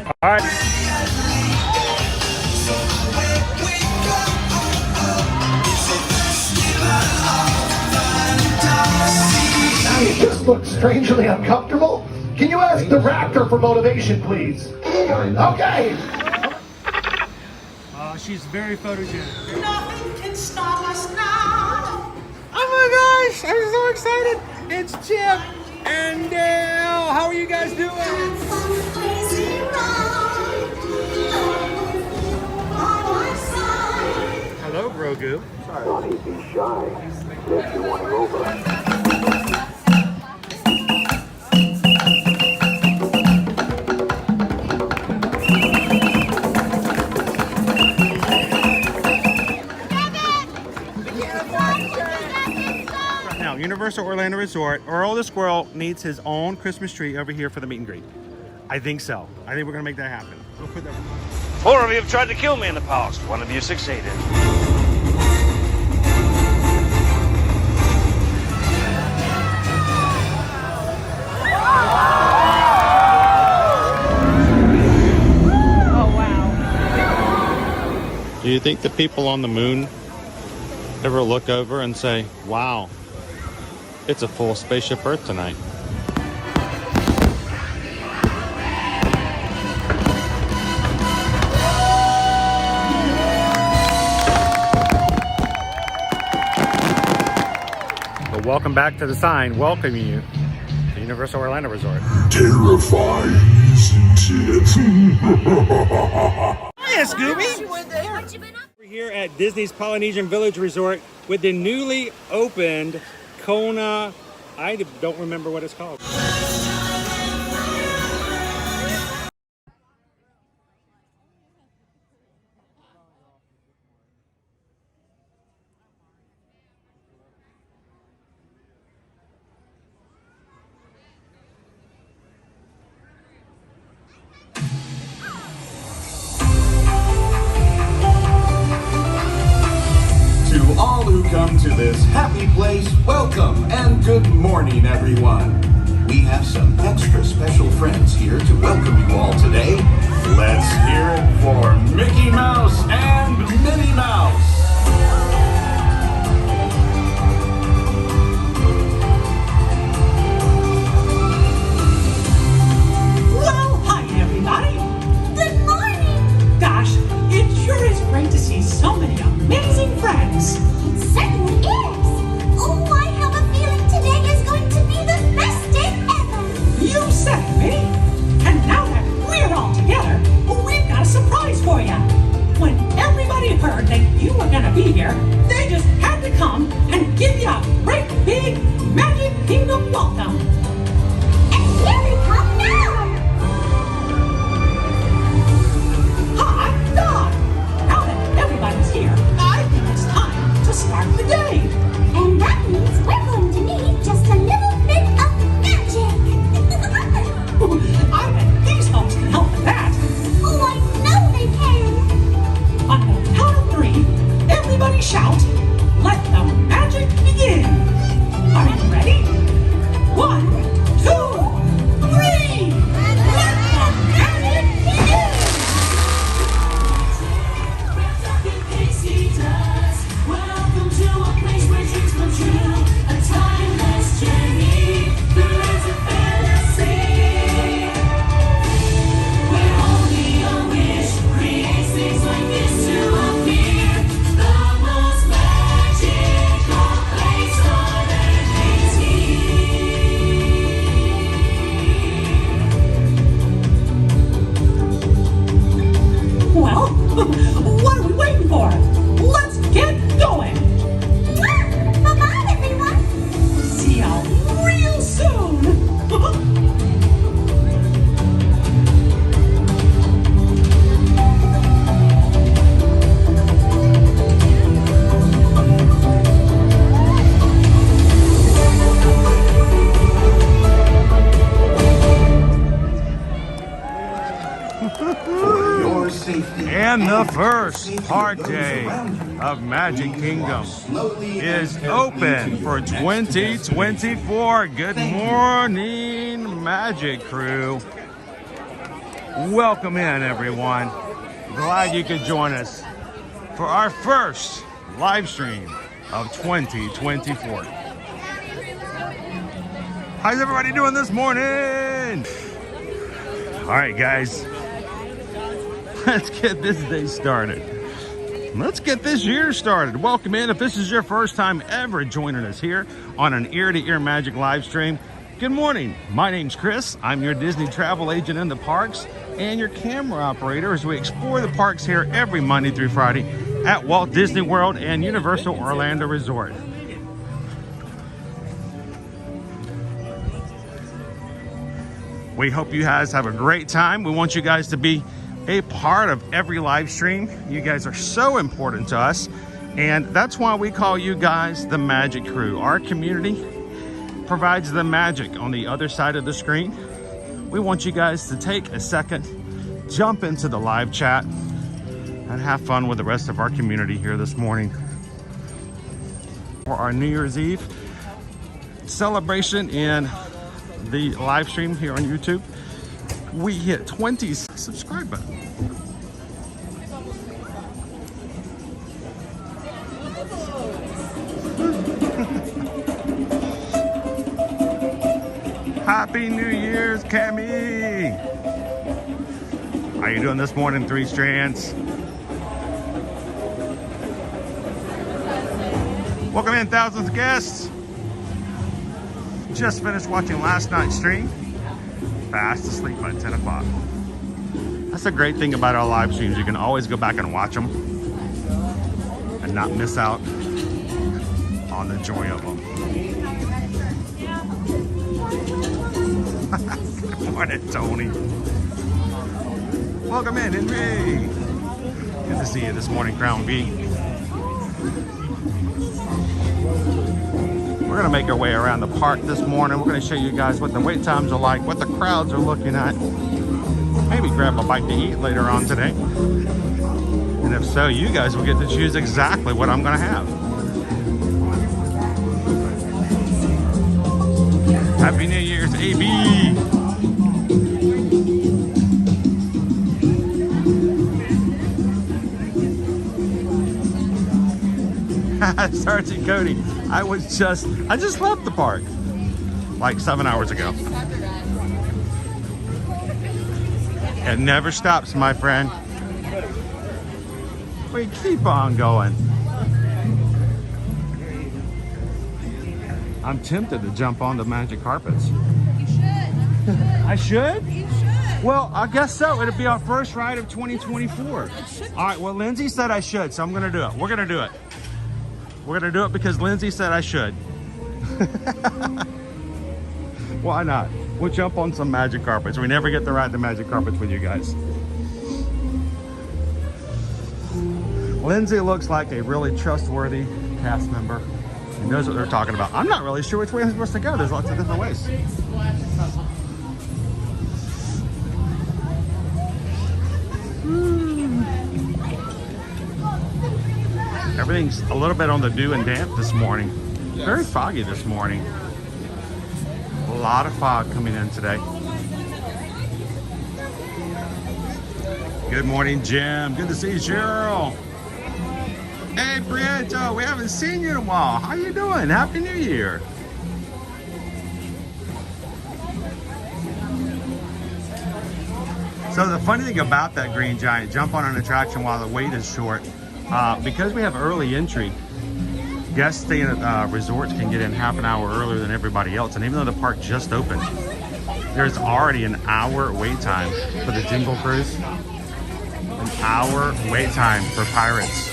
All right. You just look strangely uncomfortable. Can you ask the raptor for motivation, please? Okay. She's very photogenic. Nothing can stop us now. Oh my gosh, I'm so excited. It's Chip and Dale. How are you guys doing? Hello, Grogu. Sorry. Be shy. If you want to go over. Universal Orlando Resort, Earl the Squirrel needs his own Christmas tree over here for the meet and greet. I think so. I think we're gonna make that happen. We'll put that. 4 of you have tried to kill me in the past. 1 of you succeeded. Oh wow. Do you think the people on the moon ever look over and say, wow, it's a full spaceship Earth tonight? But welcome back to the sign welcoming you to Universal Orlando Resort. Terrifying, isn't it? Hiya, Scooby! We're here at Disney's Polynesian Village Resort with the newly opened Kona, I don't remember what it's called. To all who come to this happy place, welcome and good morning, everyone. We have some extra special friends here to welcome you all today. Let's hear it for Mickey Mouse and Minnie Mouse. Well, hi, everybody. Good morning. Gosh, it sure is great to see so many amazing friends. It certainly is. Oh, I have a feeling today is going to be the best day ever. You said it, Minnie. And now that we're all together, we've got a surprise for you. When everybody heard that you were going to be here, they just had to come and give you a great big Magic Kingdom welcome. And here we come now. Hot dog! Now that everybody's here, I think it's time to start the day. And that means we're going to need just a little bit of magic. I bet these folks can help with that. Oh, I know they can. On the count of 3, everybody shout, let the magic begin. Are you ready? 1, 2, 3. Let the magic begin. Welcome to a place where dreams come true. A timeless journey through lands of fantasy. Where only a wish creates things like this to appear. The most magical place on earth is here. Well, what are we waiting for? Let's get going. Bye-bye, everyone. See ya real soon. For your safety And the first hard day of Magic Kingdom is open for 2024. Good morning, Magic Crew. Welcome in, everyone. Glad you could join us for our first live stream of 2024. How's everybody doing this morning? All right, guys, let's get this day started. Let's get this year started. Welcome in. If this is your first time ever joining us here on an ear-to-ear magic live stream, good morning. My name's Chris. I'm your Disney travel agent in the parks and your camera operator as we explore the parks here every Monday through Friday at Walt Disney World and Universal Orlando Resort. We hope you guys have a great time. We want you guys to be a part of every live stream. You guys are so important to us, and that's why we call you guys the Magic Crew. Our community provides the magic on the other side of the screen. We want you guys to take a second, jump into the live chat, and have fun with the rest of our community here this morning. For our New Year's Eve celebration in the live stream here on YouTube, we hit 20 subscribe button. Happy New Year's, Cammy! How you doing this morning, Three Strands? Welcome in, thousands of guests. Just finished watching last night's stream. Fast asleep by 10 o'clock. That's the great thing about our live streams. You can always go back and watch them and not miss out on the joy of them. Good morning, Tony. Welcome in, Henry. Good to see you this morning, Crown V. We're gonna make our way around the park this morning. We're gonna show you guys what the wait times are like, what the crowds are looking at. Maybe grab a bite to eat later on today. And if so, you guys will get to choose exactly what I'm gonna have. Happy New Year's, AB. Sergeant Cody, I just left the park like 7 hours ago. It never stops, my friend. We keep on going. I'm tempted to jump on the magic carpets. You should. I should? You should. Well, I guess so. It'll be our first ride of 2024. All right, well, Lindsay said I should, so I'm going to do it. We're going to do it. We're going to do it because Lindsay said I should. Why not? We'll jump on some magic carpets. We never get to ride the magic carpets with you guys. Lindsay looks like a really trustworthy cast member. She knows what they're talking about. I'm not really sure which way I'm supposed to go. There's lots of different ways. Everything's a little bit on the dew and damp this morning. Very foggy this morning. A lot of fog coming in today. Good morning, Jim. Good to see you, Cheryl. Hey, Prieto, we haven't seen you in a while. How you doing? Happy New Year. So the funny thing about that Green Giant, jump on an attraction while the wait is short. Because we have early entry, guests staying at resorts can get in half an hour earlier than everybody else. And even though the park just opened, there's already an hour wait time for the Jingle Cruise. An hour wait time for Pirates.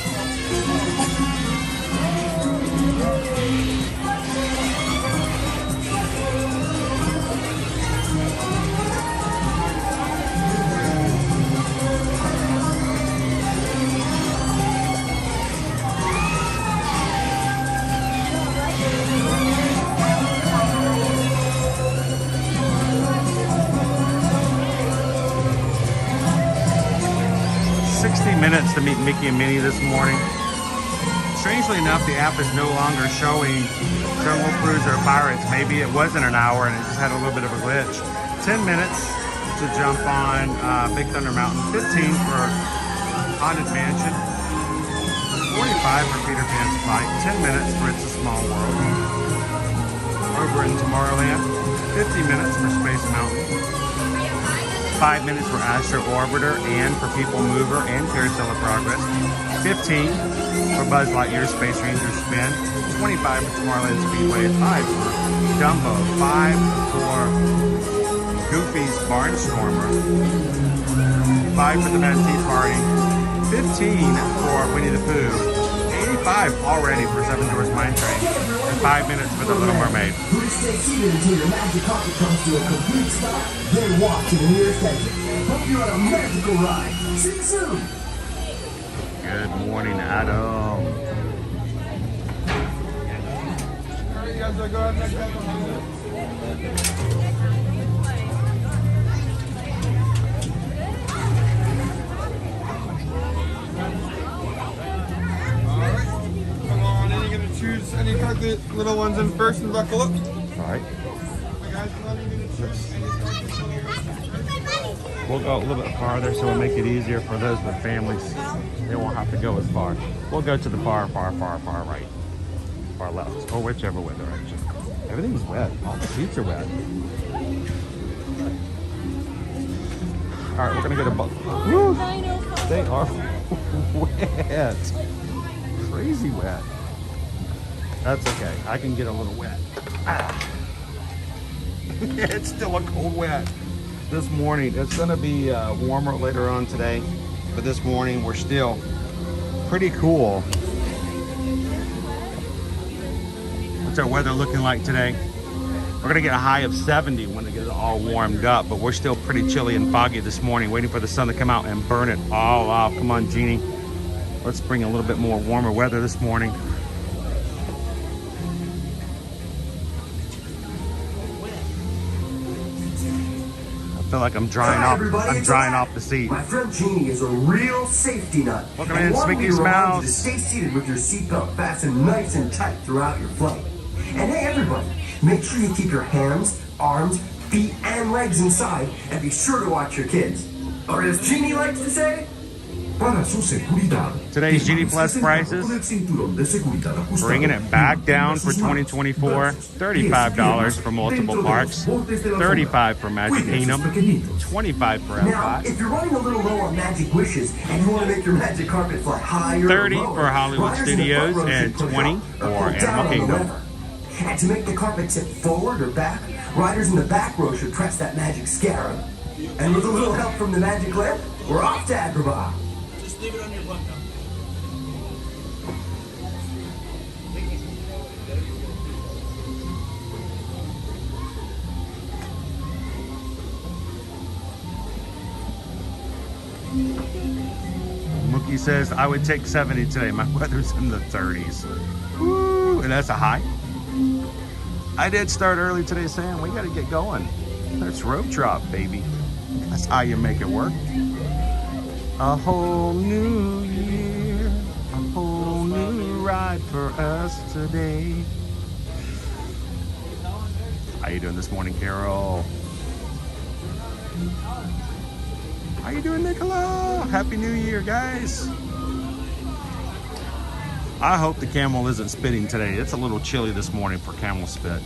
60 minutes to meet Mickey and Minnie this morning. Strangely enough, the app is no longer showing Jungle Cruise or Pirates. Maybe it wasn't an hour and it just had a little bit of a glitch. 10 minutes to jump on Big Thunder Mountain. 15 for Haunted Mansion. 45 for Peter Pan's Flight. 10 minutes for It's a Small World. Over in Tomorrowland. 50 minutes for Space Mountain. 5 minutes for Astro Orbiter and for PeopleMover and Carousel of Progress. 15 for Buzz Lightyear Space Ranger Spin. 25 for Tomorrowland Speedway. 5 for Dumbo. 5 for Goofy's Barnstormer. 5 for the Mad Tea Party. 15 for Winnie the Pooh. 85 already for Seven Dwarfs Mine Train. And 5 minutes for The Little Mermaid. Please stay seated until your magic carpet comes to a complete stop, then walk to the nearest exit. Hope you're on a magical ride. See you soon. Good morning, Adam. Come on, and you're gonna choose any card, the little ones in first and buckle up. All right. Guys, come on, you're gonna choose any card. We'll go a little bit farther so we'll make it easier for those with families. They won't have to go as far. We'll go to the far right. Far left. Or whichever way direction. Everything's wet. All the seats are wet. All right, we're going to go to... Woo! They are wet. Crazy wet. That's okay. I can get a little wet. Ah. It's still a cold wet. This morning, it's going to be warmer later on today, but this morning we're still pretty cool. What's our weather looking like today? We're going to get a high of 70 when it gets all warmed up, but we're still pretty chilly and foggy this morning, waiting for the sun to come out and burn it all off. Come on, Jeannie. Let's bring a little bit more warmer weather this morning. I feel like I'm drying off. I'm drying off the seat. My friend Jeannie is a real safety nut. Welcome in, Smicky Smiles. To stay seated with your seatbelt fastened nice and tight throughout your flight. And hey, everybody, make sure you keep your hands, arms, feet, and legs inside, and be sure to watch your kids. Or as Jeannie likes to say, para su seguridad. Today's Genie Plus prices, bringing it back down for 2024. $35 for multiple parks, $35 for Magic Kingdom, $25 for Now, Epcot, if you're running a little low on magic wishes and you want to make your magic carpet fly higher, $30 or lower, for Hollywood riders in the Studios, front row and should push $20 up for or down Animal on the Kingdom. lever. And to make the carpet tip forward or back, riders in the back row should press that magic scarab. And with a little help from the magic lamp, we're off to Agrabah. Just leave it on your button. Mookie says, I would take 70 today. My weather's in the 30s. Woo, and that's a high. I did start early today saying we got to get going. That's rope drop, baby. That's how you make it work. A whole new year, a whole new ride for us today. How you doing this morning, Carol? How you doing, Nicola? Happy New Year, guys. I hope the camel isn't spitting today. It's a little chilly this morning for camel spit.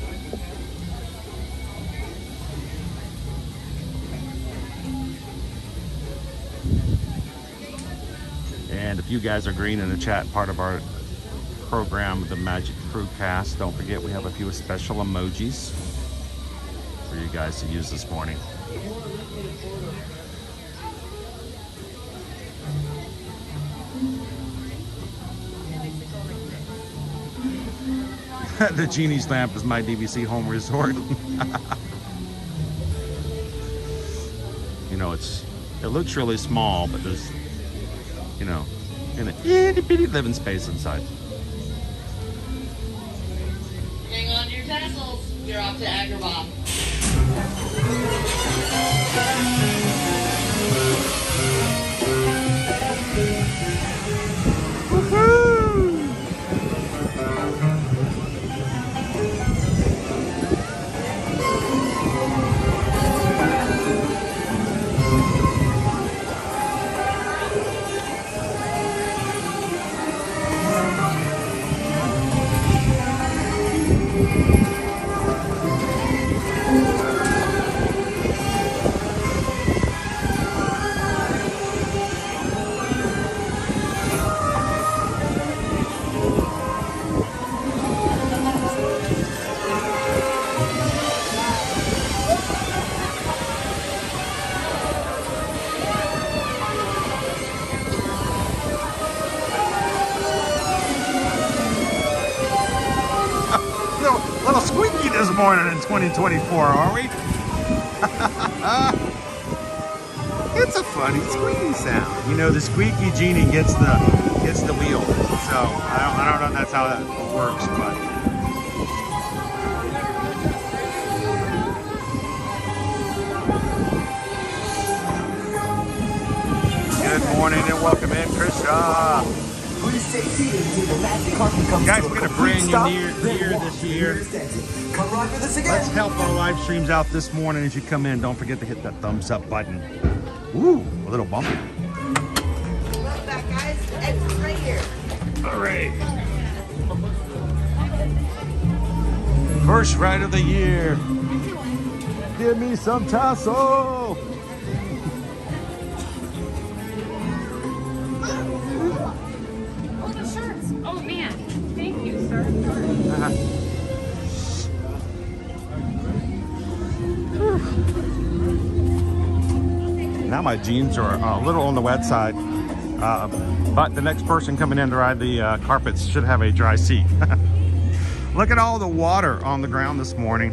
And if you guys are green in the chat, part of our program, the Magic Crew Cast, don't forget we have a few special emojis for you guys to use this morning. The Genie's Lamp is my DVC home resort. You know, it looks really small, but there's, you know, an itty bitty living space inside. Hang on to your tassels. You're off to Agrabah. morning in 2024, are we? It's a funny squeaky sound. You know, the squeaky genie gets the wheel. So I don't know if that's how that works, but good morning and welcome in, Krista. Please stay seated until the magic carpet comes Guys, to a we're gonna complete brand stop, new then year walk this the year. nearest exit. Come ride with us again. Let's help our live streams out this morning. As you come in, don't forget to hit that thumbs up button. Ooh, a little bumpy. Love that, guys. Exit right here. All right. First ride of the year. Give me some tassel. Oh man, thank you, sir. Now my jeans are a little on the wet side, but the next person coming in to ride the carpets should have a dry seat. Look at all the water on the ground this morning,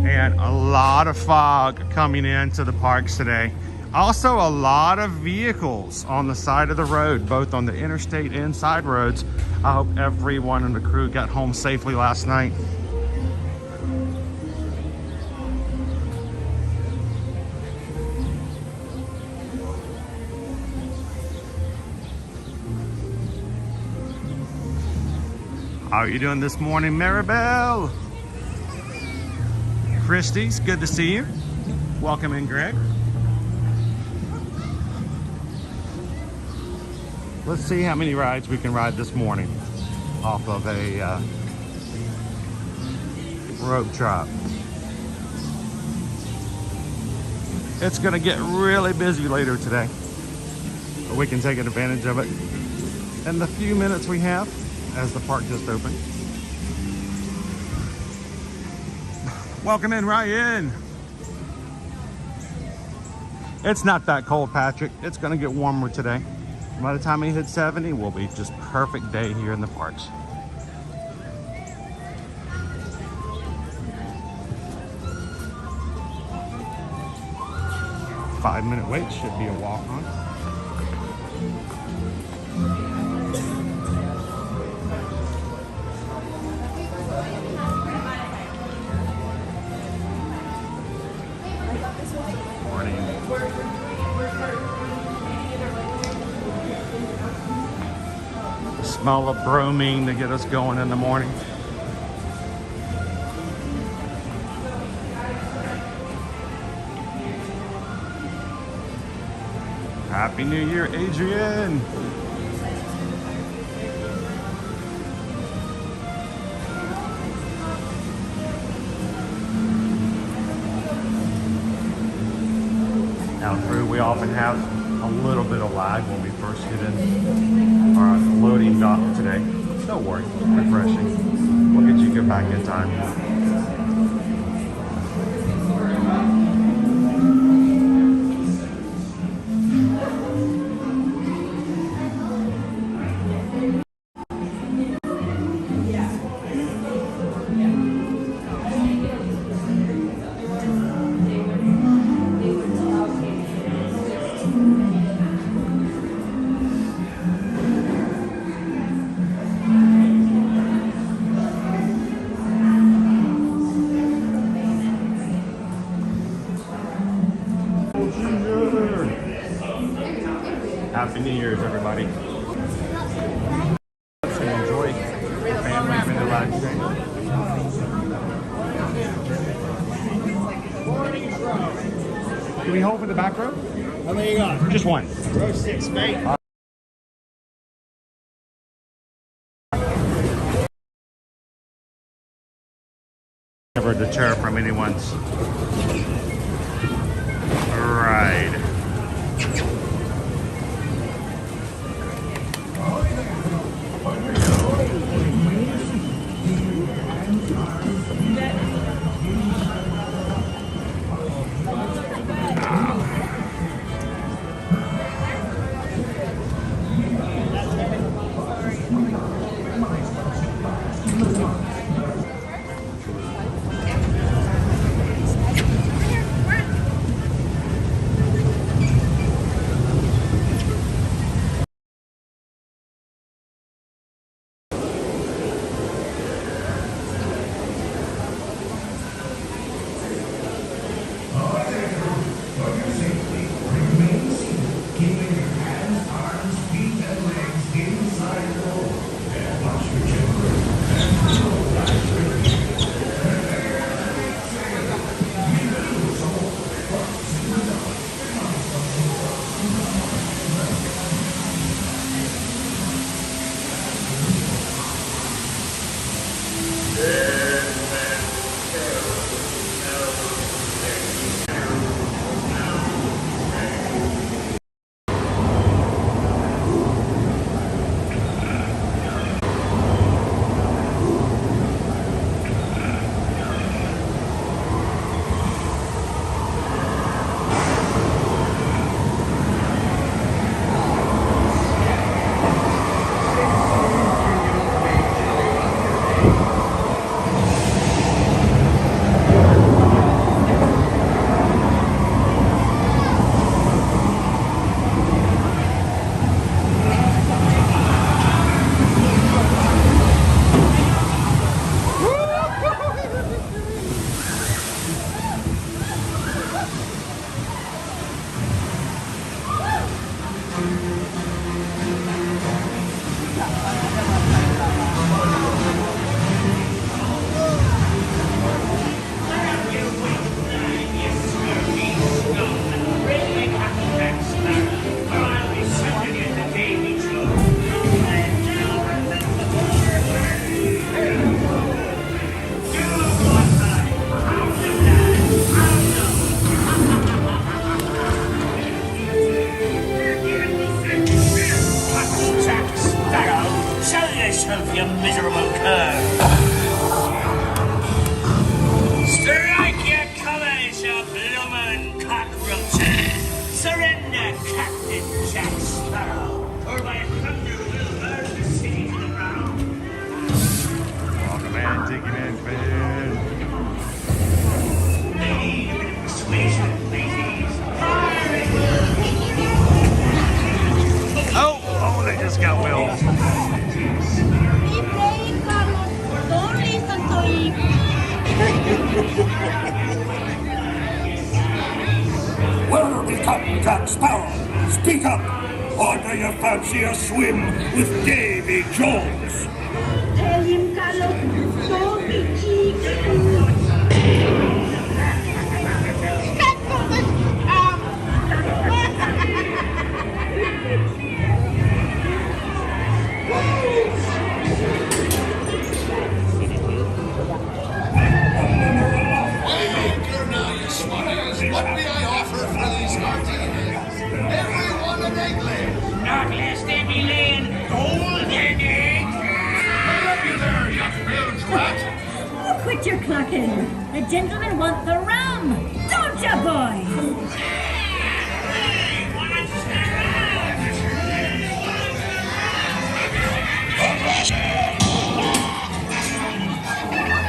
and a lot of fog coming into the parks today. Also, a lot of vehicles on the side of the road, both on the interstate and side roads. I hope everyone in the crew got home safely last night. How are you doing this morning, Maribel? Christy's good to see you. Welcome in, Greg. Let's see how many rides we can ride this morning off of a rope drop. It's gonna get really busy later today, but we can take advantage of it in the few minutes we have as the park just opened. Welcome in, Ryan. It's not that cold, Patrick. It's gonna get warmer today. By the time we hit 70, we'll be just perfect day here in the parks. Five-minute wait should be a walk-on. Smell of bromine to get us going in the morning. Happy New Year, Adrian. Down through, we often have a little bit of lag when we first get in our loading dock today. Don't worry, refreshing. We'll get you good back in time. Happy New Year's, everybody. Let's enjoy the family in the live stream. Do we hold for the back row? How many you got? Just one. Row 6, mate. Never deter from anyone's ride. You miserable cur! Strike your colors, you bloomin' cockroaches! Surrender, Captain Jack Sparrow, or by thunder we'll burn the city to the ground! Welcome in, Tiki Man fan. Need a bit of persuasion, ladies. Oh, they just got Will. Be brave, Carlos. Don't listen to him. Where are we, Captain Jack Sparrow? Speak up! Or do you fancy a swim with Davy Jones? Tell him, Carlos. Don't be cheeky. What may I offer for these martinis? Everyone an egglet. Not lest they be laying golden eggs! Up you there, you bilge rat. Oh, quit your clucking. The gentlemen want the rum. Don't ya, boys?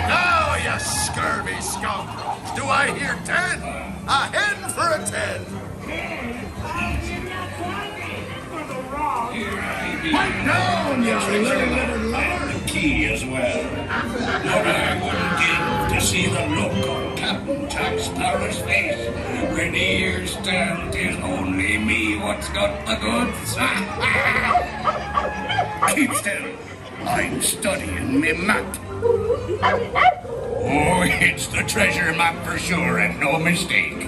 Now, you scurvy skunk. Do I hear 10? A hen for a 10. Pipe down, you little lover. Key as well. What I wouldn't give to see the look on Captain Jack Sparrow's face when he hears that 'tis only me what's got the goods. Keep still. I'm studying me map. Oh, it's the treasure map for sure and no mistake.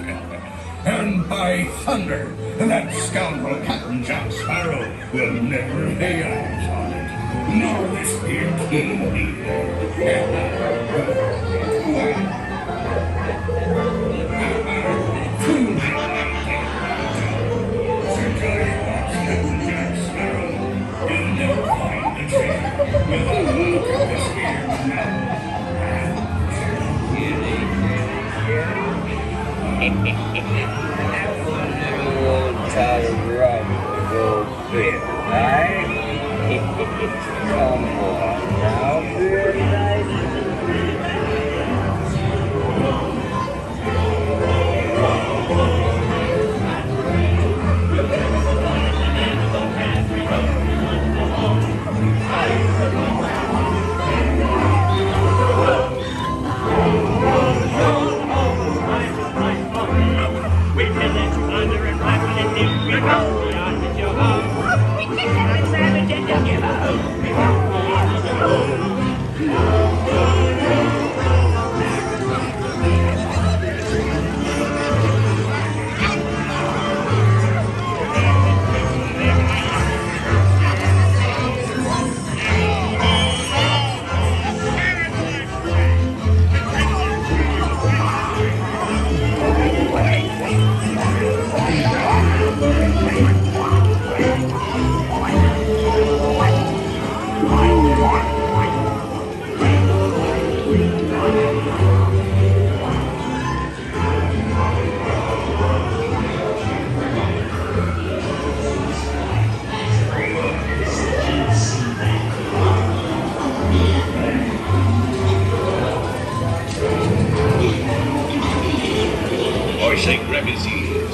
And by thunder, that scoundrel Captain Jack Sparrow will never lay eyes on it. Nor this here king neither. Sir Johnny Watts, Captain Jack Sparrow, you'll never find the treasure without a look at this here map. Old Tyler Rock, old bit, right? Come on, now, very nice. Shake grab his ears.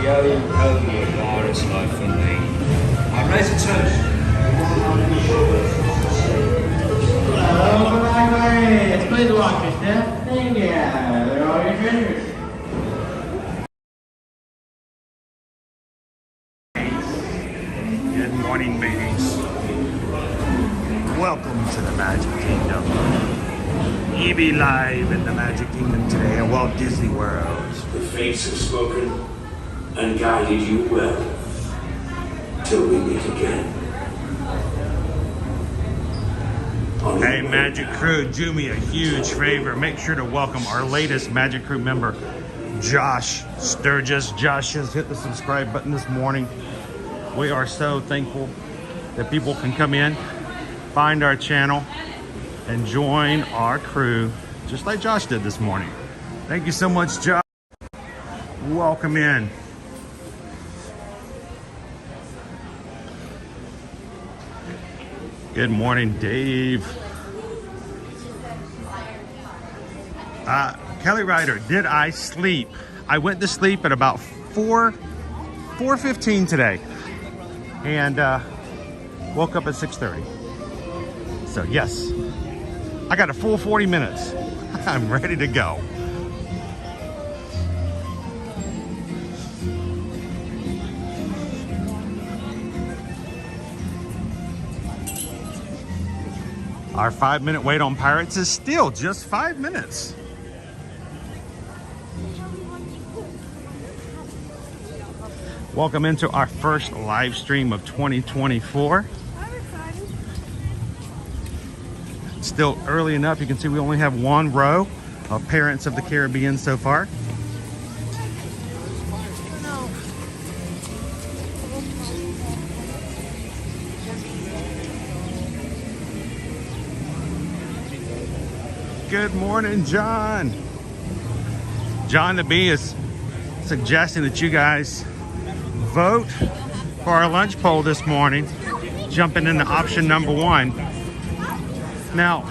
Yo-ho, virus life for me. I raise a toast. It's please watch your step. Thank you. They're all your treasures. Good morning, mateys. Welcome to the Magic Kingdom. You be live in the Magic Kingdom today at Walt Disney World. The fates have spoken and guided you well. Till we meet again. Hey, Magic Crew, do me a huge favor. Make sure to welcome our latest Magic Crew member, Josh Sturgis. Josh has hit the subscribe button this morning. We are so thankful that people can come in, find our channel, and join our crew, just like Josh did this morning. Thank you so much, Josh. Welcome in. Good morning, Dave. Kelly Ryder, did I sleep? I went to sleep at about 4:15 today, and woke up at 6:30. So yes, I got a full 40 minutes. I'm ready to go. Our 5-minute wait on Pirates is still just 5 minutes. Welcome into our first live stream of 2024. It's still early enough. You can see we only have one row of Parents of the Caribbean so far. Good morning, John. John the Bee is suggesting that you guys vote for our lunch poll this morning, jumping into option number 1. Now,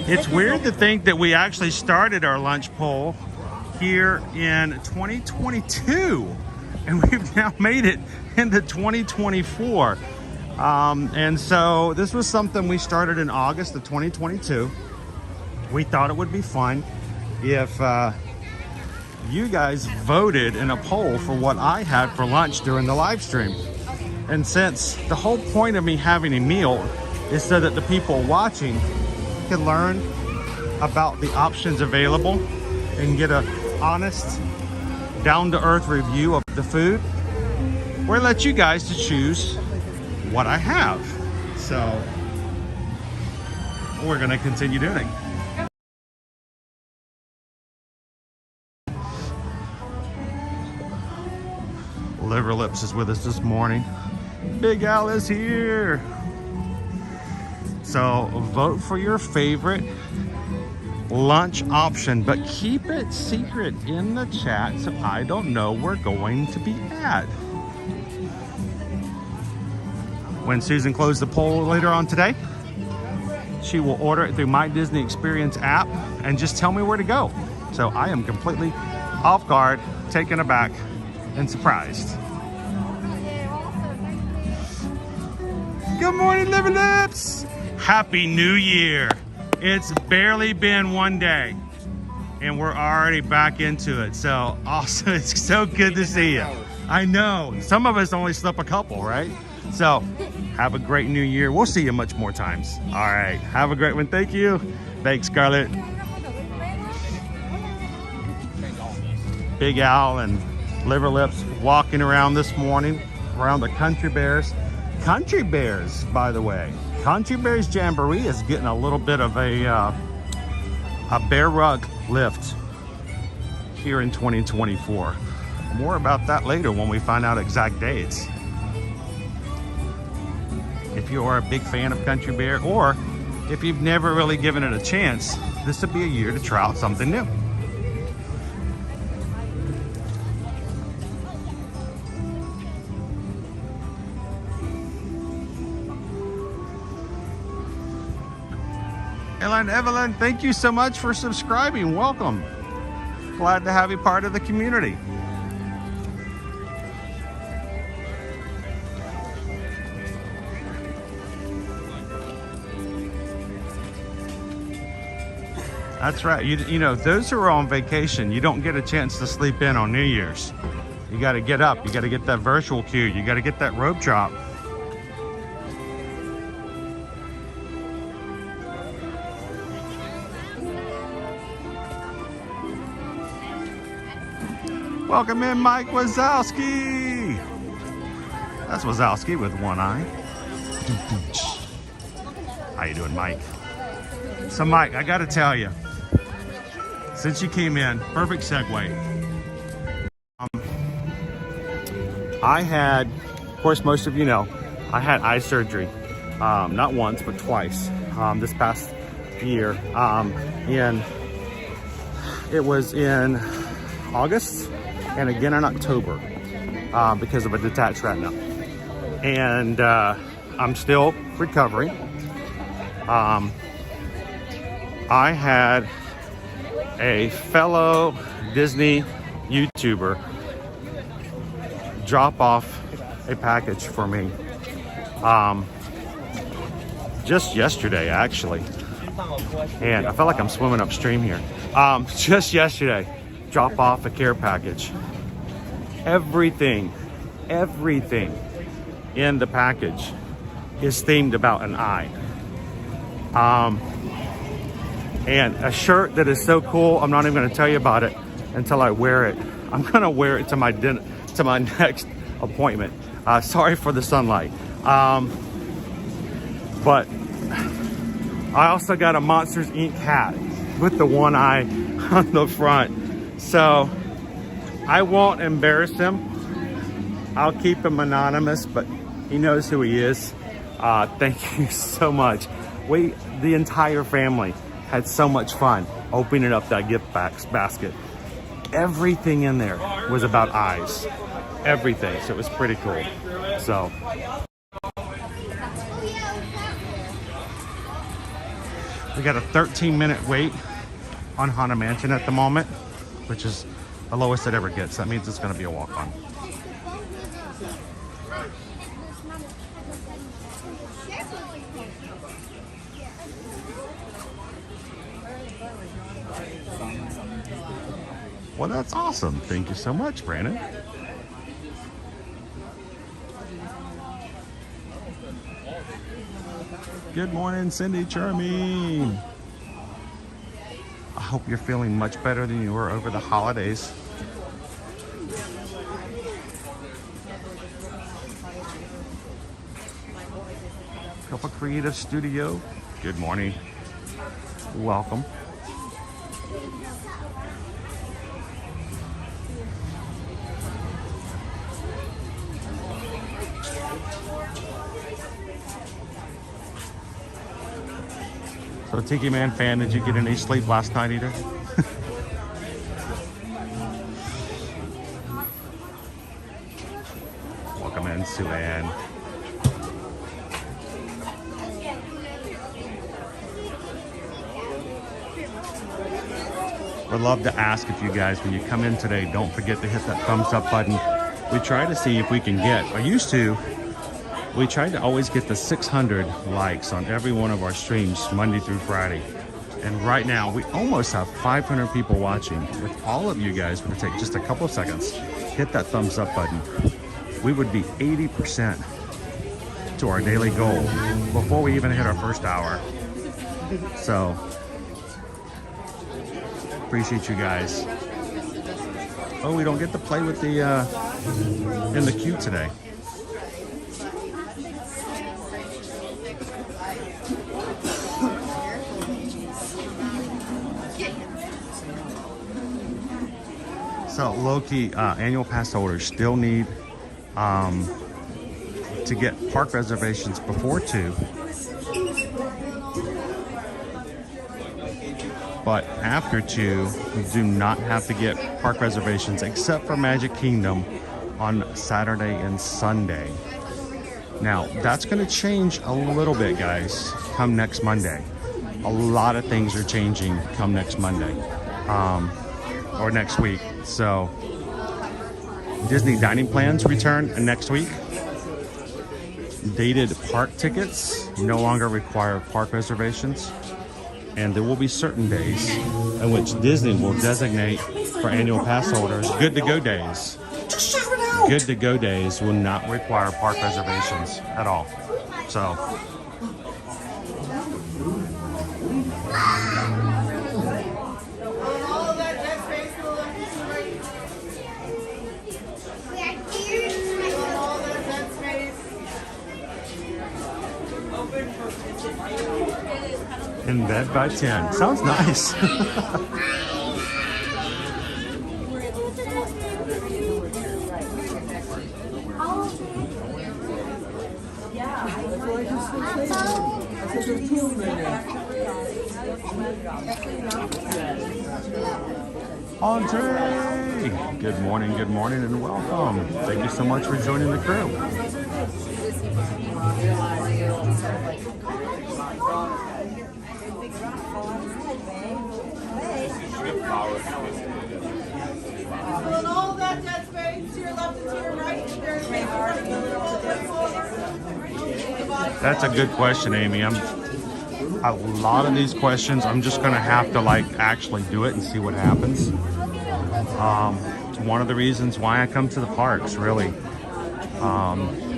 it's weird to think that we actually started our lunch poll here in 2022, and we've now made it into 2024. And so this was something we started in August of 2022. We thought it would be fun if you guys voted in a poll for what I had for lunch during the live stream. And since the whole point of me having a meal is so that the people watching can learn about the options available and get an honest, down-to-earth review of the food, we're gonna let you guys to choose what I have. So we're gonna continue doing it. Liver Lips is with us this morning. Big Al is here. So vote for your favorite lunch option, but keep it secret in the chat so I don't know we're going to be at. When Susan closes the poll later on today, she will order it through My Disney Experience app and just tell me where to go. So I am completely off guard, taken aback, and surprised. Good morning, Liver Lips! Happy New Year! It's barely been one day, and we're already back into it. So awesome! It's so good to see you. I know some of us only slept a couple, right? So have a great New Year. We'll see you much more times. All right, have a great one. Thank you. Thanks, Scarlett. Big Al and Liver Lips walking around this morning around the Country Bears. Country Bears, by the way. Country Bears Jamboree is getting a little bit of a bear rug lift here in 2024. More about that later when we find out exact dates. If you are a big fan of Country Bear, or if you've never really given it a chance, this would be a year to try out something new. Evelyn, thank you so much for subscribing. Welcome. Glad to have you part of the community. That's right. You know, those who are on vacation, you don't get a chance to sleep in on New Year's. You got to get up. You got to get that virtual queue. You got to get that rope drop. Welcome in, Mike Wazowski. That's Wazowski with one eye. How you doing, Mike? So, Mike, I got to tell you, since you came in, perfect segue. I had, of course, most of you know, I had eye surgery, not once, but twice this past year. And it was in August and again in October because of a detached retina. And I'm still recovering. I had a fellow Disney YouTuber drop off a package for me just yesterday, actually. And I felt like I'm swimming upstream here. Just yesterday, drop off a care package. Everything in the package is themed about an eye. And a shirt that is so cool, I'm not even going to tell you about it until I wear it. I'm going to wear it to my next appointment. Sorry for the sunlight. But I also got a Monsters Inc. hat with the one eye on the front. So I won't embarrass him. I'll keep him anonymous, but he knows who he is. Thank you so much. The entire family had so much fun opening up that gift basket. Everything in there was about eyes. Everything. So it was pretty cool. So we got a 13-minute wait on Haunted Mansion at the moment, which is the lowest it ever gets. That means it's going to be a walk-on. Well, that's awesome. Thank you so much, Brandon. Good morning, Cindy Charming. I hope you're feeling much better than you were over the holidays. Couple Creative Studio. Good morning. Welcome. So, Tiki Man fan, did you get any sleep last night either? Welcome in, Sue Ann. Would love to ask if you guys, when you come in today, don't forget to hit that thumbs up button. We try to see if we can get, we tried to always get the 600 likes on every one of our streams Monday through Friday. And right now we almost have 500 people watching. If all of you guys were to take just a couple of seconds, hit that thumbs up button, we would be 80% to our daily goal before we even hit our first hour. So appreciate you guys. Oh, we don't get to play with the in the queue today. So low-key, annual pass holders still need to get park reservations before 2. But after 2, you do not have to get park reservations except for Magic Kingdom on Saturday and Sunday. Now, that's going to change a little bit, guys, come next Monday. A lot of things are changing come next Monday. Or next week. So Disney dining plans return next week. Dated park tickets no longer require park reservations. And there will be certain days in which Disney will designate for annual pass holders good to go days. Just shout it out. Good to go days will not require park reservations at all. So in bed by 10. Sounds nice. Andre! Good morning, and welcome. Thank you so much for joining the crew. And all that dead space to your left and to your right, there's That's a good question, Amy. A lot of these questions, I'm just gonna have to like actually do it and see what happens. It's one of the reasons why I come to the parks, really.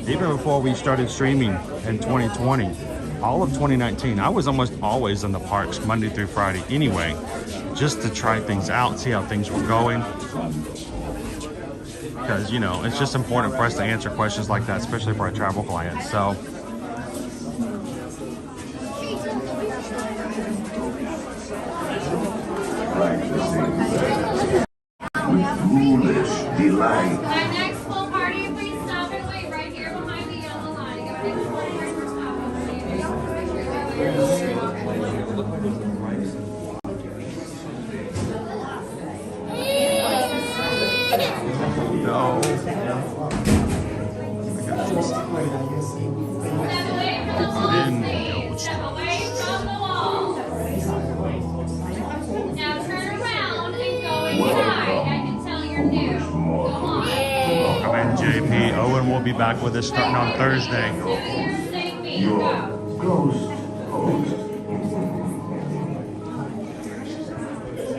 Even before we started streaming in 2020, all of 2019, I was almost always in the parks Monday through Friday anyway, just to try things out, see how things were going. Because, you know, it's just important for us to answer questions like that, especially for our travel clients. So, Foolish delight. That next pool party, please stop and wait right here behind me on the line. Go ahead and hold your no. Step away from the wall. Now turn around and go inside. I can tell you're new. Go on. Welcome in, JP. Owen will be back with us starting on Thursday. Your ghost host.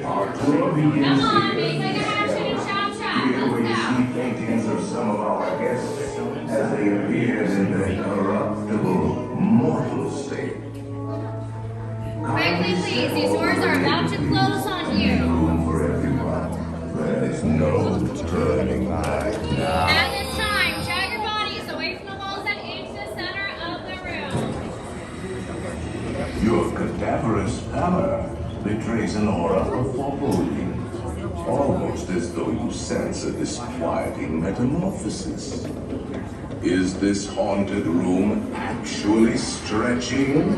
Our tour begins Come on, here. make like a action and chop chop. Here we Let's go. see paintings of some of our guests as they appeared in their corruptible, mortal state. Quickly, please. These doors are about to close on you. Room for everyone. There's no turning back now. At this time, drag your bodies away from the walls and into the center of the room. Your cadaverous pallor betrays an aura of foreboding, almost as though you sense a disquieting metamorphosis. Is this haunted room actually stretching,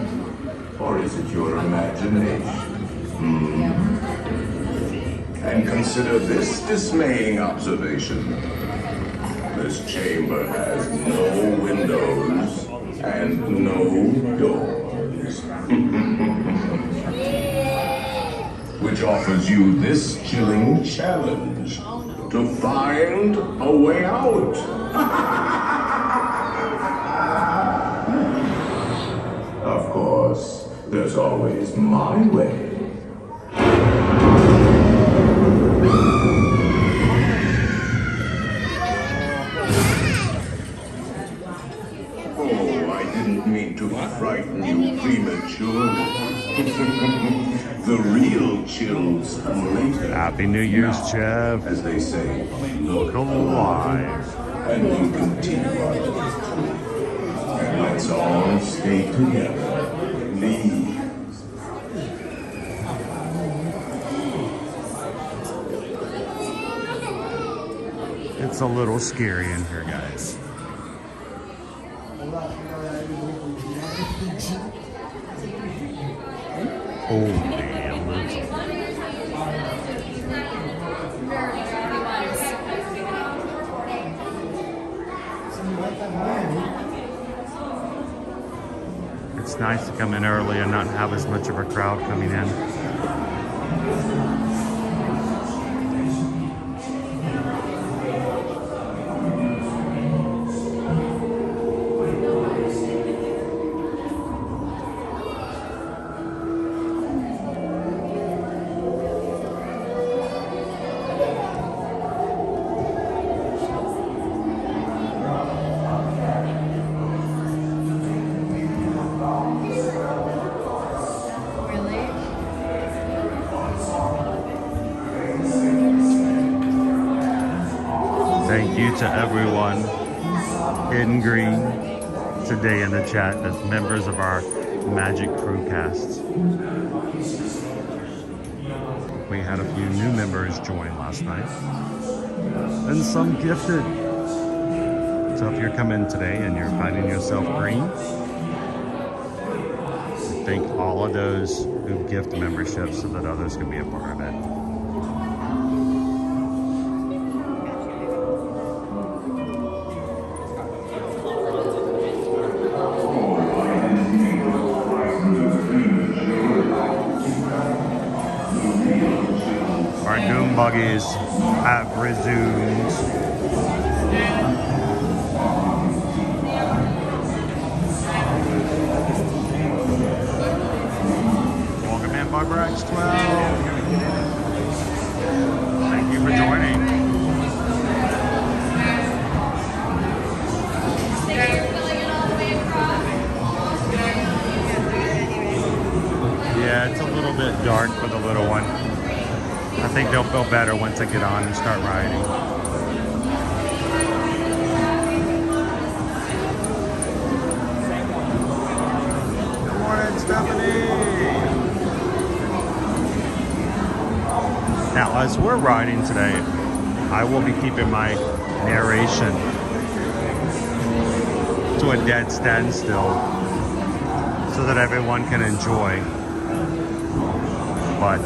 or is it your imagination? And consider this dismaying observation. This chamber has no windows and no doors. Which offers you this chilling challenge to find a way out. Of course, there's always my way. Oh, I didn't mean to frighten you prematurely. The real chills come later. Happy New Year's, Now, Jeff. as they say, look alive. And we continue on. And let's all stay together. Leave. It's a little scary in here, guys. It's nice to come in early and not have as much of a crowd coming in. Thank you to everyone in green today in the chat as members of our Magic Crewcast. We had a few new members join last night and some gifted. So if you're coming today and you're finding yourself green, thank all of those who gift memberships so that others can be a part of it. Our doom buggies have resumed. Welcome in, Bugger X12. Thank you for joining. Yeah, it's a little bit dark for the little one. I think they'll feel better once they get on and start riding. Good morning, Stephanie. Now, as we're riding today, I will be keeping my narration to a dead standstill so that everyone can enjoy. But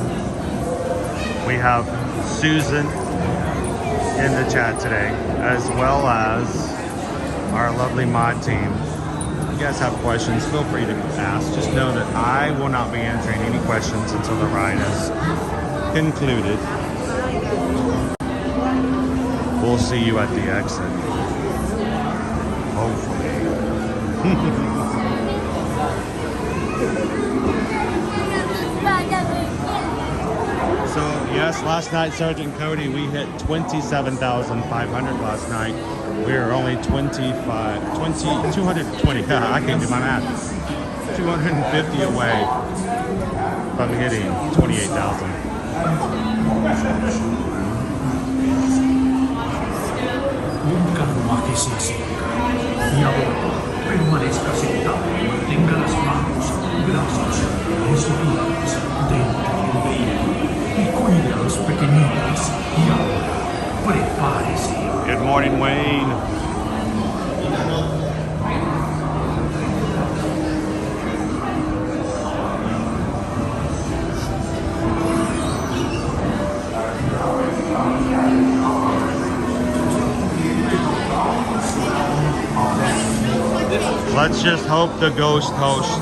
we have Susan in the chat today, as well as our lovely mod team. If you guys have questions, feel free to ask. Just know that I will not be answering any questions until the ride is concluded. We'll see you at the exit. Hopefully. So yes, last night, Sergeant Cody, we hit 27,500 last night. We were only 220, I can't do my math, 250 away from hitting 28,000. Good morning, Wayne. Let's just hope the ghost host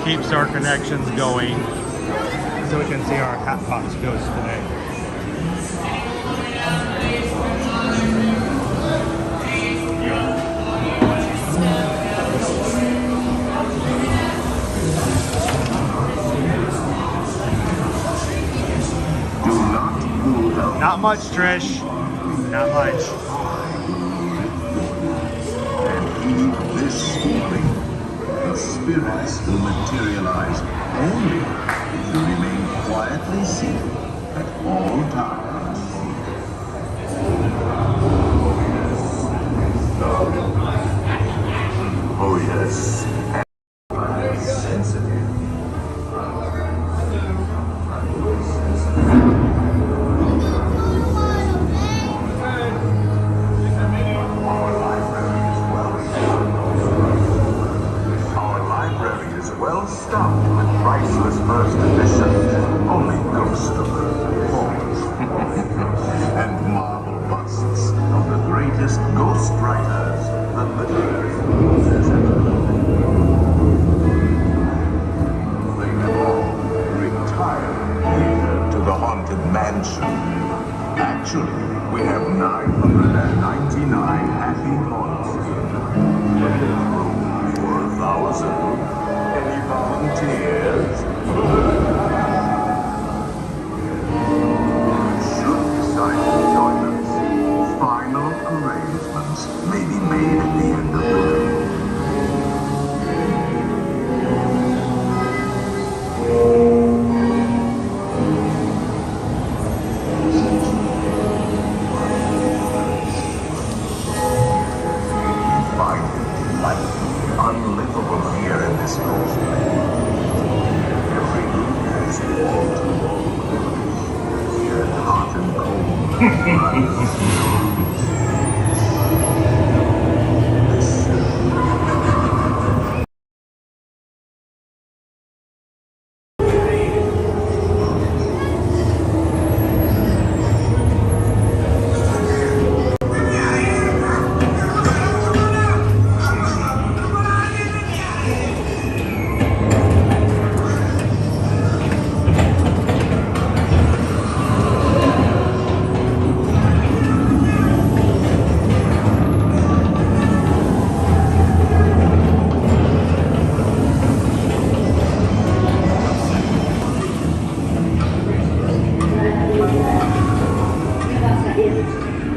keeps our connections going so we can see our Hatbox ghost today. Not much, Trish. Not much. This feeling, the spirits will materialize only if you remain quietly seated at all times. Oh yes, and sensitive. Stocked with priceless first edition, only ghost of forms, and marble busts of the greatest ghost writers the literary world has ever known. They have all retired here to the haunted mansion. Actually, we have 999 happy haunts here, but there's room for 1,000. Any volunteers? Should decide to join us. Final arrangements may be made at the end of the day.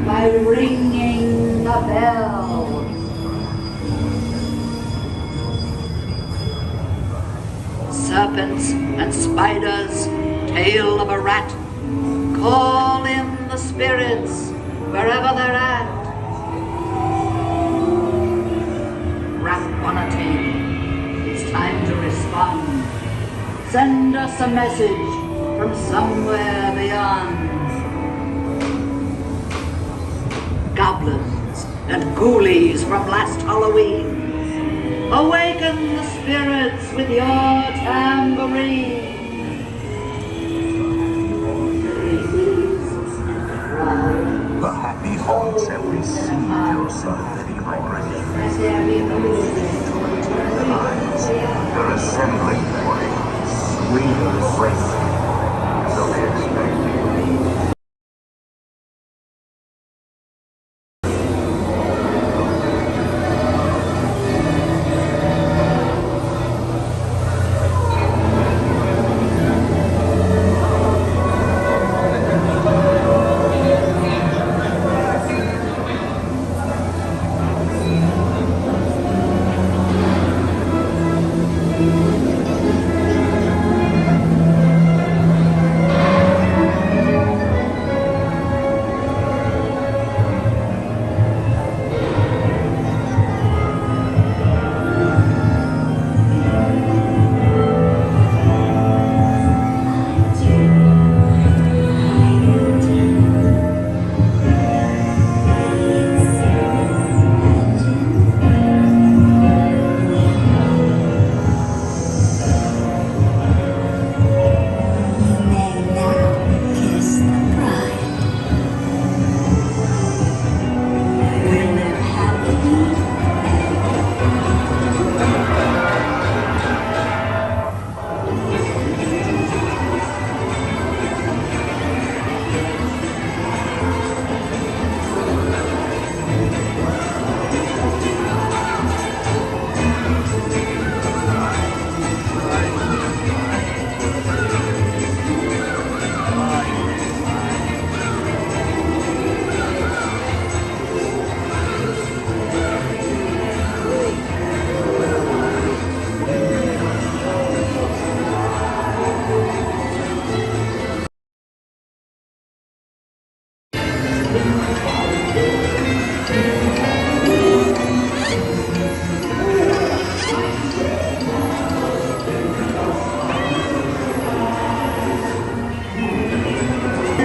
By ringing the bell. Serpents and spiders, tail of a rat, call in the spirits wherever they're at. Rap on a tape, it's time to respond. Send us a message from somewhere beyond. Goblins and ghoulies from last Halloween, awaken the spirits with your tambourine. The happy haunts have received your sympathy already. They're assembling for a sweet place. So they expect you.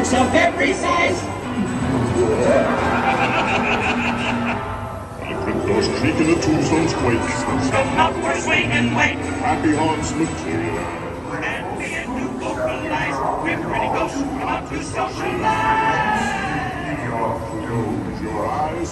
Of every size. I grip those creak and the tombstones quake. Step out for swing and wait. Happy haunts materialize. And begin to vocalize. We're pretty ghosts come out to socialize. Close your eyes.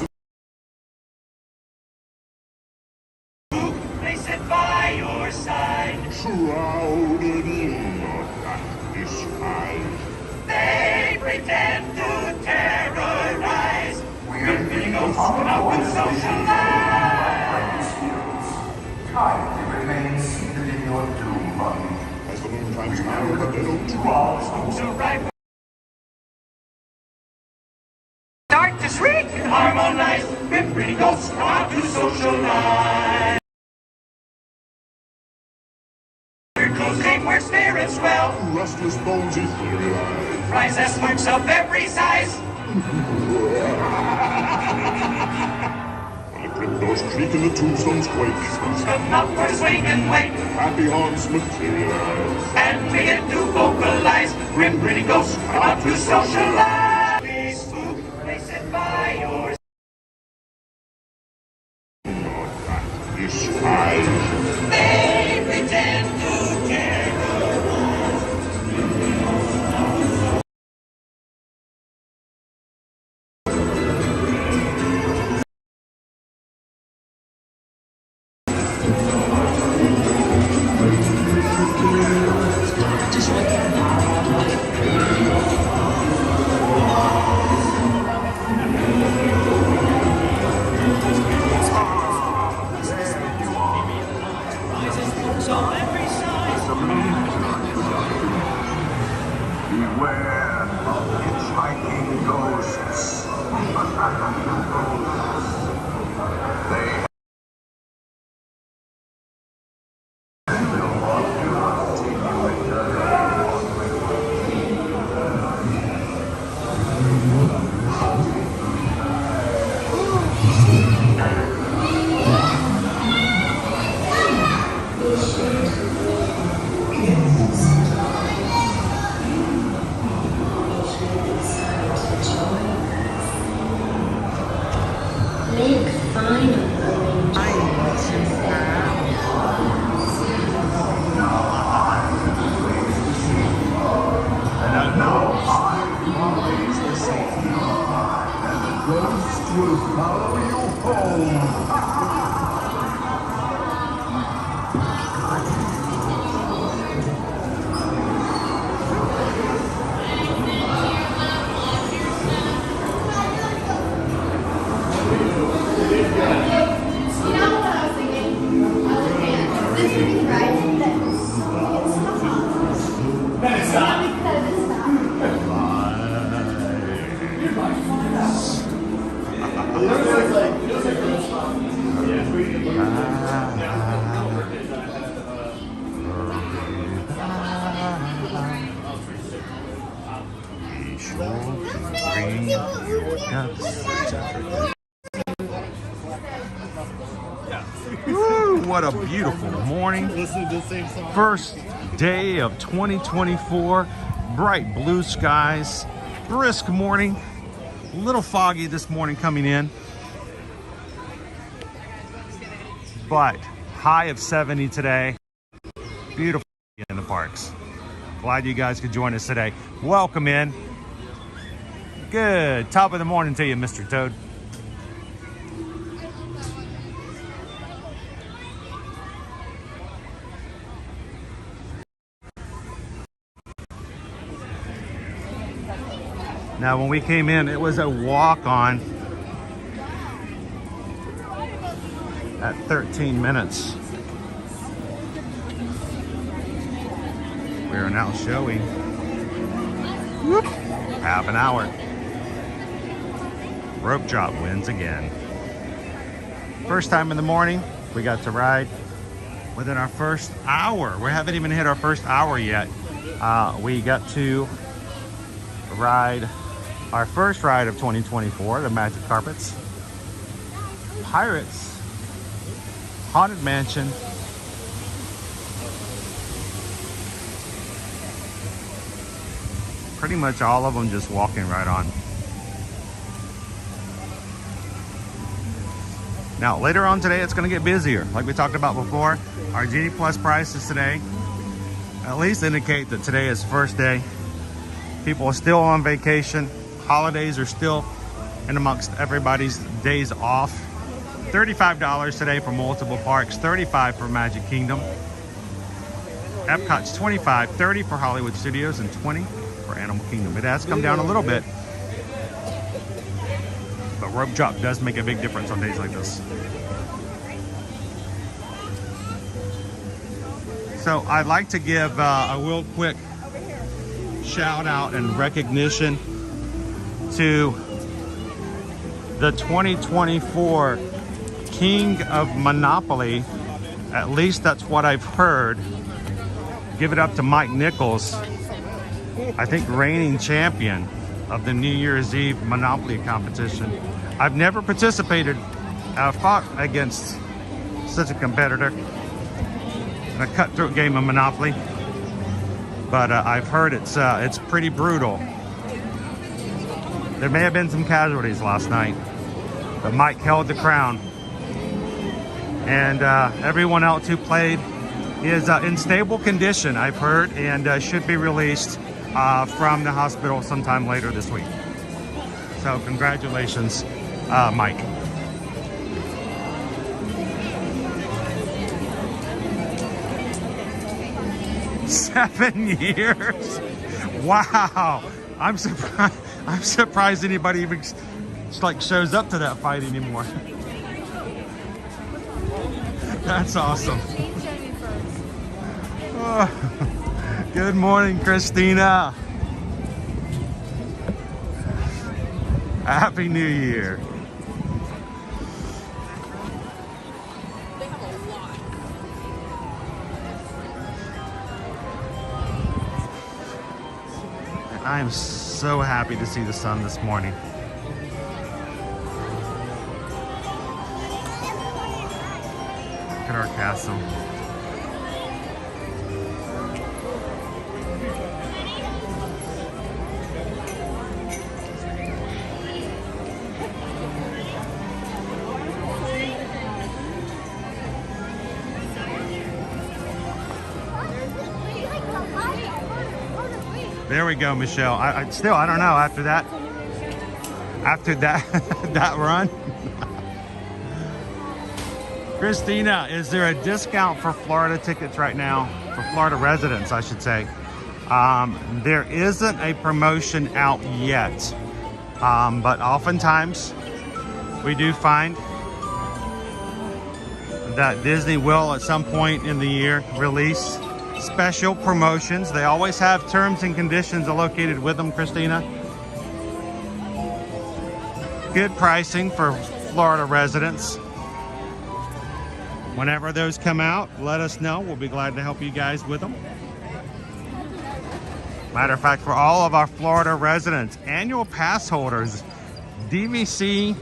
They sit by your side. Shrouded in a black disguise. They pretend to terrorize. We're pretty ghosts come out to socialize. Time remains seated in your doom buggy. As the moon climbs down, but they don't drop. So right. Start to shriek and harmonize. We're pretty ghosts come out to socialize. We're closing where spirits dwell. Restless bones etherealize. Rise as sparks of every size. I grip those creak and the tombstones quake. Step out for swing and wait. Happy haunts materialize. And begin to vocalize. Grim pretty ghosts come out to socialize. beware of hitchhiking ghosts. They will want to take you into Make final and now I'm always the same. And the ghost will follow you home. Woo, what a beautiful morning. First day of 2024. Bright blue skies. Brisk morning. A little foggy this morning coming in. But high of 70 today. Beautiful in the parks. Glad you guys could join us today. Welcome in. Good. Top of the morning to you, Mr. Toad. Now, when we came in, it was a walk-on at 13 minutes. We are now showing half an hour. Rope drop wins again. First time in the morning, we got to ride within our first hour. We haven't even hit our first hour yet. We got to ride our first ride of 2024, the Magic Carpets, Pirates, Haunted Mansion, pretty much all of them just walking right on. Now, later on today, it's going to get busier. Like we talked about before, our Genie Plus prices today at least indicate that today is the first day. People are still on vacation. Holidays are still in amongst everybody's days off. $35 today for multiple parks, $35 for Magic Kingdom. Epcot's $25, $30 for Hollywood Studios, and $20 for Animal Kingdom. It has come down a little bit, but rope drop does make a big difference on days like this. So I'd like to give a real quick shout out and recognition to the 2024 King of Monopoly. At least that's what I've heard. Give it up to Mike Nichols, I think reigning champion of the New Year's Eve Monopoly competition. I've never participated, fought against such a competitor in a cutthroat game of Monopoly, but I've heard it's pretty brutal. There may have been some casualties last night, but Mike held the crown. And everyone else who played is in stable condition, I've heard, and should be released from the hospital sometime later this week. So congratulations, Mike. Seven years? Wow. I'm surprised anybody even like shows up to that fight anymore. That's awesome. Oh, good morning, Christina. Happy New Year. I am so happy to see the sun this morning. Look at our castle. There we go, Michelle. I still, I don't know, after that that run. Christina, is there a discount for Florida tickets right now? For Florida residents, I should say. There isn't a promotion out yet, but oftentimes we do find that Disney will at some point in the year release special promotions. They always have terms and conditions located with them, Christina. Good pricing for Florida residents. Whenever those come out, let us know. We'll be glad to help you guys with them. Matter of fact, for all of our Florida residents, annual pass holders, DVC,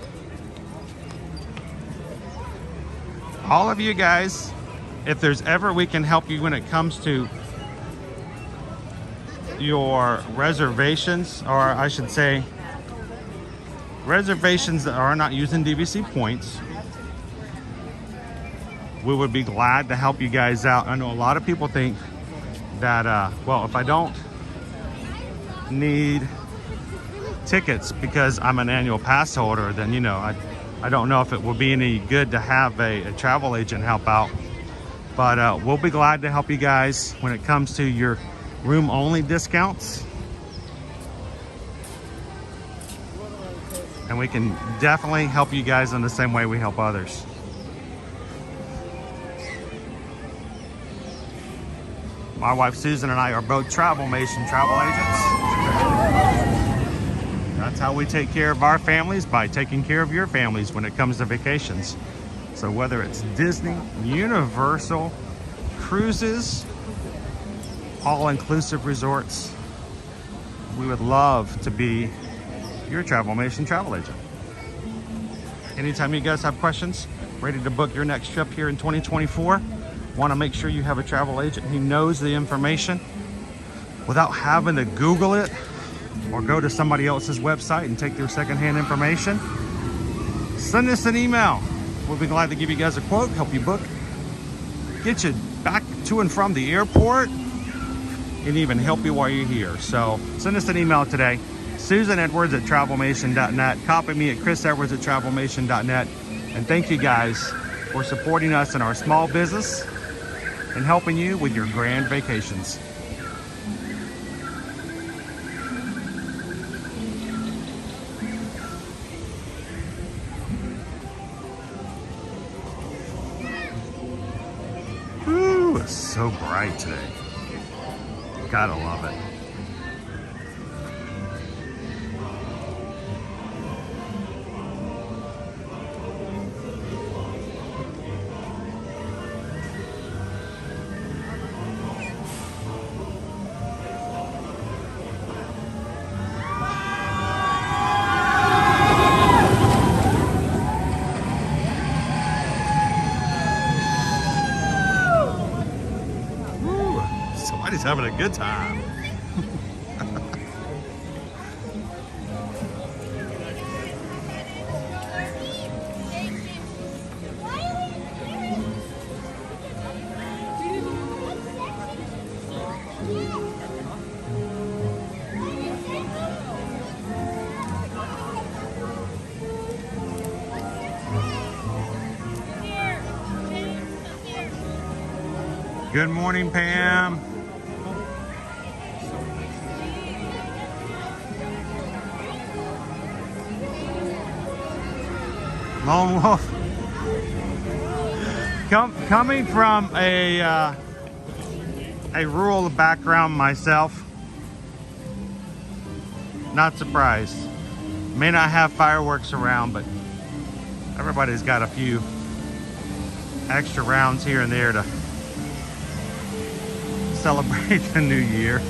all of you guys, if there's ever we can help you when it comes to your reservations, or I should say reservations that are not using DVC points, we would be glad to help you guys out. I know a lot of people think that, well, if I don't need tickets because I'm an annual pass holder, then, you know, I don't know if it will be any good to have a travel agent help out. But we'll be glad to help you guys when it comes to your room-only discounts. And we can definitely help you guys in the same way we help others. My wife Susan and I are both Travelmation travel agents. That's how we take care of our families, by taking care of your families when it comes to vacations. So whether it's Disney, Universal, cruises, all-inclusive resorts, we would love to be your Travelmation travel agent. Anytime you guys have questions, ready to book your next trip here in 2024, want to make sure you have a travel agent who knows the information without having to Google it or go to somebody else's website and take their secondhand information, send us an email. We'll be glad to give you guys a quote, help you book, get you back to and from the airport, and even help you while you're here. So send us an email today, susanedwards@travelmation.net. Copy me at chrisedwards@travelmation.net. And thank you guys for supporting us in our small business and helping you with your grand vacations. Ooh, it's so bright today. Gotta love it. Somebody's having a good time. Good morning, Pam. Lone Wolf. Coming from a rural background myself, not surprised. May not have fireworks around, but everybody's got a few extra rounds here and there to celebrate the new year.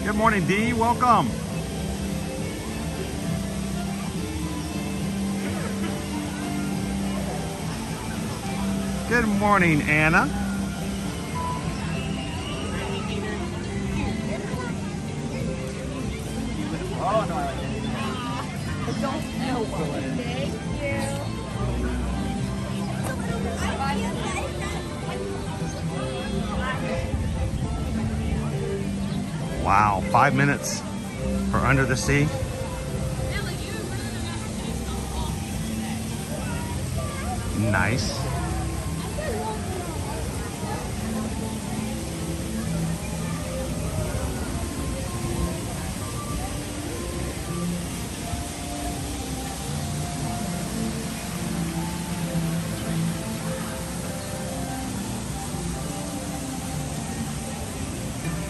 Good morning, Dee. Welcome. Good morning, Anna. Oh, no, I like it. I don't know what. Thank you. Wow, 5 minutes for Under the Sea. Nice.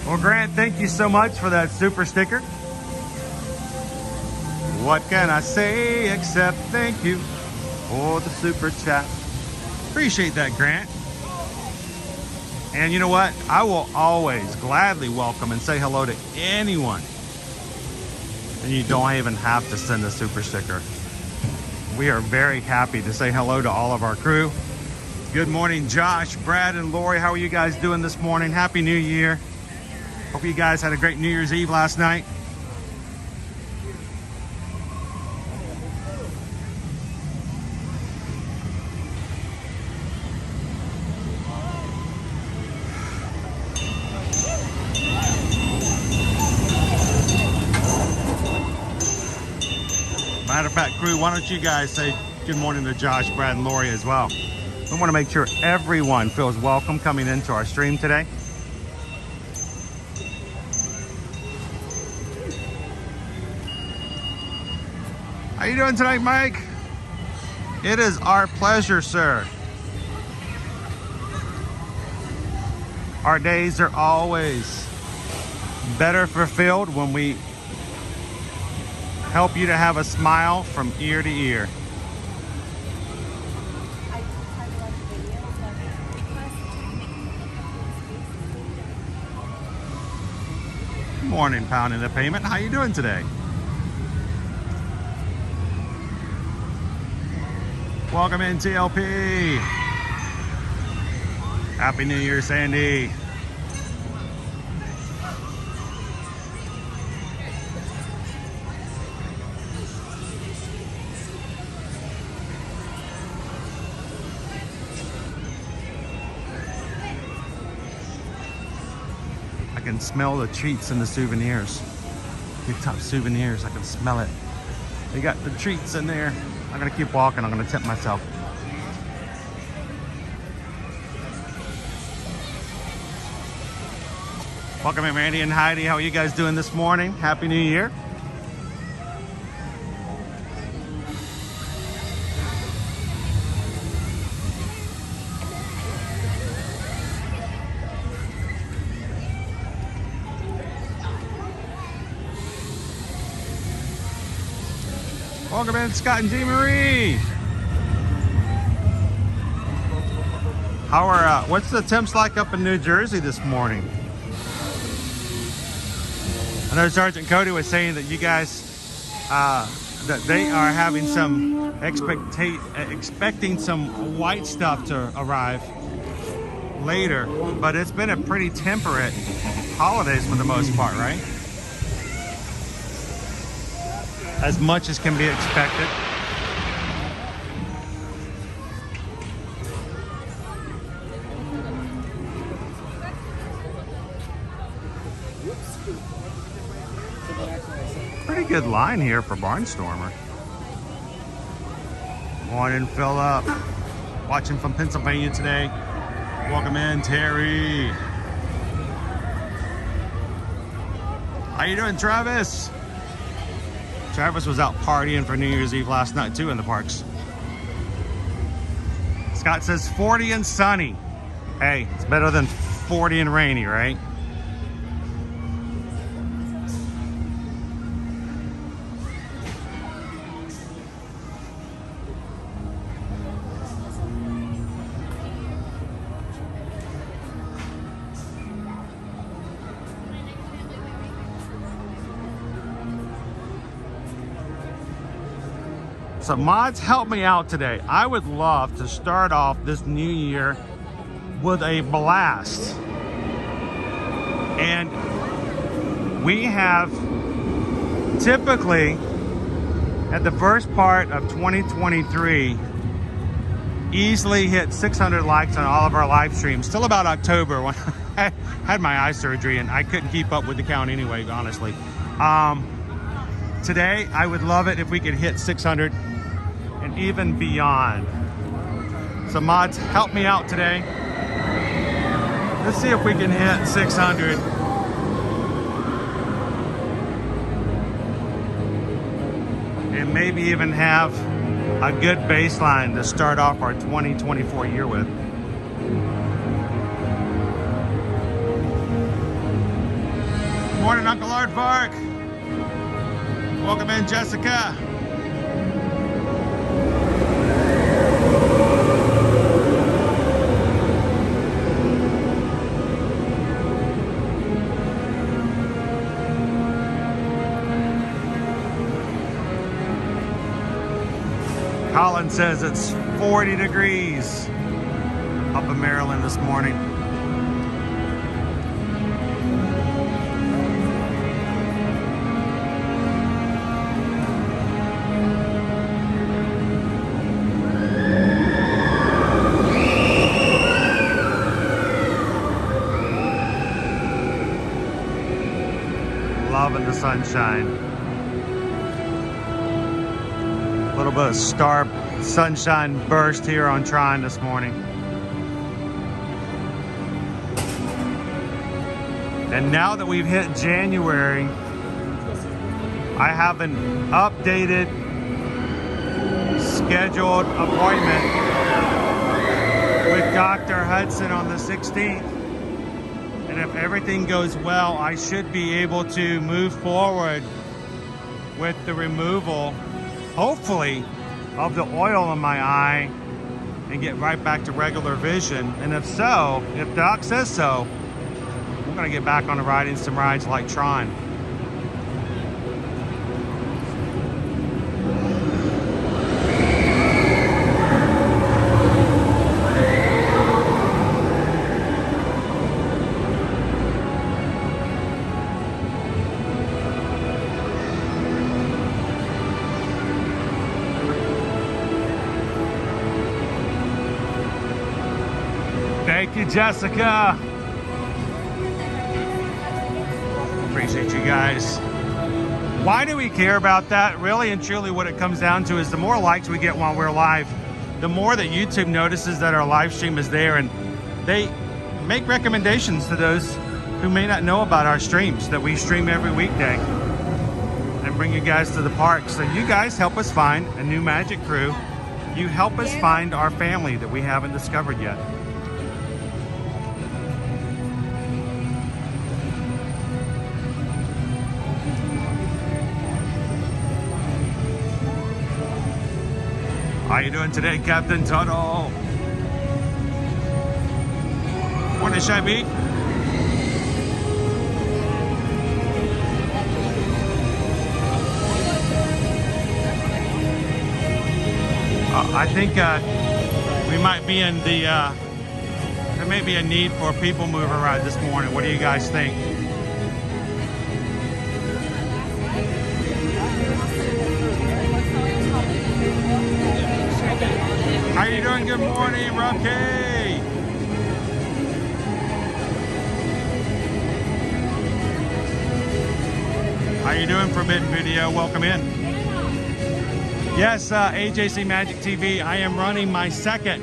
Well, Grant, thank you so much for that super sticker. What can I say except thank you for the super chat? Appreciate that, Grant. And you know what? I will always gladly welcome and say hello to anyone. And you don't even have to send a super sticker. We are very happy to say hello to all of our crew. Good morning, Josh, Brad, and Lori. How are you guys doing this morning? Happy New Year. Hope you guys had a great New Year's Eve last night. Matter of fact, crew, why don't you guys say good morning to Josh, Brad, and Lori as well. We want to make sure everyone feels welcome coming into our stream today. How you doing tonight, Mike? It is our pleasure, sir. Our days are always better fulfilled when we help you to have a smile from ear to ear. Good morning, Pound in the Payment. How you doing today? Welcome in, TLP. Happy New Year, Sandy. I can smell the treats and the souvenirs. Big Top Souvenirs, I can smell it. They got the treats in there. I'm gonna keep walking, I'm gonna tip myself. Welcome in, Randy and Heidi. How are you guys doing this morning? Happy New Year. Welcome in, Scott and Jean Marie. How are what's the temps like up in New Jersey this morning? I know Sergeant Cody was saying that you guys that they are having some expecting some white stuff to arrive later, but it's been a pretty temperate holidays for the most part, right? As much as can be expected. Pretty good line here for Barnstormer. Morning, Philip. Watching from Pennsylvania today. Welcome in, Terry. How you doing, Travis? Travis was out partying for New Year's Eve last night too in the parks. Scott says 40 and sunny. Hey, it's better than 40 and rainy, right? So mods, help me out today. I would love to start off this new year with a blast. And we have typically at the first part of 2023 easily hit 600 likes on all of our live streams till about October when I had my eye surgery and I couldn't keep up with the count anyway, honestly. Today I would love it if we could hit 600 and even beyond. So mods, help me out today. Let's see if we can hit 600. And maybe even have a good baseline to start off our 2024 year with. Good morning, Uncle Aardvark. Welcome in, Jessica. Colin says it's 40 degrees up in Maryland this morning. Loving the sunshine. A little bit of star sunshine burst here on Trine this morning. And now that we've hit January, I have an updated scheduled appointment with Dr. Hudson on the 16th. And if everything goes well, I should be able to move forward with the removal, hopefully, of the oil in my eye and get right back to regular vision. And if so, if Doc says so, I'm gonna get back on the riding some rides like Tron. Thank you, Jessica. Appreciate you guys. Why do we care about that? Really and truly what it comes down to is the more likes we get while we're live, the more that YouTube notices that our live stream is there, and they make recommendations to those who may not know about our streams, that we stream every weekday and bring you guys to the park. So you guys help us find a new magic crew. You help us find our family that we haven't discovered yet. How you doing today, Captain Tuttle? Morning, Shabby. I think we might be in the, there may be a need for a PeopleMover ride this morning. What do you guys think? How you doing? Good morning, Rocky. How you doing, Forbidden Video? Welcome in. Yes, AJC Magic TV. I am running my second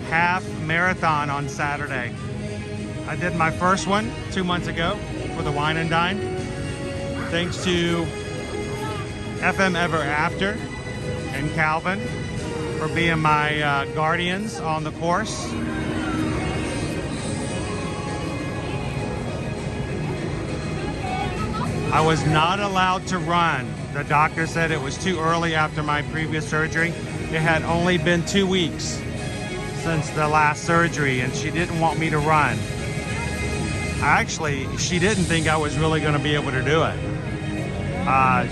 half marathon on Saturday. I did my first one 2 months ago for the Wine and Dine. Thanks to FM Ever After and Calvin for being my guardians on the course. I was not allowed to run. The doctor said it was too early after my previous surgery. It had only been 2 weeks since the last surgery, and she didn't want me to run. Actually, she didn't think I was really going to be able to do it.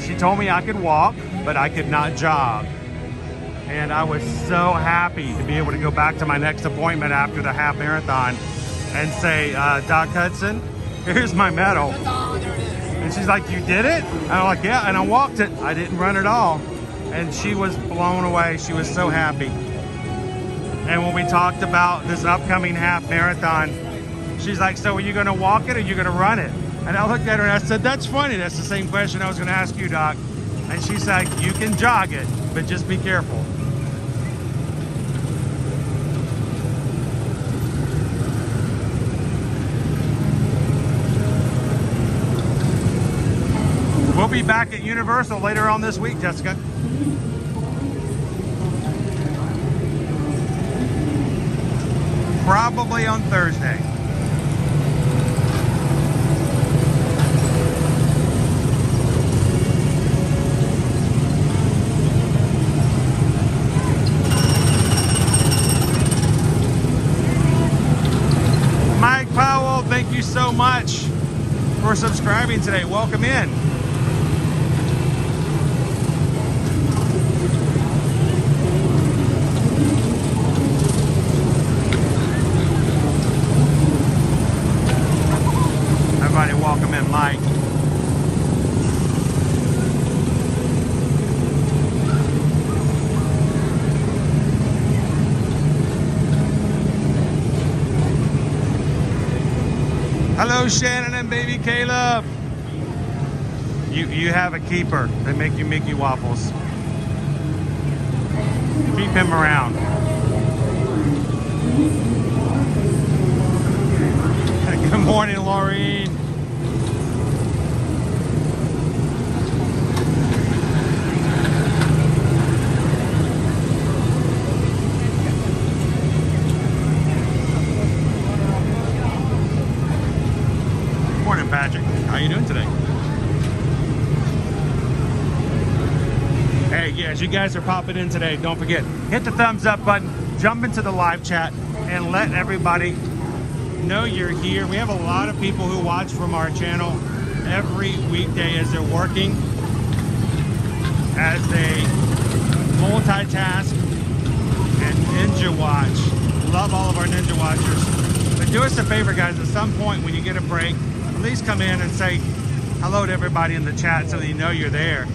She told me I could walk, but I could not jog. And I was so happy to be able to go back to my next appointment after the half marathon and say, Doc Hudson, here's my medal. And she's like, you did it? And I'm like, yeah, and I walked it. I didn't run at all. And she was blown away. She was so happy. And when we talked about this upcoming half marathon, she's like, so are you gonna walk it or are you gonna run it? And I looked at her and I said, that's funny. That's the same question I was gonna ask you, Doc. And she's like, you can jog it, but just be careful. We'll be back at Universal later on this week, Jessica. Probably on Thursday. Mike Powell, thank you so much for subscribing today. Welcome in. Everybody welcome in Mike. Hello Shannon and baby Caleb. You have a keeper. They make you Mickey waffles. Keep him around. Good morning, Laureen. Morning, Patrick. How you doing today? Hey, yeah, as you guys are popping in today, don't forget, hit the thumbs up button, jump into the live chat, and let everybody know you're here. We have a lot of people who watch from our channel every weekday as they're working, as they multitask and ninja watch. Love all of our ninja watchers. But do us a favor, guys, at some point when you get a break, at least come in and say hello to everybody in the chat so they know you're there.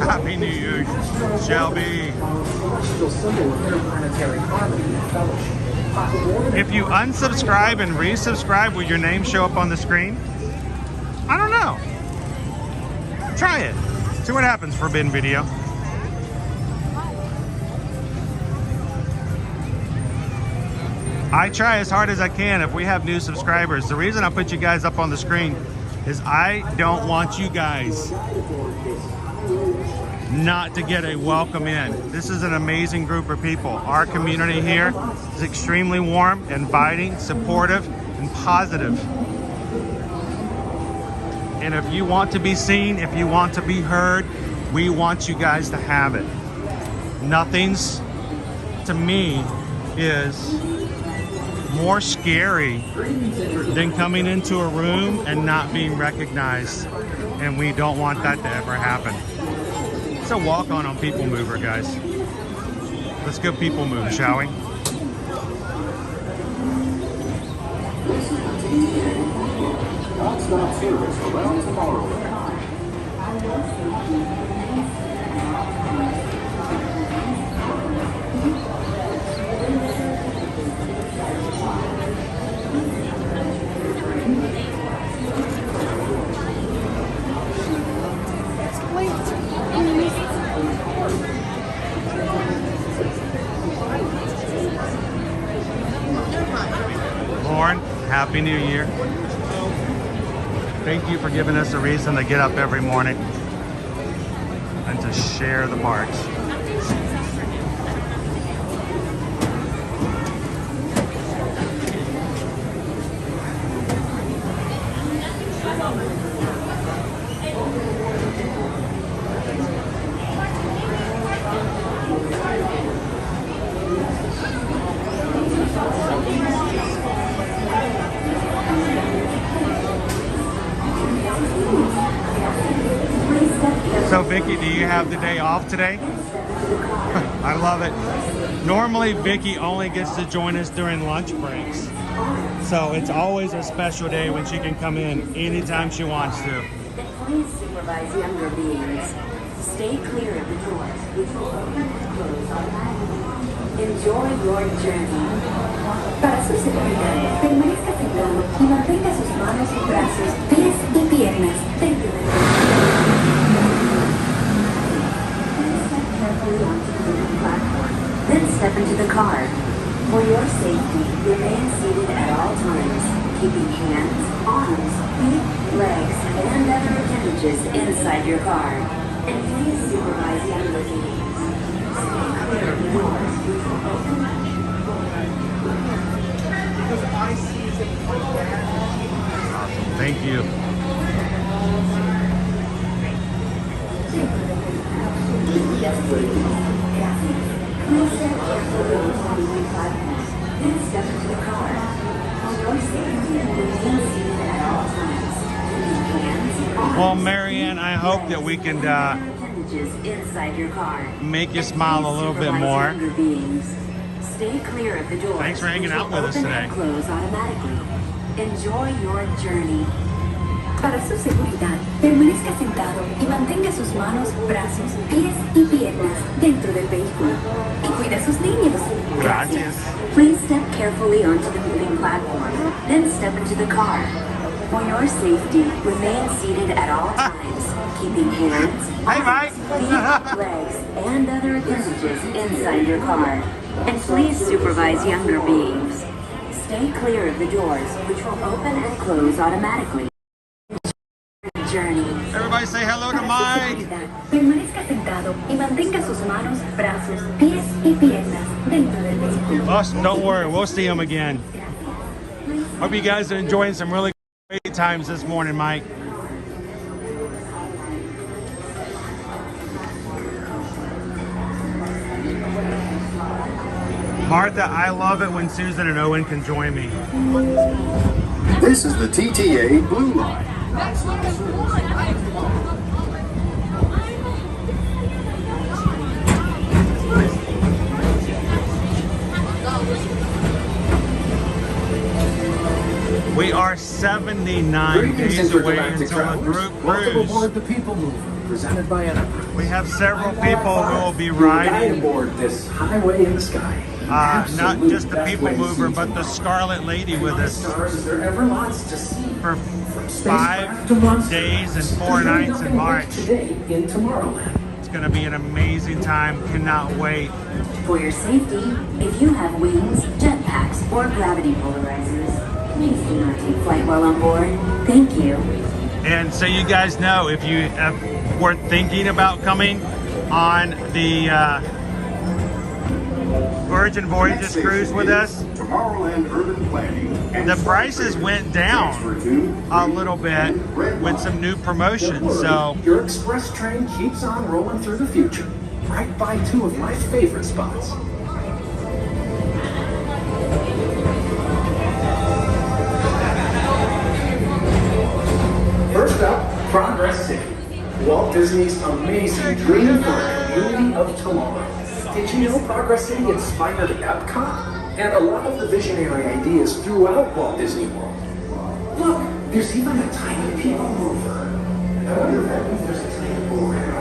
Happy New Year, Shelby. If you unsubscribe and resubscribe, will your name show up on the screen? I don't know. Try it. See what happens, Forbidden Video. I try as hard as I can if we have new subscribers. The reason I put you guys up on the screen is I don't want you guys not to get a welcome in. This is an amazing group of people. Our community here is extremely warm, inviting, supportive, and positive. And if you want to be seen, if you want to be heard, we want you guys to have it. Nothing's, to me, is more scary than coming into a room and not being recognized. And we don't want that to ever happen. It's a walk on PeopleMover, guys. Let's go PeopleMove, shall we? Non-stop service around Tomorrowland. Happy New Year. Thank you for giving us a reason to get up every morning and to share the parks. So Vicky, do you have the day off today? I love it. Normally Vicky only gets to join us during lunch breaks. So it's always a special day when she can come in anytime she wants to. Please supervise younger beings. Stay clear of the doors, which will open and close automatically. Enjoy your journey. Para su seguridad, permanezca sentado y mantenga sus manos, brazos, pies y piernas dentro del Then step into the car. For your safety, remain seated at all times, keeping hands, arms, feet, legs, and other appendages inside your car. And please supervise younger beings. Stay clear of the doors, which will open. Thank you. Please step carefully onto the platform. Then step into the car. For your safety, remain seated at all times. Keeping hands, arms, Well, Marianne, I hope that we can appendages inside your car. make you smile a little bit more. Younger beings. Stay clear of the doors. Thanks for hanging which out will with us open today. and close automatically. Enjoy your journey. Para su seguridad, permanezca sentado y mantenga sus manos, brazos, pies y piernas dentro del vehículo. Y cuida a sus niños. Gracias. Please step carefully onto the moving platform, then step into the car. For your safety, remain seated at all times, keeping hands, arms, feet, legs, and other appendages inside your car. And please supervise younger beings. Stay clear of the doors, which will open and close automatically. Journey. Everybody say hello to Mike. Permanezca sentado y mantenga sus manos, brazos, pies y piernas dentro del vehículo. Us, don't worry, we'll see him again. Hope you guys are enjoying some really great times this morning, Mike. Martha, I love it when Susan and Owen can join me. This is the TTA Blue Line. We are 79 days away until a group Welcome cruise. aboard the PeopleMover, presented by Enterprise. We have several people who will be riding aboard this highway in the sky. not just the PeopleMover, but the Scarlet Lady with us There are ever lots to see. for 5 days and 4 nights in March. Today in Tomorrowland. It's going to be an amazing time. Cannot wait. For your safety, if you have wings, jetpacks, or gravity polarizers, please do not take flight while on board. Thank you. And so you guys know, if you were thinking about coming on the Virgin Voyages cruise with us, Tomorrowland Urban Planning. the prices went down a little bit with some new promotions. So Your express train keeps on rolling through the future, right by 2 of my favorite spots. First up, Progress City, Walt Disney's amazing dream for a community of tomorrow. Did you know Progress City inspired Epcot and a lot of the visionary ideas throughout Walt Disney World? Look, there's even a tiny PeopleMover. I wonder if that means there's a tiny program.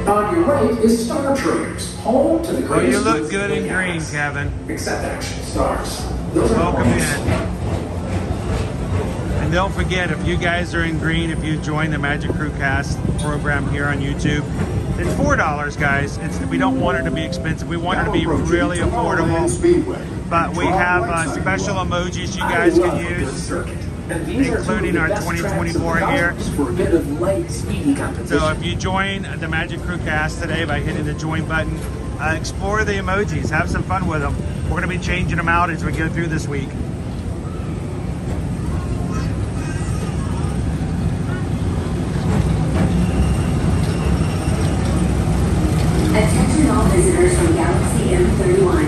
On your right is Star Traders, home to the well, greatest. you look good in green, Kevin. Except action stars. Those are Welcome points. in. And And don't forget, if you guys are in green, if you join the Magic Crew Cast program here on YouTube, it's $4, guys. We don't want it to be expensive. We want it to be really affordable. But we have special emojis you guys can use, including our 2024 here. So if you join the Magic Crew Cast today by hitting the join button, explore the emojis, have some fun with them. We're going to be changing them out as we go through this week. Attention all visitors from Galaxy M31.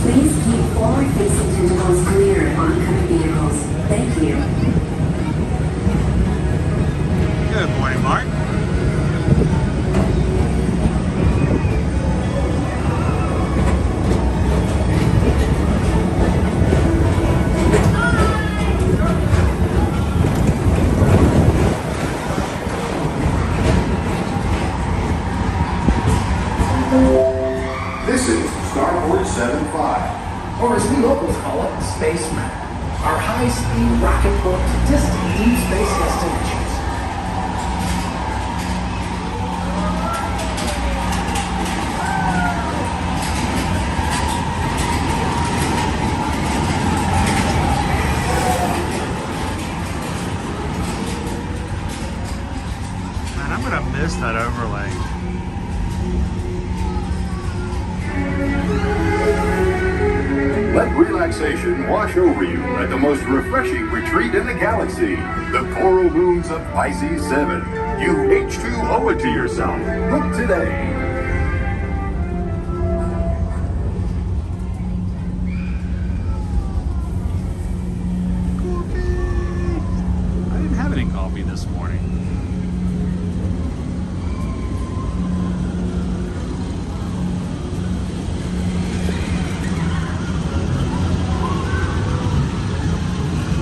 Please keep forward-facing tentacles clear of oncoming vehicles. Thank you. Good morning, Mark. This is Starboard 75. Or as we locals call it, Spaceman. Our high-speed rocket boat to distant deep space destinations. Man, I'm gonna miss that overlay. Let relaxation wash over you at the most refreshing retreat in the galaxy, the coral moons of Pisces 7. You H2 owe it to yourself. Book today. I didn't have any coffee this morning.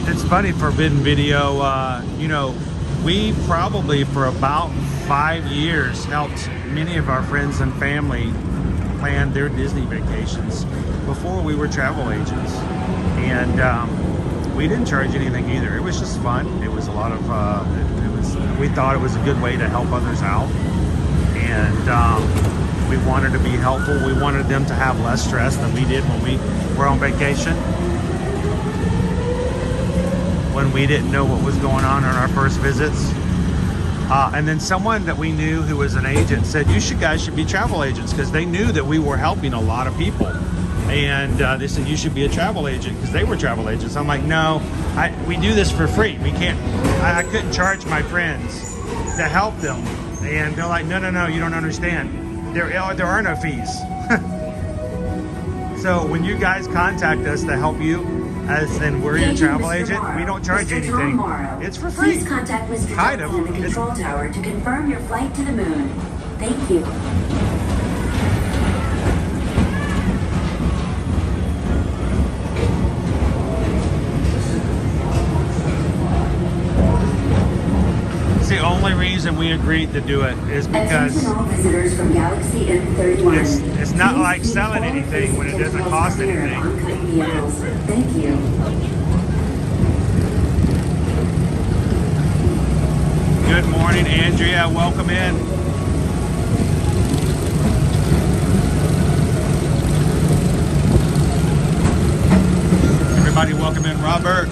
It's funny, Forbidden Video, you know, we probably for about 5 years helped many of our friends and family plan their Disney vacations before we were travel agents. And we didn't charge anything either. It was just fun. It was a lot of, we thought it was a good way to help others out. And we wanted to be helpful. We wanted them to have less stress than we did when we were on vacation. When we didn't know what was going on our first visits. And then someone that we knew who was an agent said, you guys should be travel agents, because they knew that we were helping a lot of people. And they said, you should be a travel agent, because they were travel agents. I'm like, no, we do this for free. We can't, I couldn't charge my friends to help them. And they're like, no, you don't understand. There are no fees. So when you guys contact us to help you, as then we're your travel agent, we don't charge anything. It's for free. Please contact Mr. Kind Johnson of. in the control tower to confirm your flight to the moon. Thank you. It's the only reason we agreed to do it is because Attention all visitors from Galaxy M31. it's not like selling anything when it doesn't cost anything. Thank you. Good morning, Andrea. Welcome in. Everybody, welcome in, Robert.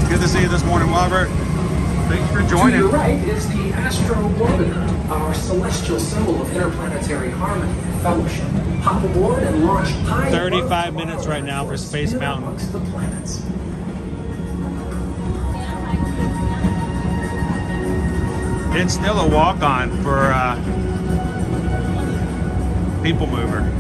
Good to see you this morning, Robert. Thanks for joining. To your right is the Astro Orbiter, our celestial symbol of interplanetary harmony and fellowship. Hop aboard and launch high. 35 minutes right now for Space Mountain. Amongst the planets. It's still a walk-on for PeopleMover.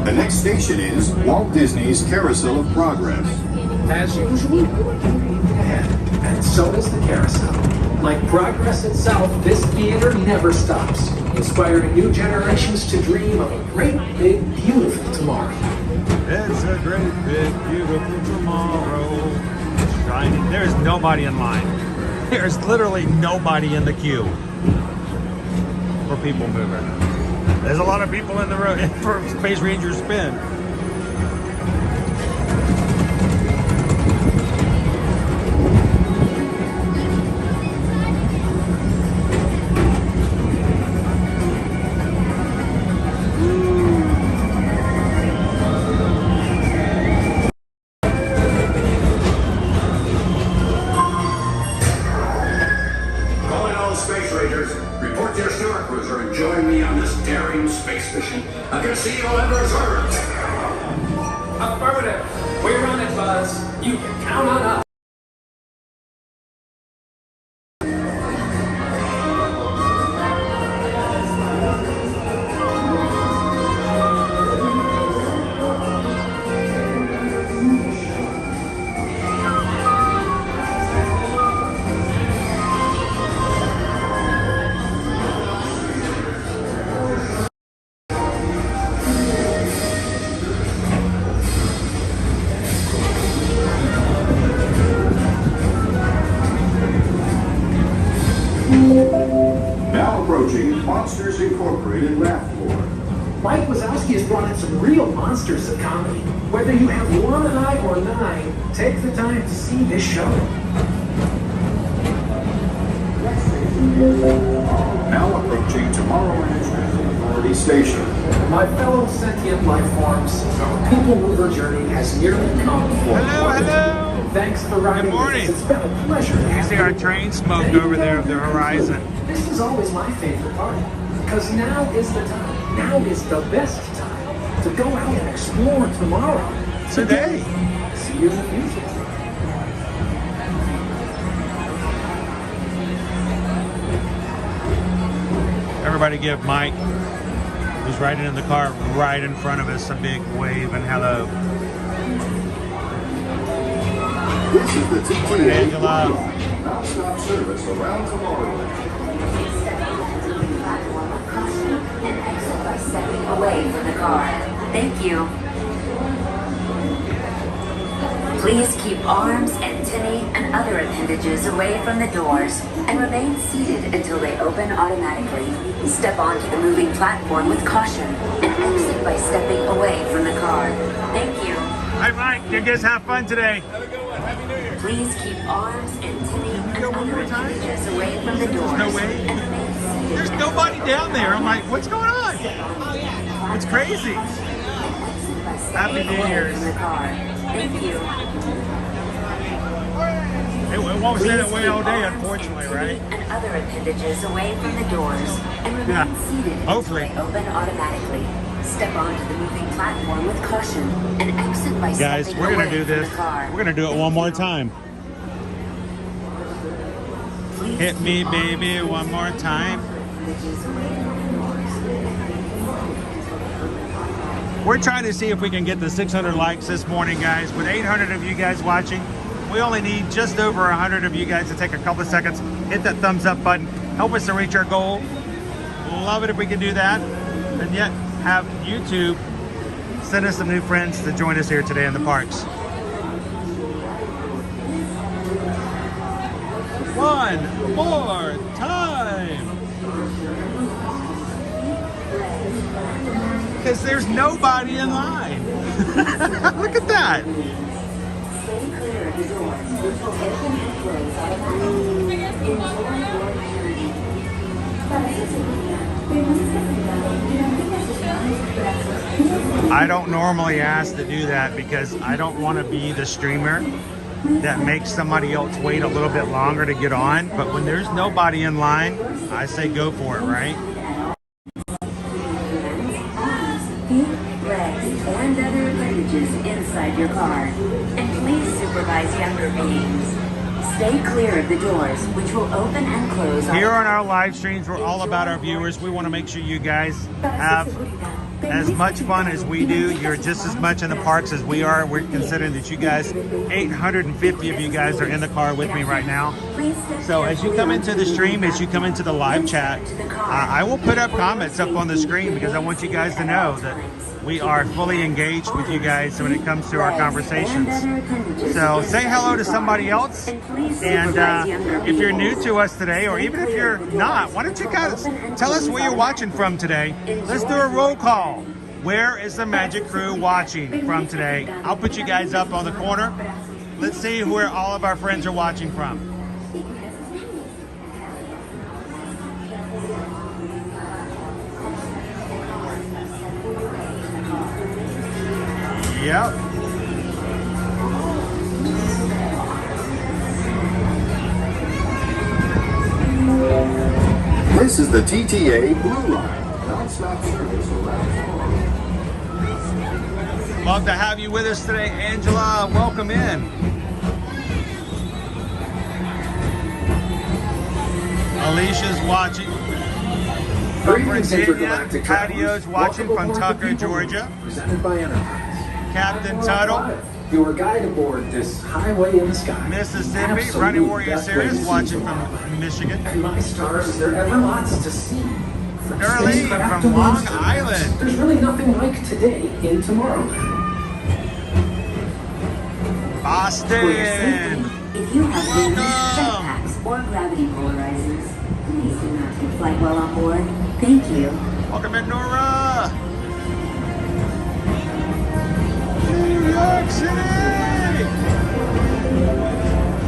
The next station is Walt Disney's Carousel of Progress. As usual, you're moving ahead, and so does the carousel. Like progress itself, this theater never stops, inspiring new generations to dream of a great, big, beautiful tomorrow. It's a great, big, beautiful tomorrow. Shining. There's nobody in line. There's literally nobody in the queue for PeopleMover. There's a lot of people in the road for Space Ranger Spin. Calling all Space Rangers. Report to your star cruiser and join me on this daring space mission against the evil Ambersweet. Affirmative. We're on it, Buzz. You can count on us. Now approaching Monsters Incorporated laugh floor. Mike Wazowski has brought in some real monsters of comedy. Whether you have one eye or nine, take the time to see this show. Now approaching Tomorrowland Transit Authority Station. My fellow sentient life forms, our PeopleMover journey has nearly come full. Hello. Thanks for riding Good morning. with us. It's been a pleasure. You can see our train smoke over there of the horizon. This is always my favorite part, because now is the time. Now is the best time to go out and explore tomorrow. Today. See you in the future. Everybody give Mike, who's riding in the car right in front of us, a big wave and hello. This is the T2 Angela. non-stop service around Tomorrowland. And exit by stepping away from the car. Thank you. Please keep arms, antennae, and other appendages away from the doors and remain seated until they open automatically. Step onto the moving platform with caution and exit by stepping away from the car. Thank you. Hi Mike, you guys have fun today. Please keep arms, antennae, and other appendages away from the doors. No way. And remain seated. There's nobody down there. I'm like, what's going on? It's crazy. Happy New Year's. Thank you. It won't stay that way all day, unfortunately, right? And other appendages away from the doors and remain seated hopefully. until they open automatically. Step onto the moving platform with caution and exit by Guys, stepping we're away gonna do from this. the car. We're gonna do it one more time. Hit me, baby, one more time. We're trying to see if we can get the 600 likes this morning, guys. With 800 of you guys watching, we only need just over 100 of you guys to take a couple of seconds, hit that thumbs up button, help us to reach our goal. Love it if we can do that, and yet have YouTube send us some new friends to join us here today in the parks. One more time. Because there's nobody in line. Look at that. I don't normally ask to do that because I don't want to be the streamer that makes somebody else wait a little bit longer to get on. But when there's nobody in line, I say go for it, right? Legs, and other appendages inside your car. And please supervise younger beings. Stay clear of the doors, which will open and close. Here on our live streams, we're all about our viewers. We want to make sure you guys have as much fun as we do. You're just as much in the parks as we are. We're considering that you guys, 850 of you guys are in the car with me right now. So as you come into the stream, as you come into the live chat, I will put up comments up on the screen because I want you guys to know that we are fully engaged with you guys when it comes to our conversations. So say hello to somebody else. And if you're new to us today, or even if you're not, why don't you guys tell us where you're watching from today? Let's do a roll call. Where is the Magic Crew watching from today? I'll put you guys up on the corner. Let's see where all of our friends are watching from. Yep. This is the TTA Blue Line. Non-stop service around. Love to have you with us today, Angela. Welcome in. Alicia's watching. Virginia, Patio's watching from Tucker, Georgia. Presented by Enterprise. Captain Tuttle. Your guide aboard this highway in the sky. Mississippi, Running Warrior Series watching from Michigan. And my stars, there are ever lots to see. Early from Long Island. There's really nothing like today in Tomorrowland. Boston. If you have wings, jetpacks, or gravity polarizers, please do not take flight while on board. Thank you. Welcome in, Nora. New York City.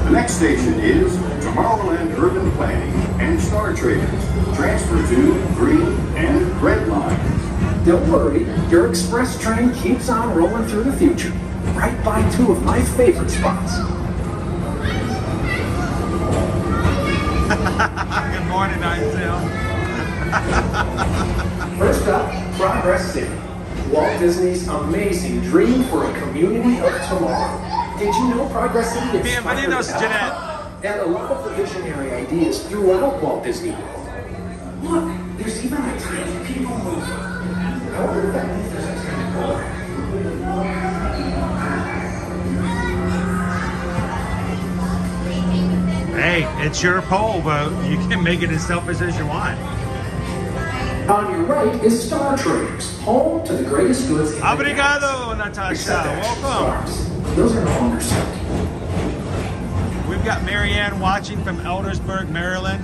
The next station is Tomorrowland Urban Planning and Star Traders. Transfer to green and red lines. Don't worry, your express train keeps on rolling through the future, right by two of my favorite spots. Good morning, Isaiah. First up, Progress City. Walt Disney's amazing dream for a community of tomorrow. Did you know Progress City inspired Bienvenidos, Jeanette. and a lot of the visionary ideas throughout Walt Disney World? Look, there's even a tiny PeopleMover. I wonder if that means there's a tiny board. Hey, it's your poll vote. You can make it as selfish as you want. On your right is Star Traders, home to the greatest goods in the Obrigado, Natasha. Welcome. stars. Those are no longer silky. We've got Marianne watching from Eldersburg, Maryland.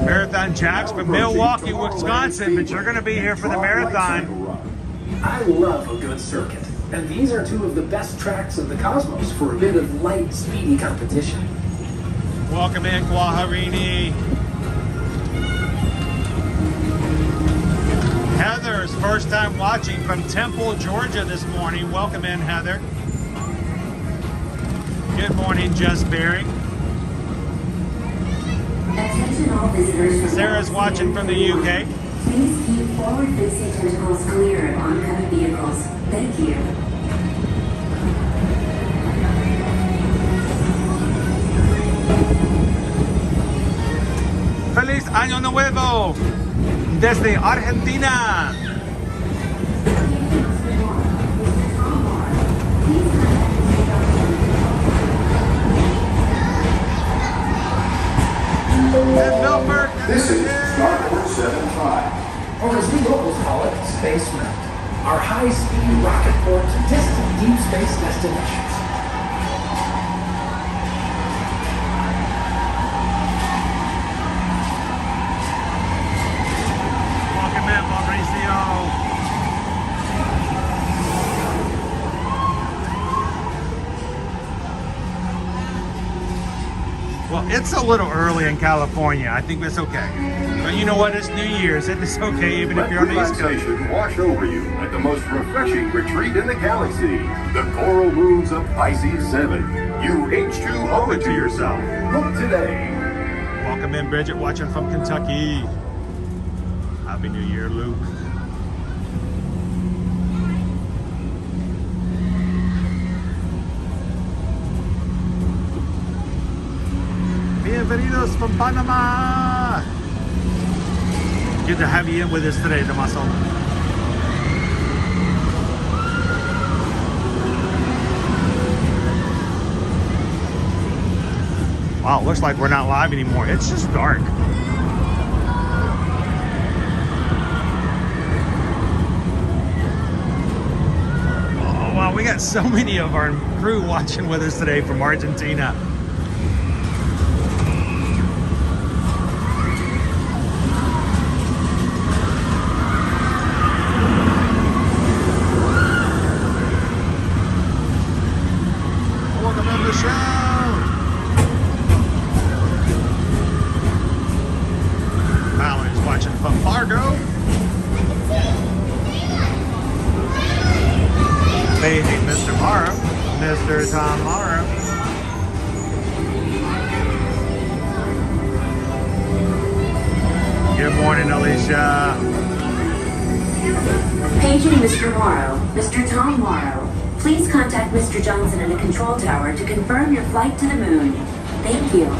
Marathon Jacks from Milwaukee, Wisconsin, but you're going to be here for the marathon. I love a good circuit, and these are two of the best tracks in the cosmos for a bit of light, speedy competition. Welcome in, Guaharini. Heather's first time watching from Temple, Georgia this morning. Welcome in, Heather. Good morning, Just Barry. Attention all visitors from Sarah's watching from the UK. Please keep forward-facing tentacles clear of oncoming vehicles. Thank you. Feliz Año Nuevo desde Argentina. This is Starport 75. Or as we locals call it, Space Mountain. Our high-speed rocket port to distant deep space destinations. Welcome in, Mauricio. Well, it's a little early in California. I think that's okay. But you know what? It's New Year's. It's okay even if you're on the East Coast. Relaxation wash over you at the most refreshing retreat in the galaxy. The coral moons of Pisces 7. You H2O it to yourself. Look today. Welcome in, Bridget, watching from Kentucky. Happy New Year, Luke. Bienvenidos from Panama. Good to have you in with us today, Damaso. Wow, looks like we're not live anymore. It's just dark. got so many of our crew watching with us today from Argentina. Welcome to the show. Mallory's watching from Fargo. Hey, Mr. Morrow, Mr. Tom Morrow. Good morning, Alicia. Paging Mr. Morrow, Mr. Tom Morrow. Please contact Mr. Johnson in the control tower to confirm your flight to the moon. Thank you.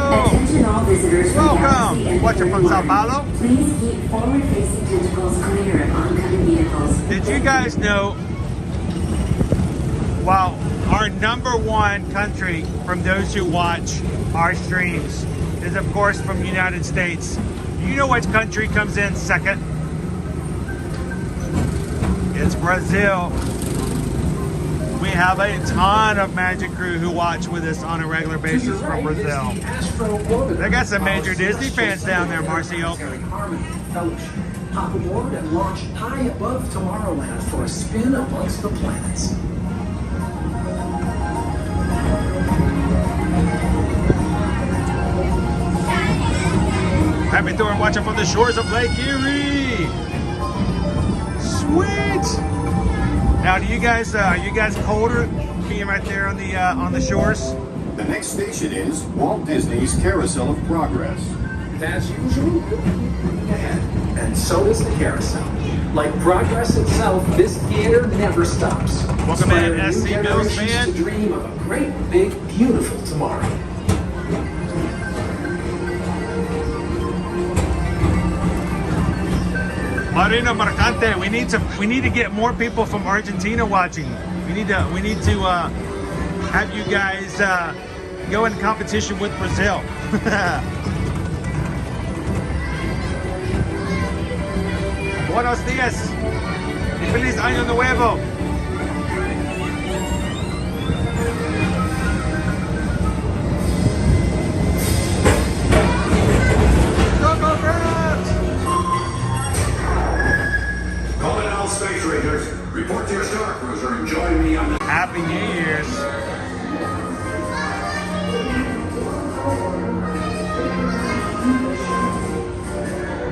Attention all visitors from Galaxy Welcome. Watching from Sao Paulo. Please keep forward-facing tentacles clear of oncoming vehicles. Did you guys know, well, our #1 country from those who watch our streams is of course from the United States. Do you know which country comes in second? It's Brazil. We have a ton of Magic crew who watch with us on a regular basis from Brazil. They got some major Disney fans down there, Marcio. Hop aboard and launch high above Tomorrowland for a spin amongst the planets. Happy Thor watching from the shores of Lake Erie. Sweet. Now, do you guys are you guys colder being right there on the shores? The next station is Walt Disney's Carousel of Progress. As usual, ahead. And so does the carousel. Like progress itself, this theater never stops. Welcome in, Inspiring SC new Bills generations fan. to dream of a great, big, beautiful tomorrow. Marino Marcante, we need to get more people from Argentina watching. We need to have you guys go in competition with Brazil. Buenos días y feliz año nuevo. Calling all space rangers. Report to your Star Cruiser and join me on the... Happy New Year's.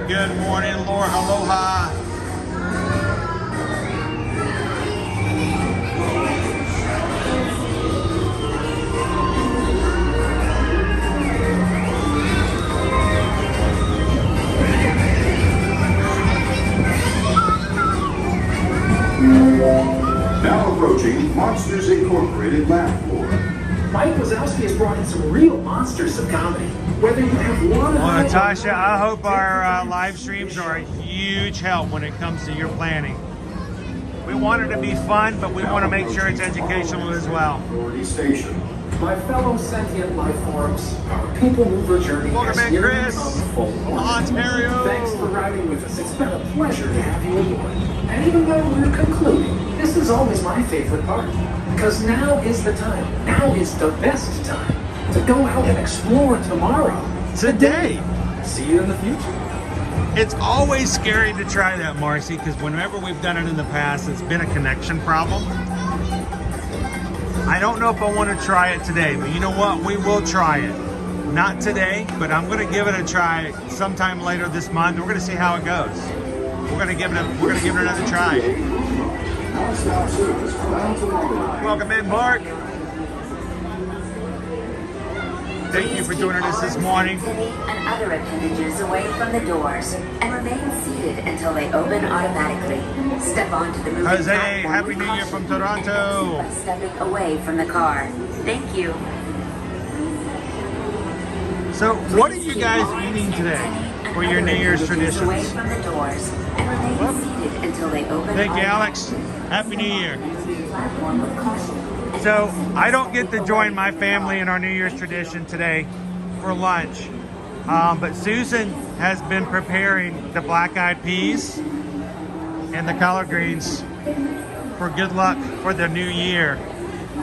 Good morning, Laura. Aloha. Now approaching Monsters Incorporated laugh floor. Mike Wazowski has brought in some real monsters of comedy. Whether you have one Well, Natasha, I hope our live streams are a huge help when it comes to your planning. We want it to be fun, but we want to make sure it's educational as well. Station. My fellow sentient life forms, our PeopleMover journey Welcome has in, nearly Chris. come full force. Ontario. Thanks for riding with us. It's been a pleasure to have you aboard. And even though we're concluding, this is always my favorite part. Because now is the time. Now is the best time to go out and explore tomorrow. Today. See you in the future. It's always scary to try that, Marcy, because whenever we've done it in the past, it's been a connection problem. I don't know if I want to try it today, but you know what? We will try it. Not today, but I'm going to give it a try sometime later this month. We're going to see how it goes. We're going to give it another try. Welcome in, Mark. Thank you for joining us this morning. And other appendages away from the doors and remain seated until they open automatically. Step onto the moving Jose, platform Happy with New Year caution from and Toronto. exit by stepping away from the car. Thank you. So, what are you guys eating today for your New Year's Away traditions? from the doors and remain seated until they open Thank you, automatically. Alex. Happy New Year. Platform with caution So I don't get to join my family in our New Year's tradition today for lunch. But Susan has been preparing the black-eyed peas and the collard greens for good luck for the new year.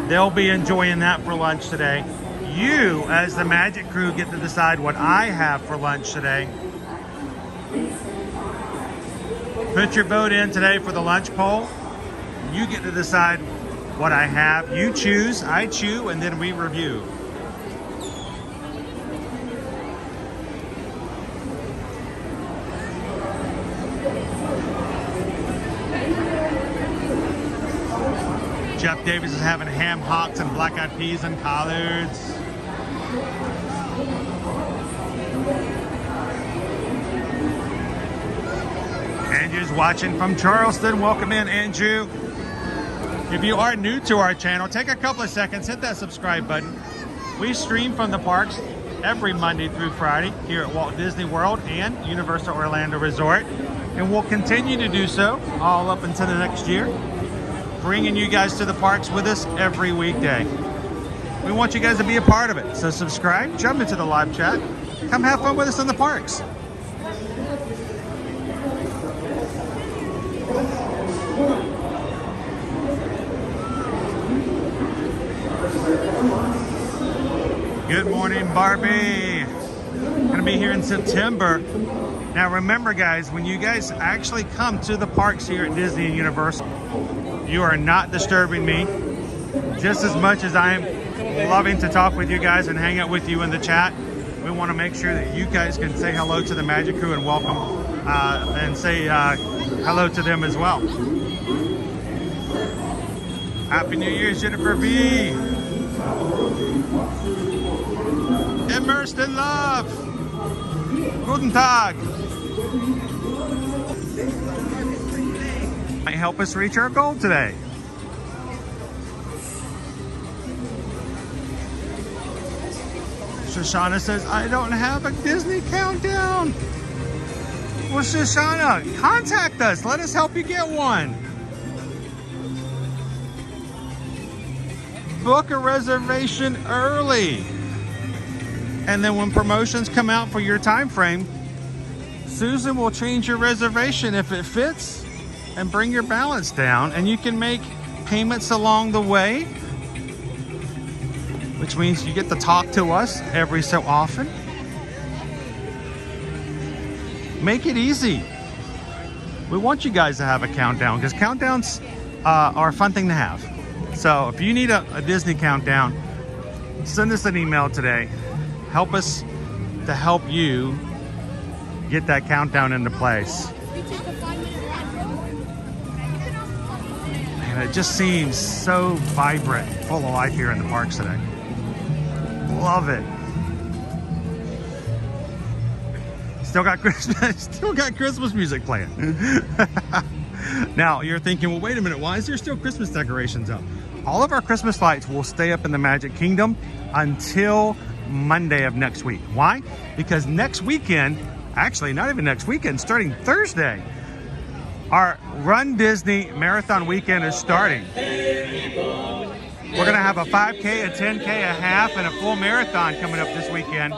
They'll be enjoying that for lunch today. You, as the Magic Crew, get to decide what I have for lunch today. Put your vote in today for the lunch poll. You get to decide what I have. You choose, I chew, and then we review. Jeff Davis is having ham hocks and black-eyed peas and collards. Andrew's watching from Charleston. Welcome in, Andrew. If you are new to our channel, take a couple of seconds, hit that subscribe button. We stream from the parks every Monday through Friday here at Walt Disney World and Universal Orlando Resort. And we'll continue to do so all up until the next year, bringing you guys to the parks with us every weekday. We want you guys to be a part of it. So subscribe, jump into the live chat, come have fun with us in the parks. Good morning, Barbie. Gonna be here in September. Now remember, guys, when you guys actually come to the parks here at Disney and Universal, you are not disturbing me. Just as much as I am loving to talk with you guys and hang out with you in the chat, we want to make sure that you guys can say hello to the Magic Crew and welcome and say hello to them as well. Happy New Year, Jennifer B. Immersed in love. Guten Tag. Might help us reach our goal today. Shoshana says, I don't have a Disney countdown. Well, Shoshana, contact us. Let us help you get one. Book a reservation early. And then when promotions come out for your time frame, Susan will change your reservation if it fits and bring your balance down, and you can make payments along the way, which means you get to talk to us every so often. Make it easy. We want you guys to have a countdown because countdowns are a fun thing to have. So if you need a Disney countdown, send us an email today. Help us to help you get that countdown into place. And it just seems so vibrant, full of life here in the parks today. Love it. Still got Christmas music playing. Now you're thinking, well, wait a minute, why is there still Christmas decorations up? All of our Christmas lights will stay up in the Magic Kingdom until Monday of next week. Why? Because next weekend, actually not even next weekend, starting Thursday, our Run Disney Marathon weekend is starting. We're gonna have a 5K, a 10K, a half, and a full marathon coming up this weekend.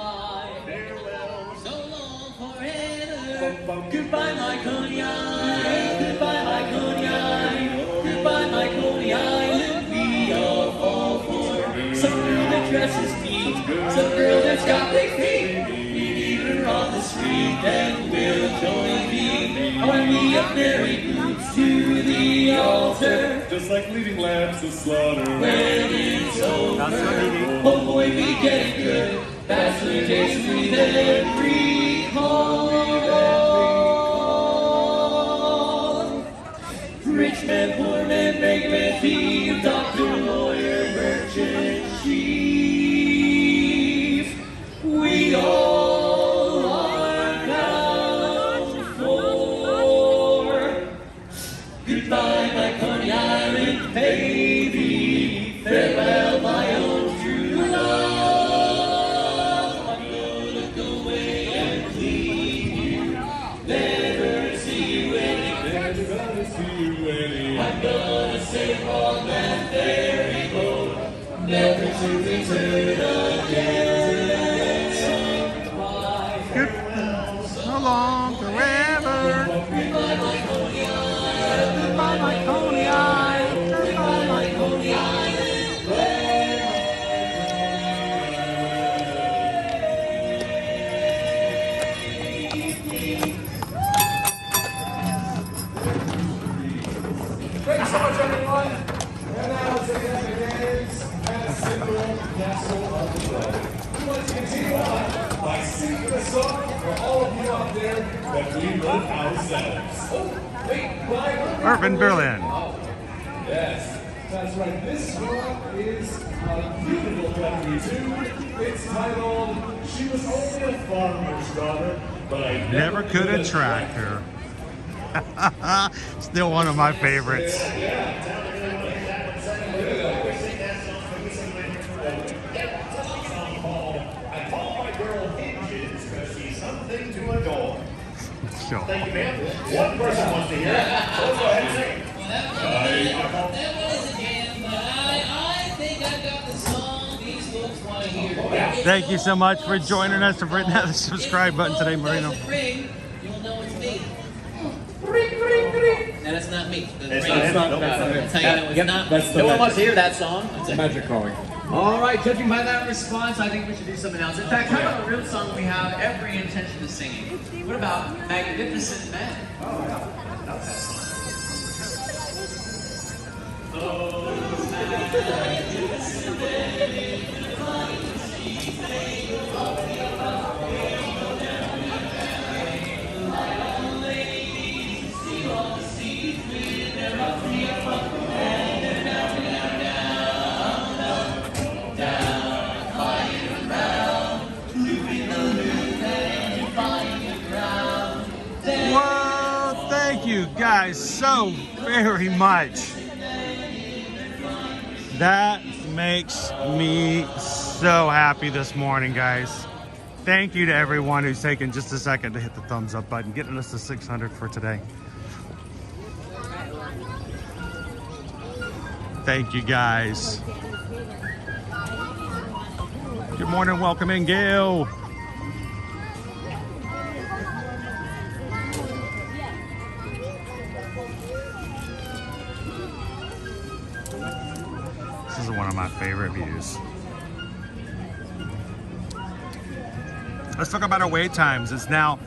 Goodbye, my Coney Island. Goodbye, my Coney Island. Goodbye, my Coney Island. We all fall for some girl that dresses neat, some girl that's got big feet. We meet her on the street, and we'll join me. When we have married boots to the altar, just like leading lambs to slaughter. When it's over, oh boy, we get good. Bachelor days with every call. Rich man, poor man, beggar man, thief, doctor, lawyer, merchant, chief. We all are bound for. Goodbye, my Coney Island baby. Farewell, my own true love. I'm gonna go away and leave you. So long forever. Goodbye, my Coney Island. Goodbye, my Coney Island. Goodbye, my Coney Island. Thanks so much, everyone. And now it's the Dapper Dans at Cinderella Castle of the Globe. We want to continue on by singing a song for all of you out there that we wrote ourselves. Oh, wait, Brian. Irvin Berlin. Yes, that's right. This song is a beautiful country tune. It's titled "She Was Only a Farmer's Daughter, but I Never could attract her. Still one of my favorites. I call my girl Hinges because she's something to adore. Sure. Thank you, ma'am. One person wants to hear it. So let's go ahead and sing. That was a jam, but I think I've got the song these folks want to hear. Thank you so much for joining us and hitting that subscribe button today, Marino. Ring, you'll know it's me. And it's not me. It's not. I'll tell you, it's not. No one wants to hear that song. It's a magic calling. All right, judging by that response, I think we should do something else. In fact, how about a real song we have every intention of singing? What about Magnificent Man? Oh, yeah. Love that song. Oh, magnificent day, Whoa, thank you guys so very much. That makes me so happy this morning, guys. Thank you to everyone who's taken just a second to hit the thumbs up button, getting us to 600 for today. Thank you guys. Good morning, welcome in, Gail. This is one of my favorite views. Let's talk about our wait times. It's now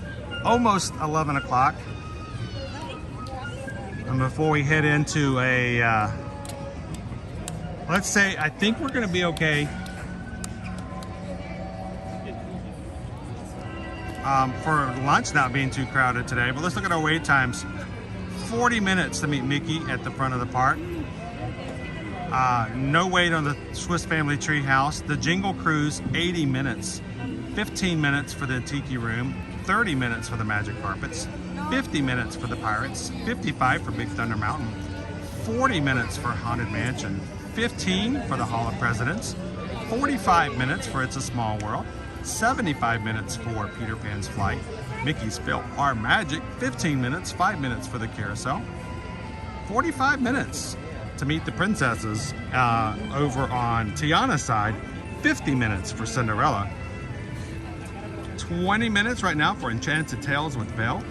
almost 11 o'clock. And before we head into a, let's say, I think we're gonna be okay. For lunch not being too crowded today, but let's look at our wait times. 40 minutes to meet Mickey at the front of the park. No wait on the Swiss Family Treehouse. The Jingle Cruise, 80 minutes. 15 minutes for the Tiki Room. 30 minutes for the Magic Carpets. 50 minutes for the Pirates. 55 for Big Thunder Mountain. 40 minutes for Haunted Mansion. 15 for the Hall of Presidents. 45 minutes for It's a Small World. 75 minutes for Peter Pan's Flight. Mickey's Phil Our Magic. 15 minutes, 5 minutes for the Carousel. 45 minutes to meet the princesses over on Tiana's side. 50 minutes for Cinderella. 20 minutes right now for Enchanted Tales with Belle.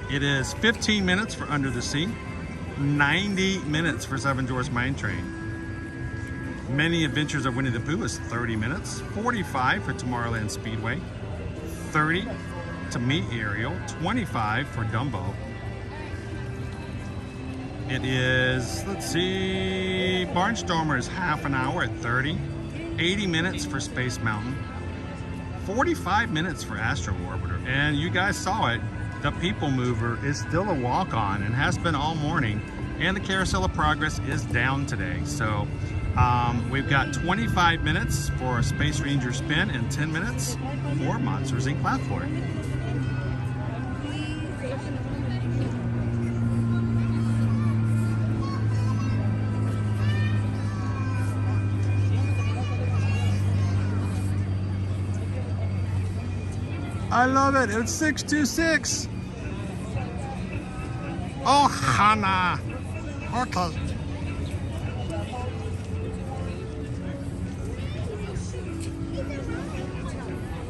It is 15 minutes for Under the Sea. 90 minutes for Seven Dwarfs Mine Train. Many Adventures of Winnie the Pooh is 30 minutes. 45 for Tomorrowland Speedway. 30 to meet Ariel. 25 for Dumbo. It is, let's see, Barnstormer is half an hour at 30. 80 minutes for Space Mountain. 45 minutes for Astro Orbiter. And you guys saw it, the PeopleMover is still a walk-on and has been all morning. And the Carousel of Progress is down today. So we've got 25 minutes for a Space Ranger spin and 10 minutes for Monsters Inc. platform. I love it. It's 626. Oh, Hannah. Okay.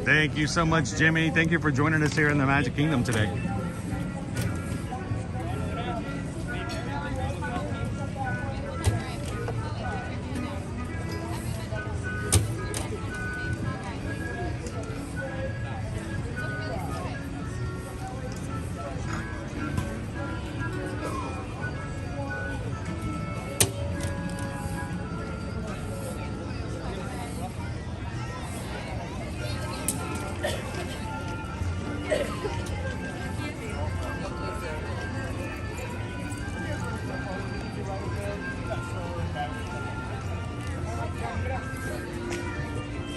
Thank you so much, Jimmy. Thank you for joining us here in the Magic Kingdom today.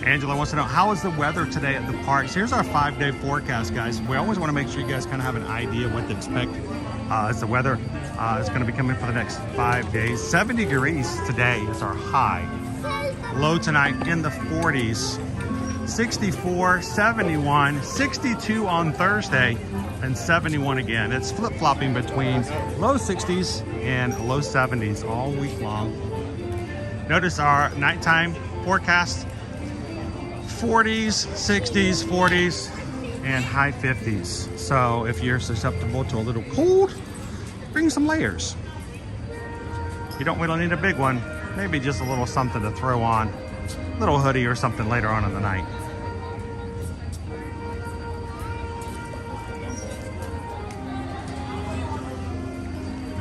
Angela wants to know, how is the weather today at the parks? Here's our 5-day forecast, guys. We always want to make sure you guys kind of have an idea what to expect as the weather is going to be coming for the next 5 days. 70 degrees today is our high. Low tonight in the 40s. 64, 71, 62 on Thursday, and 71 again. It's flip-flopping between low 60s and low 70s all week long. Notice our nighttime forecast. 40s, 60s, 40s, and high 50s. So if you're susceptible to a little cold, bring some layers. You don't really need a big one. Maybe just a little something to throw on. A little hoodie or something later on in the night.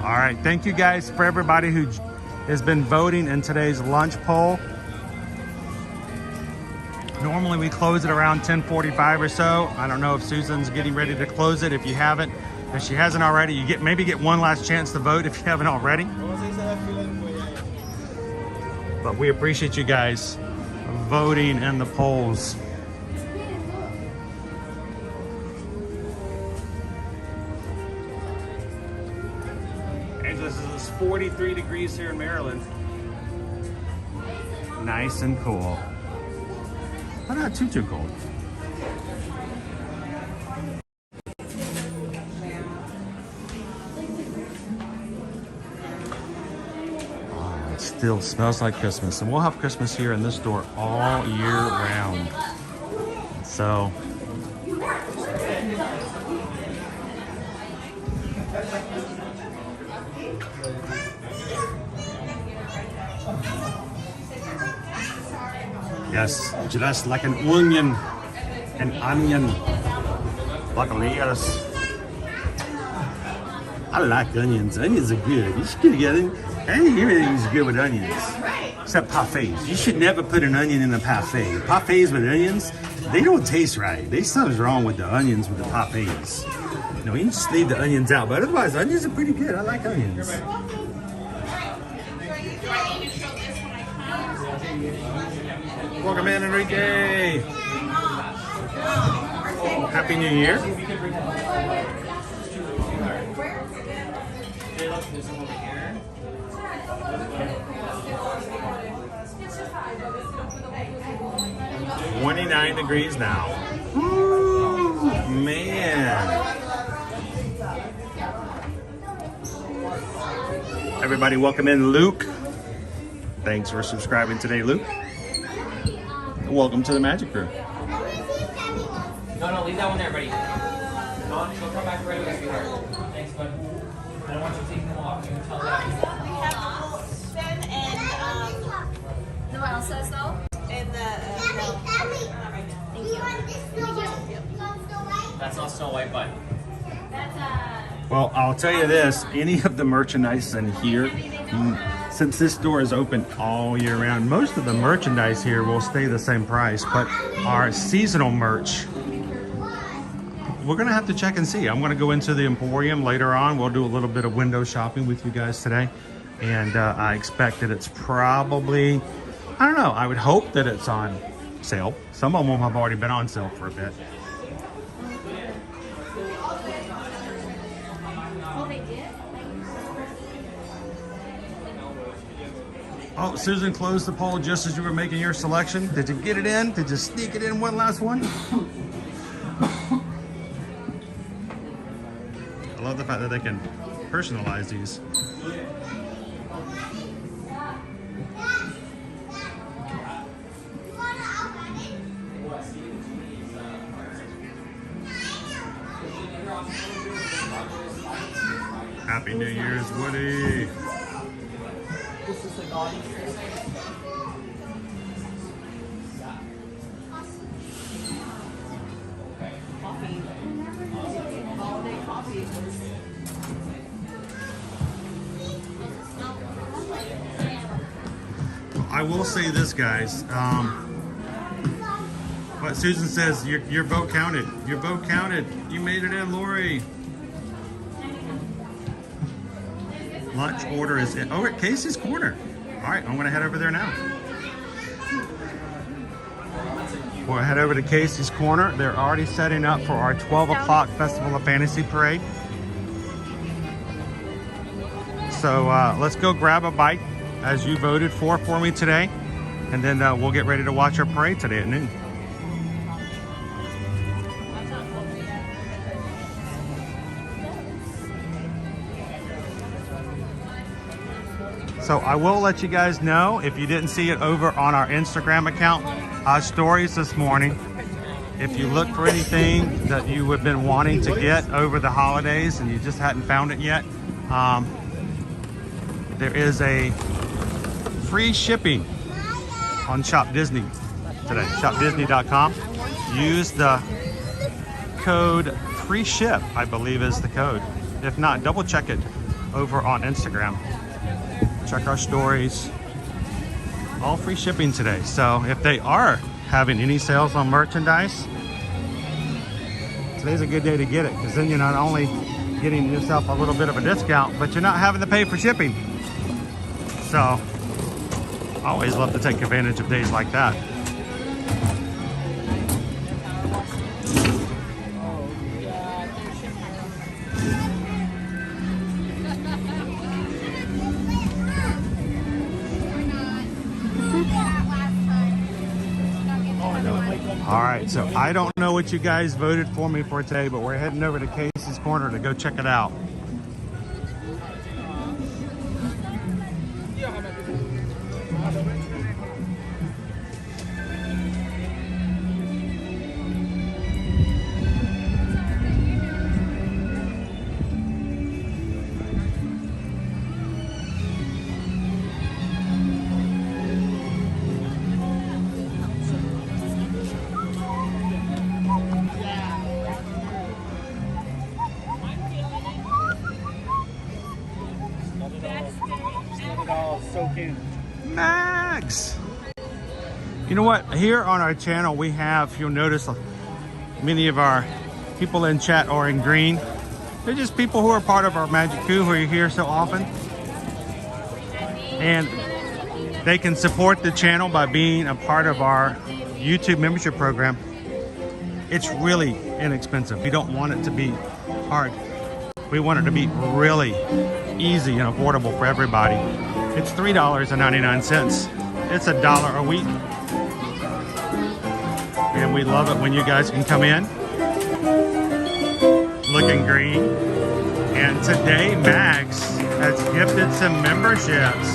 All right, thank you guys for everybody who has been voting in today's lunch poll. Normally we close it around 10:45 or so. I don't know if Susan's getting ready to close it. If you haven't, if she hasn't already, you maybe get one last chance to vote if you haven't already. But we appreciate you guys voting in the polls. Angela, this is 43 degrees here in Maryland. Nice and cool. But not too cold. Oh, it still smells like Christmas. And we'll have Christmas here in this store all year round. So, yes, just like an onion. An onion. Like a lettuce. I like onions. Onions are good. You should get it. Everything's good with onions. Except parfaits. You should never put an onion in a parfait. Parfaits with onions, they don't taste right. There's something wrong with the onions with the parfaits. No, you just leave the onions out. But otherwise, onions are pretty good. I like onions. Welcome in, Enrique. Happy New Year. $29 degrees now. Ooh, man. Everybody, welcome in, Luke. Thanks for subscribing today, Luke. Welcome to the Magic Room. No, leave that one there, buddy. She'll come back right away, sweetheart. Thanks, bud. I don't want you taking them off. You can tell that. We have the spin and No one else says though? in the Thank you. That's not Snow White, bud. That's Well, I'll tell you this, any of the merchandise in here, since this store is open all year round, most of the merchandise here will stay the same price, but our seasonal merch, we're gonna have to check and see. I'm gonna go into the Emporium later on. We'll do a little bit of window shopping with you guys today. And I expect that it's probably, I don't know, I would hope that it's on sale. Some of them have already been on sale for a bit. Oh, Susan closed the poll just as you were making your selection. Did you get it in? Did you sneak it in one last one? I love the fact that they can personalize these. Happy New Year's, Woody. This is like all coffee. Holiday coffee. I will say this, guys. What Susan says, your vote counted. Your vote counted. You made it in, Lori. Lunch order is in. Oh, at Casey's Corner. All right, I'm going to head over there now. We'll head over to Casey's Corner. They're already setting up for our 12 o'clock Festival of Fantasy Parade. So let's go grab a bite as you voted for me today. And then we'll get ready to watch our parade today at noon. So I will let you guys know, if you didn't see it over on our Instagram account, stories this morning. If you look for anything that you have been wanting to get over the holidays and you just hadn't found it yet, there is a free shipping on Shop Disney today, shopdisney.com. Use the code free ship, I believe is the code. If not, double check it over on Instagram. Check our stories. All free shipping today. So if they are having any sales on merchandise, today's a good day to get it, because then you're not only getting yourself a little bit of a discount, but you're not having to pay for shipping. So I always love to take advantage of days like that. All right, so I don't know what you guys voted for me for today, but we're heading over to Casey's Corner to go check it out. Max! You know what? Here on our channel we have, you'll notice many of our people in chat are in green. They're just people who are part of our Magic Coup, who are here so often. And they can support the channel by being a part of our YouTube membership program. It's really inexpensive. We don't want it to be hard. We want it to be really easy and affordable for everybody. It's $3.99. It's $1 a week. And we love it when you guys can come in looking green. And today Max has gifted some memberships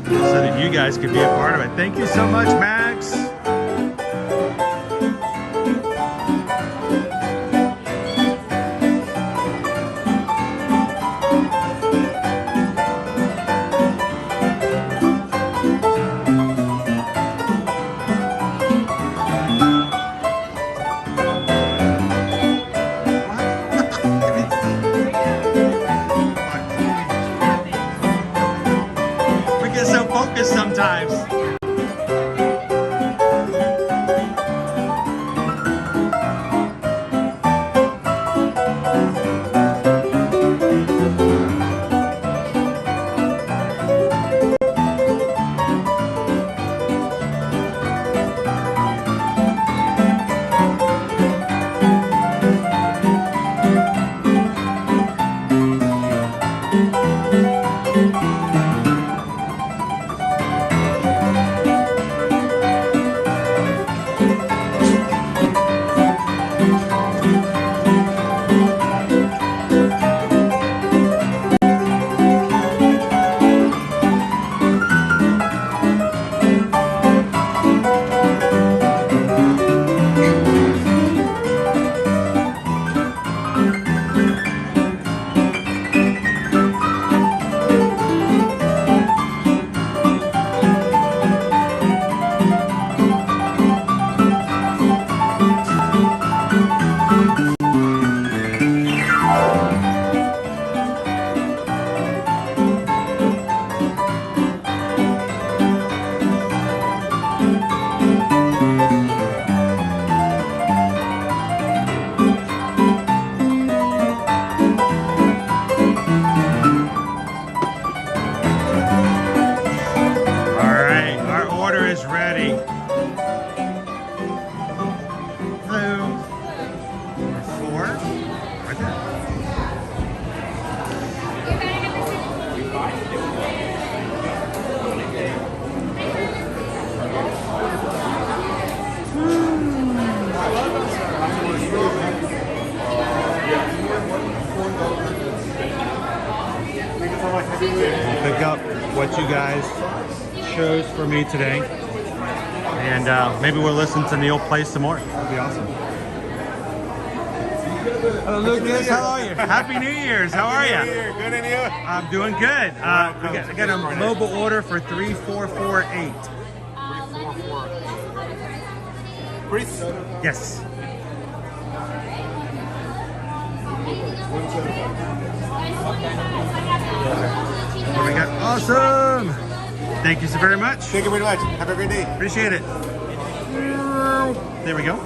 so that you guys can be a part of it. Thank you so much, Max. Sometimes. look up what you guys chose for me today. And maybe we'll listen to Neil play some more. That'd be awesome. Hello, Lucas. How are you? Happy New Year's. How are you? Good, and you? I'm doing good. I got a mobile order for 3448. Chris? Yes. What we got? Awesome. Thank you so very much. Thank you very much. Have a great day. Appreciate it. There we go.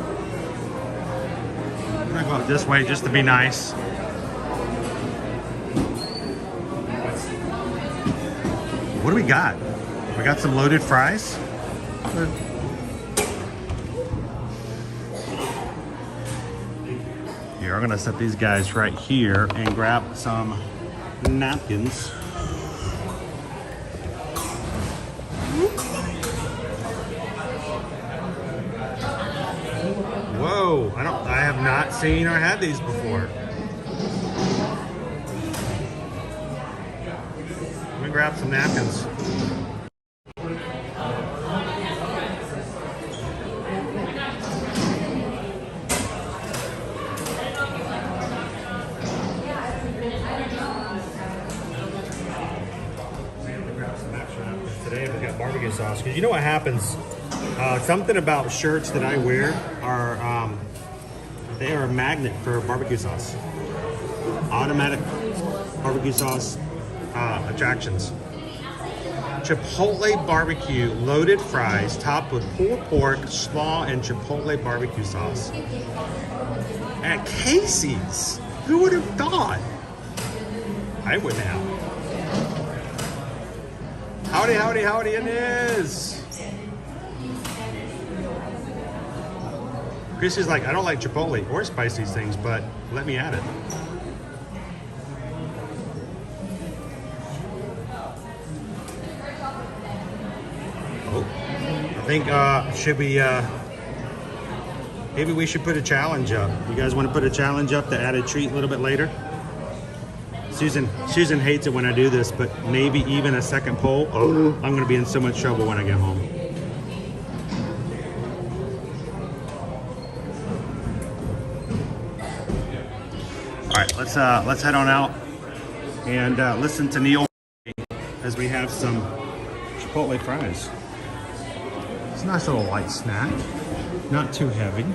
I'm gonna go up this way just to be nice. What do we got? We got some loaded fries. Here, I'm gonna set these guys right here and grab some napkins. Whoa, I have not seen or had these before. Let me grab some napkins. Today I've got barbecue sauce, because you know what happens? Something about shirts that I wear are they are a magnet for barbecue sauce. Automatic barbecue sauce attractions. Chipotle barbecue loaded fries topped with pulled pork, slaw, and chipotle barbecue sauce. At Casey's, who would have thought? I wouldn't have. Howdy, howdy, howdy, it is. Chris is like, I don't like Chipotle or spicy things, but let me add it. Oh, I think, should we, maybe we should put a challenge up. You guys want to put a challenge up to add a treat a little bit later? Susan hates it when I do this, but maybe even a second poll. Oh, I'm going to be in so much trouble when I get home. All right, let's head on out and listen to Neil as we have some Chipotle fries. It's a nice little light snack, not too heavy.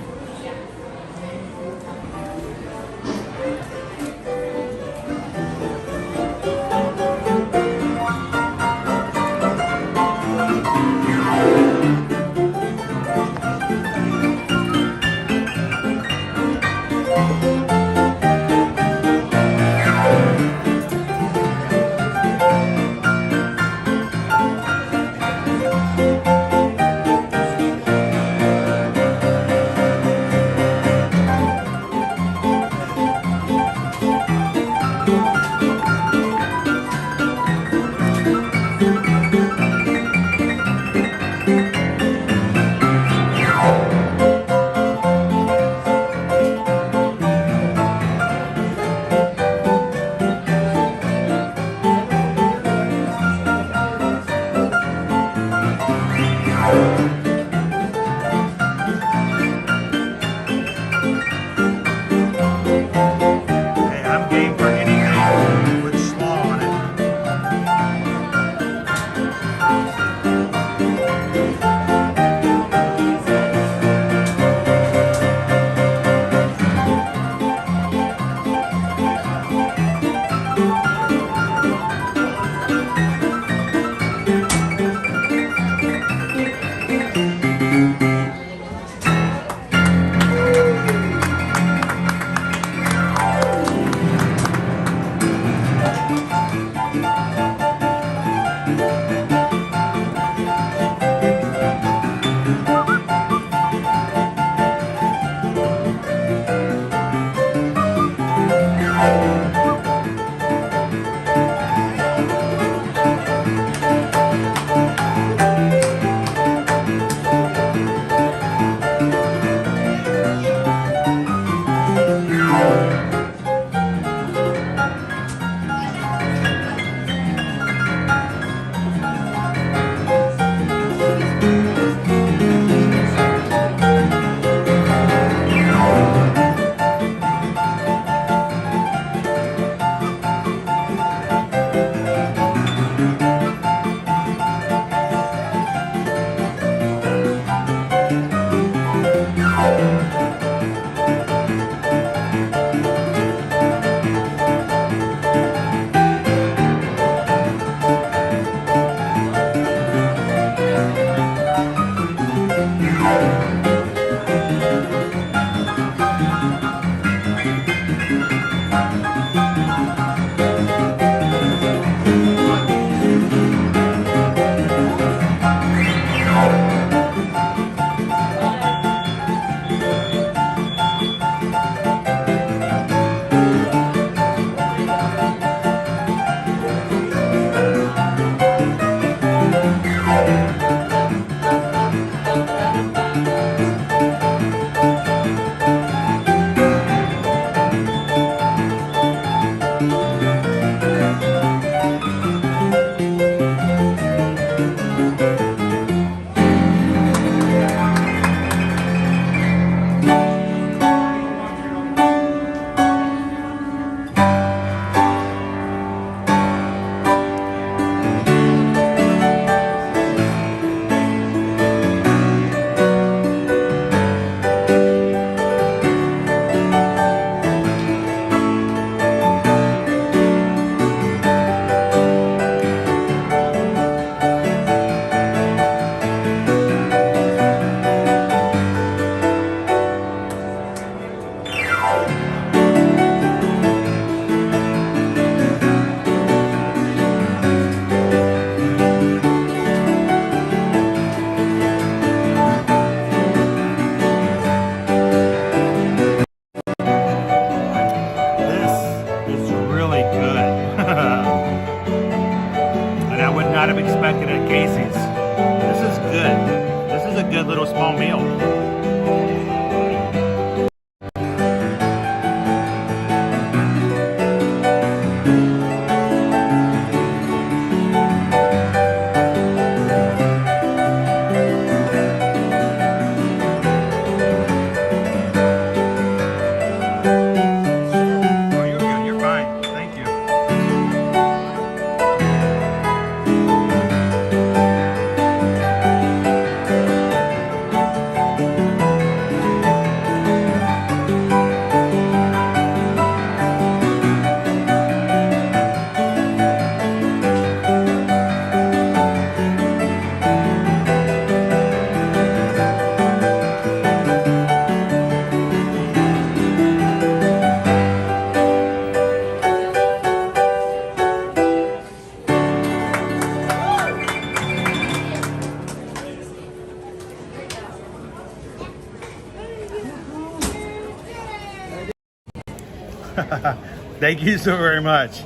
Thank you so very much.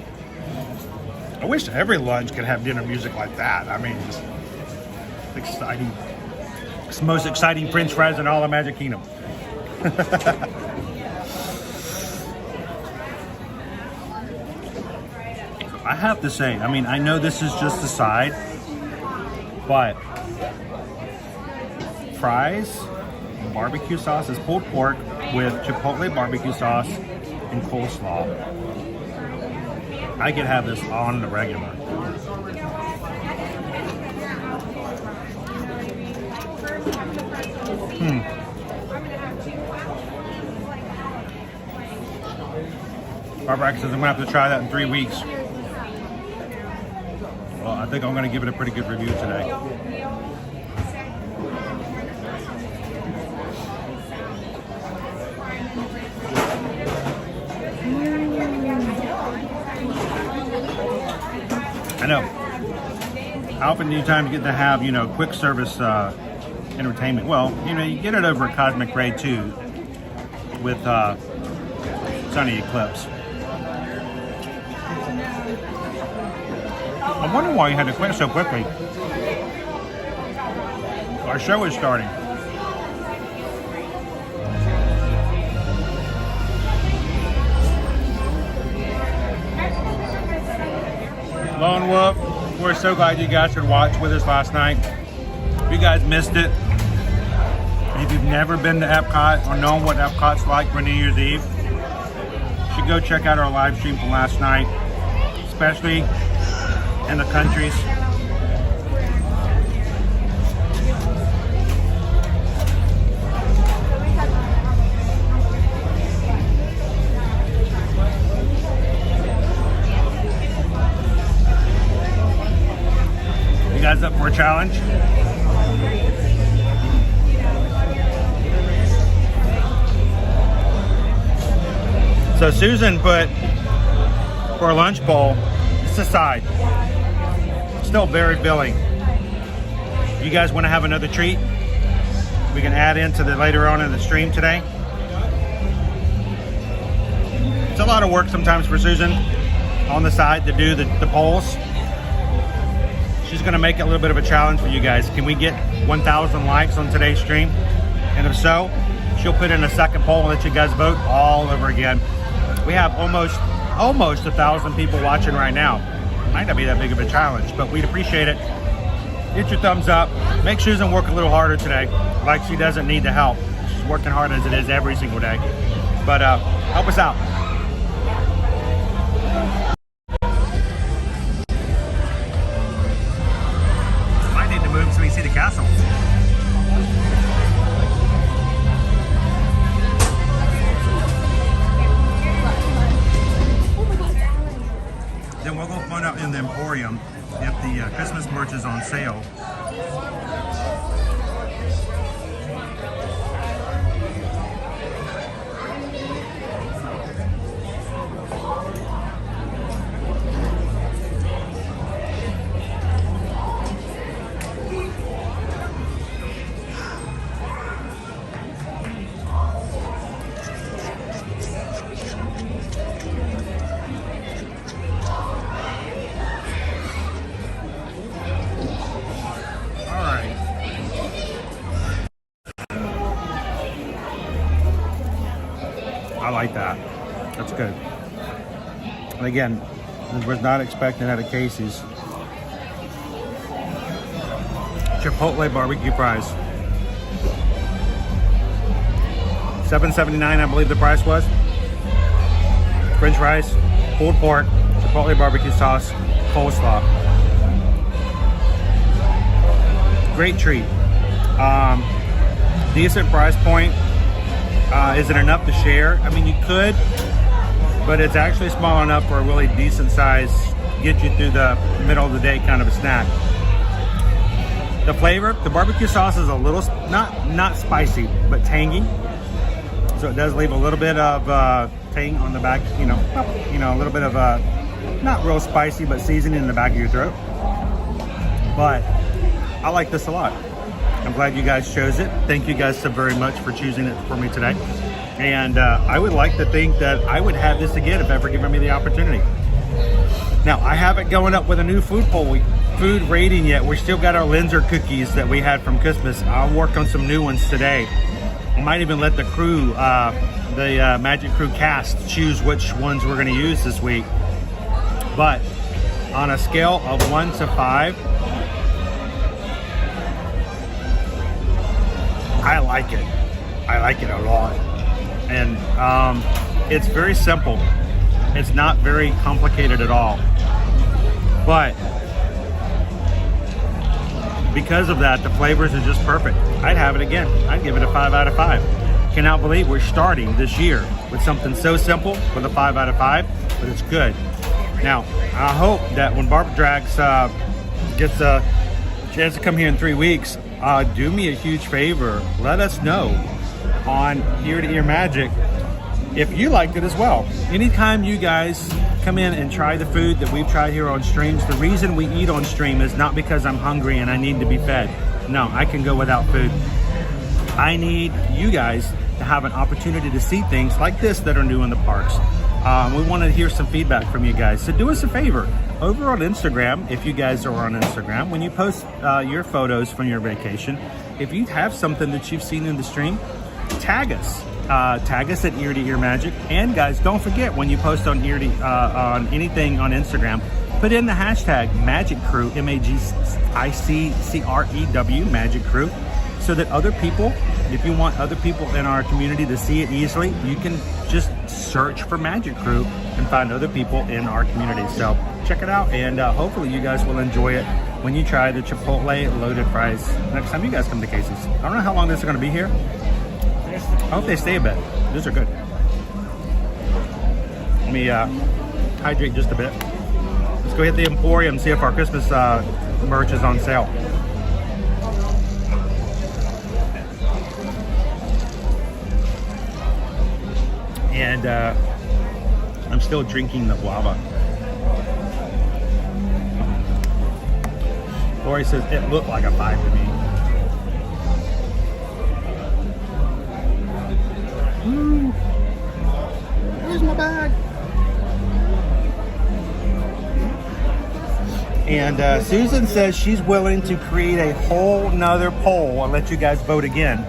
I wish every lunch could have dinner music like that. I mean, it's exciting. It's the most exciting French fries in all of Magic Kingdom. I have to say, I mean, I know this is just a side, but fries, barbecue sauce is pulled pork with chipotle barbecue sauce and coleslaw. I could have this on the regular. Barbara says I'm gonna have to try that in 3 weeks. Well, I think I'm gonna give it a pretty good review today. I know. How often do you get to have, you know, quick service entertainment? Well, you know, you get it over at Cosmic Ray too with Sunny Eclipse. I'm wondering why you had to quit so quickly. Our show is starting. Lone Wolf, we're so glad you guys could watch with us last night. If you guys missed it, if you've never been to Epcot or know what Epcot's like for New Year's Eve, you should go check out our live stream from last night, especially in the countries. You guys up for a challenge? So Susan put for a lunch bowl, it's a side. Still very filling. You guys want to have another treat? We can add into the later on in the stream today. It's a lot of work sometimes for Susan on the side to do the polls. She's going to make it a little bit of a challenge for you guys. Can we get 1,000 likes on today's stream? And if so, she'll put in a second poll and let you guys vote all over again. We have almost 1,000 people watching right now. Might not be that big of a challenge, but we'd appreciate it. Hit your thumbs up. Make Susan work a little harder today, like she doesn't need the help. She's working hard as it is every single day. But help us out. Might need to move so we see the castle. Then we'll go find out in the Emporium if the Christmas merch is on sale. I like that. That's good. And again, I was not expecting that at Casey's. Chipotle barbecue fries. $7.79, I believe the price was. French fries, pulled pork, chipotle barbecue sauce, coleslaw. Great treat. Decent price point. Is it enough to share? I mean, you could, but it's actually small enough for a really decent size, get you through the middle of the day kind of a snack. The flavor, the barbecue sauce is a little, not spicy, but tangy. So it does leave a little bit of tang on the back, you know, a little bit of not real spicy, but seasoning in the back of your throat. But I like this a lot. I'm glad you guys chose it. Thank you guys so very much for choosing it for me today. And I would like to think that I would have this again if ever given me the opportunity. Now, I haven't going up with a new food rating yet. We still got our Linzer cookies that we had from Christmas. I'll work on some new ones today. I might even let the crew, the Magic Crew cast, choose which ones we're going to use this week. But on a scale of 1 to 5, I like it. I like it a lot. And it's very simple. It's not very complicated at all. But because of that, the flavors are just perfect. I'd have it again. I'd give it a 5 out of 5. Cannot believe we're starting this year with something so simple with a 5 out of 5, but it's good. Now, I hope that when Barbara Drags gets a chance to come here in 3 weeks, do me a huge favor. Let us know on Ear to Ear Magic if you liked it as well. Anytime you guys come in and try the food that we've tried here on streams, the reason we eat on stream is not because I'm hungry and I need to be fed. No, I can go without food. I need you guys to have an opportunity to see things like this that are new in the parks. We want to hear some feedback from you guys. So do us a favor. Over on Instagram, if you guys are on Instagram, when you post your photos from your vacation, if you have something that you've seen in the stream, tag us. Tag us at Ear to Ear Magic. And guys, don't forget when you post on on anything on Instagram, put in the hashtag Magic Crew, MAGICCREW, Magic Crew, so that other people, if you want other people in our community to see it easily, you can just search for Magic Crew and find other people in our community. So check it out, and hopefully you guys will enjoy it when you try the Chipotle loaded fries next time you guys come to Casey's. I don't know how long this is going to be here. I hope they stay a bit. These are good. Let me hydrate just a bit. Let's go hit the Emporium, see if our Christmas merch is on sale. And I'm still drinking the guava. Lori says it looked like a 5 to me. Where's my bag? And Susan says she's willing to create a whole nother poll and let you guys vote again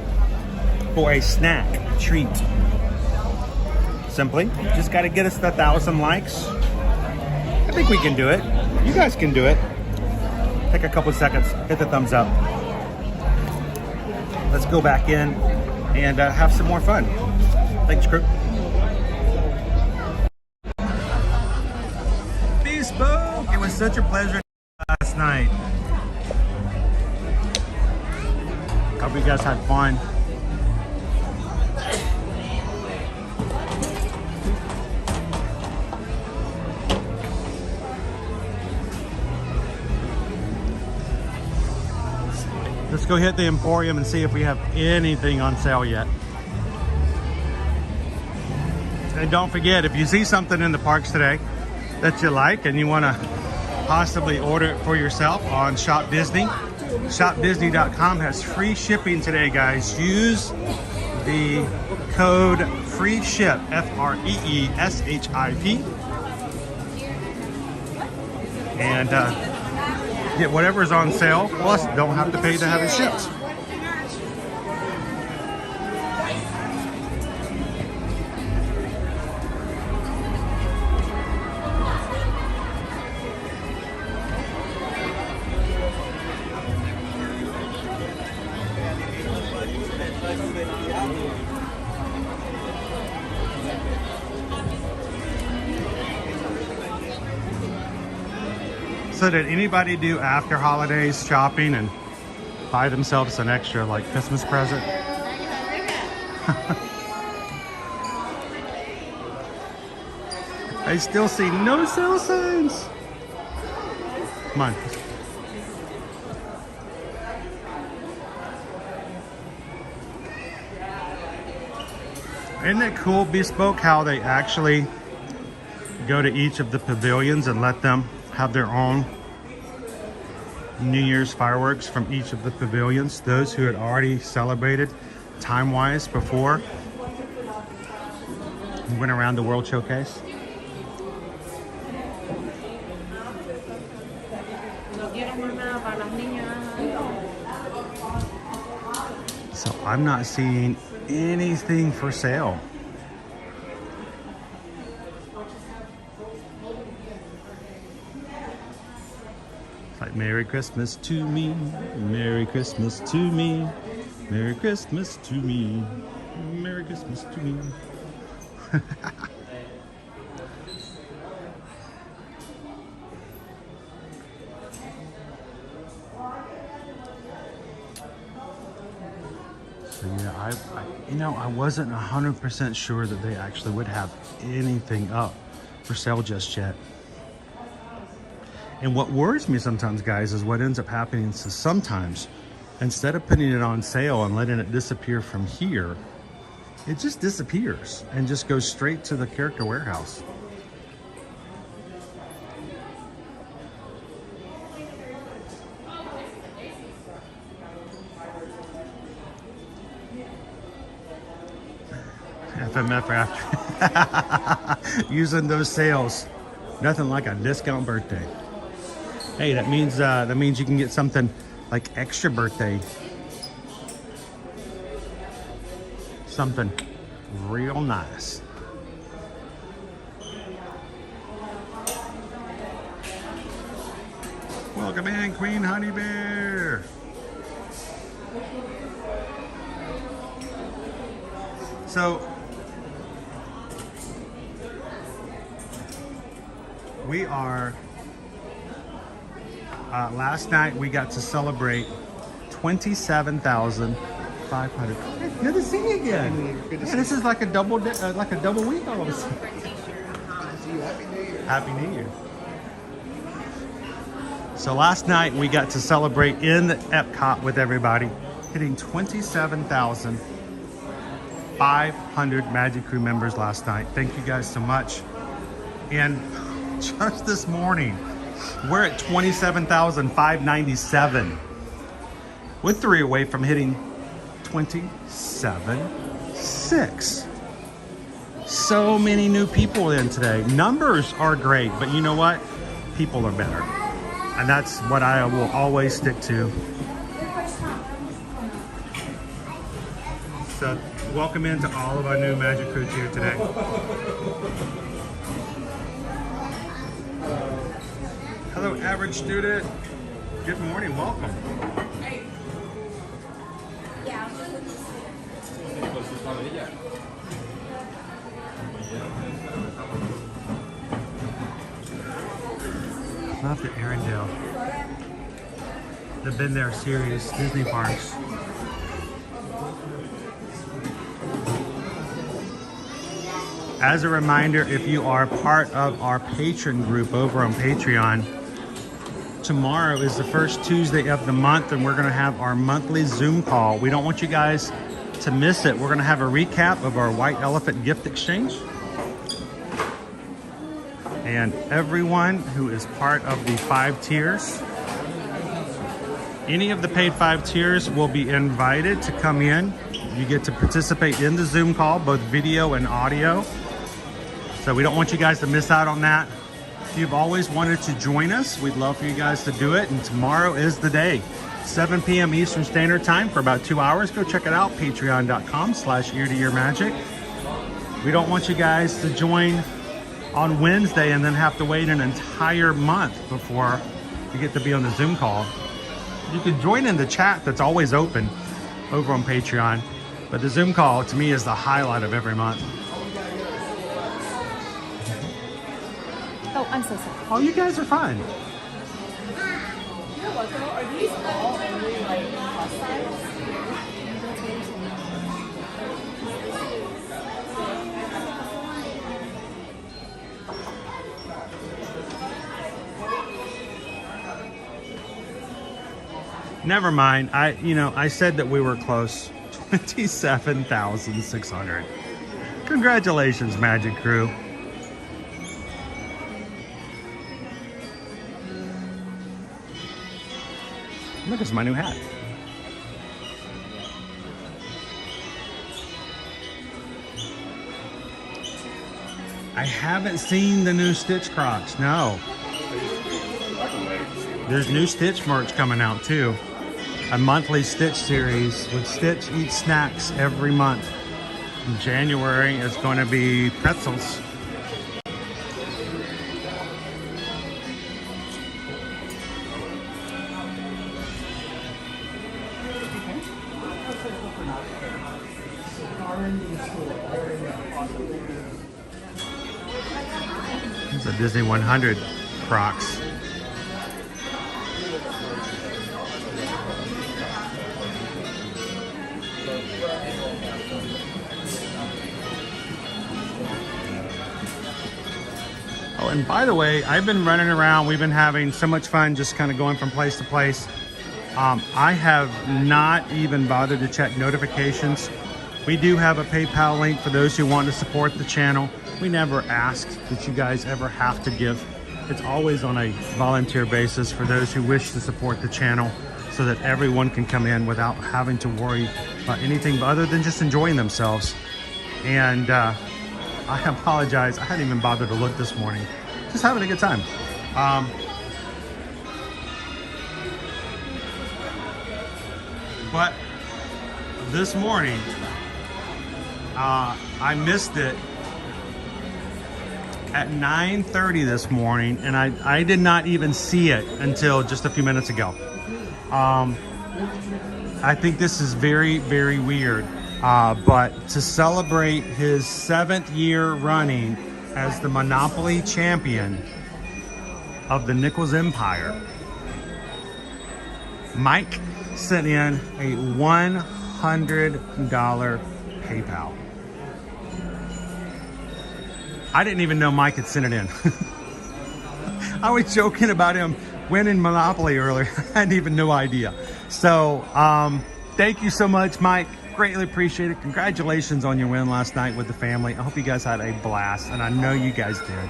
for a snack treat. Simply, just got to get us 1,000 likes. I think we can do it. You guys can do it. Take a couple seconds, hit the thumbs up. Let's go back in and have some more fun. Thanks, crew. Bespoke, it was such a pleasure last night. Hope you guys had fun. Let's go hit the Emporium and see if we have anything on sale yet. And don't forget, if you see something in the parks today that you like and you want to possibly order it for yourself on Shop Disney, shopdisney.com has free shipping today, guys. Use the code FREESHIP, FREESHIP, and get whatever's on sale, plus don't have to pay to have it shipped. So did anybody do after holidays shopping and buy themselves an extra like Christmas present? I still see no sale signs. Come on. Isn't it cool, Bespoke, how they actually go to each of the pavilions and let them have their own New Year's fireworks from each of the pavilions, those who had already celebrated time-wise before. We went around the World Showcase. So I'm not seeing anything for sale. It's like Merry Christmas to me, Merry Christmas to me, Merry Christmas to me, Merry Christmas to me. So yeah, I wasn't 100% sure that they actually would have anything up for sale just yet. And what worries me sometimes, guys, is what ends up happening is sometimes, instead of putting it on sale and letting it disappear from here, it just disappears and just goes straight to the character warehouse. FMF after using those sales. Nothing like a discount birthday. Hey, that means you can get something like extra birthday. Something real nice. Welcome in, Queen Honey Bear. So we are, last night we got to celebrate 27,500. Good to see you again. Yeah, this is like a double week all of a sudden. Happy New Year. So last night we got to celebrate in Epcot with everybody, hitting 27,500 Magic Crew members last night. Thank you guys so much. And just this morning, we're at 27,597. We're 3 away from hitting 27,600. So many new people in today. Numbers are great, but you know what? People are better. And that's what I will always stick to. So welcome into all of our new Magic Crews here today. Hello, average student. Good morning, welcome. Love the Arendelle. They've been there serious Disney parks. As a reminder, if you are part of our patron group over on Patreon, tomorrow is the first Tuesday of the month and we're going to have our monthly Zoom call. We don't want you guys to miss it. We're going to have a recap of our White Elephant gift exchange. And everyone who is part of the 5 tiers, any of the paid 5 tiers will be invited to come in. You get to participate in the Zoom call, both video and audio. So we don't want you guys to miss out on that. If you've always wanted to join us, we'd love for you guys to do it. And tomorrow is the day, 7 p.m. Eastern Standard Time for about 2 hours. Go check it out, patreon.com/ear-to-ear-magic. We don't want you guys to join on Wednesday and then have to wait an entire month before you get to be on the Zoom call. You can join in the chat that's always open over on Patreon, but the Zoom call to me is the highlight of every month. Oh, I'm so sorry. Oh, you guys are fine. You're welcome. Are these all only like plus size? Never mind. I said that we were close. 27,600. Congratulations, Magic Crew. Look, it's my new hat. I haven't seen the new Stitch Crocs, no. There's new Stitch merch coming out too. A monthly Stitch series with Stitch eats snacks every month. In January is going to be pretzels. These are Disney 100 Crocs. Oh, and by the way, I've been running around. We've been having so much fun just kind of going from place to place. I have not even bothered to check notifications. We do have a PayPal link for those who want to support the channel. We never ask that you guys ever have to give. It's always on a volunteer basis for those who wish to support the channel so that everyone can come in without having to worry about anything other than just enjoying themselves. And I apologize, I hadn't even bothered to look this morning. Just having a good time. But this morning, I missed it at 9:30 this morning, and I did not even see it until just a few minutes ago. I think this is very, very weird. But to celebrate his 7th year running as the Monopoly champion of the Nichols Empire, Mike sent in a $100 PayPal. I didn't even know Mike had sent it in. I was joking about him winning Monopoly earlier. I had even no idea. So thank you so much, Mike. Greatly appreciate it. Congratulations on your win last night with the family. I hope you guys had a blast, and I know you guys did.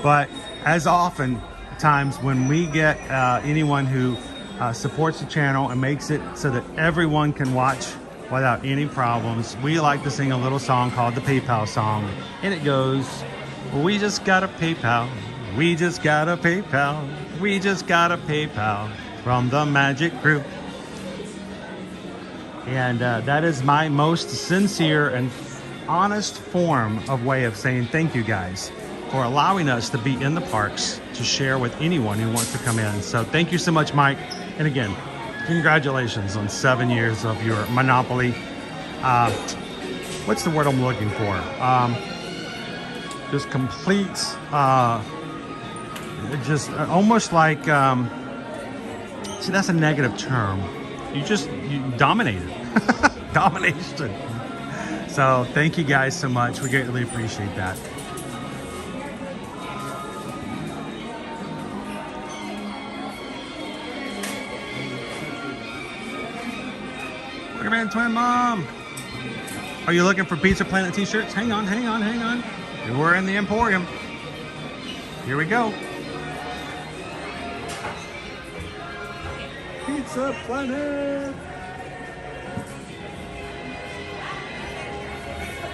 But as often times when we get anyone who supports the channel and makes it so that everyone can watch without any problems, we like to sing a little song called the PayPal song. And it goes, we just got a PayPal, we just got a PayPal, we just got a PayPal from the Magic Crew. And that is my most sincere and honest form of way of saying thank you guys for allowing us to be in the parks to share with anyone who wants to come in. So thank you so much, Mike. And again, congratulations on 7 years of your Monopoly. What's the word I'm looking for? Just complete, just almost like, see, that's a negative term. You dominated. Domination. So thank you guys so much. We greatly appreciate that. Welcome in, Twin Mom. Are you looking for Pizza Planet t-shirts? Hang on. We're in the Emporium. Here we go. Pizza Planet.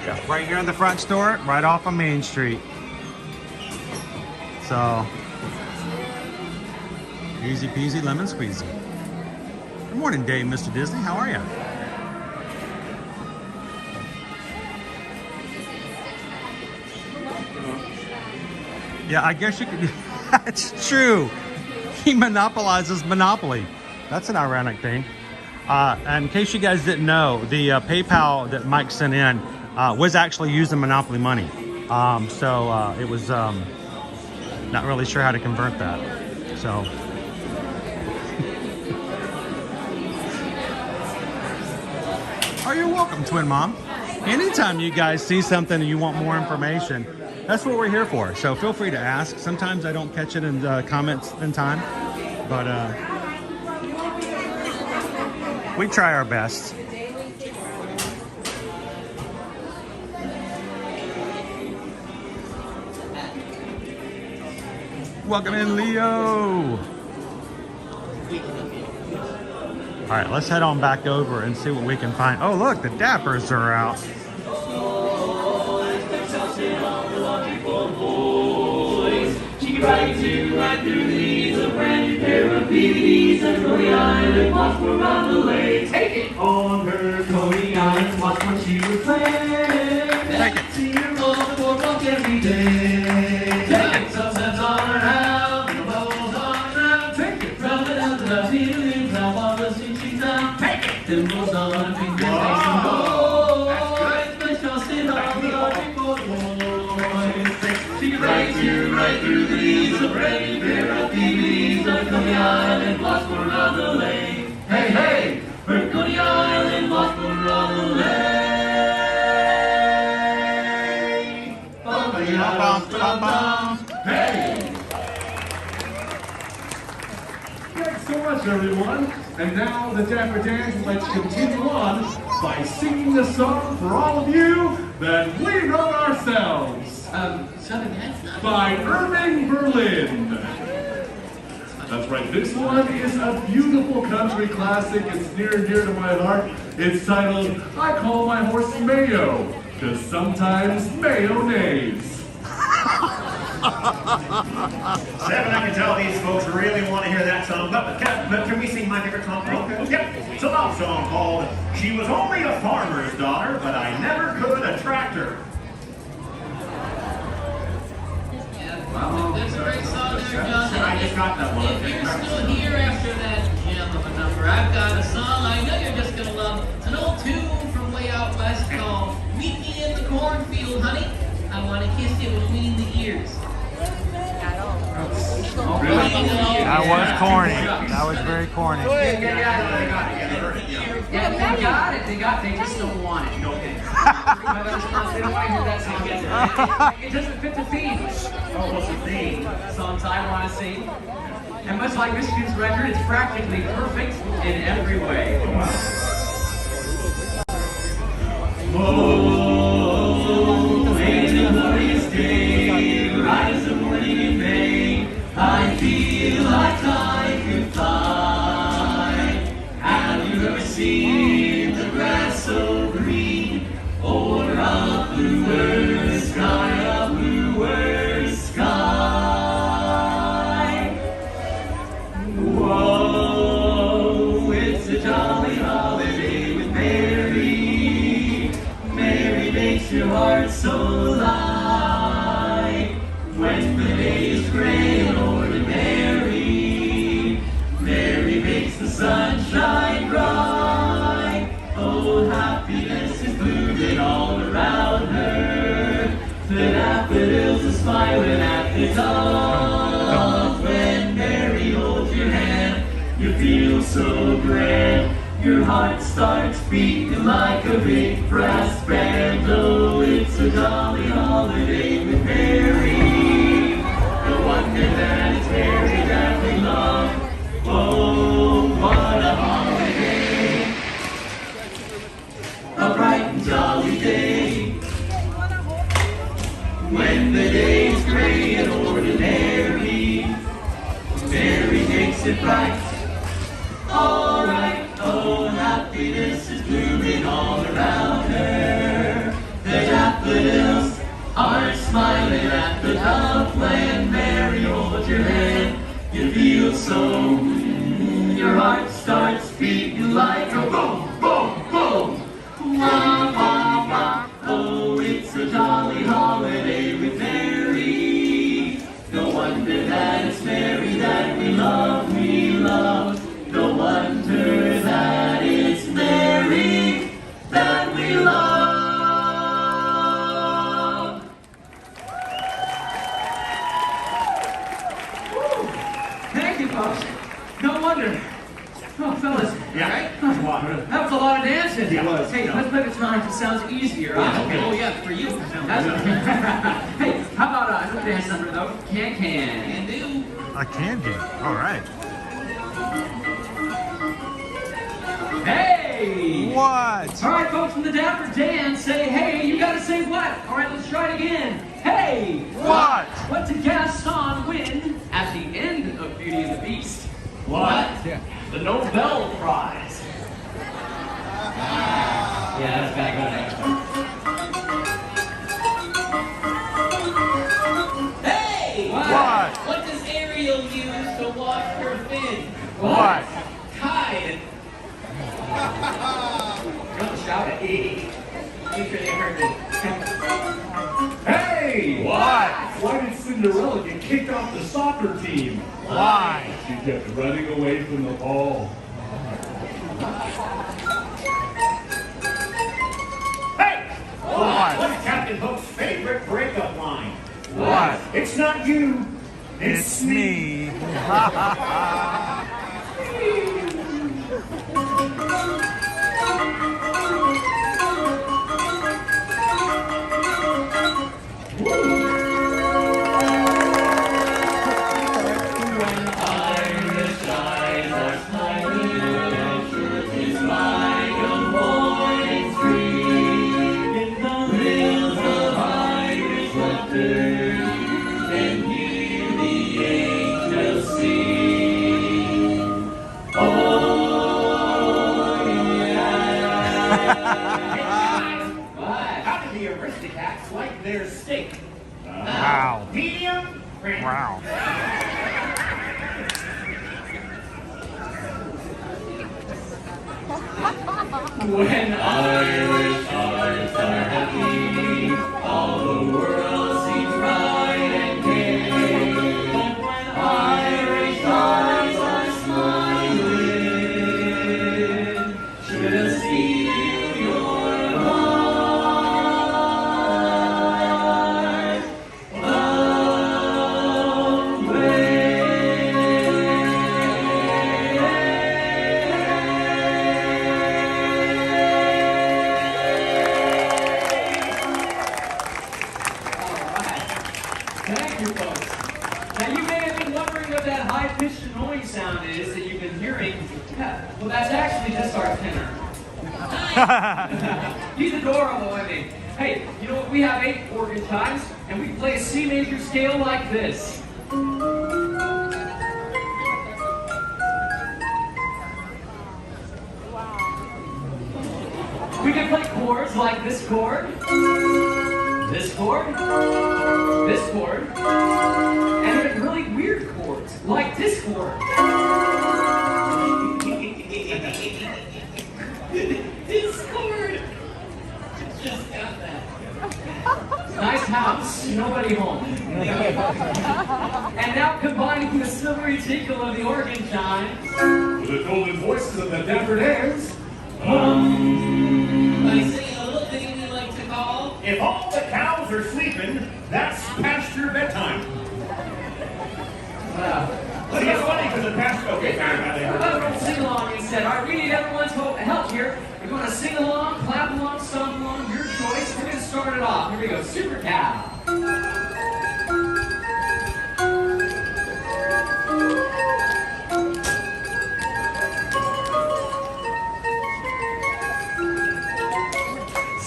Yeah, right here in the front store, right off of Main Street. So, easy peasy lemon squeezy. Good morning, Dave, Mr. Disney. How are you? Yeah, I guess you could. That's true. He monopolizes Monopoly. That's an ironic thing. And in case you guys didn't know, the PayPal that Mike sent in was actually using Monopoly money. So it was not really sure how to convert that. So. Oh, you're welcome, Twin Mom. Anytime you guys see something and you want more information, that's what we're here for. So feel free to ask. Sometimes I don't catch it in comments in time, but we try our best. Welcome in, Leo. All right, let's head on back over and see what we can find. Oh, look, the Dappers are out. right through these, a brand new pair of PVDs, a Coney Island watch for around the lake. Take it! On her Coney Island watch when she would play. Take it! See her on the boardwalk every day. Take it! Sunsets on her house, the bubbles on her ground. Take it! From the down to the ceiling, from all the seats she's down. Take it! Dimples on her fingers, makes them go. Right through these, a brand new pair of TVs, a Coney Island watch for around the lake. Hey, hey, for Coney Island watch for around the lake. Hey! Thanks so much, everyone. And now the Dapper Dans would like to continue on by singing the song for all of you that we wrote ourselves. By Irving Berlin. That's right, this one is a beautiful country classic. It's near and dear to my heart. It's titled, I Call My Horse Mayo, because sometimes mayo neighs. Seven, I can tell these folks really want to hear that song, but can we sing my favorite song? Okay. Yep, it's a love song called She Was Only a Farmer's Daughter, But I Never Could Attract Her. That's a great song there, John. I just got that one. If you're still here after that gem of a number, I've got a song I know you're just going to love. It's an old tune from way out west called Meet Me in the Cornfield, Honey. I want to kiss you between the ears. That was corny. That was very corny. Yeah, they got it. They just don't want it. No kidding. They don't want to hear that song yet. It doesn't fit the theme. Oh, what's the theme? Songs I want to sing. And much like Michigan's record, it's practically perfect in every way. Oh, ain't a glorious day, rise the morning in May. I feel like I could fly. Have you ever seen the grass so green, or a bluer sky, a bluer sky? Whoa, it's a jolly holiday with Mary. Mary makes your heart so light. When the day is gray and ordinary, Mary makes the sunshine bright. Oh, happiness is blooming all around her. The daffodils are smiling at the dawn. When Mary holds your hand, you feel so grand. Your heart starts beating like a big brass band. Oh, it's a jolly holiday with Mary. No wonder that it's Mary that we love. Oh, what a holiday. A bright and jolly day. When the day is gray and ordinary, Mary makes it bright. All right. Oh, happiness is blooming all around her. The daffodils are smiling at the top. When Mary holds your hand, you feel so your heart starts beating like a boom, boom, boom. Wah, wah, wah. Oh, it's a jolly holiday with Mary. No wonder that it's Mary that we love, we love. No wonder that it's Mary that we love. Woo. Thank you, folks. No wonder. Oh, fellas. Yeah, right? that That was a lot of dancing. Yeah, it was. Hey, let's make it sound like it sounds easier. Yeah, okay. Oh, yeah, for you. Hey, how about a dance number, though? Can do. A can do. All right. Hey! What? All right, folks from the Dapper Dans, say hey. You gotta say what? All right, let's try it again. Hey! What? What's a Gaston win at the end of Beauty and the Beast? What? Yeah. The Nobel Prize. Yeah, that's gotta go next. Hey! What? What What? Tide. Don't shout at me. I'm sure they heard me. Hey! What? Why did Cinderella get kicked off the soccer team? Why? She kept running away from the ball. Hey! What? What's Captain Hook's favorite breakup line? What? It's not you. It's me. How do the Aristocats like their steak? Wow. Medium? Rare. Wow. When Irish hearts are happy, all the world seems bright and gay. But when Irish hearts are smiling, just feel your heart Thank you, folks. Now, you may have been wondering what that high-pitched annoying sound is that you've been hearing. Yeah, well, that's actually just our tenor. He's adorable, I mean. Hey, you know what? We have 8 organ chimes, and we play a C major scale like this. We can play chords like this chord, this chord, this chord, and even really weird chords like this chord. This chord. Just got that. Nice house, nobody home. And now combined with the silvery tinkle of the organ chimes, With the golden voices of the Dapper Dans. I sing a little thing we like to call. If all the cows are sleeping, that's past your bedtime. See, it's funny because the past. Okay, sorry about that. Let's sing along instead. All right, we need everyone's help here. We're going to sing along, clap along, stomp along, your choice. We're going to start it off. Here we go. Super cow.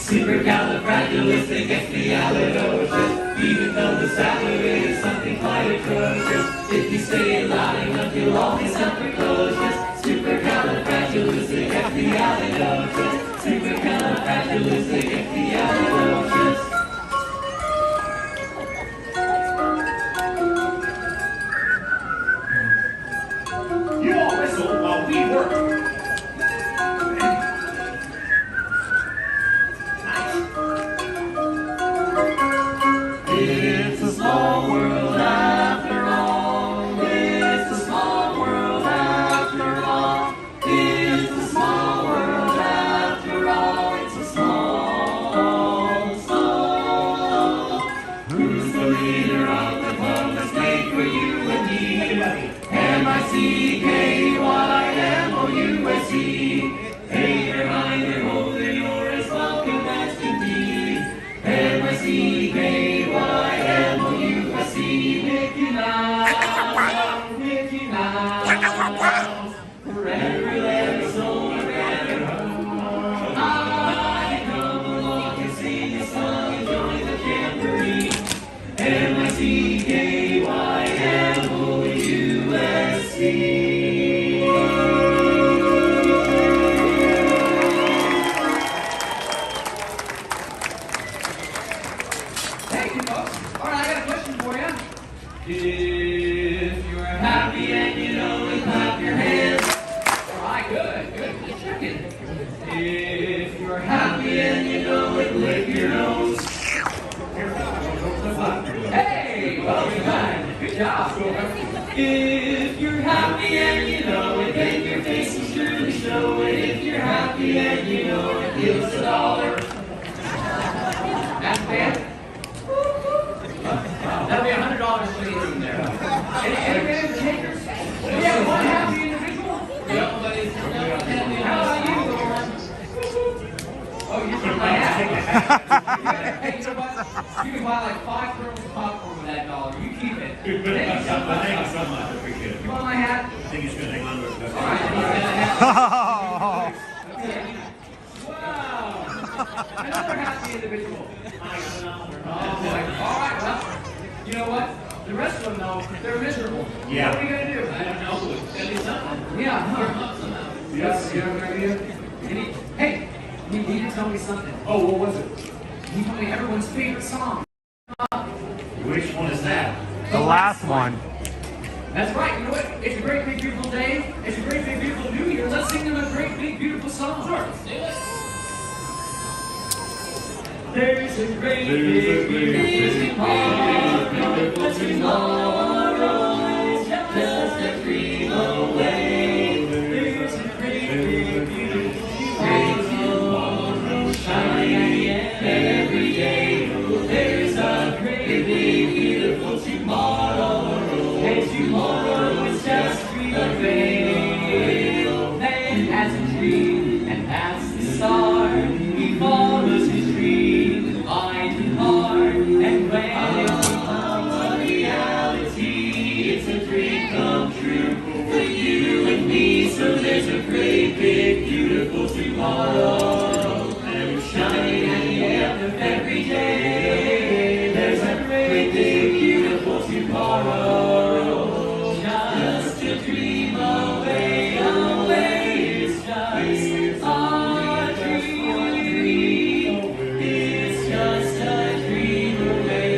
Supercalifragilisticexpialidocious. Even though the salary is something quite atrocious, if you say it loud enough, you'll always sound precocious. Supercalifragilisticexpialidocious. Supercalifragilisticexpialidocious. You all whistle while we work. It's a small world after all. It's a small world after all. It's a small world after all. It's a small. Who's the leader of the club that's made for you and me? MICKYMOUSE. Hey, reminder, holder, you're as welcome as can be. MICKYMOUSE. Mickey Mouse, Mickey Mouse. Forever let us own a better home. I come along and sing a song and join the jamboree. MICKYMOUSE. Thank you, folks. All right, I got a question for you. If you're happy and you know it, clap your hands. welcome back. Good job. If you're happy and you know it, then your face is surely show it. If you're happy and you know it, give us $1. That's bad. That'll be $100 for you in there. Any random takers? Yeah, one happy individual? Yep. How about you, Lauren? Oh, you can buy that. Hey, you know what? You can buy like 5 kernels of popcorn with that $1. You keep it. Thank you so much. Appreciate it. You want my hat? I think he's going to hang on to it. All right, he's got a hat. Okay. Wow. Another happy individual. Oh, boy. All right, well, you know what? The rest of them know they're miserable. Yeah. What are we going to do? I don't know. It's going to be something. Yeah. Yes, you have an idea? Hey, you need to tell me something. Oh, what was it? You told me everyone's favorite song. Which one is that? The last one. That's right. You know what? It's a great, big, beautiful day. It's a great, big, beautiful New Year. Let's sing them a great, big, beautiful song. Sure. Let's do it. There's a great, big, beautiful tomorrow. It's just a dream away. There's a great, big, beautiful tomorrow. Shining every day. There's a great, big, beautiful tomorrow. And tomorrow is just a veil. Man has a dream, and that's the star. He follows his dream with mind and heart. And when it becomes a reality, it's a dream come true for you and me. So there's a great, big, beautiful tomorrow. And shining at the end of every day. There's a great, big, beautiful tomorrow. Just a dream away, away. It's just a dream. It's just a dream away,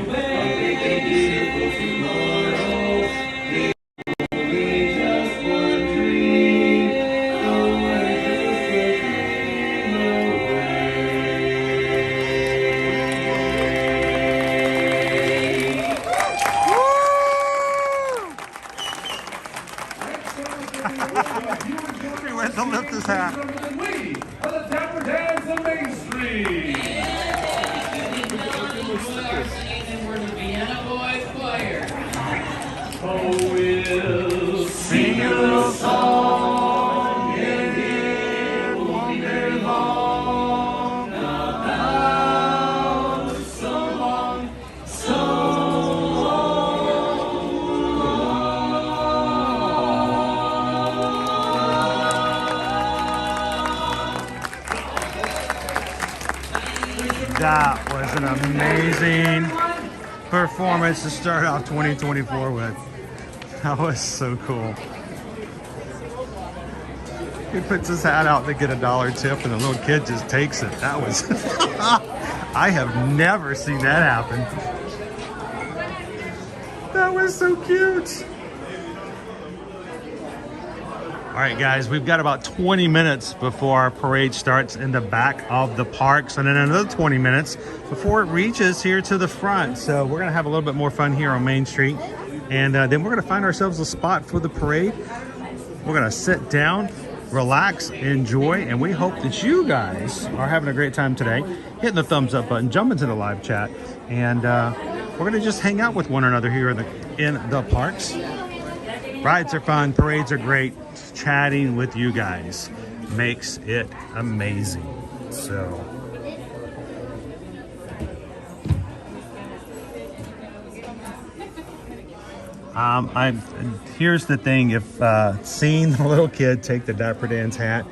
away. Beautiful tomorrow. Only just one dream away. He went to lift his hat. For the Dapper Dans of Main Street. We're the Vienna Boys Choir. Oh, we'll sing a little song and it won't be long about so long, so That was an amazing performance to start off 2024 with. That was so cool. He puts his hat out to get $1 tip and the little kid just takes it. That was, I have never seen that happen. That was so cute. All right, guys, we've got about 20 minutes before our parade starts in the back of the parks, and then another 20 minutes before it reaches here to the front. So we're gonna have a little bit more fun here on Main Street, and then we're gonna find ourselves a spot for the parade. We're gonna sit down, relax, enjoy, and we hope that you guys are having a great time today. Hitting the thumbs up button, jump into the live chat, and we're gonna just hang out with one another here in the parks. Rides are fun, parades are great. Chatting with you guys makes it amazing. So here's the thing, if seeing the little kid take the Dapper Dans hat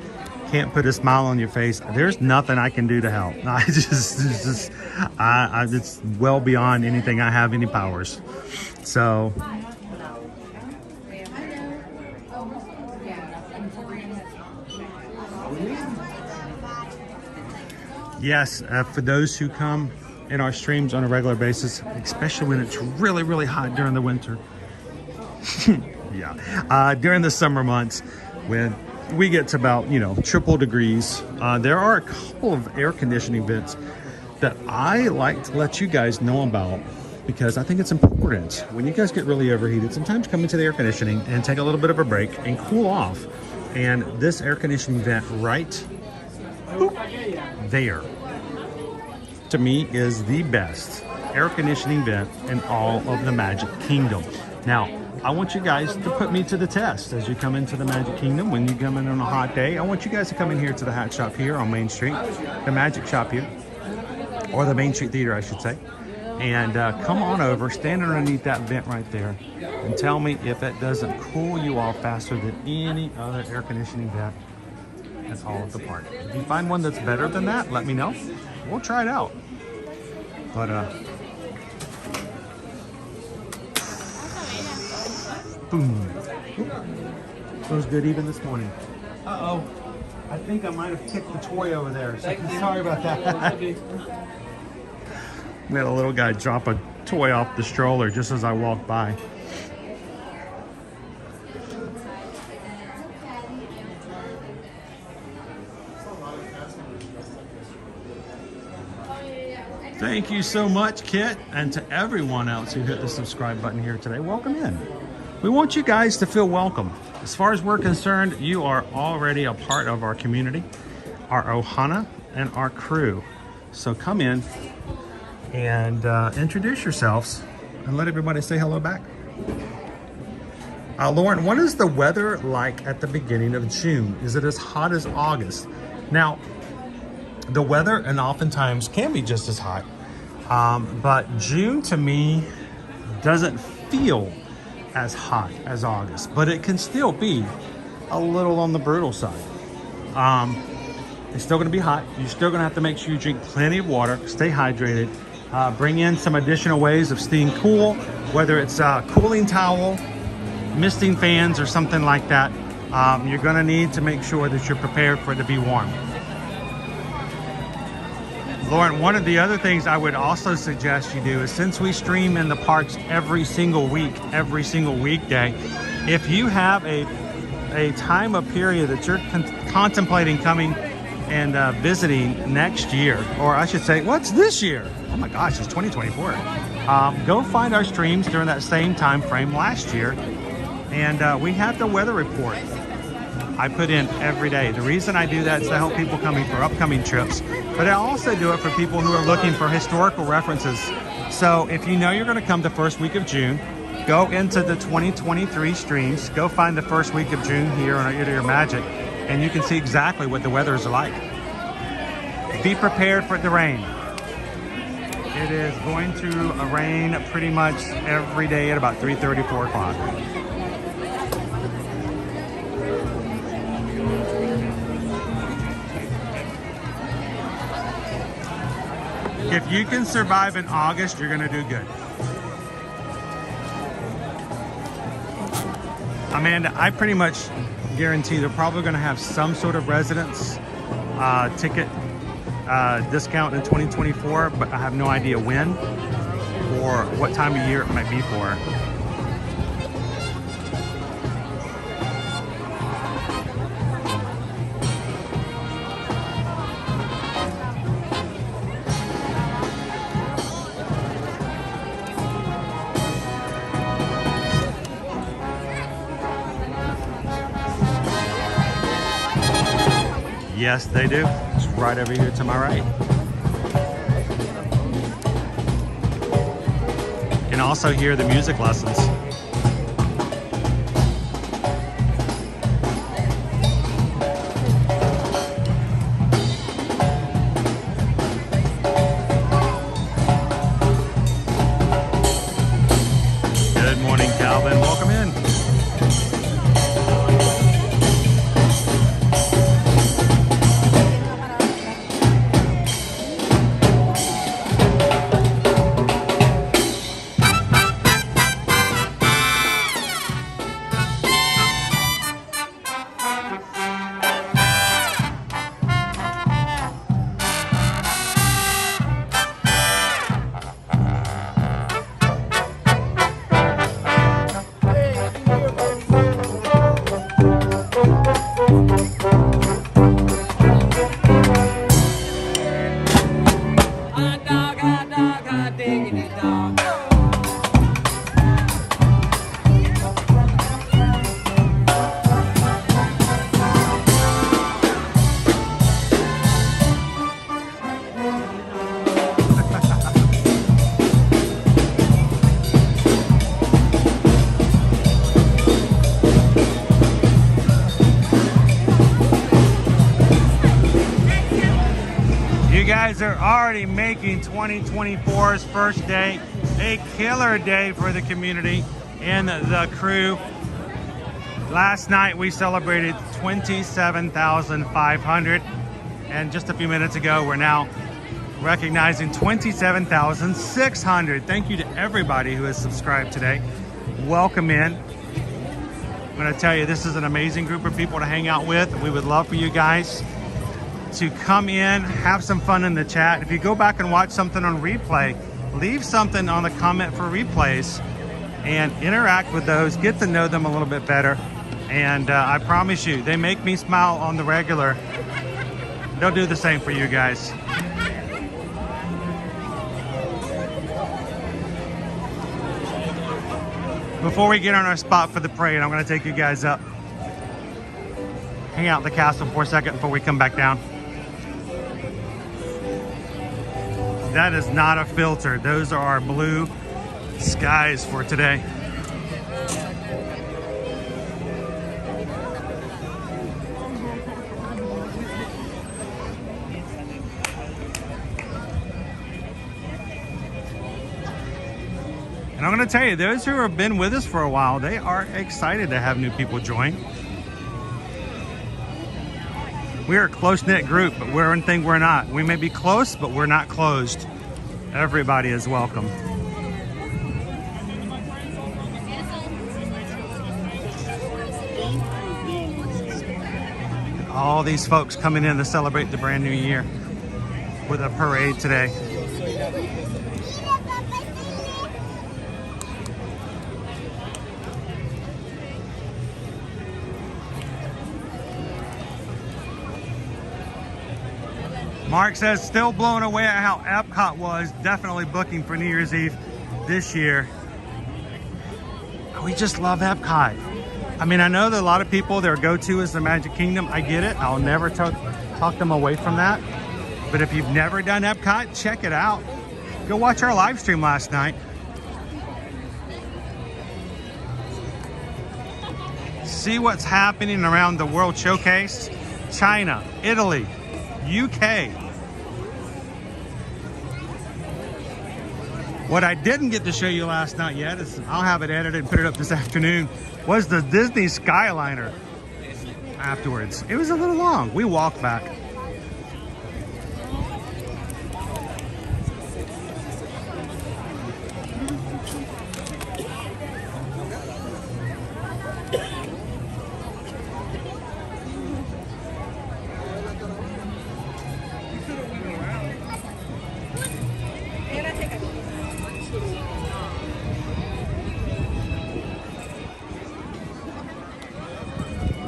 can't put a smile on your face, there's nothing I can do to help. It's well beyond anything I have any powers. So yes, for those who come in our streams on a regular basis, especially when it's really, really hot during the winter. Yeah, during the summer months when we get to about, triple degrees, there are a couple of air conditioning vents that I like to let you guys know about because I think it's important. When you guys get really overheated, sometimes come into the air conditioning and take a little bit of a break and cool off. And this air conditioning vent right there, to me, is the best air conditioning vent in all of the Magic Kingdom. Now, I want you guys to put me to the test as you come into the Magic Kingdom. When you come in on a hot day, I want you guys to come in here to the hat shop here on Main Street, the Magic Shop here, or the Main Street Theater, I should say. And come on over, stand underneath that vent right there, and tell me if it doesn't cool you off faster than any other air conditioning vent at all of the park. If you find one that's better than that, let me know. We'll try it out. But boom. Feels good even this morning. Uh-oh. I think I might have kicked the toy over there. So sorry about that. We had a little guy drop a toy off the stroller just as I walked by. Thank you so much, Kit, and to everyone else who hit the subscribe button here today. Welcome in. We want you guys to feel welcome. As far as we're concerned, you are already a part of our community, our Ohana, and our crew. So come in and introduce yourselves and let everybody say hello back. Lauren, what is the weather like at the beginning of June? Is it as hot as August? Now, the weather and oftentimes can be just as hot, but June to me doesn't feel as hot as August, but it can still be a little on the brutal side. It's still going to be hot. You're still going to have to make sure you drink plenty of water, stay hydrated, bring in some additional ways of staying cool, whether it's a cooling towel, misting fans, or something like that. You're going to need to make sure that you're prepared for it to be warm. Lauren, one of the other things I would also suggest you do is, since we stream in the parks every single week, every single weekday, if you have a time of period that you're contemplating coming and visiting next year, or I should say, what's this year? Oh my gosh, it's 2024. Go find our streams during that same time frame last year, and we have the weather report I put in every day. The reason I do that is to help people coming for upcoming trips, but I also do it for people who are looking for historical references. So if you know you're going to come the first week of June, go into the 2023 streams, go find the first week of June here on your Magic, and you can see exactly what the weather is like. Be prepared for the rain. It is going to rain pretty much every day at about 3:30, 4 o'clock. If you can survive in August, you're gonna do good. Amanda, I pretty much guarantee they're probably gonna have some sort of residence ticket discount in 2024, but I have no idea when or what time of year it might be for. Yes, they do. It's right over here to my right. You can also hear the music lessons. Good morning, Calvin. Welcome in. guys are already making 2024's first day a killer day for the community and the crew. Last night we celebrated 27,500, and just a few minutes ago we're now recognizing 27,600. Thank you to everybody who has subscribed today. Welcome in. I'm going to tell you, this is an amazing group of people to hang out with. We would love for you guys to come in, have some fun in the chat. If you go back and watch something on replay, leave something on the comment for replays and interact with those, get to know them a little bit better. And I promise you, they make me smile on the regular. They'll do the same for you guys. Before we get on our spot for the parade, I'm going to take you guys up. Hang out in the castle for a second before we come back down. That is not a filter. Those are our blue skies for today. And I'm going to tell you, those who have been with us for a while, they are excited to have new people join. We're a close-knit group, but we're one thing we're not. We may be close, but we're not closed. Everybody is welcome. All these folks coming in to celebrate the brand new year with a parade today. Mark says, still blown away at how Epcot was. Definitely booking for New Year's Eve this year. We just love Epcot. I mean, I know that a lot of people, their go-to is the Magic Kingdom. I get it. I'll never talk them away from that. But if you've never done Epcot, check it out. Go watch our live stream last night. See what's happening around the World Showcase. China, Italy, UK. What I didn't get to show you last night yet, is I'll have it edited and put it up this afternoon, was the Disney Skyliner afterwards. It was a little long. We walked back.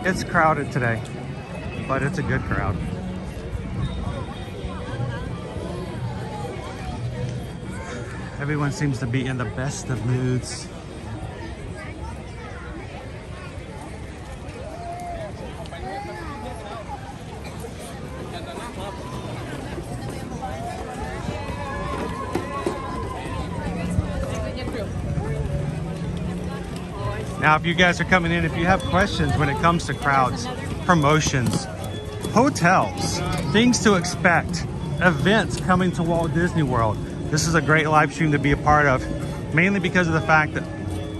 It's crowded today, but it's a good crowd. Everyone seems to be in the best of moods. Now, if you guys are coming in, if you have questions when it comes to crowds, promotions, hotels, things to expect, events coming to Walt Disney World, this is a great live stream to be a part of, mainly because of the fact that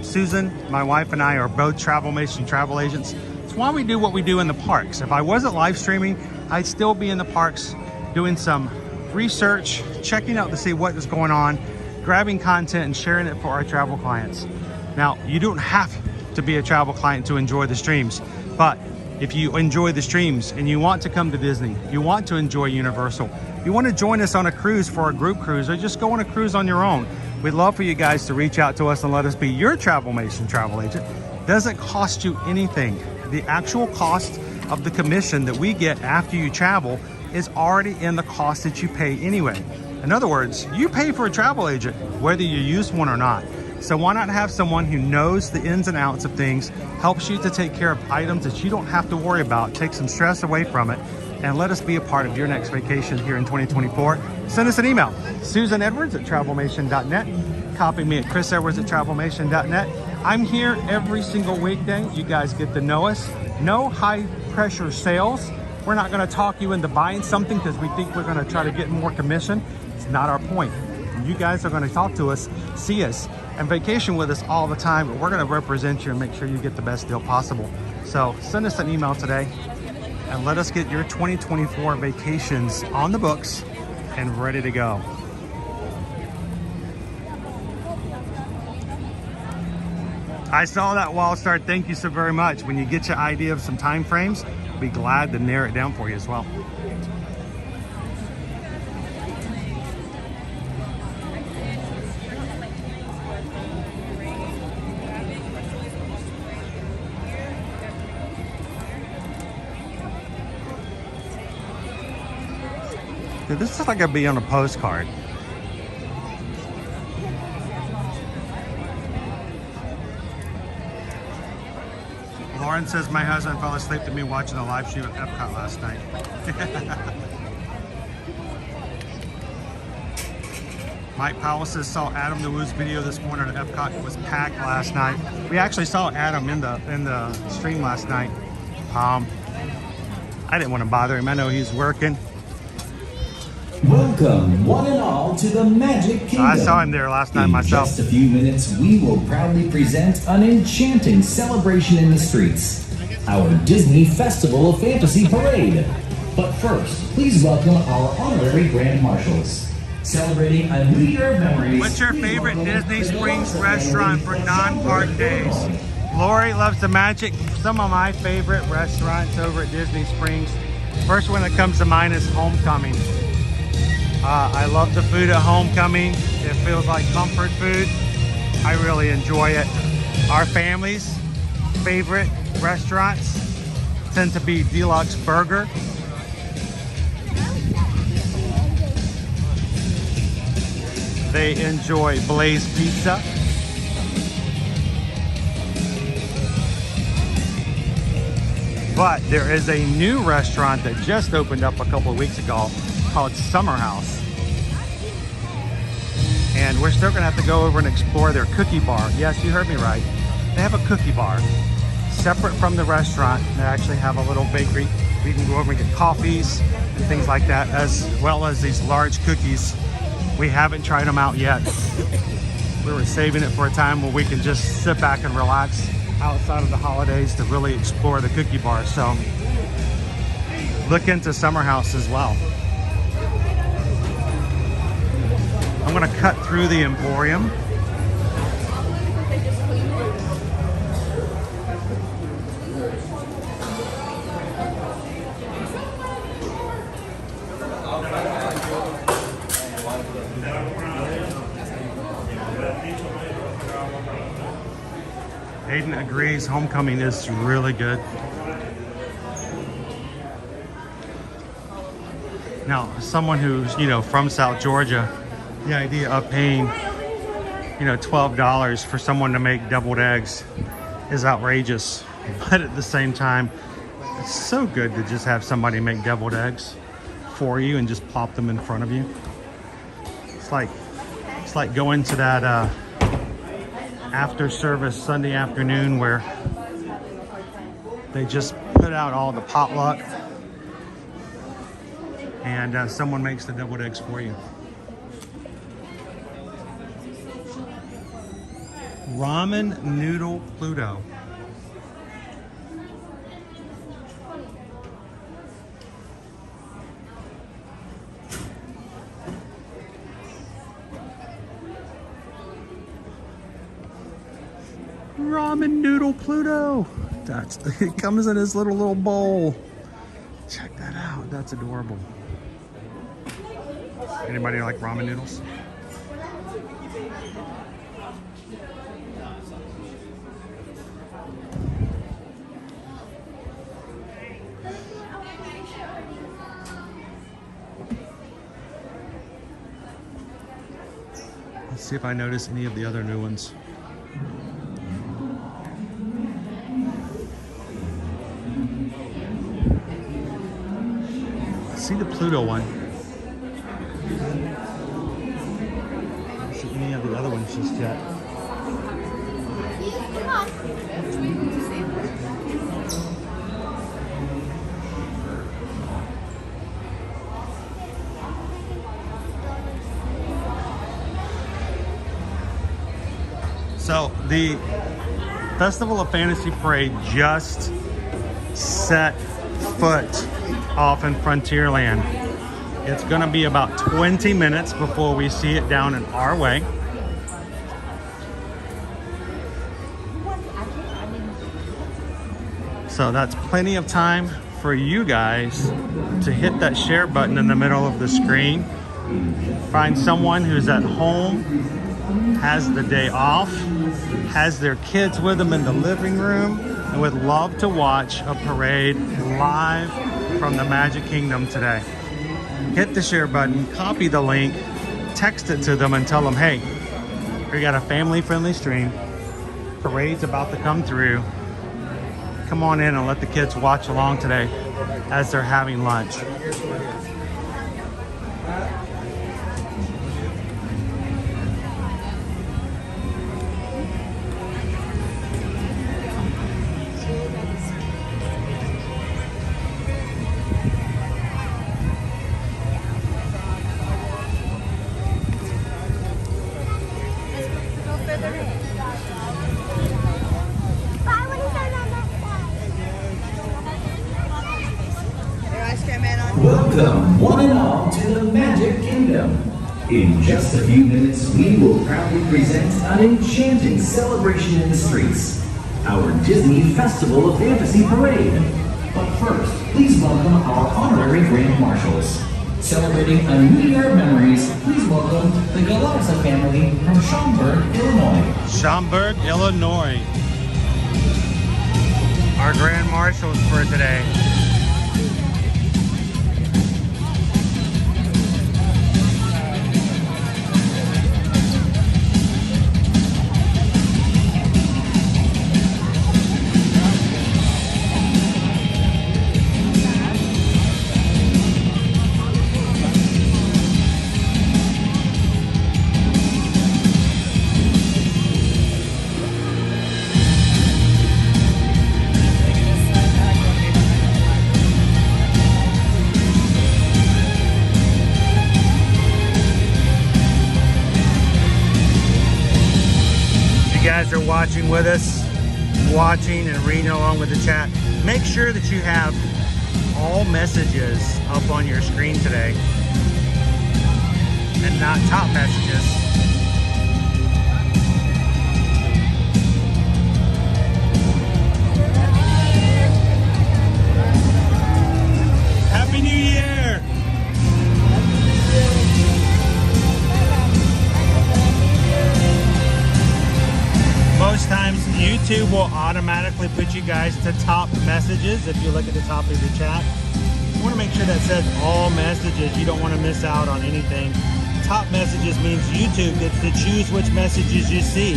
Susan, my wife, and I are both Travelmation travel agents. It's why we do what we do in the parks. If I wasn't live streaming, I'd still be in the parks doing some research, checking out to see what is going on, grabbing content and sharing it for our travel clients. Now, you don't have to be a travel client to enjoy the streams, but if you enjoy the streams and you want to come to Disney, you want to enjoy Universal, you want to join us on a cruise for a group cruise, or just go on a cruise on your own, we'd love for you guys to reach out to us and let us be your Travelmation travel agent. Doesn't cost you anything. The actual cost of the commission that we get after you travel is already in the cost that you pay anyway. In other words, you pay for a travel agent, whether you use one or not. So why not have someone who knows the ins and outs of things, helps you to take care of items that you don't have to worry about, take some stress away from it, and let us be a part of your next vacation here in 2024. Send us an email, susanedwards@travelmation.net. Copy me at chrisedwards@travelmation.net. I'm here every single weekday. You guys get to know us. No high pressure sales. We're not going to talk you into buying something because we think we're going to try to get more commission. It's not our point. You guys are going to talk to us, see us, and vacation with us all the time. But we're going to represent you and make sure you get the best deal possible. So send us an email today and let us get your 2024 vacations on the books and ready to go. I saw that wall start. Thank you so very much. When you get your idea of some time frames, I'll be glad to narrow it down for you as well. Dude, this is like a be on a postcard. Lauren says my husband fell asleep to me watching the live stream at Epcot last night. Mike Powell says saw Adam DeWoo's video this morning at Epcot. It was packed last night. We actually saw Adam in the stream last night. I didn't want to bother him. I know he's working. Welcome, one and all, to the Magic Kingdom. I saw him there last night myself. In just a few minutes, we will proudly present an enchanting celebration in the streets, our Disney Festival of Fantasy Parade. But first, please welcome our honorary Grand Marshals. Celebrating a new year of memories. What's your favorite Disney Springs restaurant for non-park days? Lori loves the Magic. Some of my favorite restaurants over at Disney Springs. First one that comes to mind is Homecoming. I love the food at Homecoming. It feels like comfort food. I really enjoy it. Our family's favorite restaurants tend to be Deluxe Burger. They enjoy Blaze Pizza. But there is a new restaurant that just opened up a couple of weeks ago called Summer House. And we're still gonna have to go over and explore their cookie bar. Yes, you heard me right. They have a cookie bar separate from the restaurant. They actually have a little bakery. We can go over and get coffees and things like that, as well as these large cookies. We haven't tried them out yet. We were saving it for a time where we can just sit back and relax outside of the holidays to really explore the cookie bar. So look into Summer House as well. I'm gonna cut through the Emporium. Aiden agrees, Homecoming is really good. Now, someone who's, from South Georgia, the idea of paying, $12 for someone to make deviled eggs is outrageous. But at the same time, it's so good to just have somebody make deviled eggs for you and just plop them in front of you. It's like going to that after service Sunday afternoon where they just put out all the potluck and someone makes the deviled eggs for you. Ramen Noodle Pluto. Ramen Noodle Pluto. It comes in his little bowl. Check that out. That's adorable. Anybody like ramen noodles? Let's see if I notice any of the other new ones. See the Pluto one. Don't see any of the other ones just yet. So the Festival of Fantasy Parade just set foot off in Frontierland. It's gonna be about 20 minutes before we see it down in our way. So that's plenty of time for you guys to hit that share button in the middle of the screen. Find someone who's at home, has the day off, has their kids with them in the living room, and would love to watch a parade live from the Magic Kingdom today. Hit the share button, copy the link, text it to them and tell them, hey, we got a family-friendly stream. Parade's about to come through. Come on in and let the kids watch along today as they're having lunch. Welcome, one and all, to the Magic Kingdom. In just a few minutes, we will proudly present an enchanting celebration in the streets, our Disney Festival of Fantasy Parade. But first, please welcome our honorary Grand Marshals. Celebrating a new year of memories, please welcome the Galarza family from Schaumburg, Illinois. Schaumburg, Illinois. Our Grand Marshals for today. Guys are watching with us, watching and reading along with the chat. Make sure that you have all messages up on your screen today and not top messages. Happy New Year! Most times YouTube will automatically put you guys to top messages if you look at the top of your chat. You want to make sure that says all messages. You don't want to miss out on anything. Top messages means YouTube gets to choose which messages you see.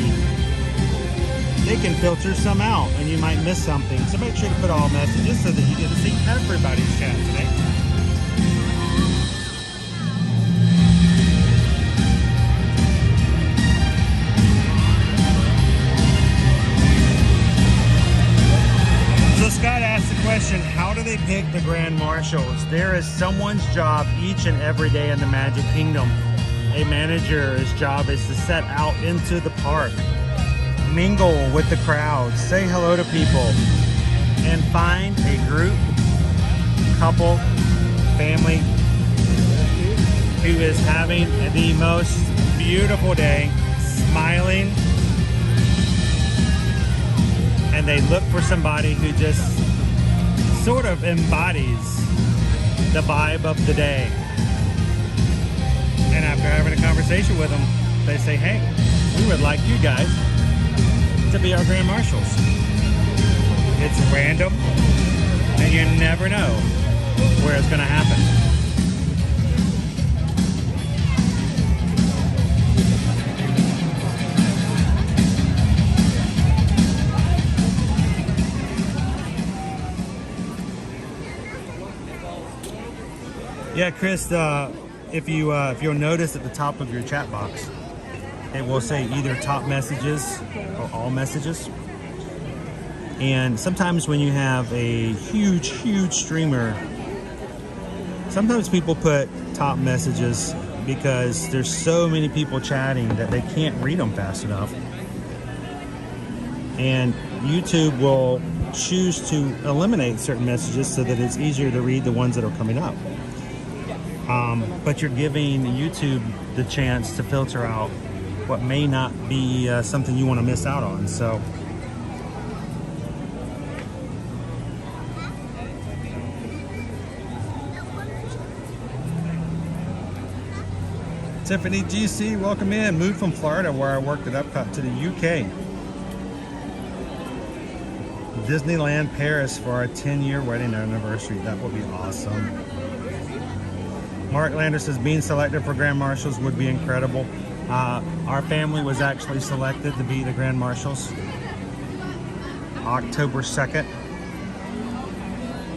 They can filter some out and you might miss something. So make sure to put all messages so that you get to see everybody's chat today. Scott asked the question, how do they pick the Grand Marshals? There is someone's job each and every day in the Magic Kingdom. A manager's job is to set out into the park, mingle with the crowd, say hello to people, and find a group, couple, family who is having the most beautiful day, smiling, and they look for somebody who just sort of embodies the vibe of the day. And after having a conversation with them, they say, hey, we would like you guys to be our Grand Marshals. It's random, and you never know where it's gonna happen. Yeah, Chris, if you'll notice at the top of your chat box, it will say either top messages or all messages. And sometimes when you have a huge streamer, sometimes people put top messages because there's so many people chatting that they can't read them fast enough. and YouTube will choose to eliminate certain messages so that it's easier to read the ones that are coming up. But you're giving YouTube the chance to filter out what may not be something you want to miss out on. So Tiffany GC, welcome in. Moved from Florida where I worked at Epcot to the UK. Disneyland Paris for our 10-year wedding anniversary. That would be awesome. Mark Lander says being selected for Grand Marshals would be incredible. Our family was actually selected to be the Grand Marshals October 2nd,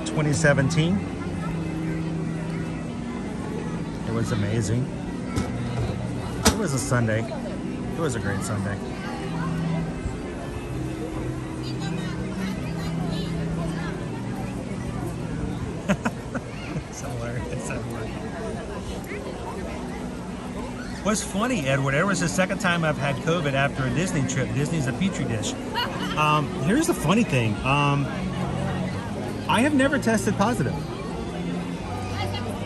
2017. It was amazing. It was a Sunday. It was a great Sunday. It's hilarious, Edward. What's funny, Edward, it was the second time I've had COVID after a Disney trip. Disney's a petri dish. Here's the funny thing. I have never tested positive.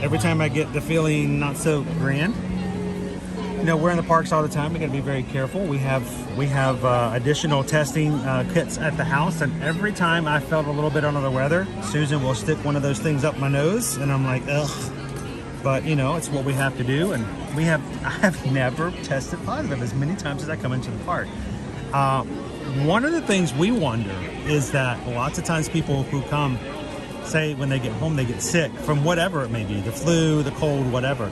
Every time I get the feeling not so grand. You know, we're in the parks all the time. We got to be very careful. We have additional testing kits at the house, and every time I felt a little bit under the weather, Susan will stick one of those things up my nose, and I'm like, ugh. But you know, it's what we have to do, and I have never tested positive as many times as I come into the park. One of the things we wonder is that lots of times people who come, say when they get home, they get sick from whatever it may be, the flu, the cold, whatever.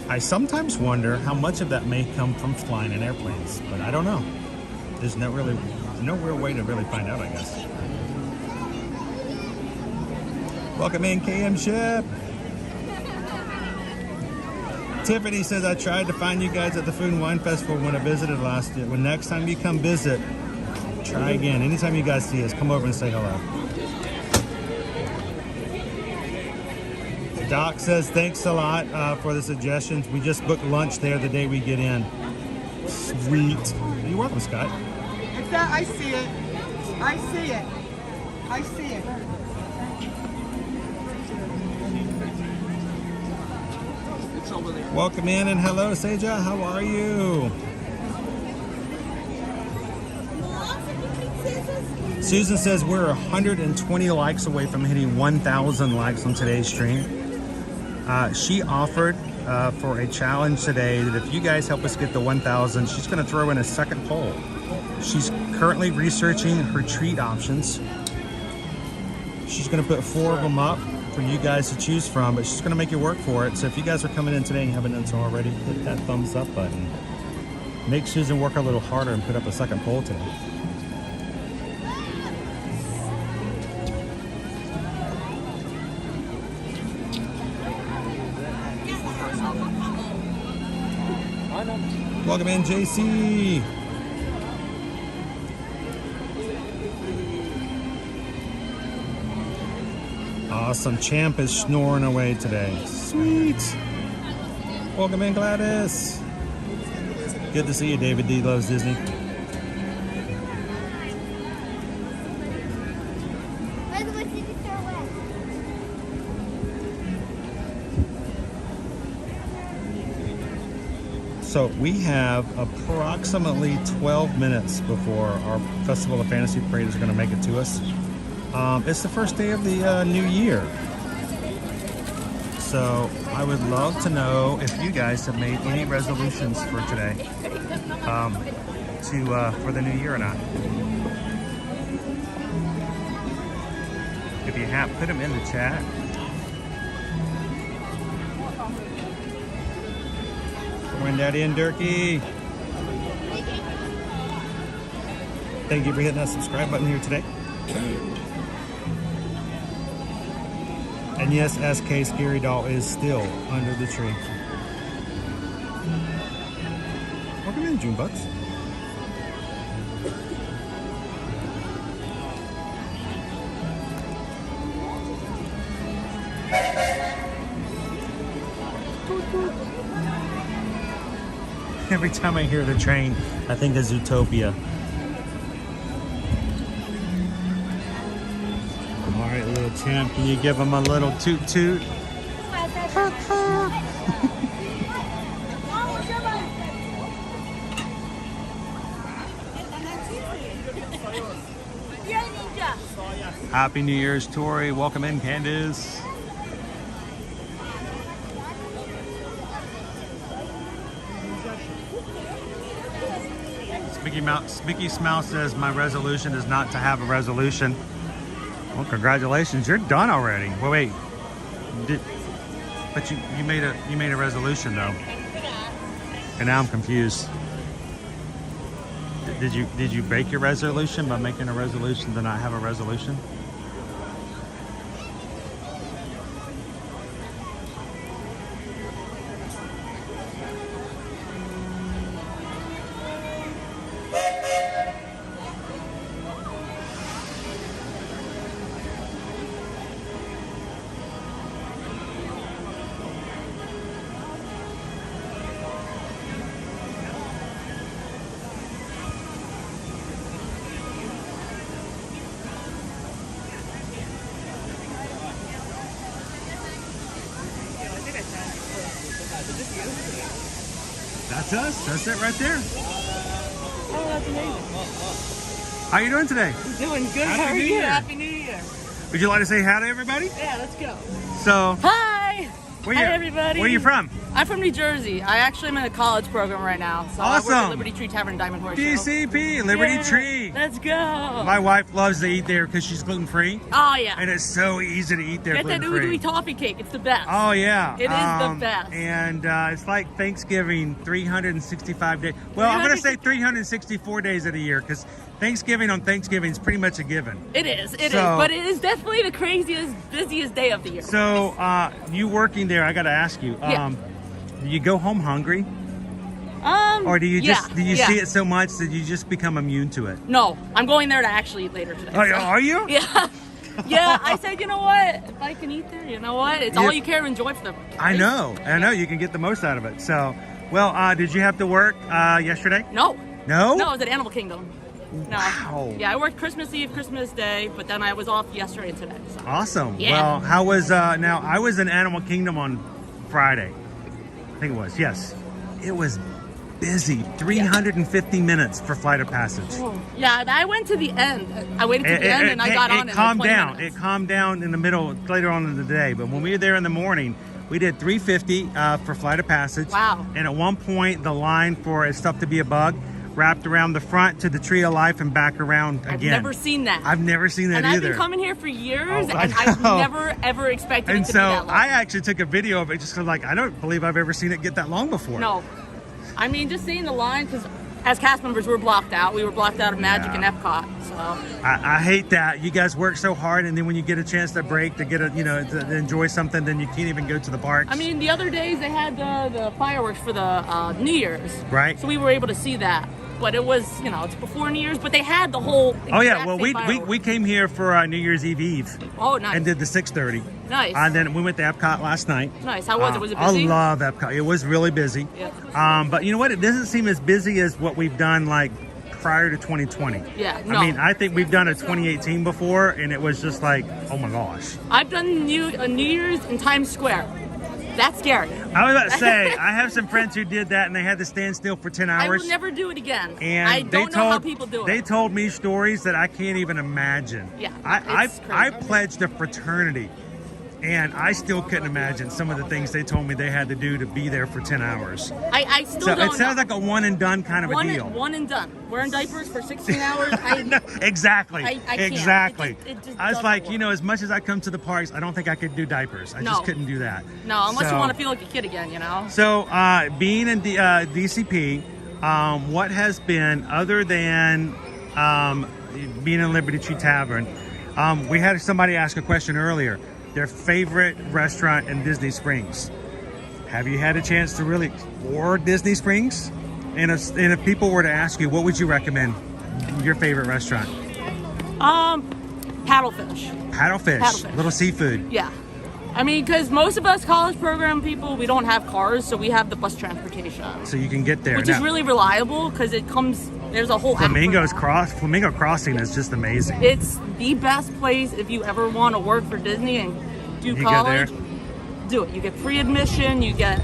I sometimes wonder how much of that may come from flying in airplanes, but I don't know. There's no real way to really find out, I guess. Welcome in, KM Ship. Tiffany says, I tried to find you guys at the Food and Wine Festival when I visited last year. When next time you come visit, try again. Anytime you guys see us, come over and say hello. Doc says, thanks a lot for the suggestions. We just booked lunch there the day we get in. Sweet. You're welcome, Scott. It's that, I see it. I see it. I see it. It's over there. Welcome in and hello, Seja. How are you? Susan says we're 120 likes away from hitting 1,000 likes on today's stream. She offered for a challenge today that if you guys help us get the 1,000, she's going to throw in a second poll. She's currently researching her treat options. She's going to put 4 of them up for you guys to choose from, but she's going to make you work for it. So if you guys are coming in today and haven't done so already, hit that thumbs up button. Make Susan work a little harder and put up a second poll today. Welcome in, JC. Awesome. Champ is snoring away today. Sweet. Welcome in, Gladys. Good to see you, David D. Loves Disney. So we have approximately 12 minutes before our Festival of Fantasy Parade is going to make it to us. It's the first day of the new year. So I would love to know if you guys have made any resolutions for today, for the new year or not. If you have, put them in the chat. Daddy and Durkee. Thank you for hitting that subscribe button here today. And yes, SK Scary Doll is still under the tree. Welcome in, June Bucks. Every time I hear the train, I think of Zootopia. right, little Tim, can you give him a little toot toot? Happy New Year's, Tori. Welcome in, Candace. Mickey Smile says my resolution is not to have a resolution. Well, congratulations, you're done already. Well, wait, but you made a resolution though, and now I'm confused. Did you break your resolution by making a resolution to not have a resolution? That's us. That's it right there. Oh, that's amazing. How you doing today? I'm doing good. Happy How are New you? Year. Happy New Year. Would you like to say hi to everybody? Yeah, let's go. So, Hi. Hi, everybody. Where are you from? I'm from New Jersey. I actually am in a college program right now. So Awesome. I work at Liberty Tree Tavern, Diamond Horse Show. DCP, Liberty Yeah, Tree. Let's go. My wife loves to eat there because she's gluten-free. Oh, yeah. And it's so easy to eat there Get that gluten-free. ooey toffee cake. It's the best. Oh, yeah. It is the best. And it's like Thanksgiving, 365 days. Well, I'm going to say 364 days of the year because Thanksgiving on Thanksgiving is pretty much a given. It is. It is. So- But it is definitely the craziest, busiest day of the year. So, you working there, I got to ask you, Yeah. do you go home hungry? Or do you just see it so much that you just become immune to it? No, I'm going there to actually eat later today. Oh, are you? Yeah. Yeah, I said, you know what? If I can eat there, you know what? It's all you care to enjoy for the I know. You can get the most out of it. So, well, did you have to work yesterday? No. No? No, it was at Animal Kingdom. No. Wow. Yeah, I worked Christmas Eve, Christmas Day, but then I was off yesterday and today. So. Awesome. Yeah. Well, how was, now, I was in Animal Kingdom on Friday. I think it was, yes. It was busy. 350 minutes for Flight of Passage. Oh, yeah, I went to the end. I waited to the end and I got on it. It calmed down. It calmed down in the middle, later on in the day. But when we were there in the morning, we did 350 for Flight of Passage. Wow. And at one point, the line for Stuff to Be a Bug wrapped around the front to the Tree of Life and back around again. I've never seen that. I've never seen that and either. I've been coming here for years, Oh, and I've never, ever expected And it to so be that long. I actually took a video of it just 'cause, like, I don't believe I've ever seen it get that long before. No. I mean, just seeing the line, because as cast members, we were blocked out. We were blocked out of Magic and Epcot, so. I hate that. You guys work so hard, and then when you get a chance to break, to get to enjoy something, then you can't even go to the parks. I mean, the other days they had the fireworks for the New Year's. Right. So we were able to see that. But it was, it's before New Year's, but they had the whole Oh yeah, exact well same we came here for New Year's Eve. Oh, nice. And did the 6:30. Nice. And then we went to Epcot last night. Nice. How was it? Was it busy? I love Epcot. It was really busy. Yeah. But you know what? It doesn't seem as busy as what we've done like prior to 2020. Yeah, no. I mean, I think we've done a 2018 before, and it was just like, oh my gosh. I've done New Year's in Times Square. That's scary. I was about to say, I have some friends who did that, and they had to stand still for 10 hours. I will never do it again. And I don't know how people do it. They told me stories that I can't even imagine. Yeah, I pledged a fraternity, and I still couldn't imagine some of the things they told me they had to do to be there for 10 hours. I still So don't it sounds know. like a one and done kind of a deal. One and done. Wearing diapers for 16 hours. Exactly. I can't. Exactly. It just I was doesn't like, work. as much as I come to the parks, I don't think I could do diapers. I No. just couldn't do that. No, unless So- you want to feel like a kid again, So, being in DCP, what has been, other than being in Liberty Tree Tavern, we had somebody ask a question earlier, their favorite restaurant in Disney Springs. Have you had a chance to really explore Disney Springs? And if people were to ask you, what would you recommend your favorite restaurant? Paddlefish. Paddlefish. Little seafood. Yeah. I mean, because most of us college program people, we don't have cars, so we have the bus transportation. So you can get there. Which is Now- really reliable because it comes There's a whole Flamingo Crossing is just amazing. It's the best place if you ever want to work for Disney and do You college. go there? Do it. You get free admission. You get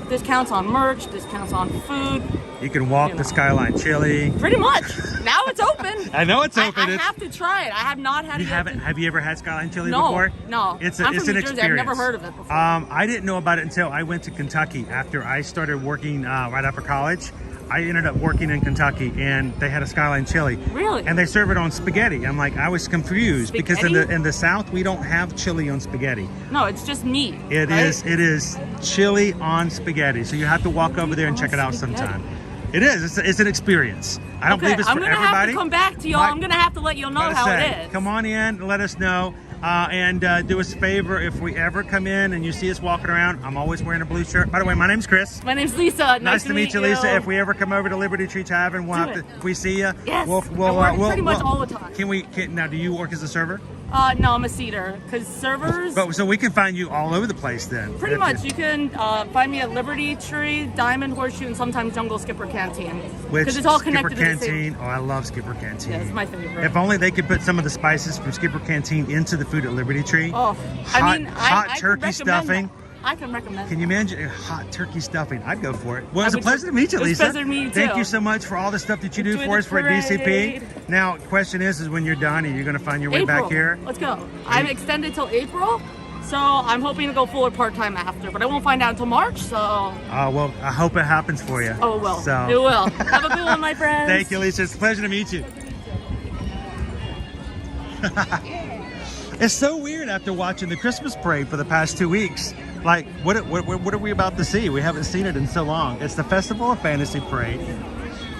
discounts on merch, discounts on food. You can walk the Skyline Chili. Pretty much. Now it's open. I know it's open. I have to try it. I have not had it yet. Have you ever had Skyline Chili No, before? no. It's I'm an from New experience. Jersey. I've never heard of it before. I didn't know about it until I went to Kentucky after I started working right after college. I ended up working in Kentucky, and they had a Skyline Chili. Really? And they serve it on spaghetti. I'm like, I was confused because Spaghetti? in the South we don't have chili on spaghetti. No, it's just meat. It is chili on spaghetti. So you have to walk over there and check it out sometime. It is. It's an experience. I don't believe it's for everybody. I'm gonna have to come back to y'all. I'm gonna have to let y'all know how it is. Come on in, let us know. And do us a favor, if we ever come in and you see us walking around, I'm always wearing a blue shirt. By the way, my name's Chris. My name's Lisa. Nice to meet you, Lisa. If we ever come over to Liberty Tree Tavern, we'll have to, if we see you. Yes, we'll I work pretty much all the time. Now, do you work as a server? No, I'm a seater. Because servers... So we can find you all over the place then. Pretty much. You can find me at Liberty Tree, Diamond, Horseshoe, and sometimes Jungle Skipper Canteen. Because it's all connected Skipper to the Canteen. same... Oh, I love Skipper Canteen. Yeah, it's my favorite. If only they could put some of the spices from Skipper Canteen into the food at Liberty Tree. Oh, Hot turkey can stuffing. I can recommend Can you imagine hot turkey stuffing? I'd go for it. Well, it's a pleasure to meet you, It was Lisa. a pleasure to meet you, Thank too. you so much for all the stuff that you do Enjoy for the us for parade. DCP. Now, question is when you're done, are you going to find your way April. back here? Let's go. I'm extended till April, so I'm hoping to go full or part-time after, but I won't find out until March, so... Well, I hope it happens for you. Oh, it will. So. It will. Have a good one, my friends. Thank you, Lisa. It's a pleasure to meet you. It's so weird after watching the Christmas parade for the past 2 weeks. Like, what are we about to see? We haven't seen it in so long. It's the Festival of Fantasy Parade,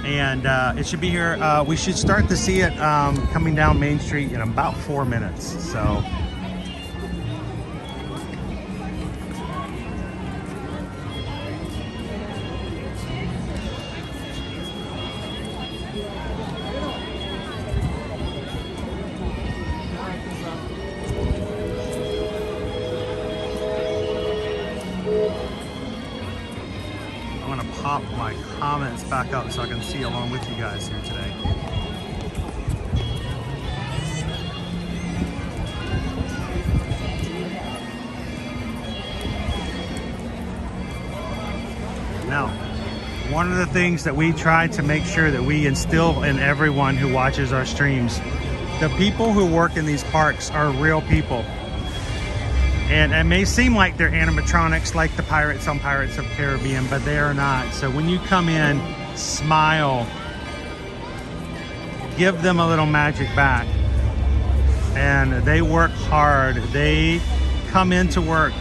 and it should be here. We should start to see it coming down Main Street in about 4 minutes. So. Pop my comments back up so I can see along with you guys here today. Now, one of the things that we try to make sure that we instill in everyone who watches our streams, the people who work in these parks are real people. And it may seem like they're animatronics like the pirates on Pirates of the Caribbean, but they are not. So when you come in, smile, give them a little magic back. And they work hard. They come into work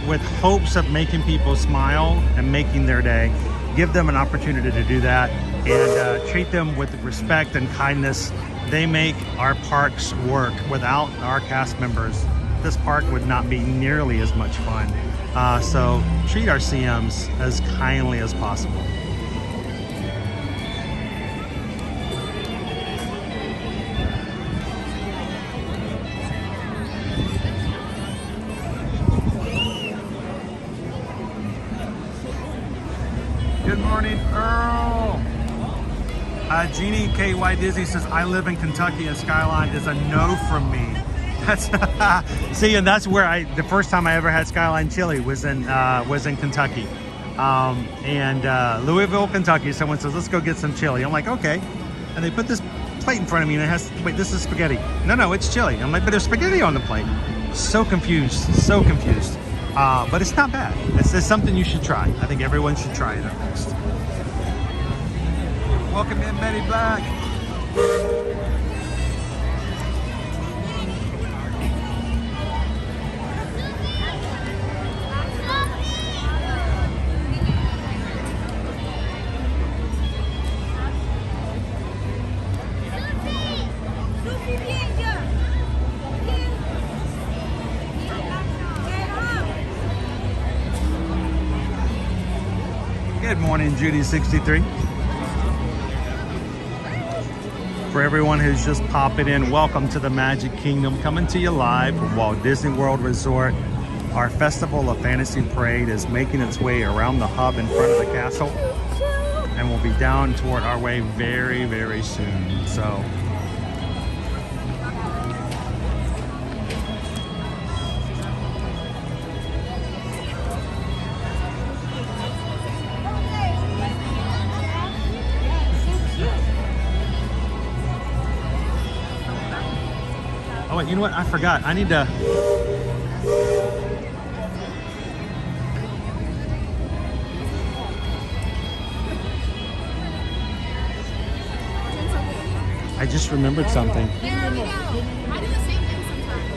with hopes of making people smile and making their day. Give them an opportunity to do that and treat them with respect and kindness. They make our parks work. Without our cast members, this park would not be nearly as much fun. So treat our CMs as kindly as possible. Good morning, Earl. Jeannie KY Disney says, I live in Kentucky and Skyline is a no from me. That's see, and that's where the first time I ever had Skyline Chili was in Kentucky, and Louisville, Kentucky. Someone says, let's go get some chili. I'm like, okay. And they put this plate in front of me and it has, wait, this is spaghetti. No, it's chili. I'm like, but there's spaghetti on the plate. So confused, so confused. But it's not bad. It's something you should try. I think everyone should try it at least. Welcome in, Betty Black. Good morning, Judy63. For everyone who's just popping in, welcome to the Magic Kingdom. Coming to you live from Walt Disney World Resort. Our Festival of Fantasy Parade is making its way around the hub in front of the castle. and we'll be down toward our way very, very soon. So oh, wait, you know what? I forgot. I need to... I just remembered something. There we go. I do the same thing sometimes.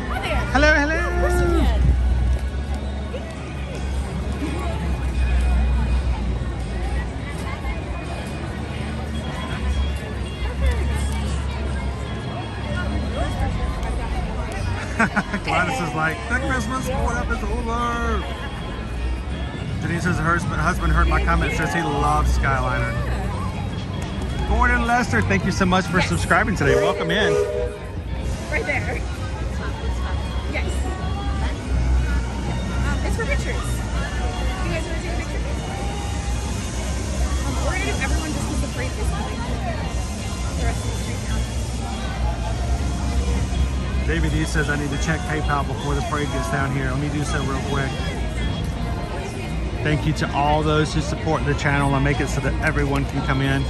Hi there. Hello, hello. Of course you can. Gladys is like, the Christmas what-up is over. Denise says her husband heard my comment, says he loves Skyliner. Gordon Lester, thank you so much for subscribing today. Welcome in. Right there. Yes. It's for pictures. You guys want to take a picture? We're going to do everyone just needs a break this week. The rest of the street now. David E says I need to check PayPal before the parade gets down here. Let me do so real quick. Thank you to all those who support the channel and make it so that everyone can come in.